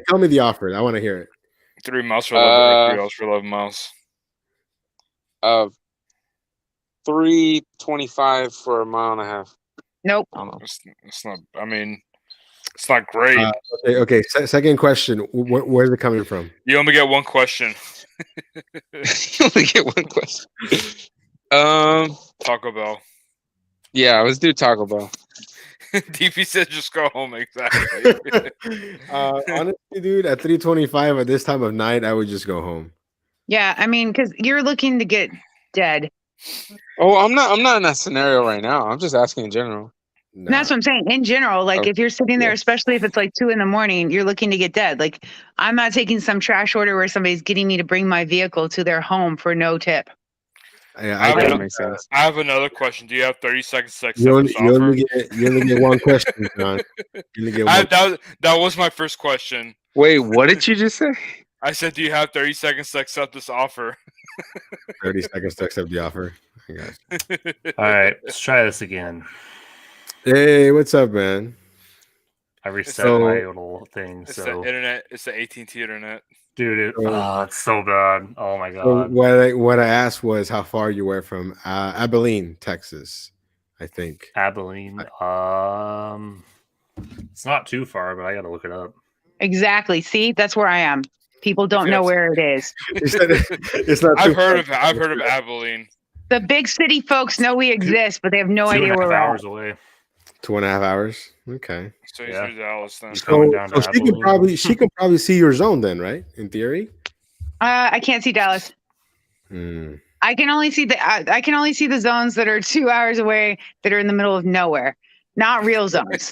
tell me the offer. I want to hear it. 3 miles for 11, 3 miles for 11 miles. $3.25 for a mile and a half. Nope. I don't know. It's not. I mean, It's not great. Okay. Second question. Where's it coming from? You only get one question. You only get one question. Taco Bell. Yeah, let's do Taco Bell. DP said just go home. Exactly. Honestly, dude, at 3:25 at this time of night, I would just go home. Yeah, I mean, because you're looking to get dead. Oh, I'm not in that scenario right now. I'm just asking in general. And that's what I'm saying. In general, like if you're sitting there, especially if it's like 2 a.m, you're looking to get dead. Like I'm not taking some trash order where somebody's getting me to bring my vehicle to their home for no tip. Yeah, That makes sense. I have another question. Do you have 30 seconds to accept You only, this you, offer? only get one question, John. You only get one. That was my first question. Wait, what did you just say? I said, do you have 30 seconds to accept this offer? 30 seconds to accept the offer. I got you. All right, let's try this again. Hey, what's up, man? I reset So- my little thing, It's so the internet. It's the AT&T internet. dude, it's so bad. Oh my So god. what I asked was how far you were from Abilene, Texas, I think. Abilene. It's not too far, but I gotta look it up. Exactly. See, that's where I am. People don't know where it is. You said it's not. I've too heard far. of. I've heard of Abilene. The big city folks know we exist, but they have no idea 2.5 where we're at. hours away. 2.5 hours. Okay. So he's Yeah. through Dallas then. He's going down to So she can probably see your zone then, right? In theory. I can't see Dallas. Hmm. I can only see the zones that are 2 hours away that are in the middle of nowhere, not real zones,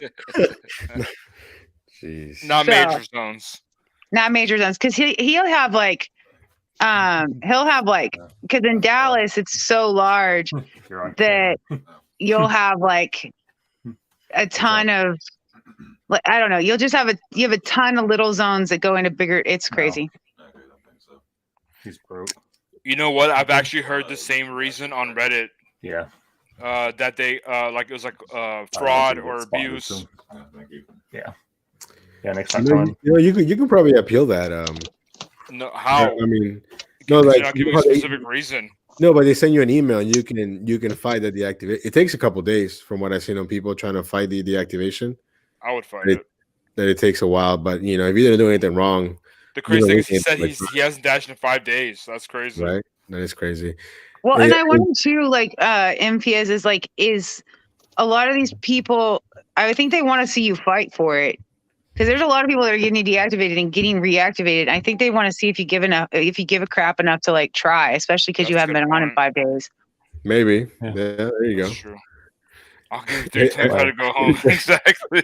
Jeez. Not So- major zones. not major zones. Because he'll have like because in Dallas it's so large You're on that you'll have like a ton of like I don't know. You have a ton of little zones that go into bigger. It's crazy. He's broke. You know what? I've actually heard the same reason on Reddit. Yeah. That they like it was like fraud think or it's spotted abuse. too. Yeah. Yeah. Next You time. know, you can probably appeal that. No, how? I mean, You're like not you giving know a how they- specific reason. no, but they send you an email and you can fight the deactivate. It takes a couple days from what I've seen on people trying to fight the deactivation. I would fight It- it. That it takes a while, but you know, if you didn't do anything wrong, The crazy thing is he looking said at, like, he hasn't dashed in 5 days. That's crazy. right? That is crazy. Well, Yeah, and I wonder too, like MPS is a lot of these people. I think they want to see you fight for it because there's a lot of people that are getting deactivated and getting reactivated. I think they want to see if you give a crap enough to like try, especially because you That's a haven't good been on in point. 5 days. Maybe. Yeah. Yeah, there you go. That's true. I'll give you 325 Hey, to go home. Exactly.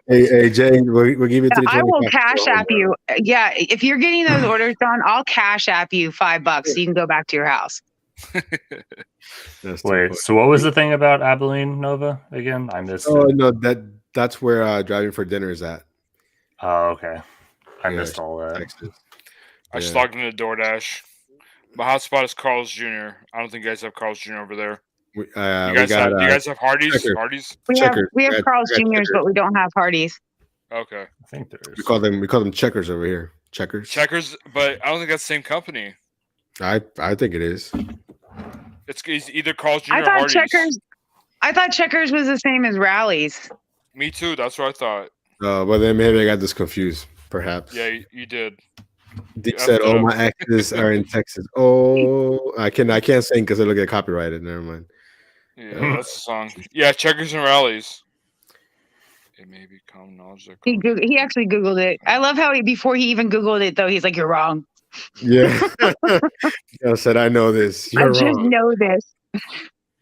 Hey, Jay, we'll give you Yeah, I will 325. cash app you. Yeah, if you're getting those orders done, I'll cash app you $5 so you can go back to your house. That's too Wait. funny. So what was the thing about Abilene, Nova? Again, I missed Oh it. no, that's where driving for dinner is at. Oh, okay. I Yeah, missed all that. Texas. I just Yeah. logged into DoorDash. My hotspot is Carl's Jr. I don't think you guys have Carl's Jr. over there. We You guys got do you guys have Hardee's? Checkers. Hardee's? We Checkers. have We got Carl's Juniors, Checkers. but we don't have Hardee's. Okay. I think there is. we call them checkers over here. Checkers. Checkers, but I don't think that's the same company. I think it is. It's either Carl's Jr. I or thought Hardee's. Checkers was the same as Rallies. Me too. That's what I thought. But then maybe I got this confused. Perhaps. Yeah, you did. They you said, effed "Oh, up. my exes are in Texas." Oh, I can't sing because it'll get copyrighted. Never mind. Yeah, that's the song. Yeah, Checkers and Rallies. It may be common knowledge that He actually Googled it. I love how before he even Googled it, though, he's like, "You're wrong. Yeah. I said, "I know this. I You're just wrong." know this.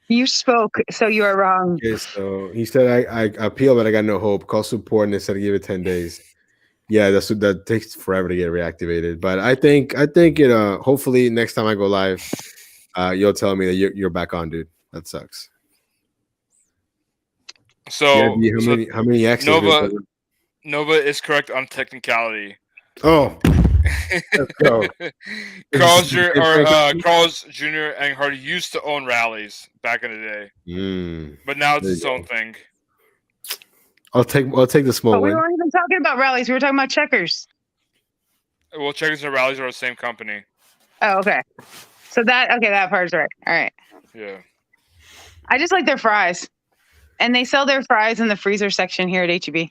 You spoke, so you are wrong." Okay, so he said, I appeal, but I got no hope. Call support, and they said give it 10 days. Yeah, that takes forever to get reactivated. But I think it. Hopefully, next time I go live, you'll tell me that you're back on, dude. That sucks. So, Yeah, D, how many exes? Nova is correct on technicality. Oh, let's go. Carl's Jr. and Hardy used to own Rallies back in the day, but now it's There its you own thing. I'll take the small But we win. weren't even talking about Rallies. We were talking about Checkers. Well, Checkers and Rallies are the same company. Oh, okay. So that part's right. All right. Yeah. I just like their fries, and they sell their fries in the freezer section here at HEB.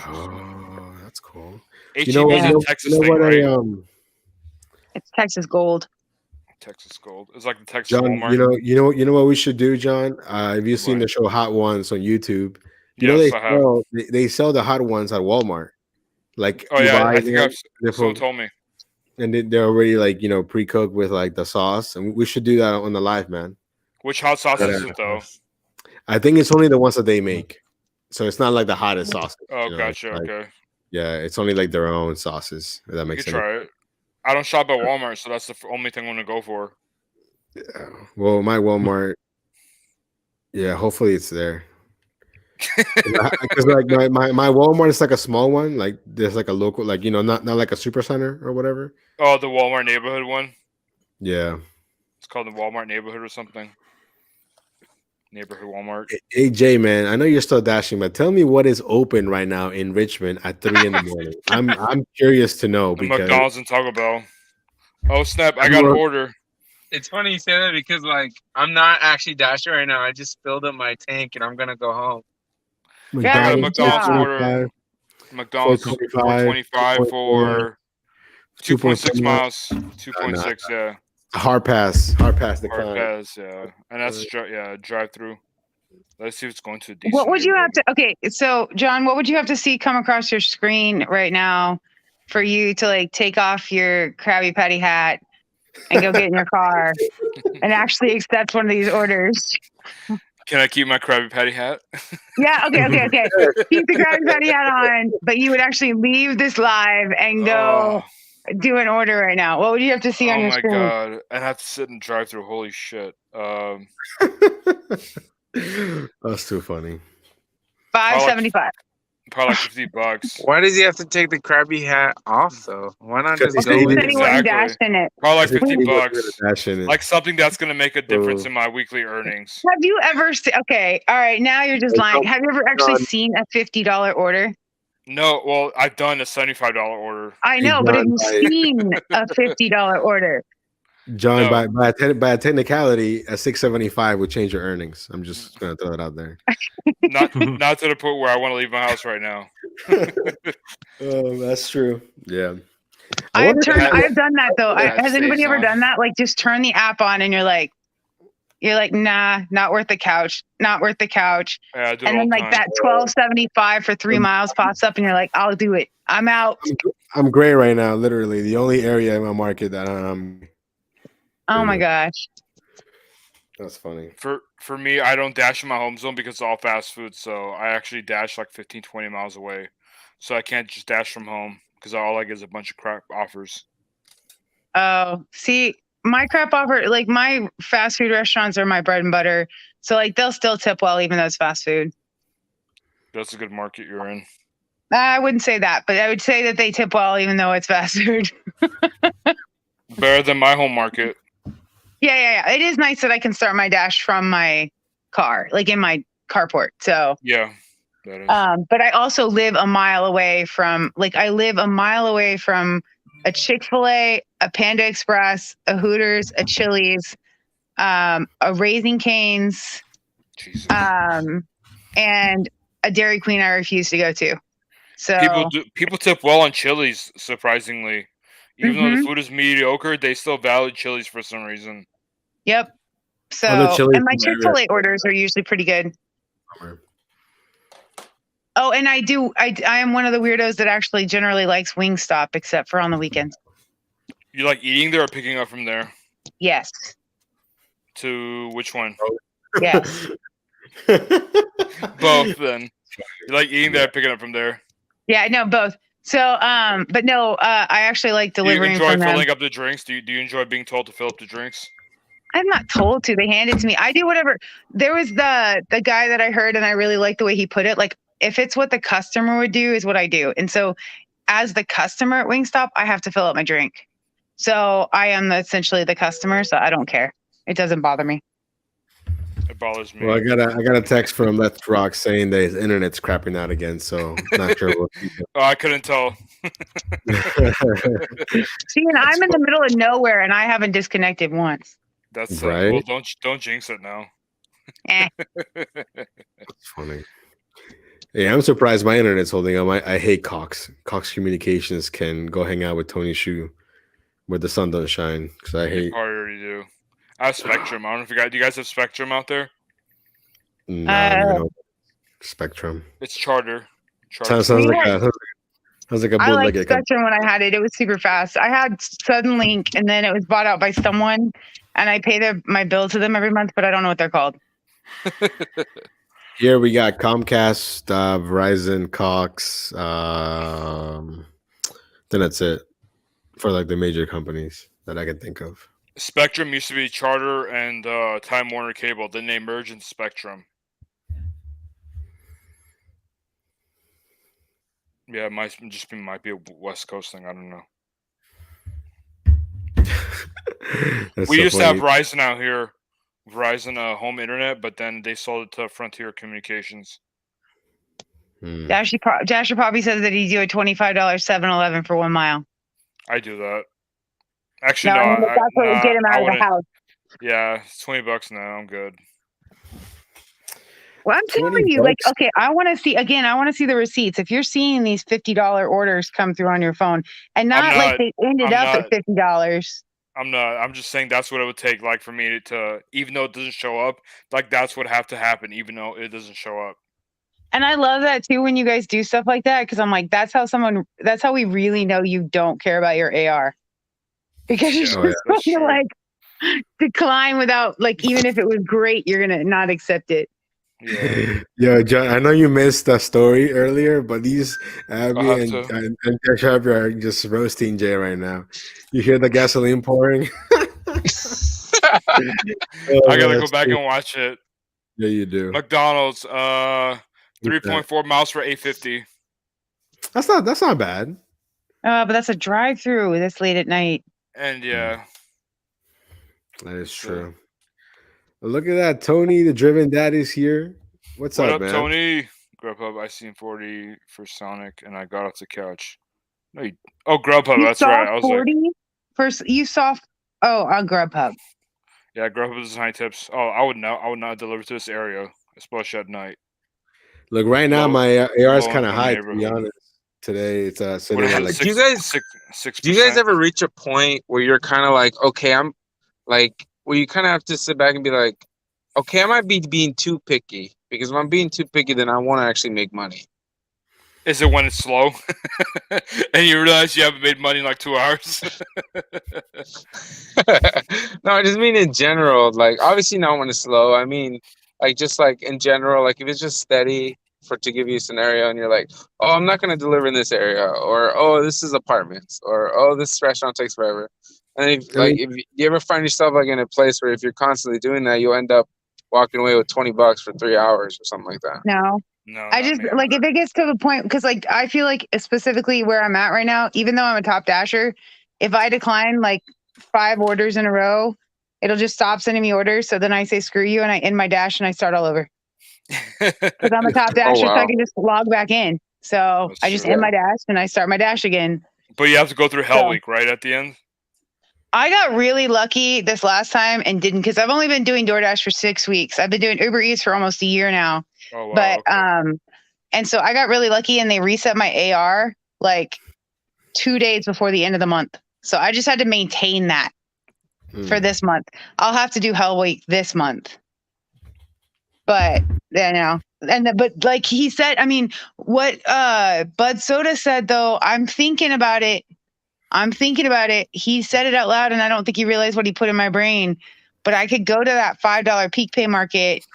Oh, that's cool. HEB You know is what? a Texas thing, what? right? It's Texas Gold. Texas Gold. It's like the Texas John, Walmart. you know what we should do, John? Have you seen What? the show Hot Ones on YouTube? You know Yes, I have. they sell the hot ones at Walmart. Like Oh you yeah, buy I think them, someone told me. and they're already like pre-cooked with like the sauce, and we should do that on the live, man. Which hot sauce But, is it though? I think it's only the ones that they make, so it's not like the hottest sauce. Oh, It's gotcha. like, Okay, yeah, it's only like their own sauces. If that we makes could sense. try it. I don't shop at Walmart, so that's the only thing I'm gonna go for. Yeah. Well, my Walmart, yeah, hopefully it's there. Because like my Walmart is like a small one, like there's like a local, like not like a super center or whatever. Oh, the Walmart neighborhood one. Yeah. It's called the Walmart neighborhood or something. Neighborhood Walmart. Hey Jay, man, I know you're still dashing, but tell me what is open right now in Richmond at 3 in the morning. I'm curious to know The because McDonald's and Taco Bell. Oh snap! I got an order. It's funny you say that because like I'm not actually dashing right now. I just filled up my tank and I'm gonna go home. I got a McDonald's McDonald's order. McDonald's 425 for 2.6 miles. 2.6, yeah. Hard pass the Hard client. pass, yeah. And that's drive through. Let's see if it's going to a decent. What would you have neighborhood. to? Okay, so John, what would you have to see come across your screen right now for you to like take off your Krabby Patty hat and go get in your car and actually accept one of these orders? Can I keep my Krabby Patty hat? Yeah, okay. Keep the Krabby Patty hat on, but you would actually leave this live and go do an order right now. What would you have to see on your screen? Oh my god! And I have to sit and drive through. Holy shit! That's too funny. $5.75. Probably like $50. Why does he have to take the Krabby hat off though? Why not just Because go he in? didn't- Anyone dashed in it. Probably like He $50. dash in it. Like something that's gonna make a difference in my weekly earnings. Have you ever seen? Okay, all right. Now you're just lying. Have you ever actually seen a $50 order? No, well, I've done a $75 order. I know, but have you seen a $50 order? John, No. by a technicality, a 675 would change your earnings. I'm just gonna throw it out there. Not to the point where I want to leave my house right now. Oh, that's true. Yeah. I've done that though. Yeah, Has anybody stays ever on. done that? Like just turn the app on and you're like, nah, not worth the couch, not worth the couch. Yeah, I do it And all then the like time. that $12.75 for 3 miles pops up and you're like, I'll do it. I'm out. I'm gray right now. Literally, the only area in my market that Oh my gosh. That's funny. For me, I don't dash in my home zone because it's all fast food. So I actually dash like 15, 20 miles away. So I can't just dash from home because all I get is a bunch of crap offers. Oh, see, my crap offer, like my fast food restaurants are my bread and butter. So like they'll still tip well, even though it's fast food. That's a good market you're in. I wouldn't say that, but I would say that they tip well, even though it's fast food. Better than my home market. Yeah. It is nice that I can start my dash from my car, like in my carport. So Yeah, that is. but I also live a mile away from a Chick-fil-A, a Panda Express, a Hooters, a Chili's, a Raising Cane's, Jesus. and a Dairy Queen I refuse to go to. So People tip well on Chili's, surprisingly. Even though the food is mediocre, they still value Chili's for some reason. Yep. So Chili's and my from area. Chick-fil-A orders are usually pretty good. Oh, and I am one of the weirdos that actually generally likes Wingstop, except for on the weekends. You like eating there or picking up from there? Yes. To which one? Yes. Both then. You like eating there or picking up from there? Yeah, no, both. So, but no, I actually like Do you delivering enjoy from them. filling up the drinks? Do you enjoy being told to fill up the drinks? I'm not told to. They hand it to me. I do whatever. There was the guy that I heard, and I really liked the way he put it. Like, if it's what the customer would do, is what I do. And so, as the customer at Wingstop, I have to fill up my drink. So I am essentially the customer. So I don't care. It doesn't bother me. It bothers me. Well, I got a text from Let's Rock saying that his internet's crapping out again, so not sure what. Oh, I couldn't tell. See, and I'm in the middle of nowhere, and I haven't disconnected once. That's Right. Well, don't jinx it now. Eh. That's funny. Yeah, I'm surprised my internet's holding up. I hate Cox. Cox Communications can go hang out with Tony Shu where the sun don't shine because I They hate. probably already do. I have Spectrum. I don't know if you guys. Do you guys have Spectrum out there? No, I don't Uh, even know Spectrum. It's Charter. Sounds we like had, a I liked bootleg company. Spectrum when I had it. It was super fast. I had Suddenlink, and then it was bought out by someone, and I pay my bill to them every month, but I don't know what they're called. Here we got Comcast, Verizon, Cox. Then that's it for like the major companies that I can think of. Spectrum used to be Charter and Time Warner Cable. Then they merged into Spectrum. Yeah, it might be a West Coast thing. I don't know. That's We so used to have funny. Verizon out here, Verizon home internet, but then they sold it to Frontier Communications. Hmm. Dasher Poppy says that he's doing $25 7-Eleven for 1 mile. I do that. Actually, No, no. I mean, that's what would get him I out of the wouldn't. house. Yeah, it's $20 now. I'm good. Well, I'm telling you, like, okay, I want to see the receipts. If you're seeing these $50 orders come through on your phone, and not like they ended up at $50. I'm not. I'm just saying that's what it would take, like, for me to, even though it doesn't show up, like, that's what have to happen, even though it doesn't show up. And I love that too when you guys do stuff like that, because I'm like, that's how we really know you don't care about your AR, because you're just going to like decline without, like, even if it was great, you're gonna not accept it. Yeah, John, I know you missed the story earlier, but these Abby and Josh Abby are just roasting Jay right now. You hear the gasoline pouring? I gotta go back and watch it. Yeah, you do. McDonald's, 3.4 miles for $8.50. That's not bad. But that's a drive-through this late at night. And yeah, that is true. Look at that, Tony, the driven dad is here. What's what up, up, man? Tony? Grubhub, I seen 40 for Sonic, and I got off the couch. No, Grubhub. You that's saw right. I was 40 first. You saw on Grubhub. Yeah, Grubhub is high tips. Oh, I would not deliver to this area, especially at night. Look, right now my AR is kind of high. To be honest, today it's sitting at like. Do you guys ever reach a point where you're kind of like, okay, I'm like, where you kind of have to sit back and be like, okay, I might be being too picky, because if I'm being too picky, then I want to actually make money. Is it when it's slow and you realize you haven't made money in like 2 hours? No, I just mean in general. Like, obviously not when it's slow. I mean, like, just like in general, like if it's just steady to give you a scenario and you're like, oh, I'm not going to deliver in this area, or oh, this is apartments, or oh, this restaurant takes forever. And if you ever find yourself like in a place where if you're constantly doing that, you'll end up walking away with $20 for 3 hours or something like that. No, I just like if it gets to the point, because like I feel like specifically where I'm at right now, even though I'm a top dasher, if I decline like 5 orders in a row, it'll just stop sending me orders. So then I say screw you and I end my dash and I start all over. Because I'm a top dasher, so I can just log back in. So I just end my dash and I start my dash again. But you have to go through Hell Week, right, at the end? I got really lucky this last time and didn't, because I've only been doing DoorDash for 6 weeks. I've been doing Uber Eats for almost a year now. Oh, wow, but and so I got really lucky, and they reset my AR like 2 days before the end of the month. So I just had to maintain that for this month. I'll have to do Hell Week this month. But but like he said, I mean, what Bud Soda said though, I'm thinking about it. He said it out loud, and I don't think he realized what he put in my brain. But I could go to that $5 peak pay market,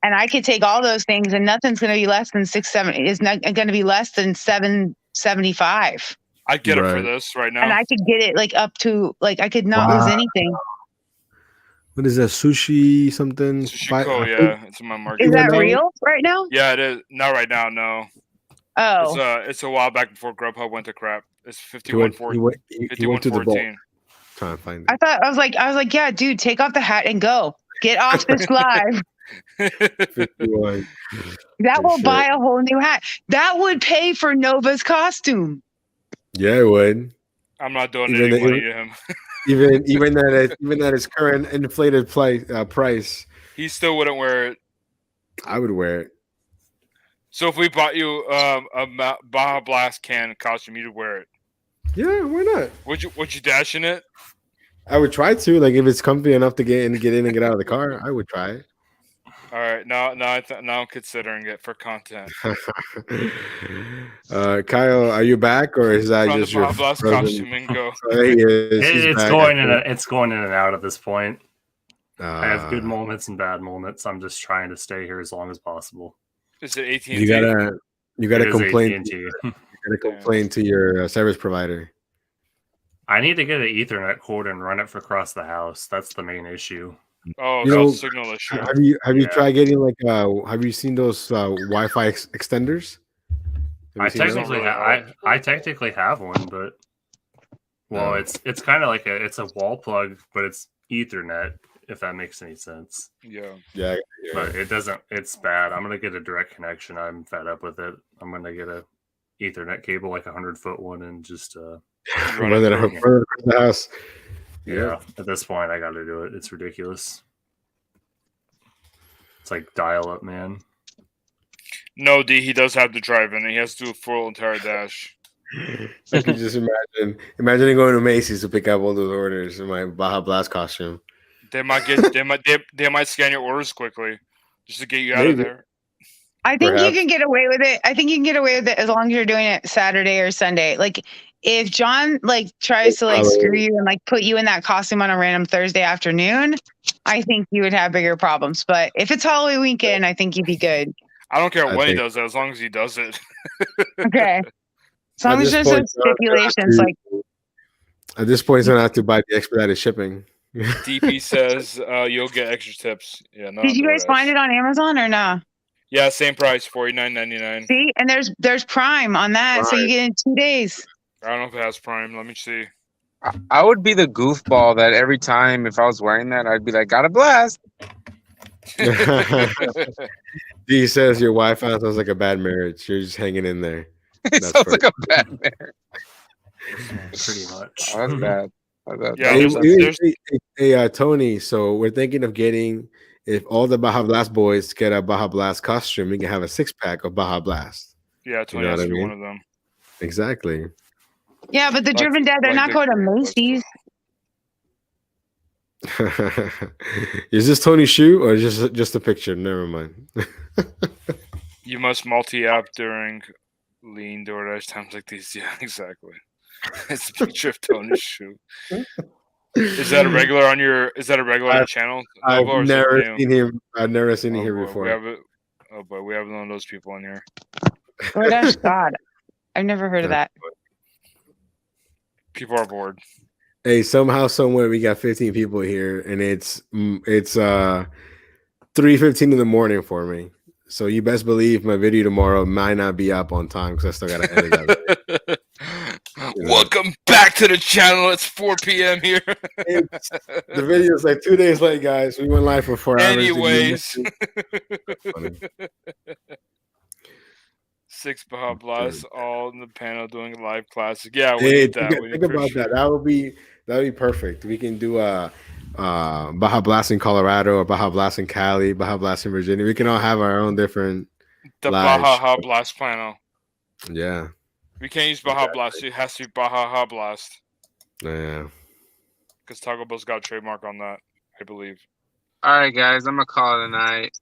and I could take all those things, and nothing's going to be less than $670. It's not going to be less than $775. I'd get it for this right now, and I could get it like up to like I could not lose anything. What is that? Sushi something? Sushi Co, yeah, it's in my market. Is that real right now? Yeah, it is. Not right now, no. Oh, it's a while back before Grubhub went to crap. It's 5114. He went to the vault. Trying to find it. I was like, yeah, dude, take off the hat and go. Get off this live. 51. That will buy a whole new hat. That would pay for Nova's costume. Yeah, it would. I'm not donating money to him. even at its current inflated price, he still wouldn't wear it. I would wear it. So if we bought you Baja Blast can costume, you'd wear it. Yeah, why not? Would you dash in it? I would try to. Like, if it's comfy enough to get in and get out of the car, I would try it. All right, now I'm considering it for content. Kyle, are you back, or is that Put on just the your Baja Blast frozen? costume and go. Oh, there he is. He's It's back. going in and out at this point. I have good Uh, moments and bad moments. I'm just trying to stay here as long as possible. Is it AT&T? You gotta It is complain. AT&T. You gotta complain to your service provider. I need to get an Ethernet cord and run it for across the house. That's the main issue. Oh, You so know, signal issue. Have you Yeah. tried getting like have you seen those Wi-Fi extenders? Have you I seen those? technically I technically have one, but it's kind of like it's a wall plug, but it's Ethernet. If that makes any sense. Yeah. But it doesn't. It's bad. I'm gonna get a direct connection. I'm fed up with it. I'm gonna get a Ethernet cable, like 100-foot one, and just Run it across the house. yeah. At this point, I got to do it. It's ridiculous. It's like dial up, man. No, D, he does have to drive in. He has to do a full entire dash. I can just imagining going to Macy's to pick up all those orders in my Baja Blast costume. They might scan your orders quickly just to get you out of Maybe. there. I think Perhaps. you can get away with it. I think you can get away with it as long as you're doing it Saturday or Sunday. Like if John like tries to like screw you and like put you in that costume on a random Thursday afternoon, I think you would have bigger problems. But if it's Halloween weekend, I think you'd be good. I don't care I when he think- does it, as long as he does it. Okay. As long At as this there's point, some stipulations, like At this point, it's gonna have to buy the expedited shipping. DP says you'll get extra tips. Yeah, no. did you guys find it on Amazon or no? Yeah, same price, $49.99. See, and there's Prime on that, so you get it in 2 days. I don't know if it has Prime. Let me see. I would be the goofball that every time if I was wearing that, I'd be like, got a blast. D says your Wi-Fi sounds like a bad marriage. You're just hanging in there. It That's sounds like a bad man. Pretty much. Oh, that's bad. Yeah, Hey, Tony. So we're thinking of getting, if all the Baja Blast boys get a Baja Blast costume, we can have a 6-pack of Baja Blast. Yeah, Tony know has what to I be mean? one of them. Exactly. Yeah, but the Driven Dead, they're not going to Macy's. Is this Tony's shoe or just a picture? Never mind. You must multi-app during lean DoorDash times like these. Yeah, exactly. It's a picture of Tony's shoe. Is that a regular on your? Is that a regular on your channel? I've Nova, or is it never new? seen him. I've never seen him Oh, here boy, before. We have it. Oh boy, we have one of those people in here. DoorDash, God, I've never heard of that. People are bored. Hey, somehow, somewhere, we got 15 people here, and it's 3:15 in the morning for me. So you best believe my video tomorrow might not be up on time because I still gotta edit that. Welcome back to the channel. It's 4 p.m. here. The video's like 2 days late, guys. We went live for 4 hours. Anyways, Funny. 6 Baja Blast, all in the panel doing a live classic. Yeah, we Hey, need that. think about that. That would be perfect. We can do a Baja Blast in Colorado or Baja Blast in Cali, Baja Blast in Virginia. We can all have our own different. The live Baja show. Blast panel. Yeah, We can't use Baja Blast. It has to be Baja Blast yeah. because Taco Bell's got a trademark on that, I believe. All right, guys, I'm gonna call it a night.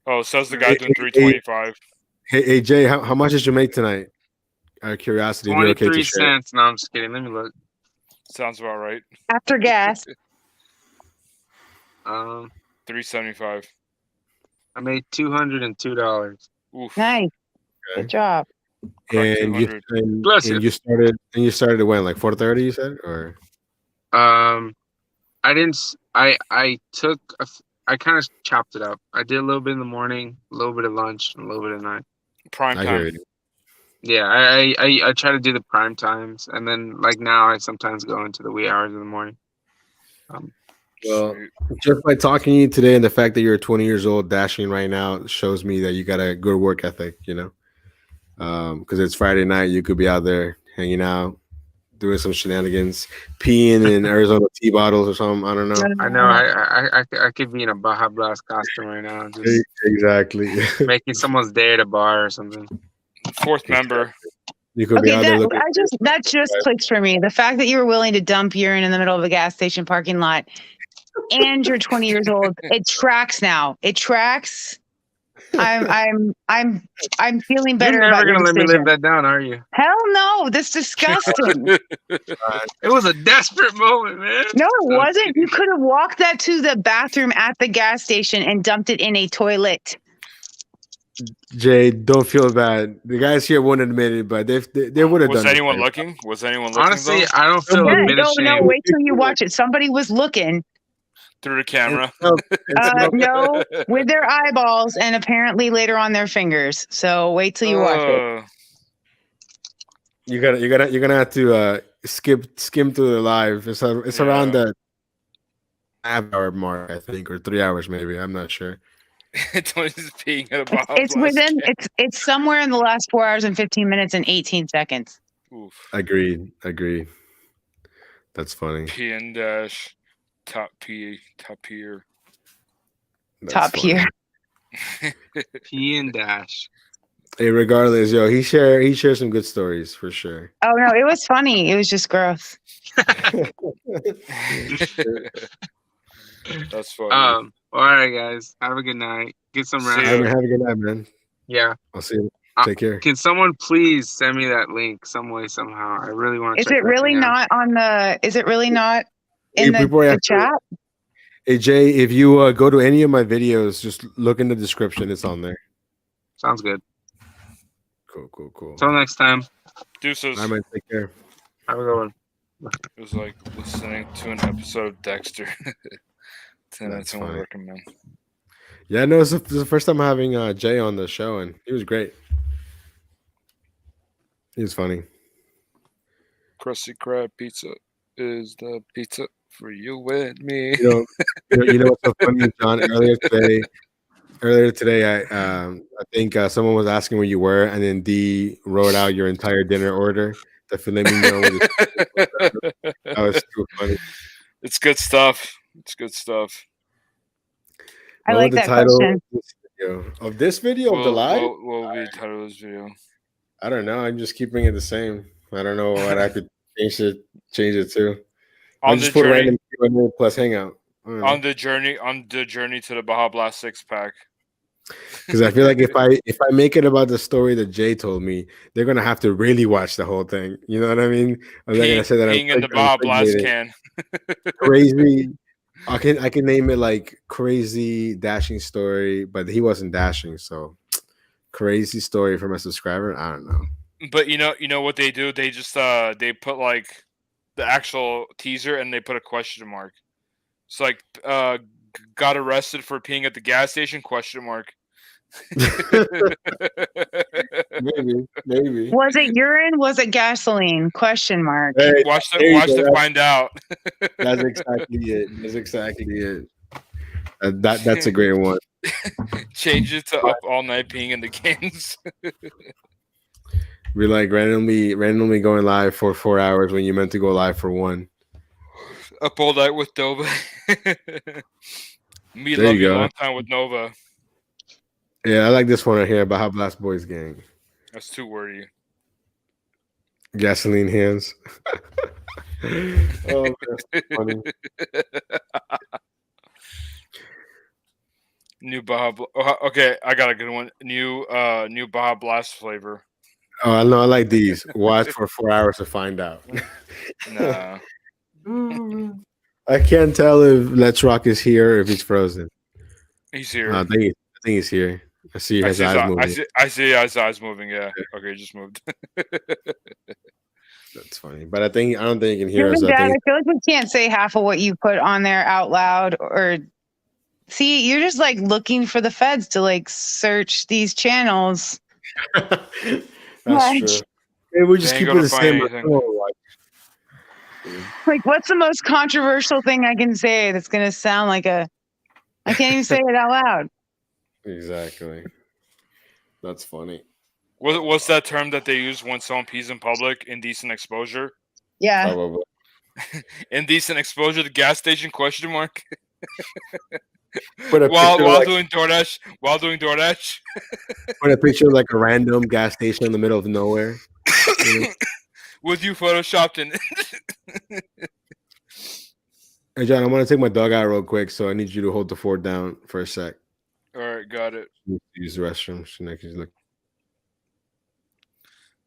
Oh, says the guy doing 325. Hey, Jay, how much did you make tonight? Out of curiosity, if you're okay 23 to share. cents. No, I'm just kidding. Let me look. Sounds about right. After gas. 375. I made $202. Oof. Nice. Okay. Good job. Correct, And 200. Bless you you. started at when, like 4:30? You said, or I didn't. I took. I kind of chopped it up. I did a little bit in the morning, a little bit of lunch, and a little bit at night. Prime I hear time. you. Yeah, I try to do the prime times, and then like now I sometimes go into the wee hours of the morning. Well, Sweet. just by talking to you today and the fact that you're 20 years old dashing right now shows me that you got a good work ethic, you know, because it's Friday night. You could be out there hanging out, doing some shenanigans, peeing in Arizona tea bottles or something. I don't know. I know. I could be in a Baja Blast costume right now, just Exactly. making someone's day at a bar or something. Fourth member. You could be Okay, out there looking. that just clicks for me. The fact that you were willing to dump urine in the middle of a gas station parking lot, and you're 20 years old, it tracks now. It tracks. I'm feeling better You're about never your gonna let me decision. live that down, are you? Hell no, that's disgusting. It was a desperate moment, man. No, it wasn't. You could have walked that to the bathroom at the gas station and dumped it in a toilet. Jay, don't feel bad. The guys here won't admit it, but they would have done. Was anyone it. looking? Was anyone looking? Honestly, though? I don't feel a Yeah, bit no, ashamed. wait till you watch it. Somebody was looking. Through the camera. No, with their eyeballs and apparently later on their fingers. So wait till you watch it. You're gonna have to skim through the live. It's around the half-hour mark, I think, or 3 hours maybe. I'm not sure. Tony's peeing at a Baja It's Blast within can. it's somewhere in the last 4 hours and 15 minutes and 18 seconds. Oof. Agreed. That's funny. P and dash. Top peer. That's Top funny. here. P and dash. Hey, regardless, yo, he shared some good stories for sure. Oh no, it was funny. It was just gross. That's funny. All right, guys. Have a good night. Get some See rest. ya. Have a good night, man. Yeah. I'll see you. Take care. Can someone please send me that link some way, somehow? I really want to Is check it that really thing out. not on the? Is it really not in Hey, people the have to- chat? Hey Jay, if you go to any of my videos, just look in the description. It's on there. Sounds good. Cool. Till next time. Deuces. I might take care. Have a good one. It was like listening to an episode of Dexter. 10 That's I would funny. recommend. Yeah, no, this is the first time having Jay on the show, and he was great. He was funny. Krusty Krab pizza is the pizza for you and me. You know what's so funny, John? Earlier today, I think someone was asking where you were, and then D wrote out your entire dinner order. The filet mignon. That was too funny. It's good stuff. I What like was that question. of this video of the live? What will be the title of this video? I don't know. I'm just keeping it the same. I don't know what I could change it to. I'll On just the put journey, random Q&A plus Hangout. on the journey to the Baja Blast 6-pack. Because I feel like if I make it about the story that Jay told me, they're gonna have to really watch the whole thing. You know what I mean? I'm not gonna say that Peeing in the Baja Blast can. Crazy. I can name it like crazy dashing story, but he wasn't dashing, so crazy story from a subscriber. I don't know. But you know what they do? They just they put like the actual teaser and they put a question mark. It's like got arrested for peeing at the gas station? Question mark. Maybe. Was it urine? Was it gasoline? Question mark. Hey, Watch there you go. to find out. That's exactly it. That's a great one. Change it to up all night peeing in the cans. We're like randomly going live for 4 hours when you meant to go live for 1. Up all night with Nova. Me There love you you go. long time with Nova. Yeah, I like this one right here about how Blast Boys Gang. That's too wordy. Gasoline hands. Oh, that's funny. New Baja. Okay, I got a good one. New Baja Blast flavor. Oh, I know. I like these. Watch for 4 hours to find out. Nah. I can't tell if Let's Rock is here or if he's frozen. He's here. I think he's here. I see his eyes moving. I see his eyes moving. Yeah. Okay, just moved. That's funny. But I don't think he can hear us. Dad, I I feel like we can't say half of what you put on there out loud. Or see, you're just like looking for the feds to like search these channels. That's Like- true. Maybe we just They keep ain't it the gonna same. find anything. Like, what's the most controversial thing I can say that's gonna sound like I can't even say it out loud. Exactly. That's funny. What's that term that they use when someone pees in public? Indecent exposure. Yeah. Probably. Indecent exposure to gas station? Question mark. Put a while picture while like doing DoorDash. While doing DoorDash. put a picture of like a random gas station in the middle of nowhere. You know? With you photoshopped in. Hey John, I'm gonna take my dog out real quick, so I need you to hold the fort down for a sec. All right, got it. Use the restroom. So next is like,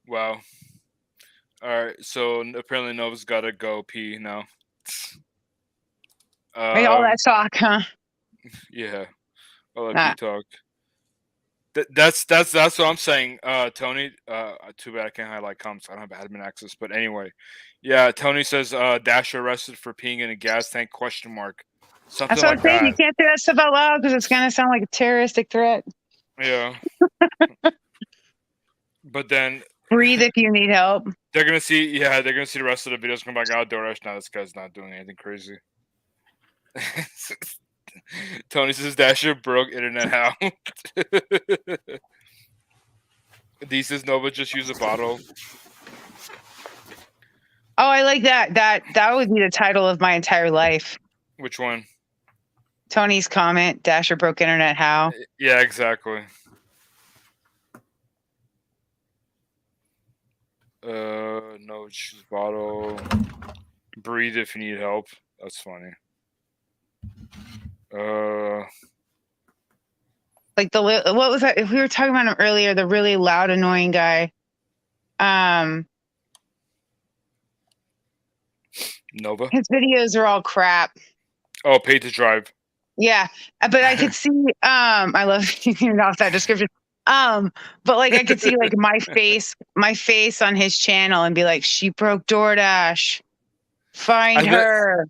Wow. All right, so apparently Nova's got to go pee now. Make all that talk, huh? Yeah, all that Ah. pee talk. That's what I'm saying, Tony. Too bad I can't highlight comments. I don't have admin access. But anyway, yeah. Tony says Dash arrested for peeing in a gas tank? Question mark. Something That's what like I'm saying. that. You can't say that stuff out loud because it's gonna sound like a terroristic threat. Yeah. But then Breathe if you need help. they're gonna see. Yeah, they're gonna see the rest of the videos. Come back out. DoorDash. Now this guy's not doing anything crazy. Tony says Dasher broke internet. How? D says Nova just use a bottle. Oh, I like that. That would be the title of my entire life. Which one? Tony's comment: Dasher broke internet. How? Yeah, exactly. No, choose bottle. Breathe if you need help. That's funny. Like what was that? We were talking about him earlier. The really loud, annoying guy. Nova. His videos are all crap. Oh, pay to drive. Yeah, but I could see. I love you off that description. But like I could see like my face on his channel and be like, she broke DoorDash. Find her.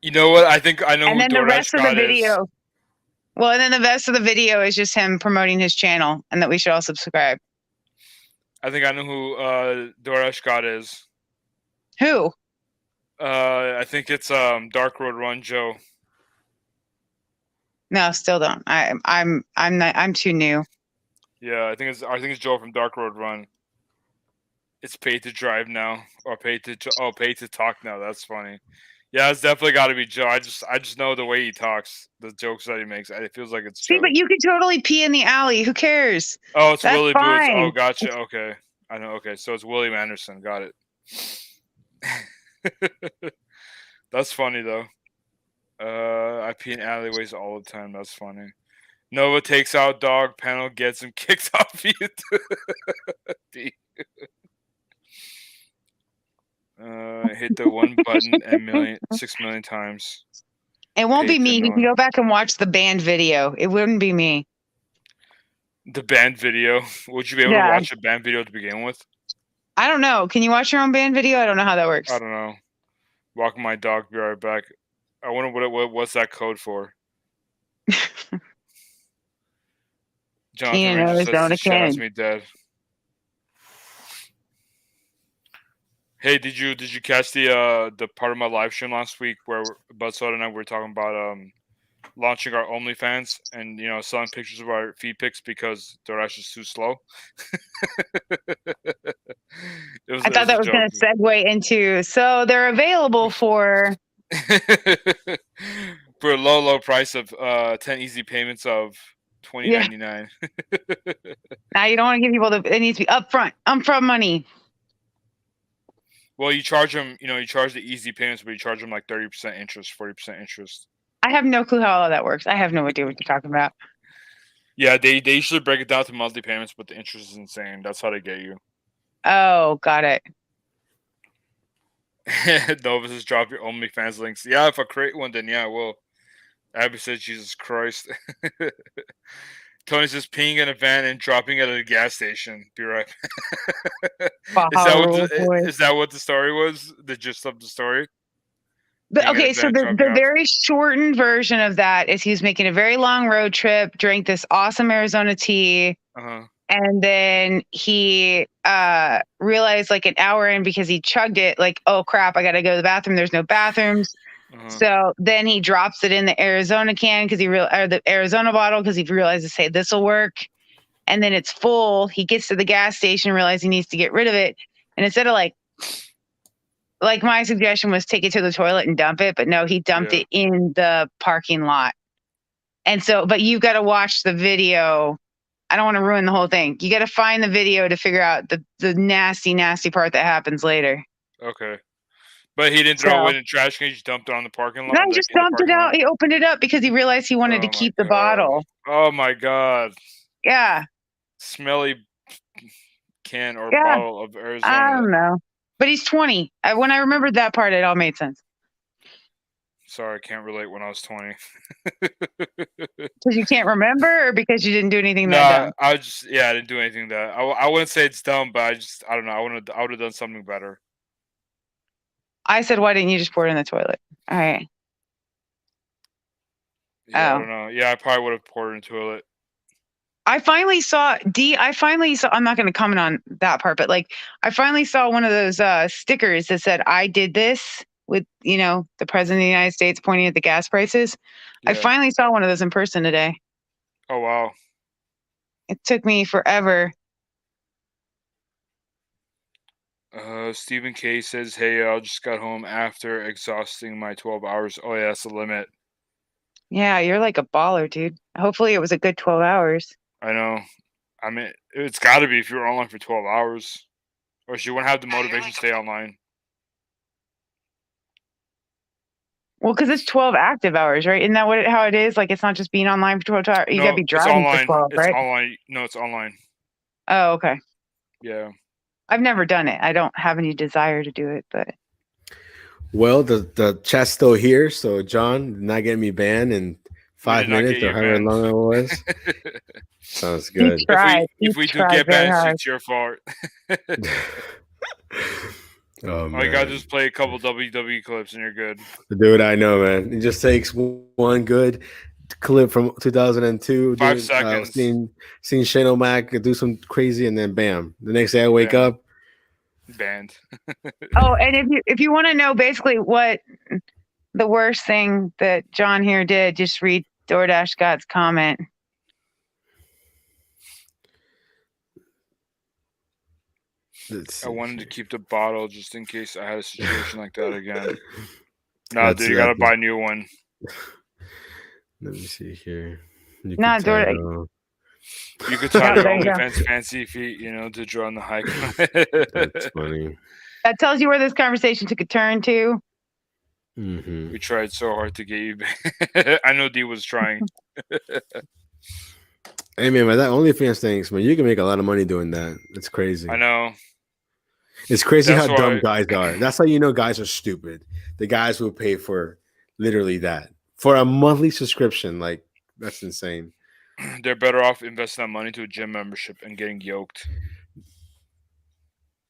You know what? I think I know And who then the DoorDash rest of the God is. video. Well, and then the rest of the video is just him promoting his channel and that we should all subscribe. I think I know who DoorDash God is. Who? I think it's Dark Road Run Joe. No, still don't. I'm too new. Yeah, I think it's Joe from Dark Road Run. It's paid to drive now, or paid to talk now. That's funny. Yeah, it's definitely got to be Joe. I just know the way he talks, the jokes that he makes. It feels like it's See, Joe. but you could totally pee in the alley. Who cares? Oh, it's That's Willie Boots. fine. Oh, gotcha. Okay, I know. Okay, so it's William Anderson. Got it. That's funny though. I pee in alleyways all the time. That's funny. Nova takes out dog. Panel gets him kicked off YouTube. Hit the one button and 6 million times. It won't be Paid me. to You can know. go back and watch the band video. It wouldn't be me. The band video. Would you be able to watch a band video to begin with? I don't know. Can you watch your own band video? I don't know how that works. I don't know. Walking my dog. Be right back. I wonder what's that code for. Jonathan Ranger says shit has me dead. Hey, did you catch the part of my live stream last week where Bud Soda and I were talking about launching our OnlyFans and selling pictures of our feed pics because DoorDash is too slow? I thought that was going to segue into so they're available for for a low price of 10 easy payments of $20.99. Now you don't want to give people it needs to be upfront money. Well, you charge them, you charge the easy payments, but you charge them like 30% interest, 40% interest. I have no clue how all that works. I have no idea what you're talking about. Yeah, they usually break it down to monthly payments, but the interest is insane. That's how they get you. Oh, got it. Nova says drop your OnlyFans links. Yeah, if I create one, then yeah, I will. Abby says, Jesus Christ. Tony says peeing in a van and dropping it at a gas station. Be right back. Is that what the story was? The gist of the story? But, okay, so the very shortened version of that is he was making a very long road trip, drank this awesome Arizona tea, and then he realized like an hour in because he chugged it, like, oh crap, I gotta go to the bathroom. There's no bathrooms. So then he drops it in the Arizona can or the Arizona bottle because he realizes, hey, this will work. And then it's full. He gets to the gas station and realizes he needs to get rid of it. And instead of like like my suggestion was take it to the toilet and dump it, but no, he dumped Yeah. it in the parking lot. And so, but you've got to watch the video. I don't want to ruin the whole thing. You got to find the video to figure out the nasty, nasty part that happens later. Okay. But he didn't throw it in the trash can. He just dumped it on the parking lot. No, he just dumped it out. He opened it up because he realized he wanted to keep the bottle. Oh my god! Yeah. Smelly can or bottle of Arizona. I don't know, but he's 20. When I remembered that part, it all made sense. Sorry, I can't relate when I was 20. Because you can't remember, or because you didn't do anything No, that dumb? I didn't do anything that. I wouldn't say it's dumb, but I don't know. I would have done something better. I said, why didn't you just pour it in the toilet? All right. Yeah, I don't know. Yeah, I probably would have poured it in the toilet. I finally saw I'm not going to comment on that part, but like I finally saw one of those stickers that said I did this with, the president of the United States pointing at the gas prices. Yeah. I finally saw one of those in person today. Oh wow. It took me forever. Stephen K says, "Hey, I just got home after exhausting my 12 hours." Oh yeah, that's the limit. Yeah, you're like a baller, dude. Hopefully it was a good 12 hours. I know. I mean, it's got to be if you're online for 12 hours. Or you wouldn't have the motivation to stay online. Well, because it's 12 active hours, right? Isn't that how it is? Like, it's not just being online for 12 hours. You got to be driving for 12, right? It's online. No, it's online. Oh, okay. Yeah. I've never done it. I don't have any desire to do it, but. Well, the chat's still here, so John, not getting me banned in 5 minutes or however long it was. Sounds good. If we do get banned, it's your fault. Oh, man. All you gotta do is play a couple WWE clips and you're good. Dude, I know, man. It just takes one good clip from 2002. 5 seconds. Seeing Shane O'Mac do some crazy, and then bam. The next day I wake up. Banned. Oh, and if you want to know basically what the worst thing that John here did, just read DoorDash Scott's comment. I wanted to keep the bottle just in case I had a situation like that again. No, dude, you gotta buy a new one. Let me see here. You could tie your OnlyFans fancy feet, to draw on the hike. That's funny. That tells you where this conversation took a turn to. Mm-hmm. We tried so hard to get you back. I know D was trying. Hey man, that OnlyFans things, man, you can make a lot of money doing that. It's crazy. I know. It's crazy how dumb guys are. That's how you know guys are stupid. The guys will pay for literally that for a monthly subscription. Like, that's insane. They're better off investing that money to a gym membership and getting yoked.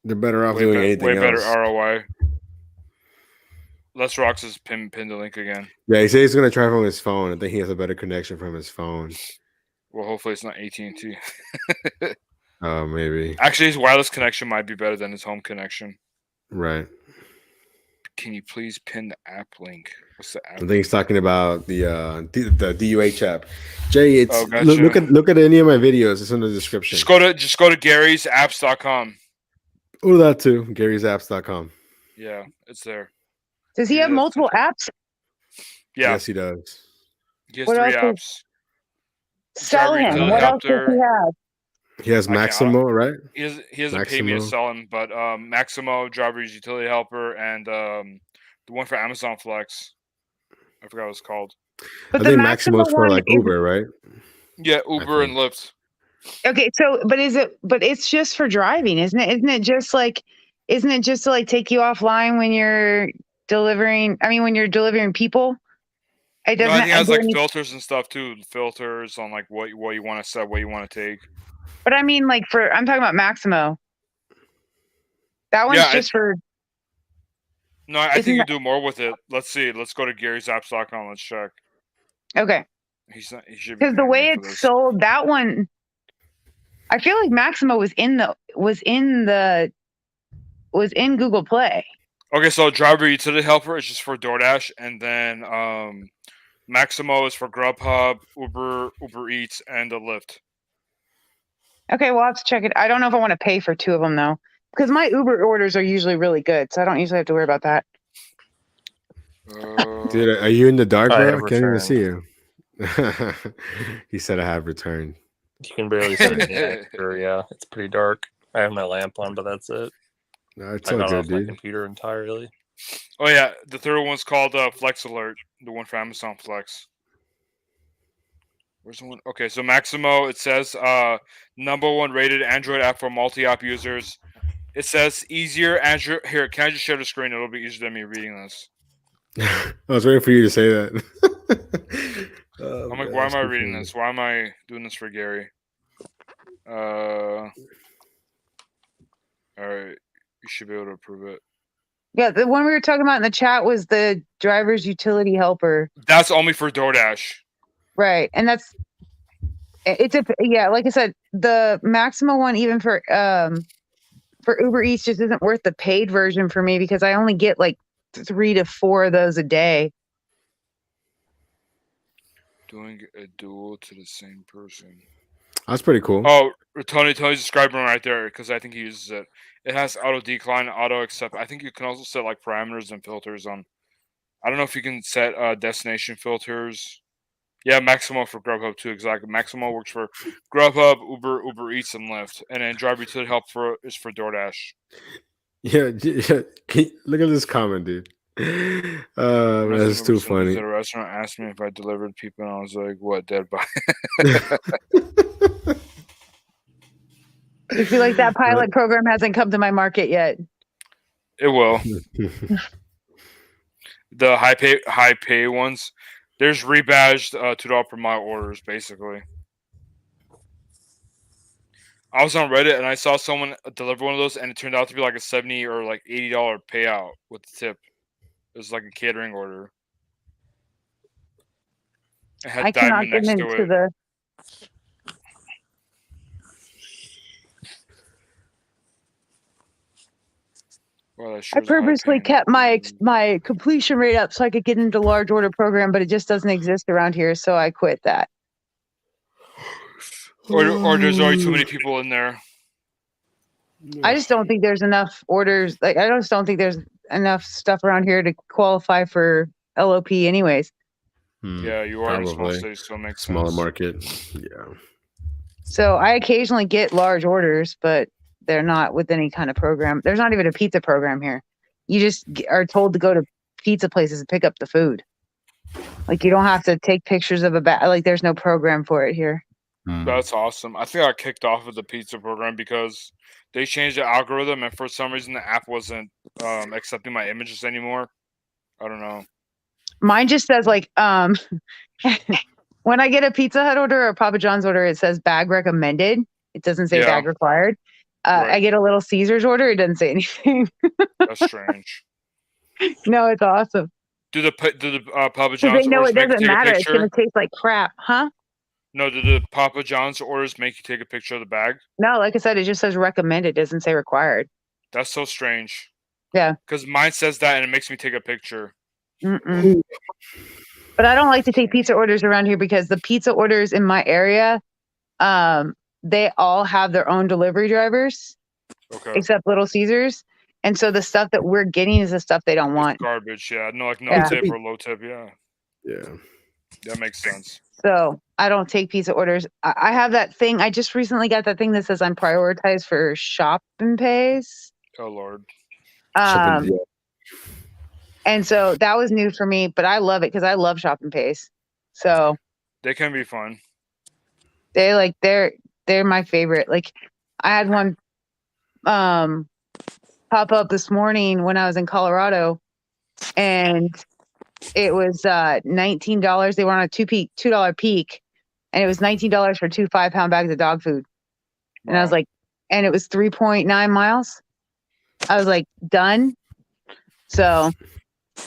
They're better off doing anything else. Way better ROI. Les Rocks has pinned the link again. Yeah, he said he's gonna try from his phone. I think he has a better connection from his phone. Well, hopefully it's not AT&T. Oh, maybe. Actually, his wireless connection might be better than his home connection. Right. Can you please pin the app link? What's the app? I think he's talking about the DUH app. Jay, it's gotcha. look at any of my videos. It's in the description. Just go to Gary'sApps.com. Oh, that too. Gary'sApps.com. Yeah, it's there. Does he have multiple apps? Yeah. Yes, he does. He has 3 apps. Sell him. What else does he have? He has Maximo, right? He hasn't paid me to sell him, but Maximo, Driver's Utility Helper, and the one for Amazon Flex. I forgot what it's called. But I think Maximo's for like Uber, right? Yeah, Uber and Lyft. Okay, so but it's just for driving, isn't it? Isn't it just to like take you offline when you're delivering? I mean, when you're delivering people. It doesn't. No, I think it has like filters and stuff too. Filters on like what you want to set, what you want to take. But I mean, like I'm talking about Maximo. That one's just for. No, I think you do more with it. Let's see. Let's go to Gary'sApps.com. Let's check. Okay. He should. Because the way it's sold, that one. I feel like Maximo was in Google Play. Okay, so Driver Utility Helper is just for DoorDash, and then Maximo is for Grubhub, Uber Eats, and Lyft. Okay, we'll have to check it. I don't know if I want to pay for 2 of them though. because my Uber orders are usually really good, so I don't usually have to worry about that. Dude, are you in the dark, I bro? have I can't even returned. see you. He said I have returned. You can barely see me. Yeah, it's pretty dark. I have my lamp on, but that's it. No, it's I all got good, off my dude. computer entirely. Oh yeah, the third one's called Flex Alert. The one for Amazon Flex. Where's the one? Okay, so Maximo. It says #1 rated Android app for multi-app users. It says easier Android. Here, can I just share the screen? It'll be easier than me reading this. I was waiting for you to say that. Oh, I'm like, man, why that's am I too reading funny. this? Why am I doing this for Gary? All right, you should be able to approve it. Yeah, the one we were talking about in the chat was the driver's utility helper. That's only for DoorDash. Right. And like I said, the Maxima one, even for Uber Eats, just isn't worth the paid version for me because I only get like 3 to 4 of those a day. Doing a duel to the same person. That's pretty cool. Oh, Tony's describing right there because I think he uses it. It has auto decline, auto accept. I think you can also set like parameters and filters on. I don't know if you can set destination filters. Yeah, Maximo for Grubhub too. Exactly. Maximo works for Grubhub, Uber Eats, and Lyft, and then driver utility help is for DoorDash. Yeah. Look at this comment, dude. That's too funny. The restaurant asked me if I delivered people, and I was like, "What, dead body?" I feel like that pilot program hasn't come to my market yet. It will. The high pay ones. There's rebadged $2 per mile orders, basically. I was on Reddit and I saw someone deliver one of those, and it turned out to be like a $70 or like $80 payout with the tip. It was like a catering order. It had I cannot diamond get next into to it. the. Well, I purposely kept my completion rate up so I could get into large order program, but it just doesn't exist around here, so I quit that. Or there's already too many people in there. I just don't think there's enough orders. Like I just don't think there's enough stuff around here to qualify for LOP, anyways. Yeah, you are in a small city, so it makes smaller sense. market. Yeah. So I occasionally get large orders, but they're not with any kind of program. There's not even a pizza program here. You just are told to go to pizza places and pick up the food. Like you don't have to take pictures of a bag. Like there's no program for it here. That's awesome. I think I kicked off of the pizza program because they changed the algorithm, and for some reason the app wasn't accepting my images anymore. I don't know. Mine just says like when I get a Pizza Hut order or a Papa John's order, it says bag recommended. It doesn't say bag required. Right. I get a Little Caesars order. It doesn't say anything. That's strange. No, it's awesome. Do the Papa John's they know orders it doesn't matter. It's picture? going to taste like crap, huh? No, do the Papa John's orders make you take a picture of the bag? No, like I said, it just says recommended. It doesn't say required. That's so strange. Yeah. Because mine says that, and it makes me take a picture. Mm-mm. But I don't like to take pizza orders around here because the pizza orders in my area, they all have their own delivery drivers, except Little Caesars. And so the stuff that we're getting is the stuff they don't want. Garbage, yeah. No tip or low tip, yeah. Yeah. That makes sense. So I don't take pizza orders. I have that thing. I just recently got that thing that says I'm prioritized for shop and pays. Oh, Lord. And so that was new for me, but I love it because I love shop and pays. So they can be fun. They're my favorite. Like I had one pop up this morning when I was in Colorado, and it was $19. They were on a $2 peak, and it was $19 for 2 5-pound bags of dog food. Wow. And I was like, and it was 3.9 miles. I was like, done. So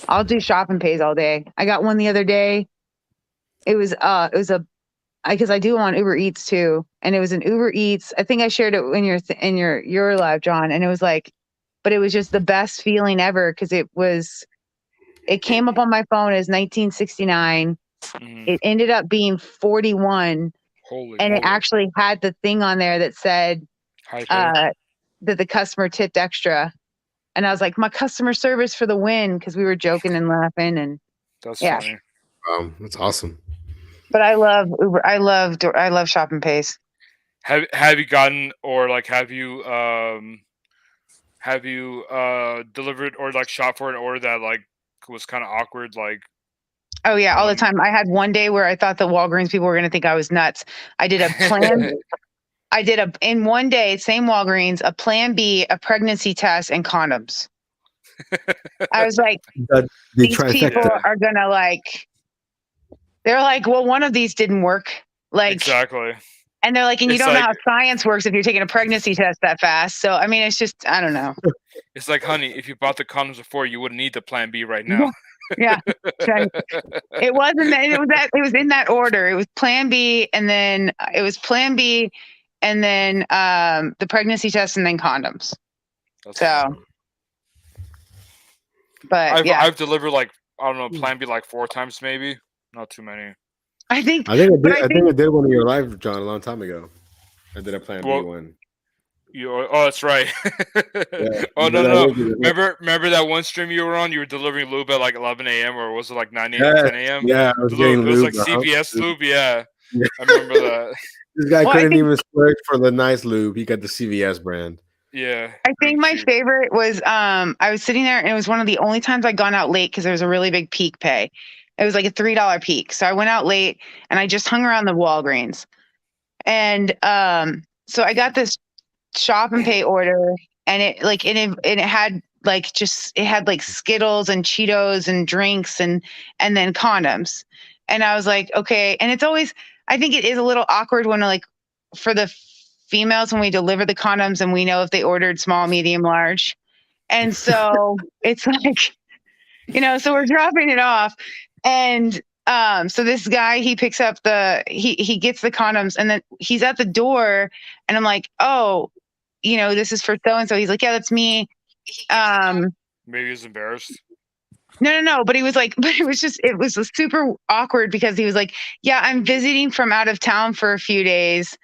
I'll do shop and pays all day. I got one the other day. It was because I do on Uber Eats too, and it was an Uber Eats. I think I shared it in your live, John, and it was like, but it was just the best feeling ever because it came up on my phone as 1969. It ended up being 41, and it actually had the thing on there that said that the customer tipped extra. And I was like, my customer service for the win, because we were joking and laughing. And That's yeah. funny. That's awesome. But I love Uber. I love Shop and Pace. Have you gotten, or like have you delivered or like shot for an order that like was kind of awkward? Like, Oh yeah, all the time. I had one day where I thought the Walgreens people were going to think I was nuts. I did a plan. In one day, same Walgreens, a Plan B, a pregnancy test, and condoms. I was like, these people are gonna like. They're like, well, one of these didn't work. Like exactly. And they're like, and you It's don't know like- how science works if you're taking a pregnancy test that fast. So I mean, it's just I don't know. It's like, honey, if you bought the condoms before, you wouldn't need the Plan B right now. Yeah. It wasn't that. It was in that order. It was Plan B, and then it was Plan B, and then the pregnancy test, and then condoms. That's So, funny. but I've delivered like, I don't know, Plan B like 4 times maybe, not too many. I think I think I did one in your life, John, a long time ago. I did a Plan B one. Oh, that's right. Yeah. Oh no. Remember that one stream you were on? You were delivering lube at like 11 a.m. or was it like 9 a.m. Yeah, 10 a.m.? Yeah, I was getting It was lube. like CVS lube. Yeah, I remember that. This guy couldn't even splurge for the nice lube. He got the CVS brand. Yeah. I think my favorite was I was sitting there and it was one of the only times I'd gone out late because there was a really big peak pay. It was like a $3 peak. So I went out late and I just hung around the Walgreens. And so I got this Shop and Pay order, and it had like Skittles and Cheetos and drinks and then condoms. And I was like, okay. And it's always, I think it is a little awkward when like for the females when we deliver the condoms and we know if they ordered small, medium, large. And so it's like, so we're dropping it off. And so this guy, he picks up he gets the condoms, and then he's at the door, and I'm like, oh, this is for so-and-so. He's like, yeah, that's me. Maybe he's embarrassed. No. But he was like, it was super awkward because he was like, yeah, I'm visiting from out of town for a few days.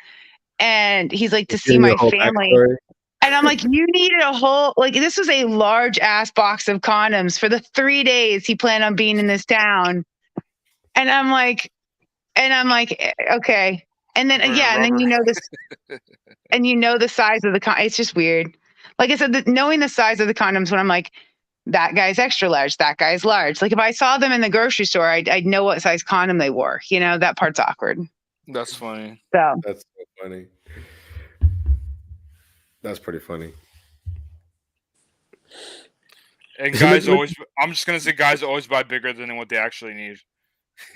And he's like, to see my family. Backstory. And I'm like, you needed a whole, like, this was a large ass box of condoms for the 3 days he planned on being in this town. And I'm like, okay. And then, and then this, and the size of the it's just weird. Like I said, knowing the size of the condoms when I'm like, that guy's extra large, that guy's large. Like if I saw them in the grocery store, I'd know what size condom they wore. That part's awkward. That's funny. So that's so funny. That's pretty funny. And guys always, I'm just going to say guys always buy bigger than what they actually need.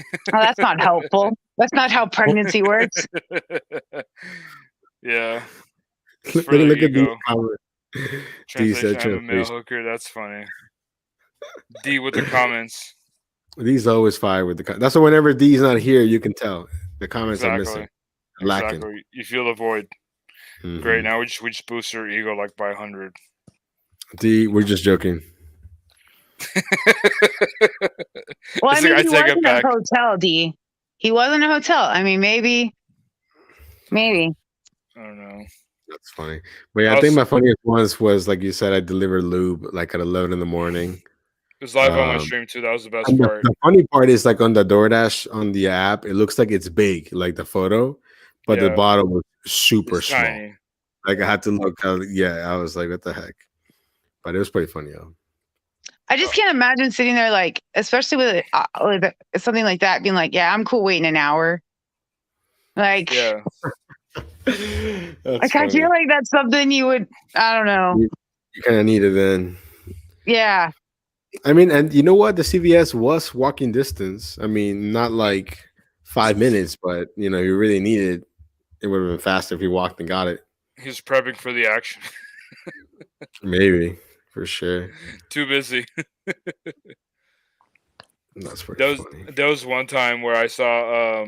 Oh, that's not helpful. That's not how pregnancy works. Yeah. Look at these comments. Translation, I'm a male hooker. That's funny. D with the comments. D's always fire with the comments. That's why whenever D's not here, you can tell the comments are missing. Lacking. Exactly. You feel the void. Mm-hmm. Great. Now we just boost her ego like by 100. D, we're just joking. Well, I mean, he wasn't a hotel, D. He wasn't a hotel. I mean, maybe. I don't know. That's funny. But yeah, I think my funniest ones was, like you said, I delivered lube like at 11 in the morning. It was live on my stream too. That was the best part. The funny part is like on the DoorDash on the app, it looks like it's big, like the photo, but the bottle was super small. Tiny. Like I had to look. I was like, what the heck? But it was pretty funny, though. I just can't imagine sitting there, like, especially with something like that, being like, yeah, I'm cool waiting an hour. Like, yeah. Like, I feel like that's something you would, I don't know. You kind of need it then. Yeah. I mean, and you know what? The CVS was walking distance. I mean, not like 5 minutes, but, you really needed it. Would have been faster if he walked and got it. He's prepping for the action. Maybe. For sure. Too busy. That's pretty funny. There was one time where I saw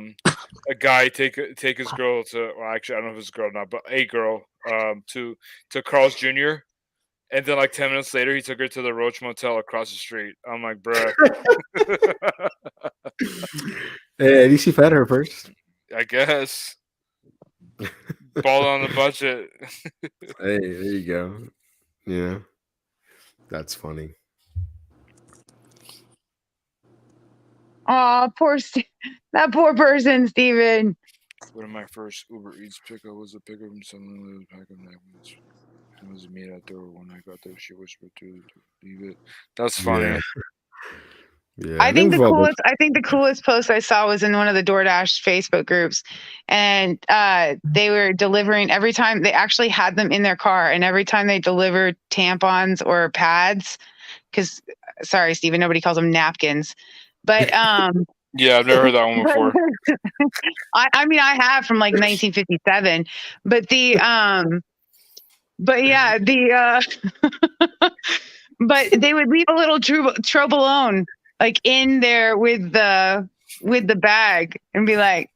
a guy take his girl to, well, actually, I don't know if it's a girl or not, but a girl to Carl's Jr. And then like 10 minutes later, he took her to the Roach Motel across the street. I'm like, bruh. Hey, at least he fed her first. I guess. Ball on the budget. Hey, there you go. Yeah, that's funny. Oh, that poor person, Steven. One of my first Uber Eats pickup was a pickup from someone with a pack of napkins. It was me at the door. When I got there, she whispered to leave it. That's funny. Yeah. Yeah, I think we've all been- I think the coolest post I saw was in one of the DoorDash Facebook groups, and they were delivering every time. They actually had them in their car, and every time they delivered tampons or pads, because sorry, Steven, nobody calls them napkins, but Yeah, I've never heard that one before. I mean, I have from like 1957, but but yeah, but they would leave a little trobolone like in there with the bag and be like,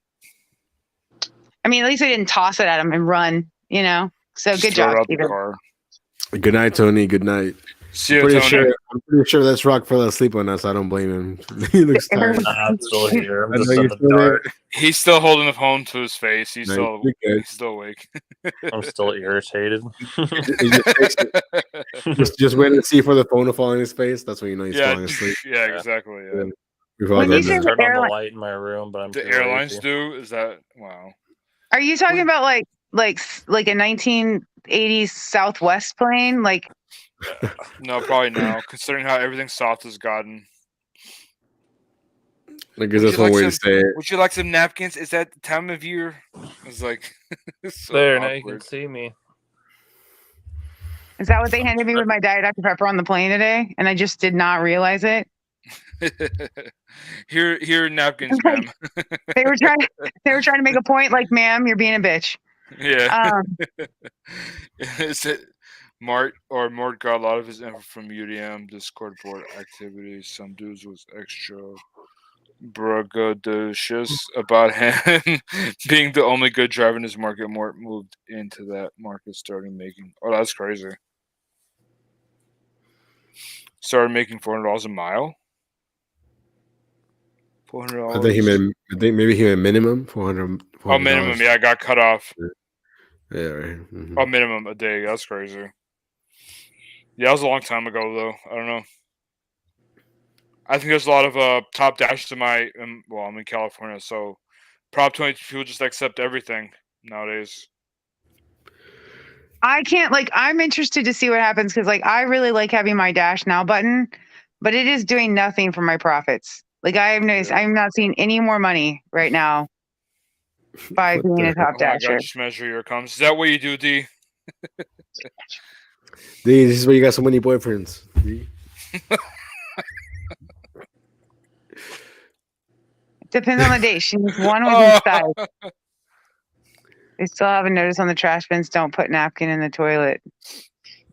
I mean, at least they didn't toss it at him and run, you know. So Just good throw it job, out the Steven. car. Good night, Tony. Good night. See you, I'm Tony. pretty sure that's Rock fell asleep on us. I don't blame him. He looks tired. I'm still here. I'm I just know in you're the still there. dark. He's still holding the phone to his face. He's No, you're good. he's still awake. I'm still irritated. Just wait and see for the phone to fall in his face. That's when you know he's yeah, falling asleep. yeah, exactly. Yeah. Yeah. We've all When done you say that. Turn on airline- the light in my room, but I'm The too airlines lazy. do is that wow. Are you talking about like a 1980s Southwest plane? Like, No, probably now. Considering how everything soft has gotten. I guess that's one way to say it. Would you like some napkins? Is that the time of year? It's like it's so There, now you can awkward. see me. is that what they handed me with my Diet Dr. Pepper on the plane today? And I just did not realize it. Here, napkins, ma'am. They were trying to make a point, like, ma'am, you're being a bitch. Yeah. Is it Mort got a lot of his info from UDM Discord board activities. Some dudes was extra braggadocious about him being the only good driver in his market. Mort moved into that market, starting making. Oh, that's crazy. Started making $400 a mile. $400. I think maybe he meant minimum 400. Oh, minimum. Yeah, I got cut off. Yeah, right. Mhm. Oh, minimum a day. That's crazy. Yeah, that was a long time ago, though. I don't know. I think there's a lot of top dashes in well, I'm in California, so Prop 20 people just accept everything nowadays. I can't, like, I'm interested to see what happens because, like, I really like having my Dash Now button, but it is doing nothing for my profits. Like, I'm not seeing any more money right now by What being the a top Oh my dasher. god, just measure your comms. Is that what you do, D? D, this is why you got so many boyfriends. D. Depends on the day. She needs one with each side. They still have a notice on the trash bins, don't put napkin in the toilet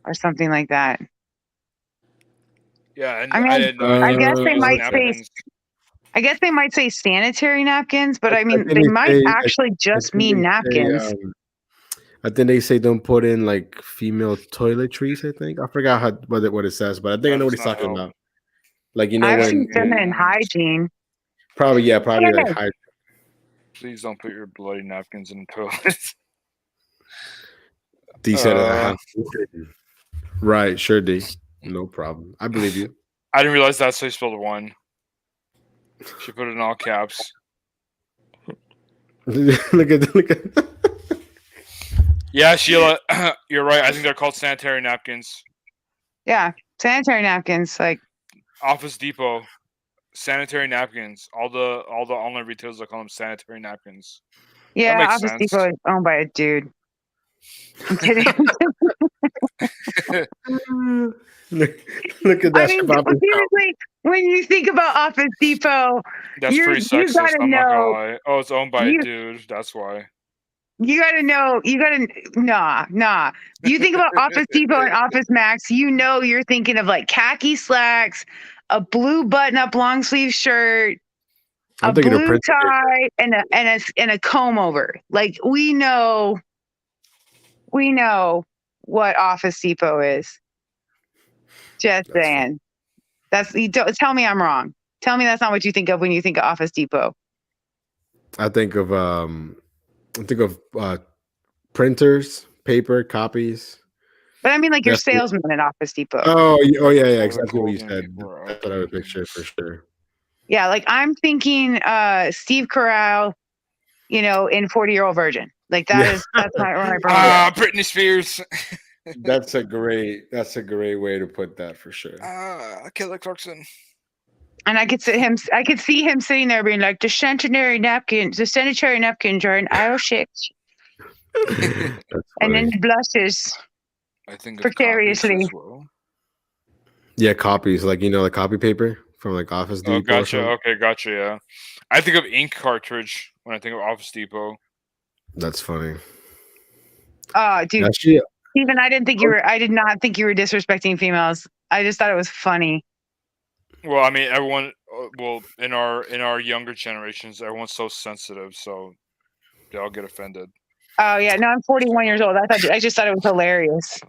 or something like that. Yeah, I mean, didn't know. I guess they Use might napkins. I guess they might say sanitary napkins, but I mean, think they they might say- actually just mean They say, napkins. I think they say don't put in like female toiletries. I think I forgot what it says, but I think I know what he's Does not talking help. about. Like, you know, I've when seen feminine hygiene. probably like Yeah. high. Please don't put your bloody napkins in the toilet. D said right, sure, D. No problem. I believe you. I didn't realize that's how you spelled one. She put it in all caps. look at. Yeah, Sheila, you're right. I think they're called sanitary napkins. Yeah, sanitary napkins. Like, Office Depot, sanitary napkins. All the online retailers call them sanitary napkins. yeah, makes Office sense. Depot is owned by a dude. I'm kidding. look at I that. mean, Shabbat. seriously, when you think about Office Depot, That's You- pretty you sexist. gotta I'm not gonna know- lie. Oh, it's owned by you- a dude. That's why. nah. You think about Office Depot and Office Max, you're thinking of like khaki slacks, a blue button-up long sleeve shirt, a I'm thinking of blue Prince. tie, and a comb over. Like, we know what Office Depot is. Just That's saying. Tell me I'm wrong. Tell me that's not what you think of when you think of Office Depot. I think of Printers, paper, copies. But I mean, like your Definitely. salesman at Office Depot. Oh, yeah, the exactly what you clothing said. people are That's what I would okay. picture for sure. Yeah, like I'm thinking Steve Carell, in 40-Year-Old Virgin. Like that's my brain. Britney Spears. That's a great way to put that for sure. Kelly Clarkson. And I could see him sitting there being like, the sanitary napkins are in aisle 6. That's And funny. then blushes I think of copies precariously. as well. Yeah, copies, like like copy paper from like Office Depot. Oh, or gotcha. something. Okay, gotcha. Yeah, I think of ink cartridge when I think of Office Depot. That's funny. Dude, Actually, Steven, I did not think you were disrespecting females. I just thought it was funny. Well, I mean, everyone. Well, in our younger generations, everyone's so sensitive, so they all get offended. Oh yeah, no, I'm 41 years old. I just thought it was hilarious.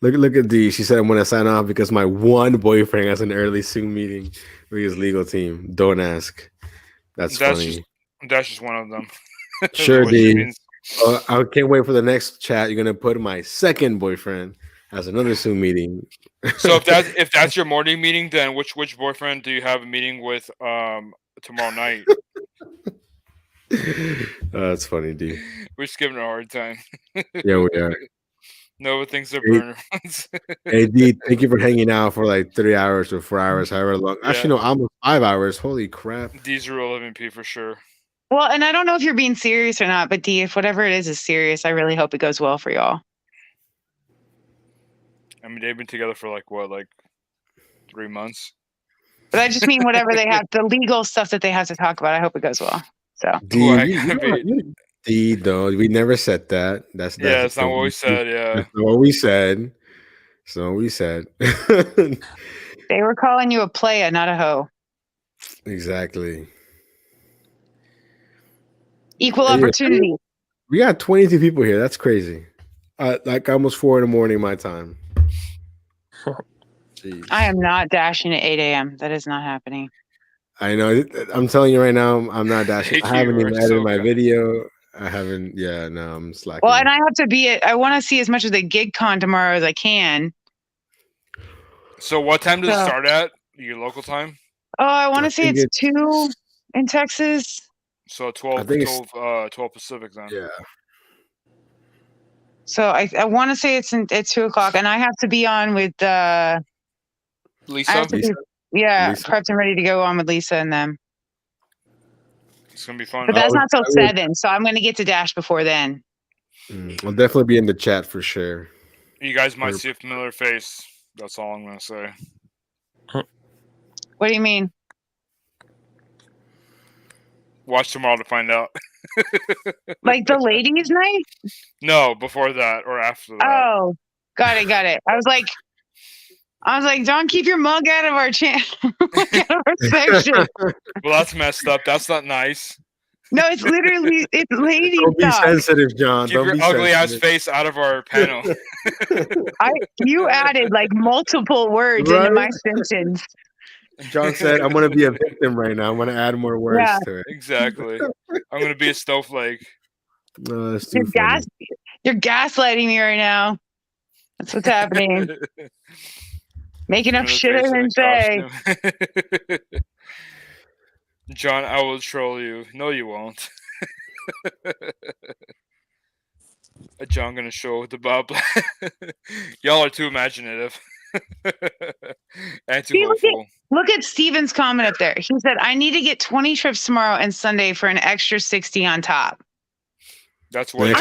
look at Dee. She said, "I'm gonna sign off because my one boyfriend has an early Zoom meeting with his legal team. Don't ask." That's funny. That's just one of them. Sure, What she Dee. means. I can't wait for the next chat. You're gonna put my second boyfriend has another Zoom meeting. So if that's your morning meeting, then which boyfriend do you have a meeting with tomorrow night? That's funny, Dee. We're just giving her a hard time. Yeah, we are. Nova thinks they're burner ones. Hey, Dee, thank you for hanging out for like 3 hours or 4 hours, however long. Yeah. Actually, no, almost 5 hours. Holy crap. D's are 11p for sure. Well, and I don't know if you're being serious or not, but Dee, if whatever it is serious, I really hope it goes well for y'all. I mean, they've been together for like 3 months. But I just mean whatever they have, the legal stuff that they have to talk about. I hope it goes well. So, Dee, no, we never said that. That's not what we said. Yeah, that's not what we said. That's not what we said. they were calling you a playa, not a hoe. Exactly. Equal opportunity. We got 22 people here. That's crazy. Like almost 4 a.m. my time. Jeez. I am not dashing at 8 a.m. That is not happening. I know. I'm telling you right now, I'm not dashing. I haven't even edited my video. I haven't. Yeah, no, I'm slacking. Well, and I have to be I want to see as much of the GigCon tomorrow as I can. So what time does it start at? Your local time? Oh, I want to say it's 2 in Texas. So 12 Pacific then. Yeah. So I want to say it's at 2 o'clock, and I have to be on with Lisa. Lisa? Prepped and ready to go on with Lisa and them. It's gonna be fun. But that's not till 7, so I'm gonna get to dash before then. I'll definitely be in the chat for sure. You guys might see a familiar face. That's all I'm gonna say. What do you mean? Watch tomorrow to find out. Like the ladies' night? No, before that or after that. Oh, got it. I was like, don't keep your mug out of our channel, out of our section. Well, that's messed up. That's not nice. No, it's literally lady Don't be stuff. sensitive, John. Keep your ugly ass face out of our panel. You added like multiple words into my sentence. John said, "I'm going to be a victim right now. I'm going to add more words to it." Exactly. I'm going to be a snowflake. No, that's too funny. You're gaslighting me right now. That's what's happening. Making up shit I didn't say. John, I will troll you. No, you won't. John gonna show the Bob. Y'all are too imaginative. And too hopeful. Look at Steven's comment up there. He said, I need to get 20 trips tomorrow and Sunday for an extra 60 on top. That's what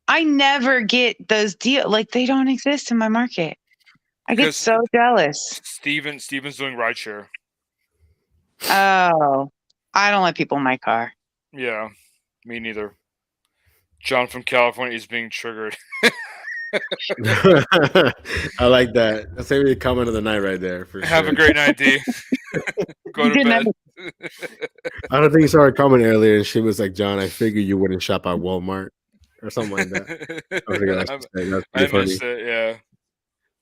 I never get those deals. Like they don't exist in my market. I get so jealous. Steven's doing rideshare. Oh, I don't let people in my car. Yeah, me neither. John from California is being triggered. I like that. That's maybe the comment of the night right there. For Have a great night, D. Go to bed. I don't think you saw her comment earlier, and she was like, "John, I figured you wouldn't shop at Walmart or something like that." I missed it. Yeah,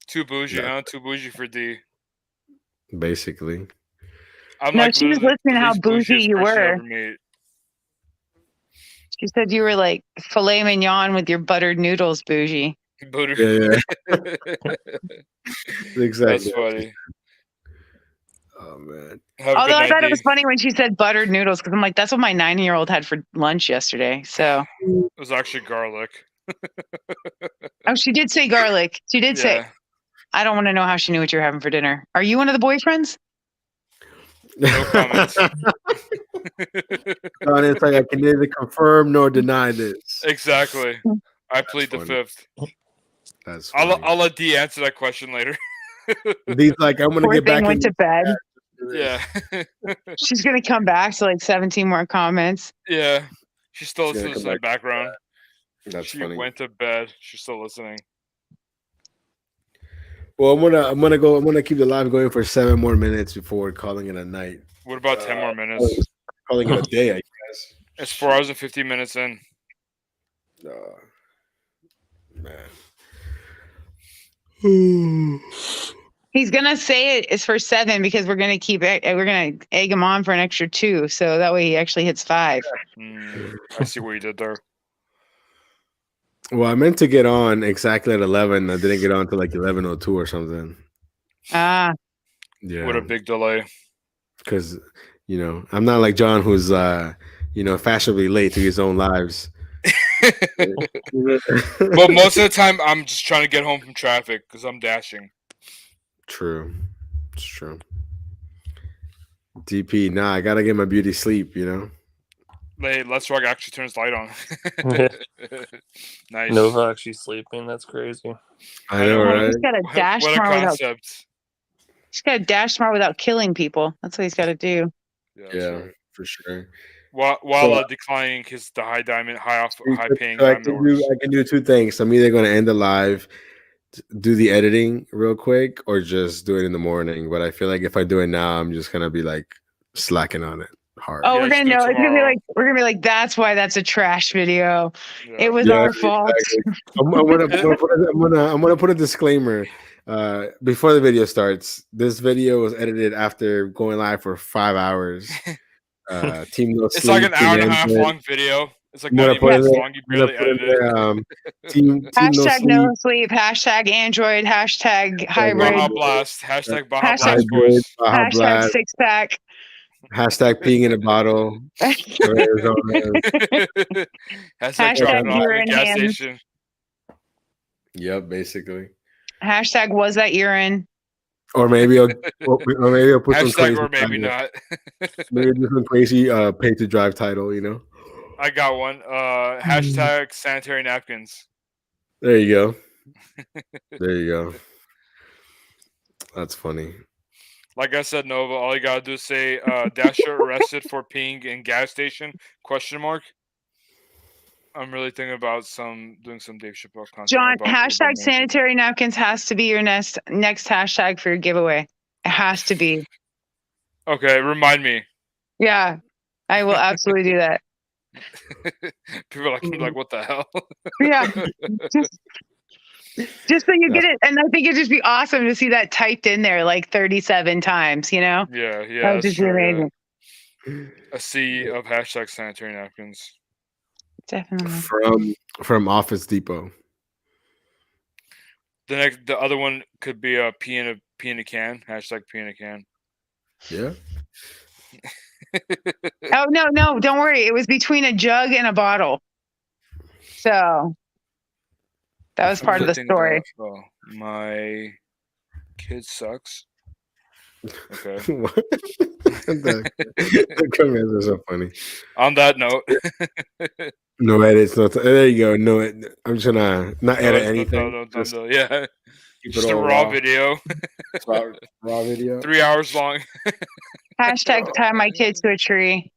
too bougie, huh? Too bougie for D. Basically. She was listening to how bougie you were. She said you were like filet mignon with your buttered noodles, bougie. Booter. Yeah, exactly. That's funny. Oh man. Have a Although good I night, thought it D. was funny when she said buttered noodles because I'm like, that's what my 9-year-old had for lunch yesterday. So, It was actually garlic. oh, she did say garlic. She did say. Yeah. I don't want to know how she knew what you were having for dinner. Are you one of the boyfriends? No comments. Don, it's like I can neither confirm nor deny this. Exactly. I plead the funny. fifth. That's funny. I'll let D answer that question later. These like I'm gonna Poor get thing back went in. to bed. Yeah. She's gonna come back to like 17 more comments. Yeah. She's still She's gonna listening come in the back to background. That's She funny. went to bed. She's still listening. Well, I'm gonna keep the live going for 7 more minutes before calling it a night. What about 10 more minutes? Calling it a day, I guess. It's 4 hours and 15 minutes in. Man. He's gonna say it's for 7 because we're gonna egg him on for an extra 2, so that way he actually hits 5. I see what you did there. Well, I meant to get on exactly at 11. I didn't get on till like 11:02 or something. Ah, Yeah. What a big delay. Because I'm not like John, who's fashionably late to his own lives. But most of the time, I'm just trying to get home from traffic because I'm dashing. True. It's true. DP, nah, I gotta get my beauty sleep, Hey, Let's Rock actually turns light on. Nice. Nova actually sleeping. That's crazy. I know, well, right? he's got to dash What a smart without. concept. He's got to dash smart without killing people. That's what he's got to do. Yeah, for sure. While declining the high paying So I diamond orders. can do 2 things. I'm either gonna end the live, do the editing real quick, or just do it in the morning. But I feel like if I do it now, I'm just gonna be like slacking on it hard. Oh, Yeah, we're just gonna do it know. It's gonna be tomorrow. like we're gonna be like that's why that's a trash video. Yeah. It was our fault. Exactly. I'm gonna put a disclaimer before the video starts. This video was edited after going live for 5 hours. Team No It's like an Sleep, hour and a Team half Android. long video. It's like I'm not gonna even put it minutes there- long. You I'm gonna barely put it edited it. there, Team Hashtag No no Sleep. sleep. Hashtag Android. Hashtag hybrid. Baja Blast. Hashtag Baja Hashtag- Blast, boys. Baja Hashtag Blast. 6-pack. Hashtag peeing in a bottle. Hashtag Hashtag dropping off at urine the gas hands. station. Yep, basically. Hashtag was that urine? Or maybe I'll put some Hashtag crazy or maybe title. not. Maybe do some crazy pay to drive title, I got one. Hashtag sanitary napkins. There you go. There you go. That's funny. Like I said, Nova, all you gotta do is say Dasher arrested for peeing in gas station? ? I'm really thinking about doing some Dave Chappelle content. John, about hashtag Uber Mansion. sanitary napkins has to be your next hashtag for your giveaway. It has to be. Okay, remind me. Yeah, I will absolutely do that. People are like, what the hell? Yeah. Just so you get it. And I think it'd just be awesome to see that typed in there like 37 times, Yeah, That would that's just be true. amazing. Yeah. A sea of hashtag sanitary napkins. Definitely. From Office Depot. The other one could be a pee in a can. Hashtag pee in a can. Yeah. Oh no, don't worry. It was between a jug and a bottle. So that was part of the story. My kid sucks. Okay. What? The comments are so funny. On that note. No edits. There you go. No, I'm just gonna not edit anything. No. Yeah. Keep Just it a all raw video. raw video. 3 hours long. Hashtag tie my kid to a tree.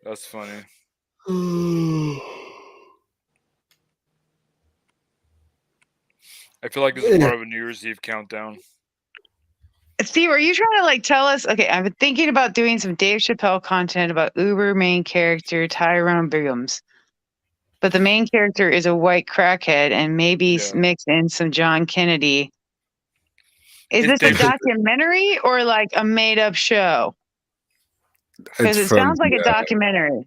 That's funny. I feel like this is part of a New Year's Eve countdown. Steve, are you trying to tell us? Okay, I've been thinking about doing some Dave Chappelle content about Uber main character Tyrone Biggums. But the main character is a white crackhead and maybe mix in some John Kennedy. Is this a documentary or like a made up show? Because it sounds like a documentary.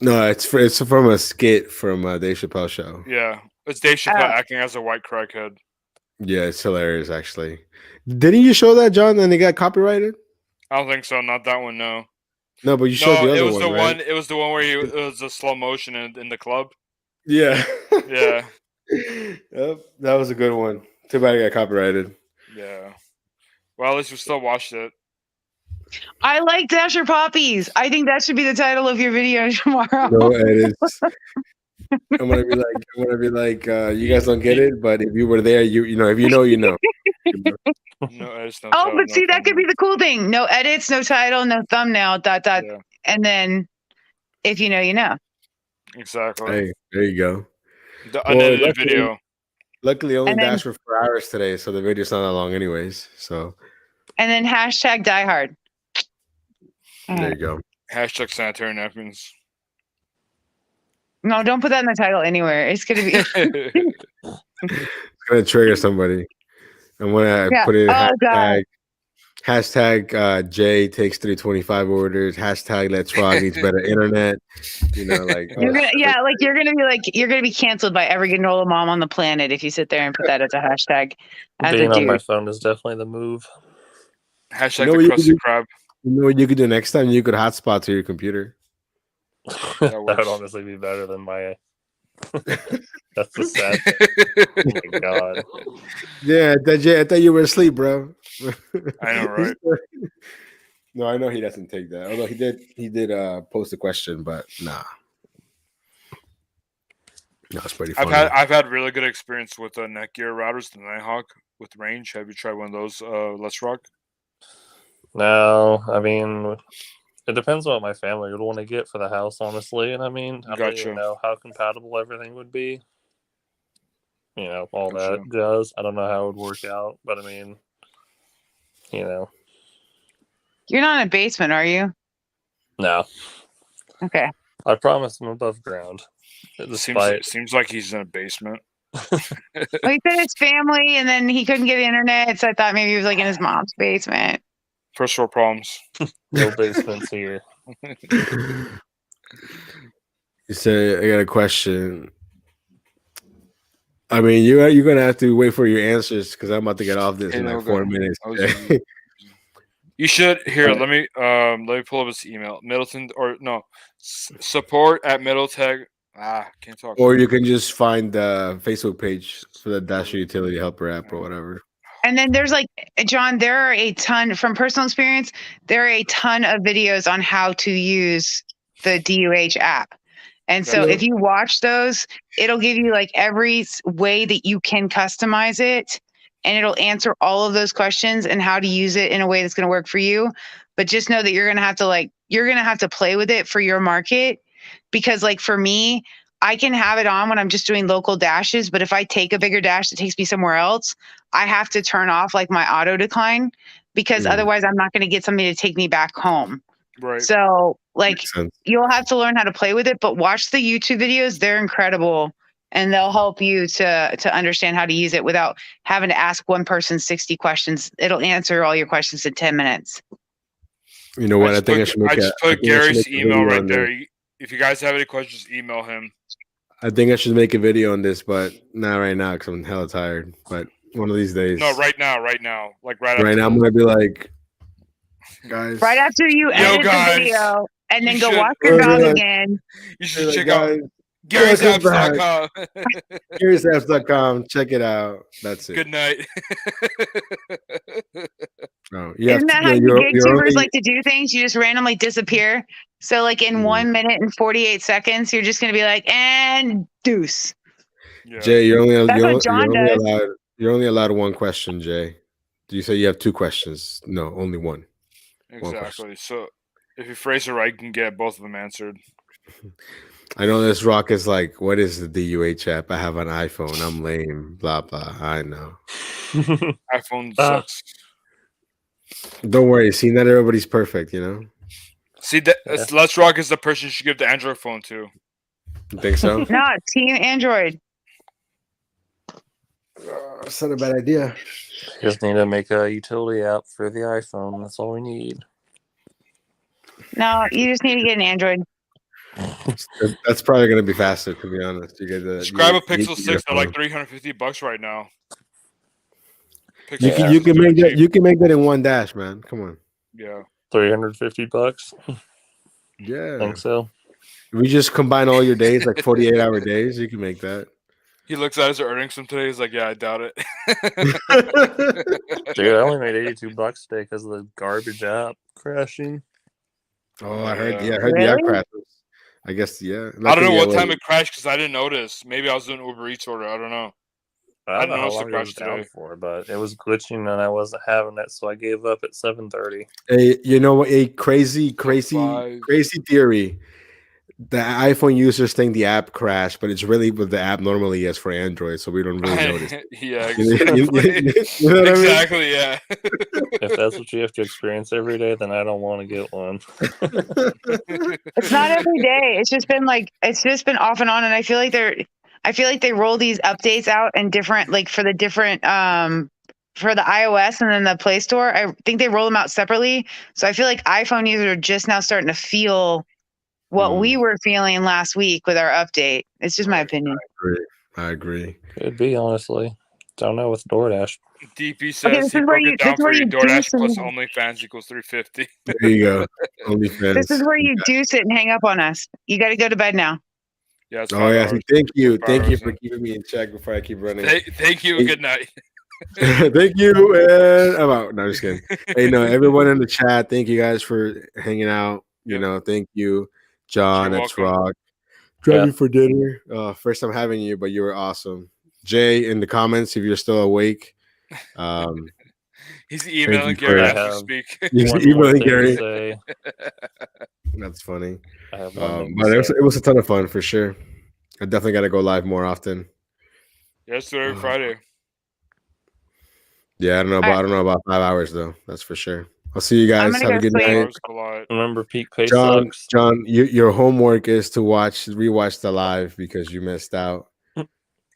No, it's from a skit from Dave Chappelle show. Yeah, it's Dave Chappelle acting as a white crackhead. Yeah, it's hilarious actually. Didn't you show that, John? And it got copyrighted? I don't think so. Not that one. No. No, but you showed the it other was one, the right? one. It was the one where it was a slow motion in the club. Yeah. Yeah. Yep, that was a good one. Too bad it got copyrighted. Yeah. Well, at least we still watched it. I like Dasher Poppies. I think that should be the title of your video tomorrow. No edits. I'm gonna be like, you guys don't get it, but if you were there, you know, if you know, you know. No edits, no Oh, title, but no see, that could be thumbnail. the cool thing. No edits, no title, no thumbnail, ... Yeah, And then if you know, you know. exactly. Hey, there you go. The Well, unedited video. Luckily, only And then- dash for 4 hours today, so the video's not that long, anyways. So And then hashtag Die Hard. there you go. Hashtag sanitary napkins. No, don't put that in the title anywhere. It's gonna be. It's gonna trigger somebody. I'm gonna Yeah. put in Oh, God. hashtag Jay takes 325 orders. Hashtag Let's Rock needs better internet. You know, like You're gonna be canceled by every granola mom on the planet if you sit there and put that as a hashtag. As Being a on my dude. phone is definitely the move. Hashtag You know what the you could crusty do? crab. You know what you could do next time? You could hotspot to your computer. That would works. honestly be better than my. That's the sad thing. Oh my god. Yeah, I thought you were asleep, bro. I know, right? No, I know he doesn't take that. Although he did post a question, but nah. That's pretty funny. I've had really good experience with Netgear routers, the Nighthawk with range. Have you tried one of those? Let's Rock. No, I mean, it depends on what my family would want to get for the house, honestly. And I mean, I don't even Gotcha. know how compatible everything would be. You know, all Gotcha. that jazz. I don't know how it would work out, but I mean, you know, You're not in a basement, are you? no. Okay. I promise I'm above ground. Seems like he's in a basement. Well, he said his family, and then he couldn't get internet, so I thought maybe he was like in his mom's basement. First world problems. No basements here. You say I got a question. I mean, you're gonna have to wait for your answers because I'm about to get off this in like 4 minutes. You should here. Let me pull up his email. Middleton or no support at Middletech. Can't talk. Or you can just find the Facebook page for the Dasher Utility Helper app or whatever. And then there's like, John, there are a ton, from personal experience, there are a ton of videos on how to use the DUH app. And so if you watch those, it'll give you like every way that you can customize it, and it'll answer all of those questions and how to use it in a way that's going to work for you. But just know that you're going to have to play with it for your market, because like for me, I can have it on when I'm just doing local dashes, but if I take a bigger dash that takes me somewhere else, I have to turn off like my auto decline, because otherwise I'm not going to get somebody to take me back home. Right. So like you'll have to learn how to play with it, but watch the YouTube videos. They're incredible, and they'll help you to understand how to use it without having to ask one person 60 questions. It'll answer all your questions in 10 minutes. You know what? I think I should make I just put Gary's email right there. If you guys have any questions, email him. I think I should make a video on this, but not right now because I'm hella tired. But one of these days. No, right now. Like right now, I'm gonna be like, guys. Right after you edit the video and then go watch your dog again. You should check out Gary'sApps.com. Gary'sApps.com. Check it out. That's it. Good night. Isn't that how you gig tubers like to do things? You just randomly disappear. So like in 1 minute and 48 seconds, you're just gonna be like, and deuce. Yeah. Jay, you're only allowed one question, Jay. Do you say you have two questions? No, only one. Exactly. So if you phrase it right, you can get both of them answered. I know this rock is like, what is the DUH app? I have an iPhone. I'm lame. Blah blah. I know. iPhone sucks. Don't worry. See, not everybody's perfect, you know. See, Let's Rock is the person you should give the Android phone to. You think so? No, Team Android. That's not a bad idea. Just need to make a utility app for the iPhone. That's all we need. No, you just need to get an Android. That's probably gonna be faster, to be honest. You get the Just grab a you Pixel get your 6 at like phone. $350 right now. You Pixel can Yeah. 6 you is can dirt make that cheap. you can make that in one dash, man. Come on. Yeah. $350. Yeah. Think so. If we just combine all your days, like 48-hour days, you can make that. He looks at his earnings from today. He's like, yeah, I doubt it. Dude, I only made $82 today because of the garbage app crashing. Oh, I heard. Yeah. Yeah, I heard the app Really? crashes. I guess. Yeah. I don't know Luckily, what time it crashed because I didn't notice. Maybe I was doing Uber Eats order. I don't know. I don't know how noticed the long it was crash down today. for, but it was glitching and I wasn't having it, so I gave up at 7:30. You know what? A crazy five. theory. The iPhone users think the app crashed, but it's really what the app normally is for Android, so we don't really notice. Yeah, You exactly. know what I mean? Exactly, yeah. If that's what you have to experience every day, then I don't want to get one. It's not every day. It's just been off and on, and I feel like they roll these updates out and different, like for the different for the iOS and then the Play Store. I think they roll them out separately. So I feel like iPhone users are just now starting to feel what we were feeling last week with our update. It's just my opinion. I agree. Could be, honestly. Don't know with DoorDash. DP Okay, says he broke it down for you. do DoorDash plus some- OnlyFans equals $350. There you go. OnlyFans. This is where you deuce it and hang up on us. You got to go to bed now. Yeah, it's Oh 5 yeah. hours. Thank you. 5 Thank you hours for in. keeping me in check before I keep running. Thank you. Hey. Good night. Thank you. And I'm out. No, I'm just kidding. Hey, no, everyone in the chat, thank you guys for hanging out. You Yep. know, thank you, John. You're That's welcome. Rock. Driving Yeah. for dinner. First time having you, but you were awesome. Jay, in the comments, if you're still awake. He's emailing you Gary for- as I we have speak. He's one more emailing thing to Gary. say. That's funny. I have one thing But to it say. was a ton of fun for sure. I definitely got to go live more often. Yeah, let's do it every Friday. Yeah, I don't know about 5 hours though. That's for sure. I'll see you I'm guys. gonna Have a go good sleep. night. Hours a lot. Remember, peak pay John, sucks. John, your homework is to rewatch the live because you missed out.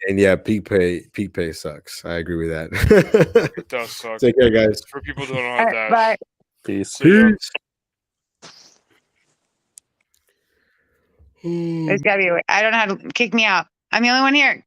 And yeah, peak pay sucks. I agree with that. It does suck. Take care, guys. For people who don't know All how to right, dash. bye. Peace. See ya. Peace. There's got to be a way. I don't know how to kick me out. I'm the only one here.